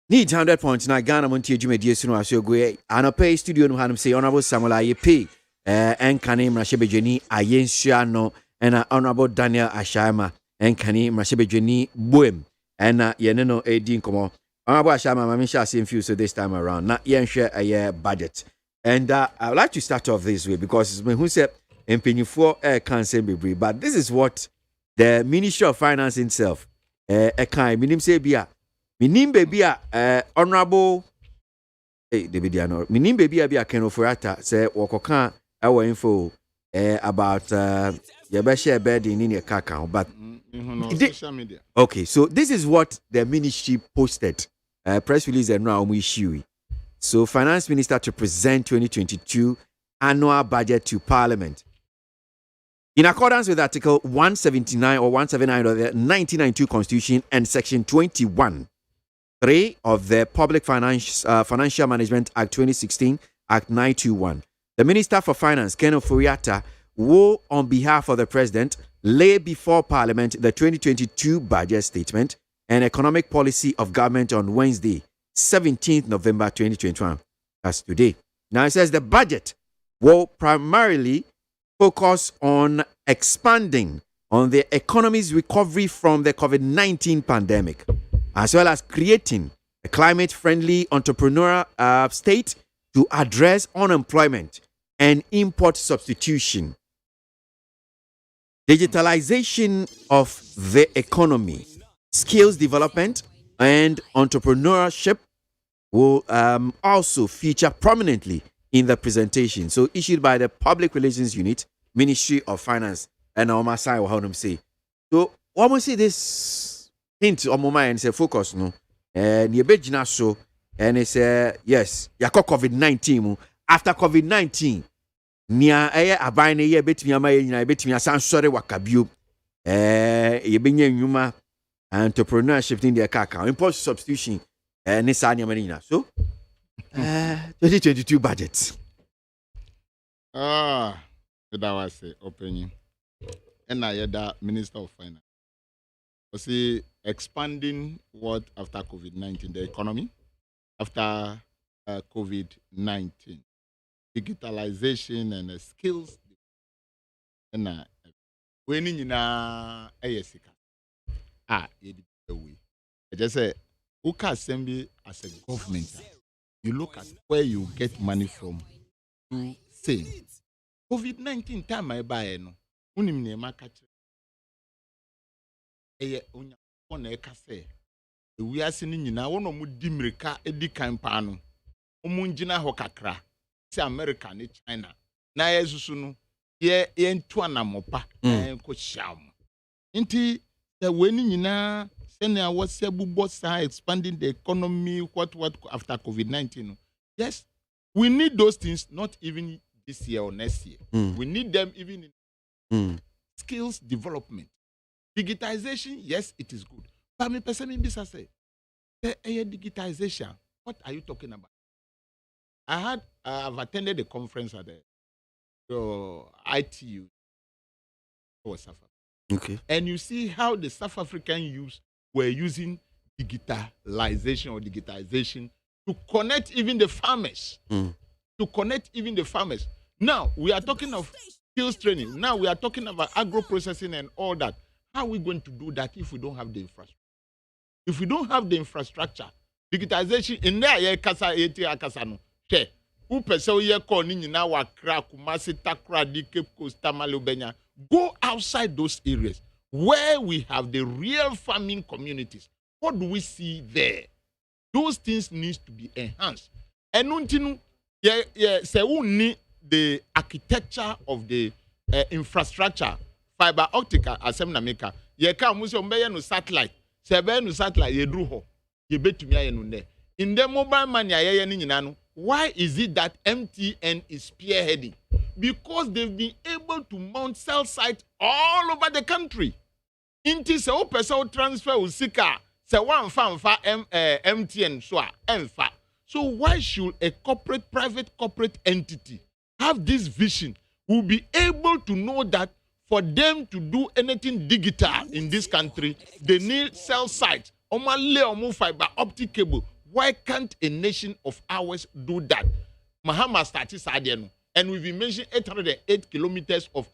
Need 100 points now. Ghana Montie Jumedi Suno Asio and pay studio no hanum say Honorable Samuel Ayepe and Kane Mrashebejeni Ayensiano and Honorable Daniel Ashama and Kane Mrashebejeni Boem and Yeneno Edin Komo. Honorable Ashama Mamisha same few so this time around. Not yen share a year budget. And I would like to start off this way because it's me who said MP4 can't say be, but this is what the Ministry of Finance itself can minim say bia. Minim baby honorable David Diano. Minim baby a Ken Ofurata say wakoka our info about your share bed in your account, but social media. Okay, so this is what the ministry posted. Press release and now we issue. So finance minister to present 2022 annual budget to parliament. In accordance with Article 179 or 179 of the 1992 Constitution and Section 21. 3 of the Public Financial Management Act 2016, Act 921. The Minister for Finance, Ken Ofuriatta, will, on behalf of the President, lay before Parliament the 2022 budget statement and economic policy of government on Wednesday, 17th November 2021. That's today. Now it says the budget will primarily focus on expanding on the economy's recovery from the COVID-19 pandemic, as well as creating a climate-friendly entrepreneurial state to address unemployment and import substitution. Digitalization of the economy, skills development, and entrepreneurship will also feature prominently in the presentation. So issued by the Public Relations Unit, Ministry of Finance, and Omasai, how them say. So what we see this hint on my mind say focus no and you bet so and it's yes yako COVID-19 after COVID-19 nia aban na ye betumi ama ye nyina betumi asan sore wakabio ye benya nwuma entrepreneurship in the account import substitution ne sa nya manina so 2022 budget that was opinion and I had that Minister of Finance see expanding what after COVID-19, the economy after COVID-19, digitalization and skills. And when in a ASICA, I just say, Uka Assembly as a government, you look at where you get money from to say COVID-19 time I buy no unim ne market onya ona ekase we ase ni nyina wono mu di mirika edi kan pa no omunjina ho kakra si America ne China na yesusu no ye ntu anamopa ko sham nti the we ni nyina sene was expanding the economy what after COVID-19 yes we need those things not even this year or next year. We need them even in skills development. Digitization, yes, it is good. But me person in business say, digitization, what are you talking about? I've attended a conference at the ITU. Okay. And you see how the South African youth were using digitization to connect even the farmers. To connect even the farmers. Now, we are talking of skills training. Now, we are talking about agro-processing and all that. How are we going to do that if we don't have the infrastructure? If we don't have the infrastructure, digitization, in there, kasa no. Go outside those areas where we have the real farming communities. What do we see there? Those things need to be enhanced. And say we need the architecture of the infrastructure, fiber optic assembly maker. Ye ka mu se mbeye no satellite. Se be no satellite ye dru ho. Ye betumi aye no ne. In the mobile money aye ni nyina no. Why is it that MTN is spearheading? Because they've been able to mount cell sites all over the country. Inti se o person transfer usika se wan fa MTN so a emfa. So why should a private corporate entity have this vision? Will be able to know that for them to do anything digital in this country, they need cell sites. Fiber optic cable. Why can't a nation of ours do that? Mahama started Sadiano, and we've been mentioning 808 kilometers of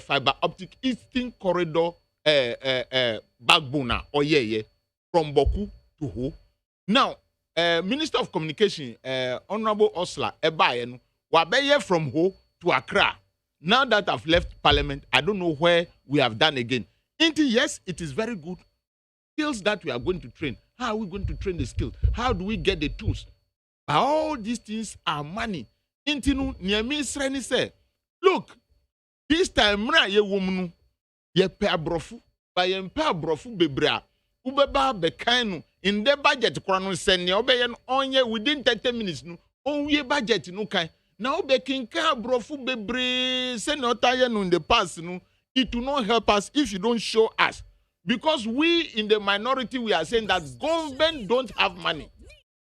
fiber optic eastern corridor backbone from Boku to Ho. Now, Minister of Communication, Honorable Osla Ebayen, wabeye from Ho to Accra. Now that I've left Parliament, I don't know where we have done again. Yes, it is very good. Skills that we are going to train. How are we going to train the skills? How do we get the tools? All these things are money. Intinu Niami Sreni say, look, this time ye woman ye pe abrofu, ba ye pe abrofu bebra, ubeba bekainu. In the budget, Kwano send obeyen onye within 30 minutes. No, ye budget no kai. Now baking car brofu bebre send no in the past. No, it will not help us if you don't show us. Because we in the minority we are saying that government don't have money.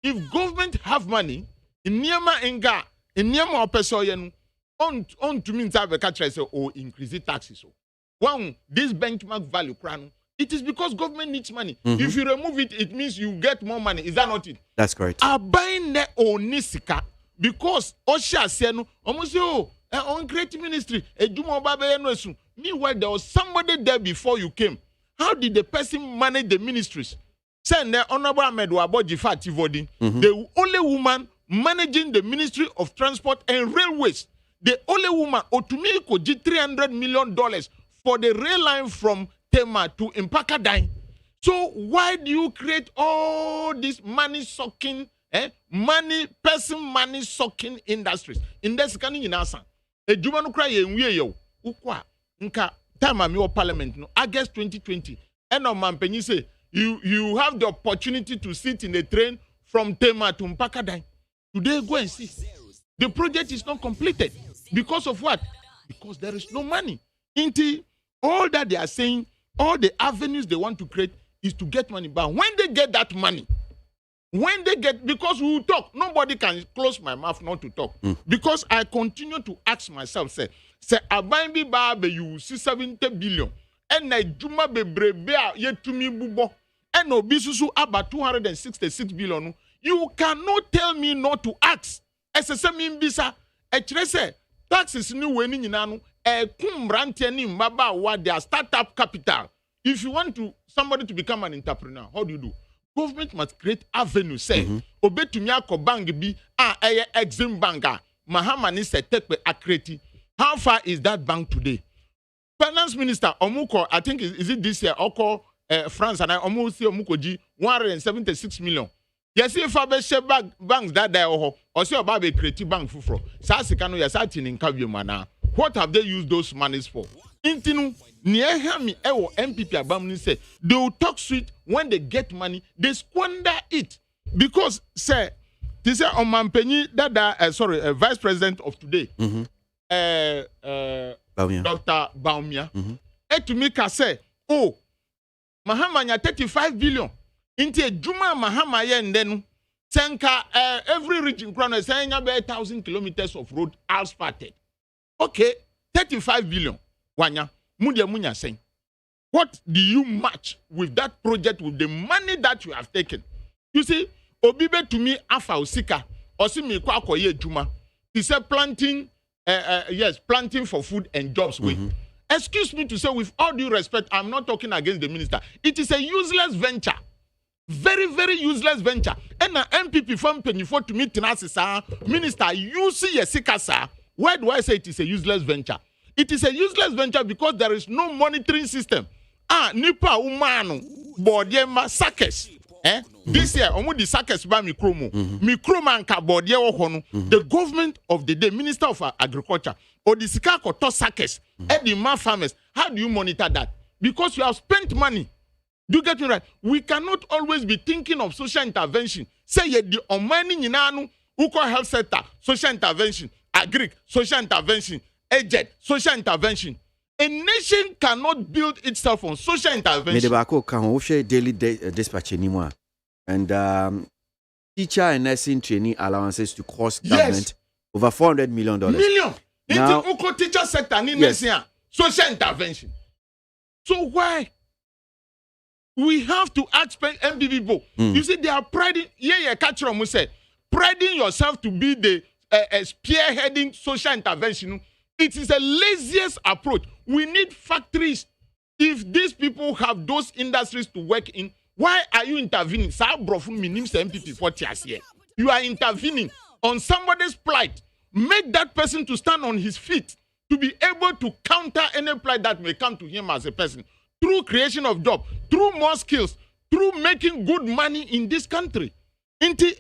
If government have money, in Niama Enga, in Niama Opesoyen, on to mean that the say or increase the taxes. One, this benchmark value crown. It is because government needs money. If you remove it, it means you get more money. Is that not it? That's correct. Abain ne onisika because Osha Senu, almost on great ministry, a Juma Baba Nosu. Meanwhile, there was somebody there before you came. How did the person manage the ministries? Send the Honorable Ahmed Aboagye Fativodi, the only woman managing the Ministry of Transport and Railways. The only woman, Otumi Koji $300 million for the rail line from Tema to Impakadine. So why do you create all these money-sucking, money-sucking industries? In this kind of nasa, a Jumanu cry yo, ukwa, nka, time I'm parliament, no, August 2020, and on Mampenyi say, you have the opportunity to sit in a train from Tema to Impakadine. Today, go and see. The project is not completed. Because of what? Because there is no money. All that they are saying, all the avenues they want to create is to get money. But when they get that money, because we will talk, nobody can close my mouth not to talk. Because I continue to ask myself, say, Abambi Babe, you see 70 billion. and na juma bebrebe a yetumi bubo and obi susu about 266 billion. You cannot tell me not to ask. SSM bisa ekrese taxes ni weni nyina no kumbrante ni mbaba wa their startup capital. If you want somebody to become an entrepreneur, how do you do? Government must create avenue say obetumi akọ bank bi a exim bank Mahama ni se tekpe akreti. How far is that bank today? Finance Minister Omuko, I think is it this year Oko France and Omu see Omuko G 176 million. Yes, if I be share banks that there or see about a creative bank for Sasikano Yasati in Kabiumana. What have they used those monies for? Intinu near me ewo MPP abamni say they will talk sweet when they get money, they squander it. Because say this is Omanpenyi that Vice President of today. Dr. Baumia. To make us say, oh, Mahama 35 billion. Into Juma Mahama and then Senka every region crown is saying about 1,000 kilometers of road asphalted. Okay, 35 billion. Wanya Munya saying. What do you match with that project with the money that you have taken? You see, Obibe to me afa osika osimi kwa akoye juma. He said planting planting for food and jobs with. Excuse me to say, with all due respect, I'm not talking against the minister. It is a useless venture. Very, very useless venture. And an MPP from Penifo to meet Tenasisa, Minister, you see a sikasa. Why do I say it is a useless venture? It is a useless venture because there is no monitoring system. Nipa umano, Bodiema Sakes. This year, omo di Sakes ba mikromo. Mikromo anka Bodie ohono. The government of the day, Minister of Agriculture, or the Sika Koto Sakes, the man farmers. How do you monitor that? Because you have spent money. Do you get me right? We cannot always be thinking of social intervention. Say ye the omani nyinanu, uko health sector, social intervention, agric, social intervention, aged, social intervention. A nation cannot build itself on social intervention. Medebako can share daily dispatch anymore. And teacher and nursing training allowances to cost government over $400 million. Now, into teacher sector, social intervention. So why? We have to ask MPP people. You see, they are priding. Catcher said, priding yourself to be the spearheading social intervention. It is a laziest approach. We need factories. If these people have those industries to work in, why are you intervening? You are intervening on somebody's plight. Make that person to stand on his feet to be able to counter any plight that may come to him as a person. Through creation of job, through more skills, through making good money in this country. The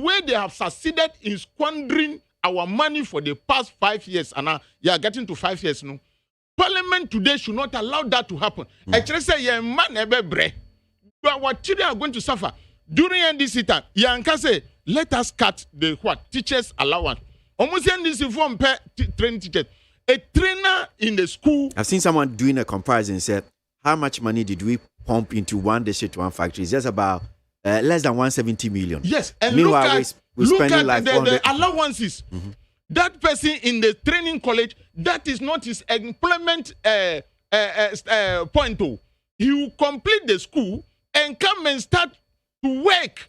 way they have succeeded in squandering our money for the past 5 years, and now you are getting to 5 years now. Parliament today should not allow that to happen. Actually, say our children are going to suffer during this time. Yanka say, let us cut the teachers' allowance. Almost this form training teachers. A trainer in the school. I've seen someone doing a comparison. Said, how much money did we pump into one district, one factory? It's just about less than 170 million. Yes, and meanwhile, look at like the allowances. That person in the training college, that is not his employment point. He will complete the school and come and start to work.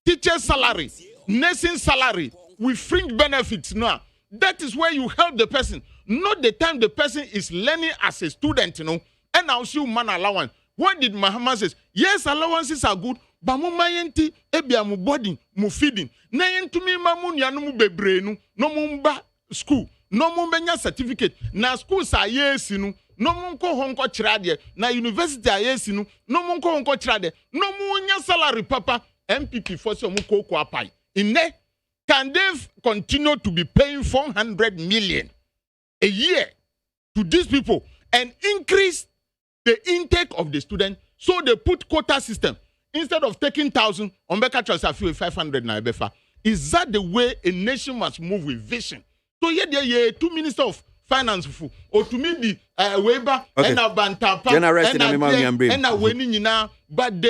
Teacher salary, nursing salary with fringe benefits now. That is where you help the person. Not the time the person is learning as a student, and I'll see man allowance. What did Muhammad say? Yes, allowances are good, but mu mayenti ebia mu boarding, mu feeding. Na yentumi mamu nyanu mu bebrenu, no mu mba school, no mu benya certificate. Na school sa yesinu, no mu nko honko chirade. Na university yesinu, no mu nko honko chirade. No mu nya salary papa. MPP force mu ko apai. Inne can they continue to be paying 400 million a year to these people and increase the intake of the student? So they put quota system. Instead of taking 1,000, on Beka 500 na ebefa. Is that the way a nation must move with vision? So yeah, 2 ministers of finance or to me the Weber and Bantapa and winning now. But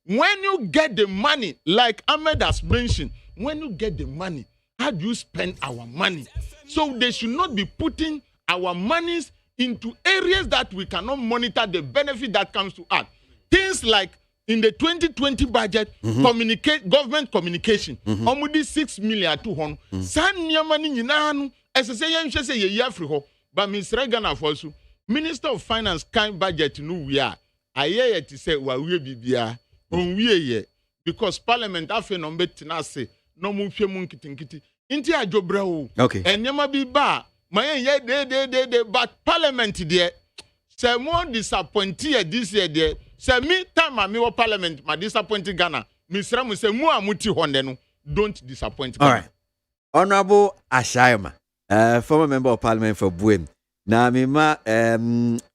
when you get the money, like Ahmed has mentioned, when you get the money, how do you spend our money? So they should not be putting our monies into areas that we cannot monitor the benefit that comes to us. Things like in the 2020 budget, government communication, almost 6 million to home. San Yamani Yinanu, as I say, Yafriho, but Mr. Ghana Fosu, Minister of Finance kind budget no we are. I hear to say, well, we be on we because Parliament after no betina say, no move your monkey tinkity. Intia Jobrao, okay, and Yama be bar, my yeah, but Parliament there, say more disappointed this year there. Say me time I me Parliament, my disappointed Ghana. Mr. Ramu say more amuti hondenu. Don't disappoint Ghana. All right. Honorable Ashayama, former member of Parliament for Buem. Now, Mima,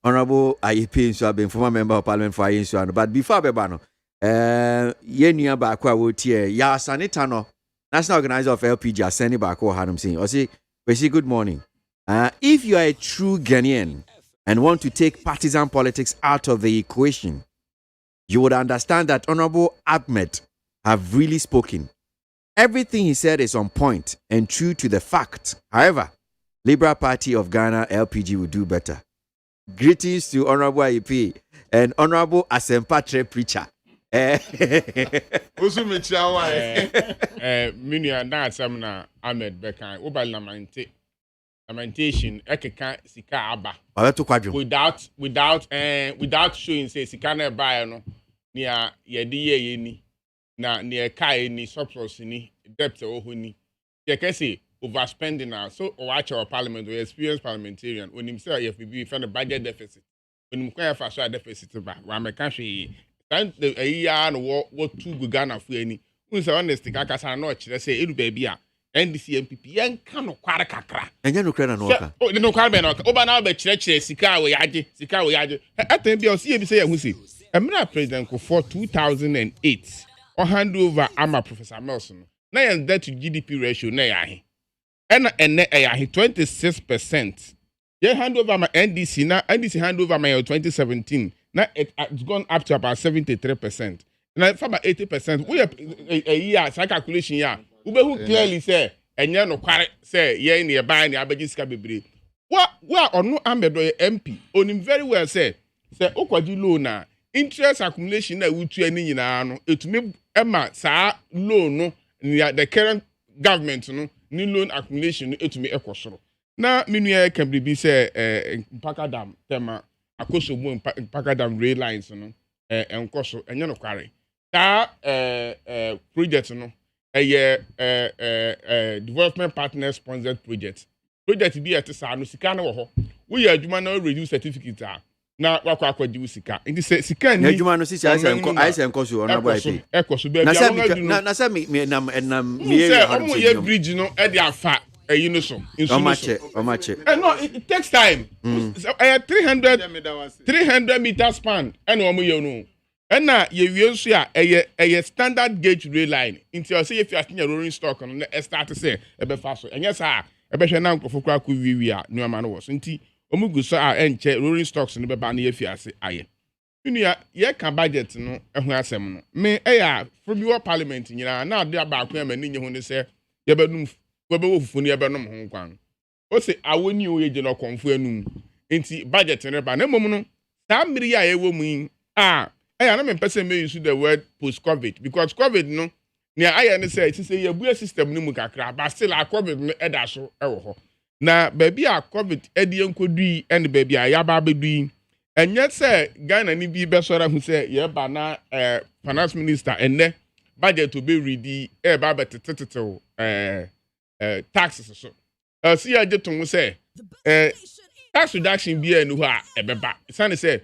Honorable IEP, so I've been former member of Parliament for IEP. But before Bebano, Yenya Bakwa Wotie, Ya Sanitano, National Organizer of LPG, Aseni Bakwa Hanum Singh. Or say, good morning. If you are a true Ghanaian and want to take partisan politics out of the equation, you would understand that Honorable Ahmed have really spoken. Everything he said is on point and true to the fact. However, Liberal Party of Ghana, LPG, will do better. Greetings to Honorable IEP and Honorable Asempatre Preacher. Minia na samna Ahmed Bekan ubal lamentation ekeka sika aba without showing say sika na buy no nia yedi ni na nia kai ni surplus ni debt oho ni say overspending now so watch our parliament we experienced parliamentarian when him say FBB find a budget deficit when him kwaya fa so deficit ba wa meka hwe and the year no what two Ghana fu ani un say honest kaka san no kire say elu ba bia NDC MPP yan ka no kware kakra enye no kware na no ka no kware be no ka oba na ba kire sika we yaje atem bia o see e bi say hu say emra president ko for 2008 or hand over ama Professor Melson na yan debt to GDP ratio na ya he and 26%. Ye hand over my NDC now. NDC hand over my 2017. Now it's gone up to about 73%. Now for about 80%. We a year calculation year. Who clearly say and you no quite say ye in your buy the abajiska bebre. What or no ambedo MP on him very well say okwaji loan na interest accumulation na wutu ani nyina no etumi ema sa loan no the current government no ni loan accumulation etumi ekosoro na menua can be say Mpaka Dam tema akoso mu Mpaka Dam rail lines no enkoso enye no kware ta project no development partner sponsored project bi etesa no sika na wo ho wo ya adwuma na reduce certificate na wakwa akwaji sika ndi sika ni adwuma no sisi aise enkoso ona boy pe ekoso be na say me ye bridge no e dey afa you know so omache no it takes time 300 meter span and omo ye no na ye wie nso a standard gauge rail line until say if you are rolling stock no start say e be fa so enye sa e be hwe na nkofo kwa ko wiwi a no ma no wo so nti omugu so a enche rolling stocks no be ba na ye fiase aye ye ka budget no ehu asem no me from your parliament nyina na ade abaako ma ni nye ho ne se ye benum we be wo fufu ne ye benum ho kwan o se awoni o ye je no konfo anum nti budget ne ba na mom no ta mmiri a ye wo mu na me pese me use the word post covid because covid no ne aye ne say ye bua system no mu kakra but still a covid no eda so e wo ho na baby a covid edi enkodui and baby a ya ba bedui enye say Ghana ni bi be sora hu say ye ba na finance minister enne budget to be ready e ba betetetew taxes so see ya je to say tax reduction bi enu ha e be ba say say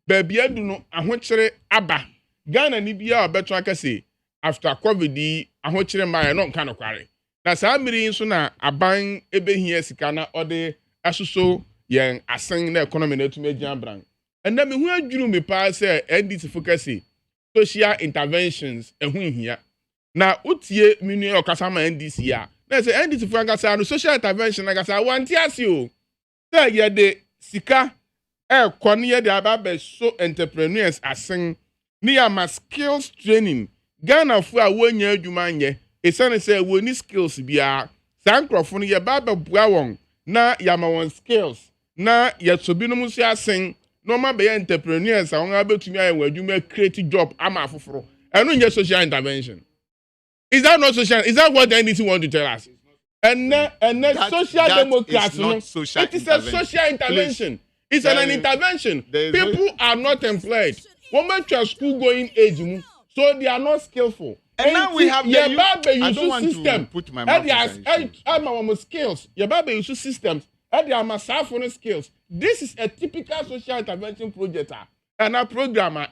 baby adu no ahokyere aba Ghana ni bi a obeto aka say after covid di ahokyere ma no nka no kware na saa mmiri nso na aban ebehia sika na ode asuso yen asen na economy na etume gian brand enda me hu adwuru me pa say NDC focus social interventions ehu hia na utie minu okasa ma NDC ya na say NDC focus no social intervention na kasa wanti ase o say ye de sika kone de aba so entrepreneurs asen ni ama skills training Ghana fu a wonya adwuma nye esane say woni skills bia sankrofo no ye ba bua won na yama won skills na yɛsobinum nso asen normal be entrepreneurs a wɔn abɛtumi ayɛ wɔn adwuma create job ama afoforo ɛno nyɛ social intervention. Is that not social? Is that what the NDC want to tell us? And social democrats, no, it is a social intervention. Please. It's an intervention. People are not employed. Women to school going age, so they are not skillful. And now we have the I don't want to put my mouth in skills. Your baby use systems. They are massafone skills. This is a typical social intervention project. And a programmer,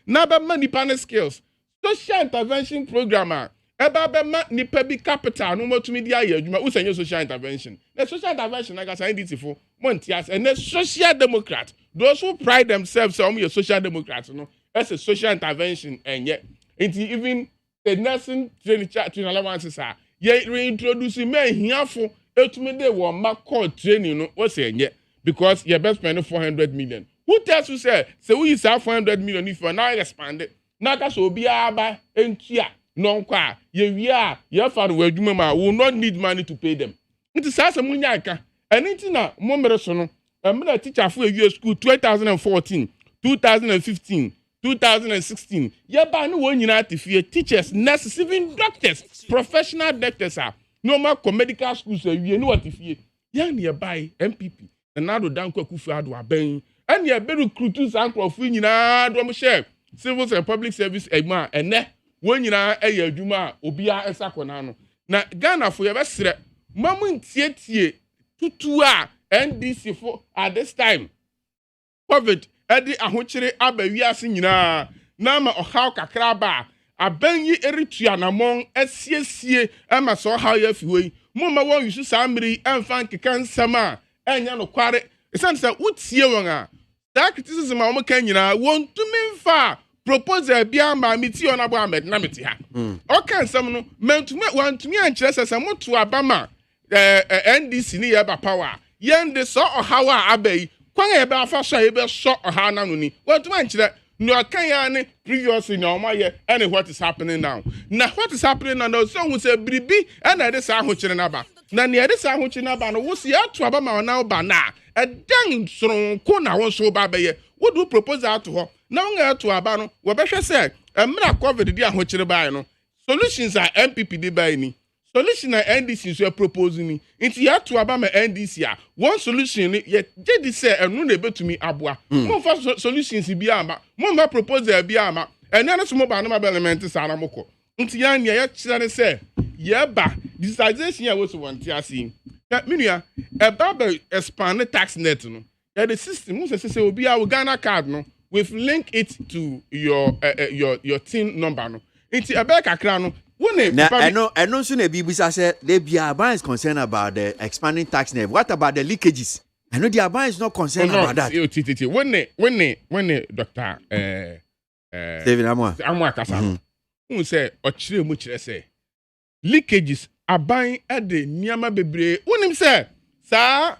never many panel skills. Social intervention programmer. Eba nipa bi capital no motumi dia ye adwuma usenye social intervention. The social intervention like I NDC for MONTIE and the social democrat. Those who pride themselves on your social democrats, you know, that's a social intervention and yet even the nursing training allowances are ye reintroducing me here for etumi dey wo call training no what say yet because you best spend 400 million. Who tells you say we use 400 million if you now expand it? Naka so be aba entua no kwa ye fan we adwuma ma will not need money to pay them. It is as a munya aka anything na mo mere so no na teacher for a school 2014 2015 2016 ye ba no won nyina atifie teachers nurses even doctors professional doctors are normal medical schools awie no atifie yan ye buy MPP na do dan kwa kufu ado aban and ye be recruit sankrofo nyina do mo share civil and public service egma ene won nyina eye adwuma obia esakona no na Ghana fo ye be sere mamu ntietie tutu a NDC for at this time COVID edi ahokyere abawiase nyina na ma ohaw kakra ba abanyi eritua namon asiesie ama so ohaw ya fiwe mumma won yusu samri emfa nkeka nsam a enya no kware esan se utie won a that criticism a kan nyina won tumi mfa proposal bia ma meti on abo amed na meti ha o kan nsam no mentumi wantumi ankyere sese moto abama NDC ni ye ba power yende so ohaw a abai kwan e be afa so e be so ohaw na no ni wantumi ankyere no kan ya ne previously na omaye and what is happening now na what is happening now so who say bribi and na dey sa ahokyere na ba na ne dey sa ahokyere na ba no wo se ato aba ma na ba na edan soronko na won so ba be ye wo do proposal to ho na won ato aba no wo be hwe se emra COVID di ahokyere ba no solutions are MPP di ba ni solution na NDC so proposing ni nti ya to aba ma NDC a one solution ni ye jedi say enu na betumi aboa mo fa solutions bi ama mo ma proposal bi ama enu na so mo ba na ma element sa na moko nti ya ne ya kira ne say ye ba digitization ya wo so want asi ya minua e ba ba expand tax net no ya the system mo say obi a Ghana card no we've link it to your TIN number no nti e ba kakra no I know soon a BBC said the Biaba is concerned about the expanding tax net. What about the leakages? I know the Biaba is not concerned about that. When Dr. David Amwa Kasa, who say ochire mu kire say leakages aban at the Niama Bebre. When him say sa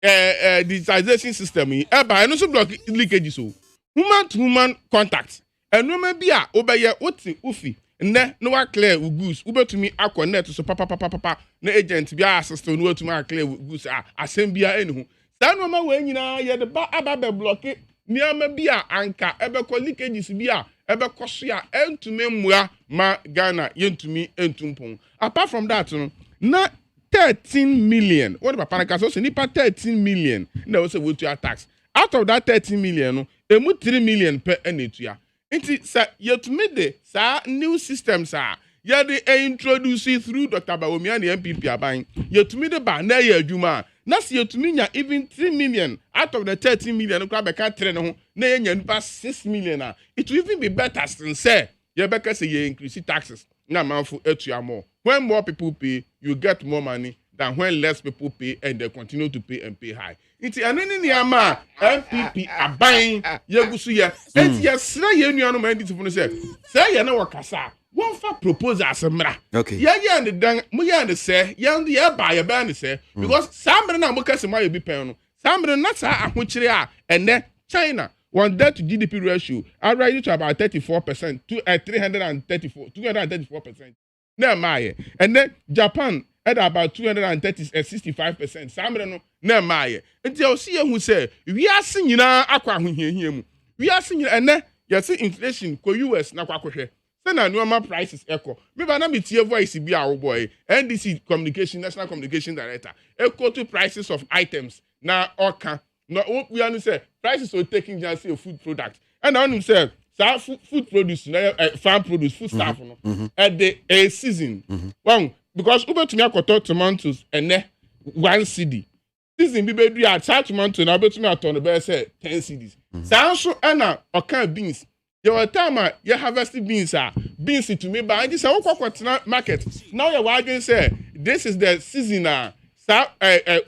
digitization system e ba no so block leakages so human to human contact. And no maybe a obeye oti ufi. Ne no wa clear goose ubetumi akonnect so papa na agent bia assist no watumi clear goose asem bia enihu sa no ma we nyina ye de ba aba be block niama bia anka ebe ko leakages bia ebe koso ya entumi mmua ma Ghana yentumi entumpon apart from that no na 13 million what papa na kaso so nipa 13 million na we say we to tax out of that 13 million no emu 3 million per enetua. Inti sa yetumi de sa new systems a ye de introduce through Dr. Bawumia and the MPP aban yetumi de ba na ye adwuma na se yetumi nya even 3 million out of the 13 million kwa be ka 3 ne ho na ye nya nipa 6 million a it will even be better than say ye be ka say ye increase taxes na manfo atua more when more people pay you get more money than when less people pay and they continue to pay and pay high. Iti aneni ni ama MPP aban yegusu ya. Enti ya sra ye nuanu ma nditi funu se. Say ye na wakasa. Won fa propose asemra. Okay. Ya and dan mo ya and say ya and ya ba ya ba and say because sambre na mo kase ma ye bi pen no. Sambre na sa ahokyere a ene China one debt to GDP ratio are rising to about 34% to 234%. Na maye. And then Japan at about 265%. Sambrano, no, my. Until see who say, we are singing aqua here. We are singing, and then you see inflation, US, Nakwakoche. Send a normal prices echo. Maybe I'm not your voice, be our boy. NDC Communication, National Communication Director. Echo to prices of items. Now, okay. No, we understand prices are taking just a food product. And I understand. So food produce, farm produce, food stuff, at the season. Well, because over to me, I could talk tomatoes and one CD. Season be baby at tomato and I bet me at on the best 10 CDs. So also Anna or can beans. Your time you harvested beans to me by this market. Now you're wagging say this is the season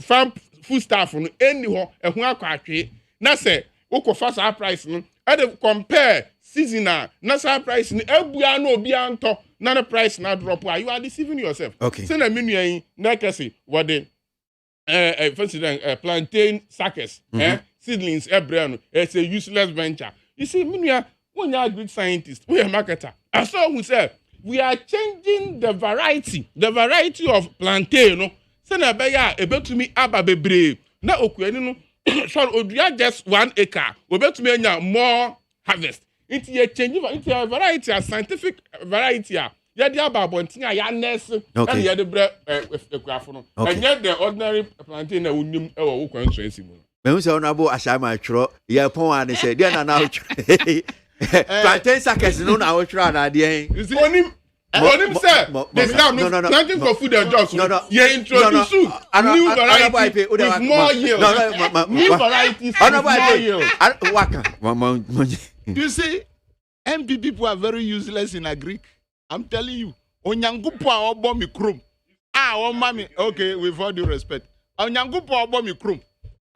farm food stuff from anywhere and who are now say okay first our price no and compare seasonal national price ni ebua no obi anto na the price na drop you are deceiving yourself. Okay. Say na menu yin na kase what the plantain suckers seedlings ebrano it's a useless venture. You see menu when you are good scientist we are marketer. I saw who said we are changing the variety of plantain no say na be ya ebetumi aba bebre na okuani no so odua just 1 acre obetumi anya more harvest. It's a change into a variety, a scientific variety. Ya di ababontin ya nurse and ya the bread equafono. And yet the ordinary plantain na unim e wo kwan so esimu. Me say honorable Ashama Tro, ya pon and say dey na now. Plantain sackers no na wo tro na dey. You see onim say there's now planting for food and jobs. No. You introduce new varieties with more yield. New varieties with more yield. Waka. You see, MB people are very useless in Agric. I'm telling you. Onyangupo obo mi krum. Oh mami. Okay, with all due respect. Onyangupo obo mi krum.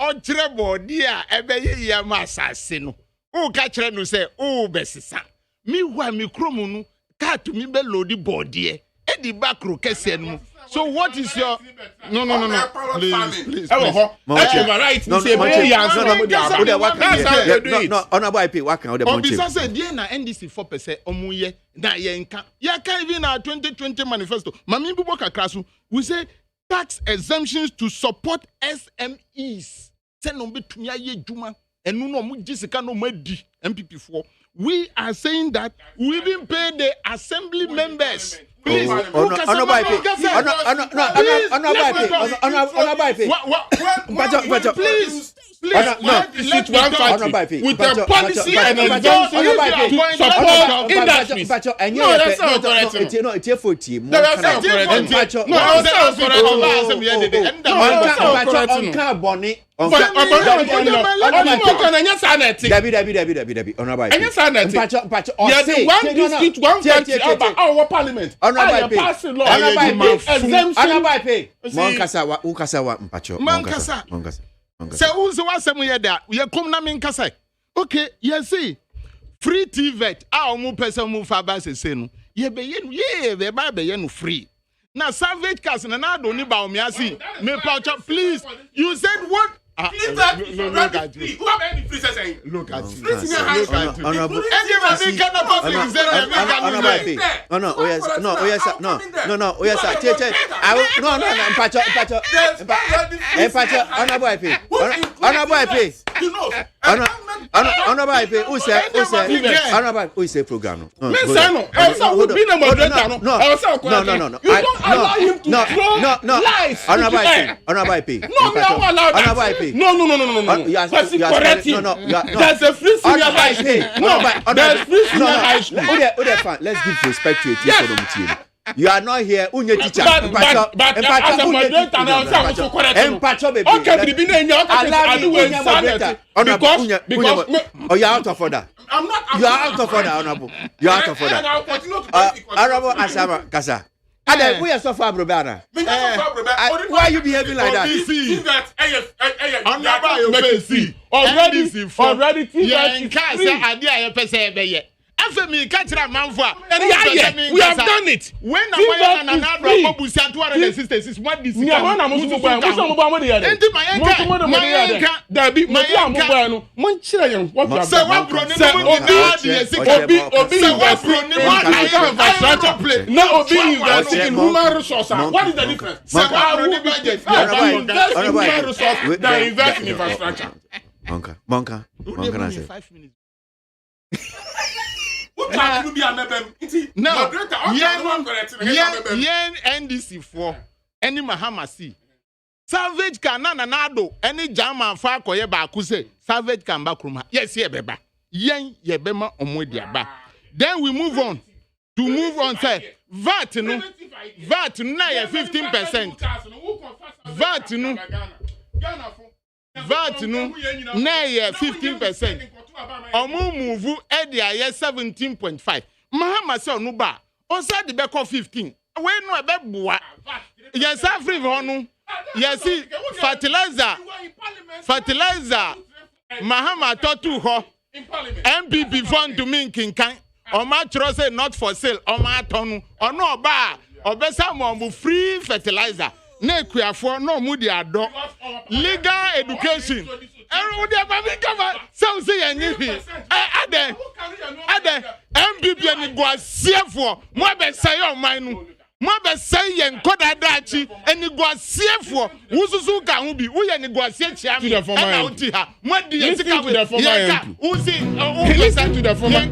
O trebo dia ebeye ya masase no. O ka kire no say o besisa. Mi wa mi krum no ka to mi be load body e di bakro kese no. So what is your no please variety no honorable IP waka o de monche obisa say dey na NDC 4% omuye na ye nka ya can even our 2020 manifesto mami bubo kakra so we say tax exemptions to support SMEs say no betumi aye djuma enu no mu gisika no madi MPP 4 we are saying that we even pay the assembly members. Please, with the policy and exemption to support industries. No, that's not correct. It's a 40. No, that's not correct. No, that's not correct. Okay, you see, free TVET, our person move far say no. Ye be free. Now, savage cars and I don't need about me. I see. Please, you said what? Who have any free saying? Look at you. No. There's a free senior high school. There's free senior high school. Let's give respect to it. You are not here, unye teacher. But as a moderator, I also correct you. Okay, be in your because oh, you're out of order. I'm not. You are out of order, honorable. You are out of order. Honorable Asama Kasa. Ada, we are so far, brother. Why are you behaving like that? Already, yeah, in case idea you say be ye. After me, catch a man for. We have done it. When I want another Bobusian 266 is what this is. Human resources. What is the difference? Invest in infrastructure. Monka, I say. 5 minutes. No, NDC for any Mahamasi. Savage can nanado any German fa koye ba say Savage can back room. Yes, yeah, beba. Yen ye bema omodia ba. Then we move on. To move on, say VAT no na ye 15%. VAT no na ye 15%. Omu move edia ye 17.5. Mahama say onu ba. O say the be 15. We no be boa. Yes, free no. Yes, fertilizer. Mahama totu ho. MPP fund to me kinkan. Oma say not for sale. Oma tonu. Ono ba. Obesa mo free fertilizer. Ne kuafo no mu di ado. Legal education. Everyone dey baby cover. Some say yenyi. Ade MPP ani go asiefo. Mo be say o man nu. Mo be say yen koda dachi ani go asiefo. Wususu ka hu bi. Wo ye ni go asie chia mi. Na uti ha. Mo di yesika we. Listen to the former.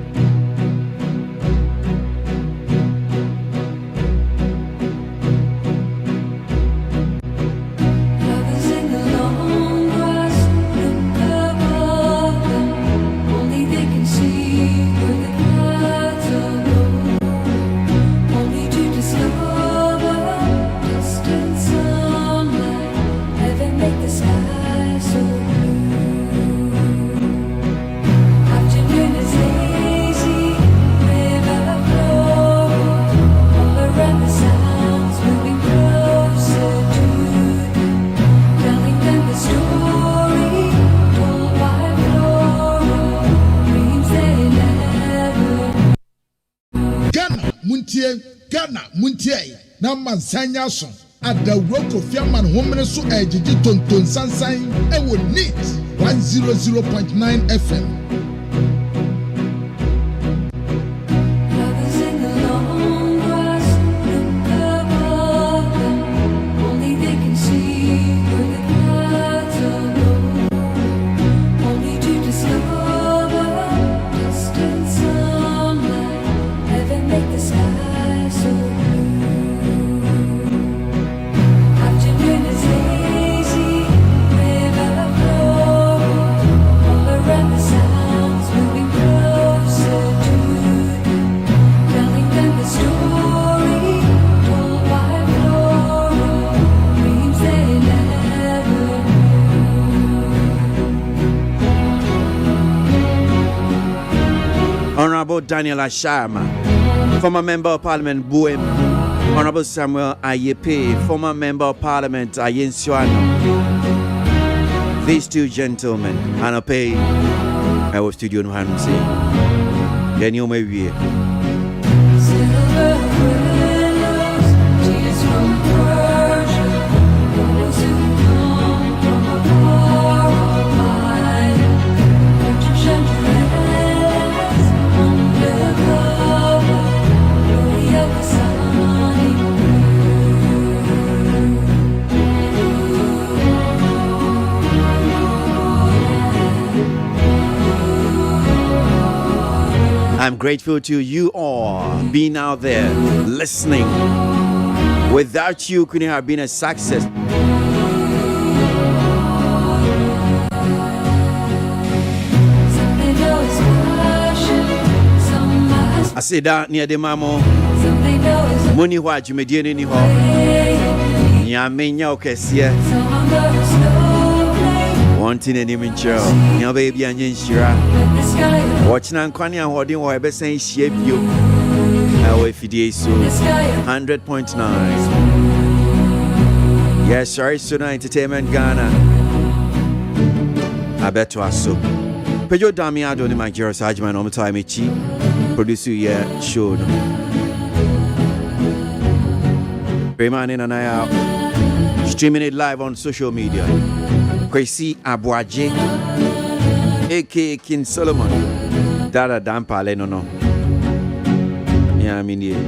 Ghana Montie na mansanya so adawro Fiaman homene so ejiji tonton sansan e wo neat 100.9 FM. Honorable Daniel Asharma, former Member of Parliament Buem, Honorable Samuel Ayepe, former Member of Parliament Ayen Suano. These two gentlemen, Anope, I was studio no Hanum say, Daniel Mawie. I'm grateful to you all being out there listening. Without you, couldn't have been a success. I say that near the mamo. Money what you made any ho. Yamenya okesia. Wanting any mincho. Your baby and Shira. Watching and Kwani and holding or ever saying shape you. Our FDA so 100.9. Yes, sorry, Suna Entertainment Ghana. I bet to us so. Pejo Damiado ni Mike Jerry Sajman on the time. produce your show. Payman in and I out. Streaming it live on social media. KWASI ABOAGYE, aka King Solomon. Dada Dampale no. Yeah, I mean, yeah.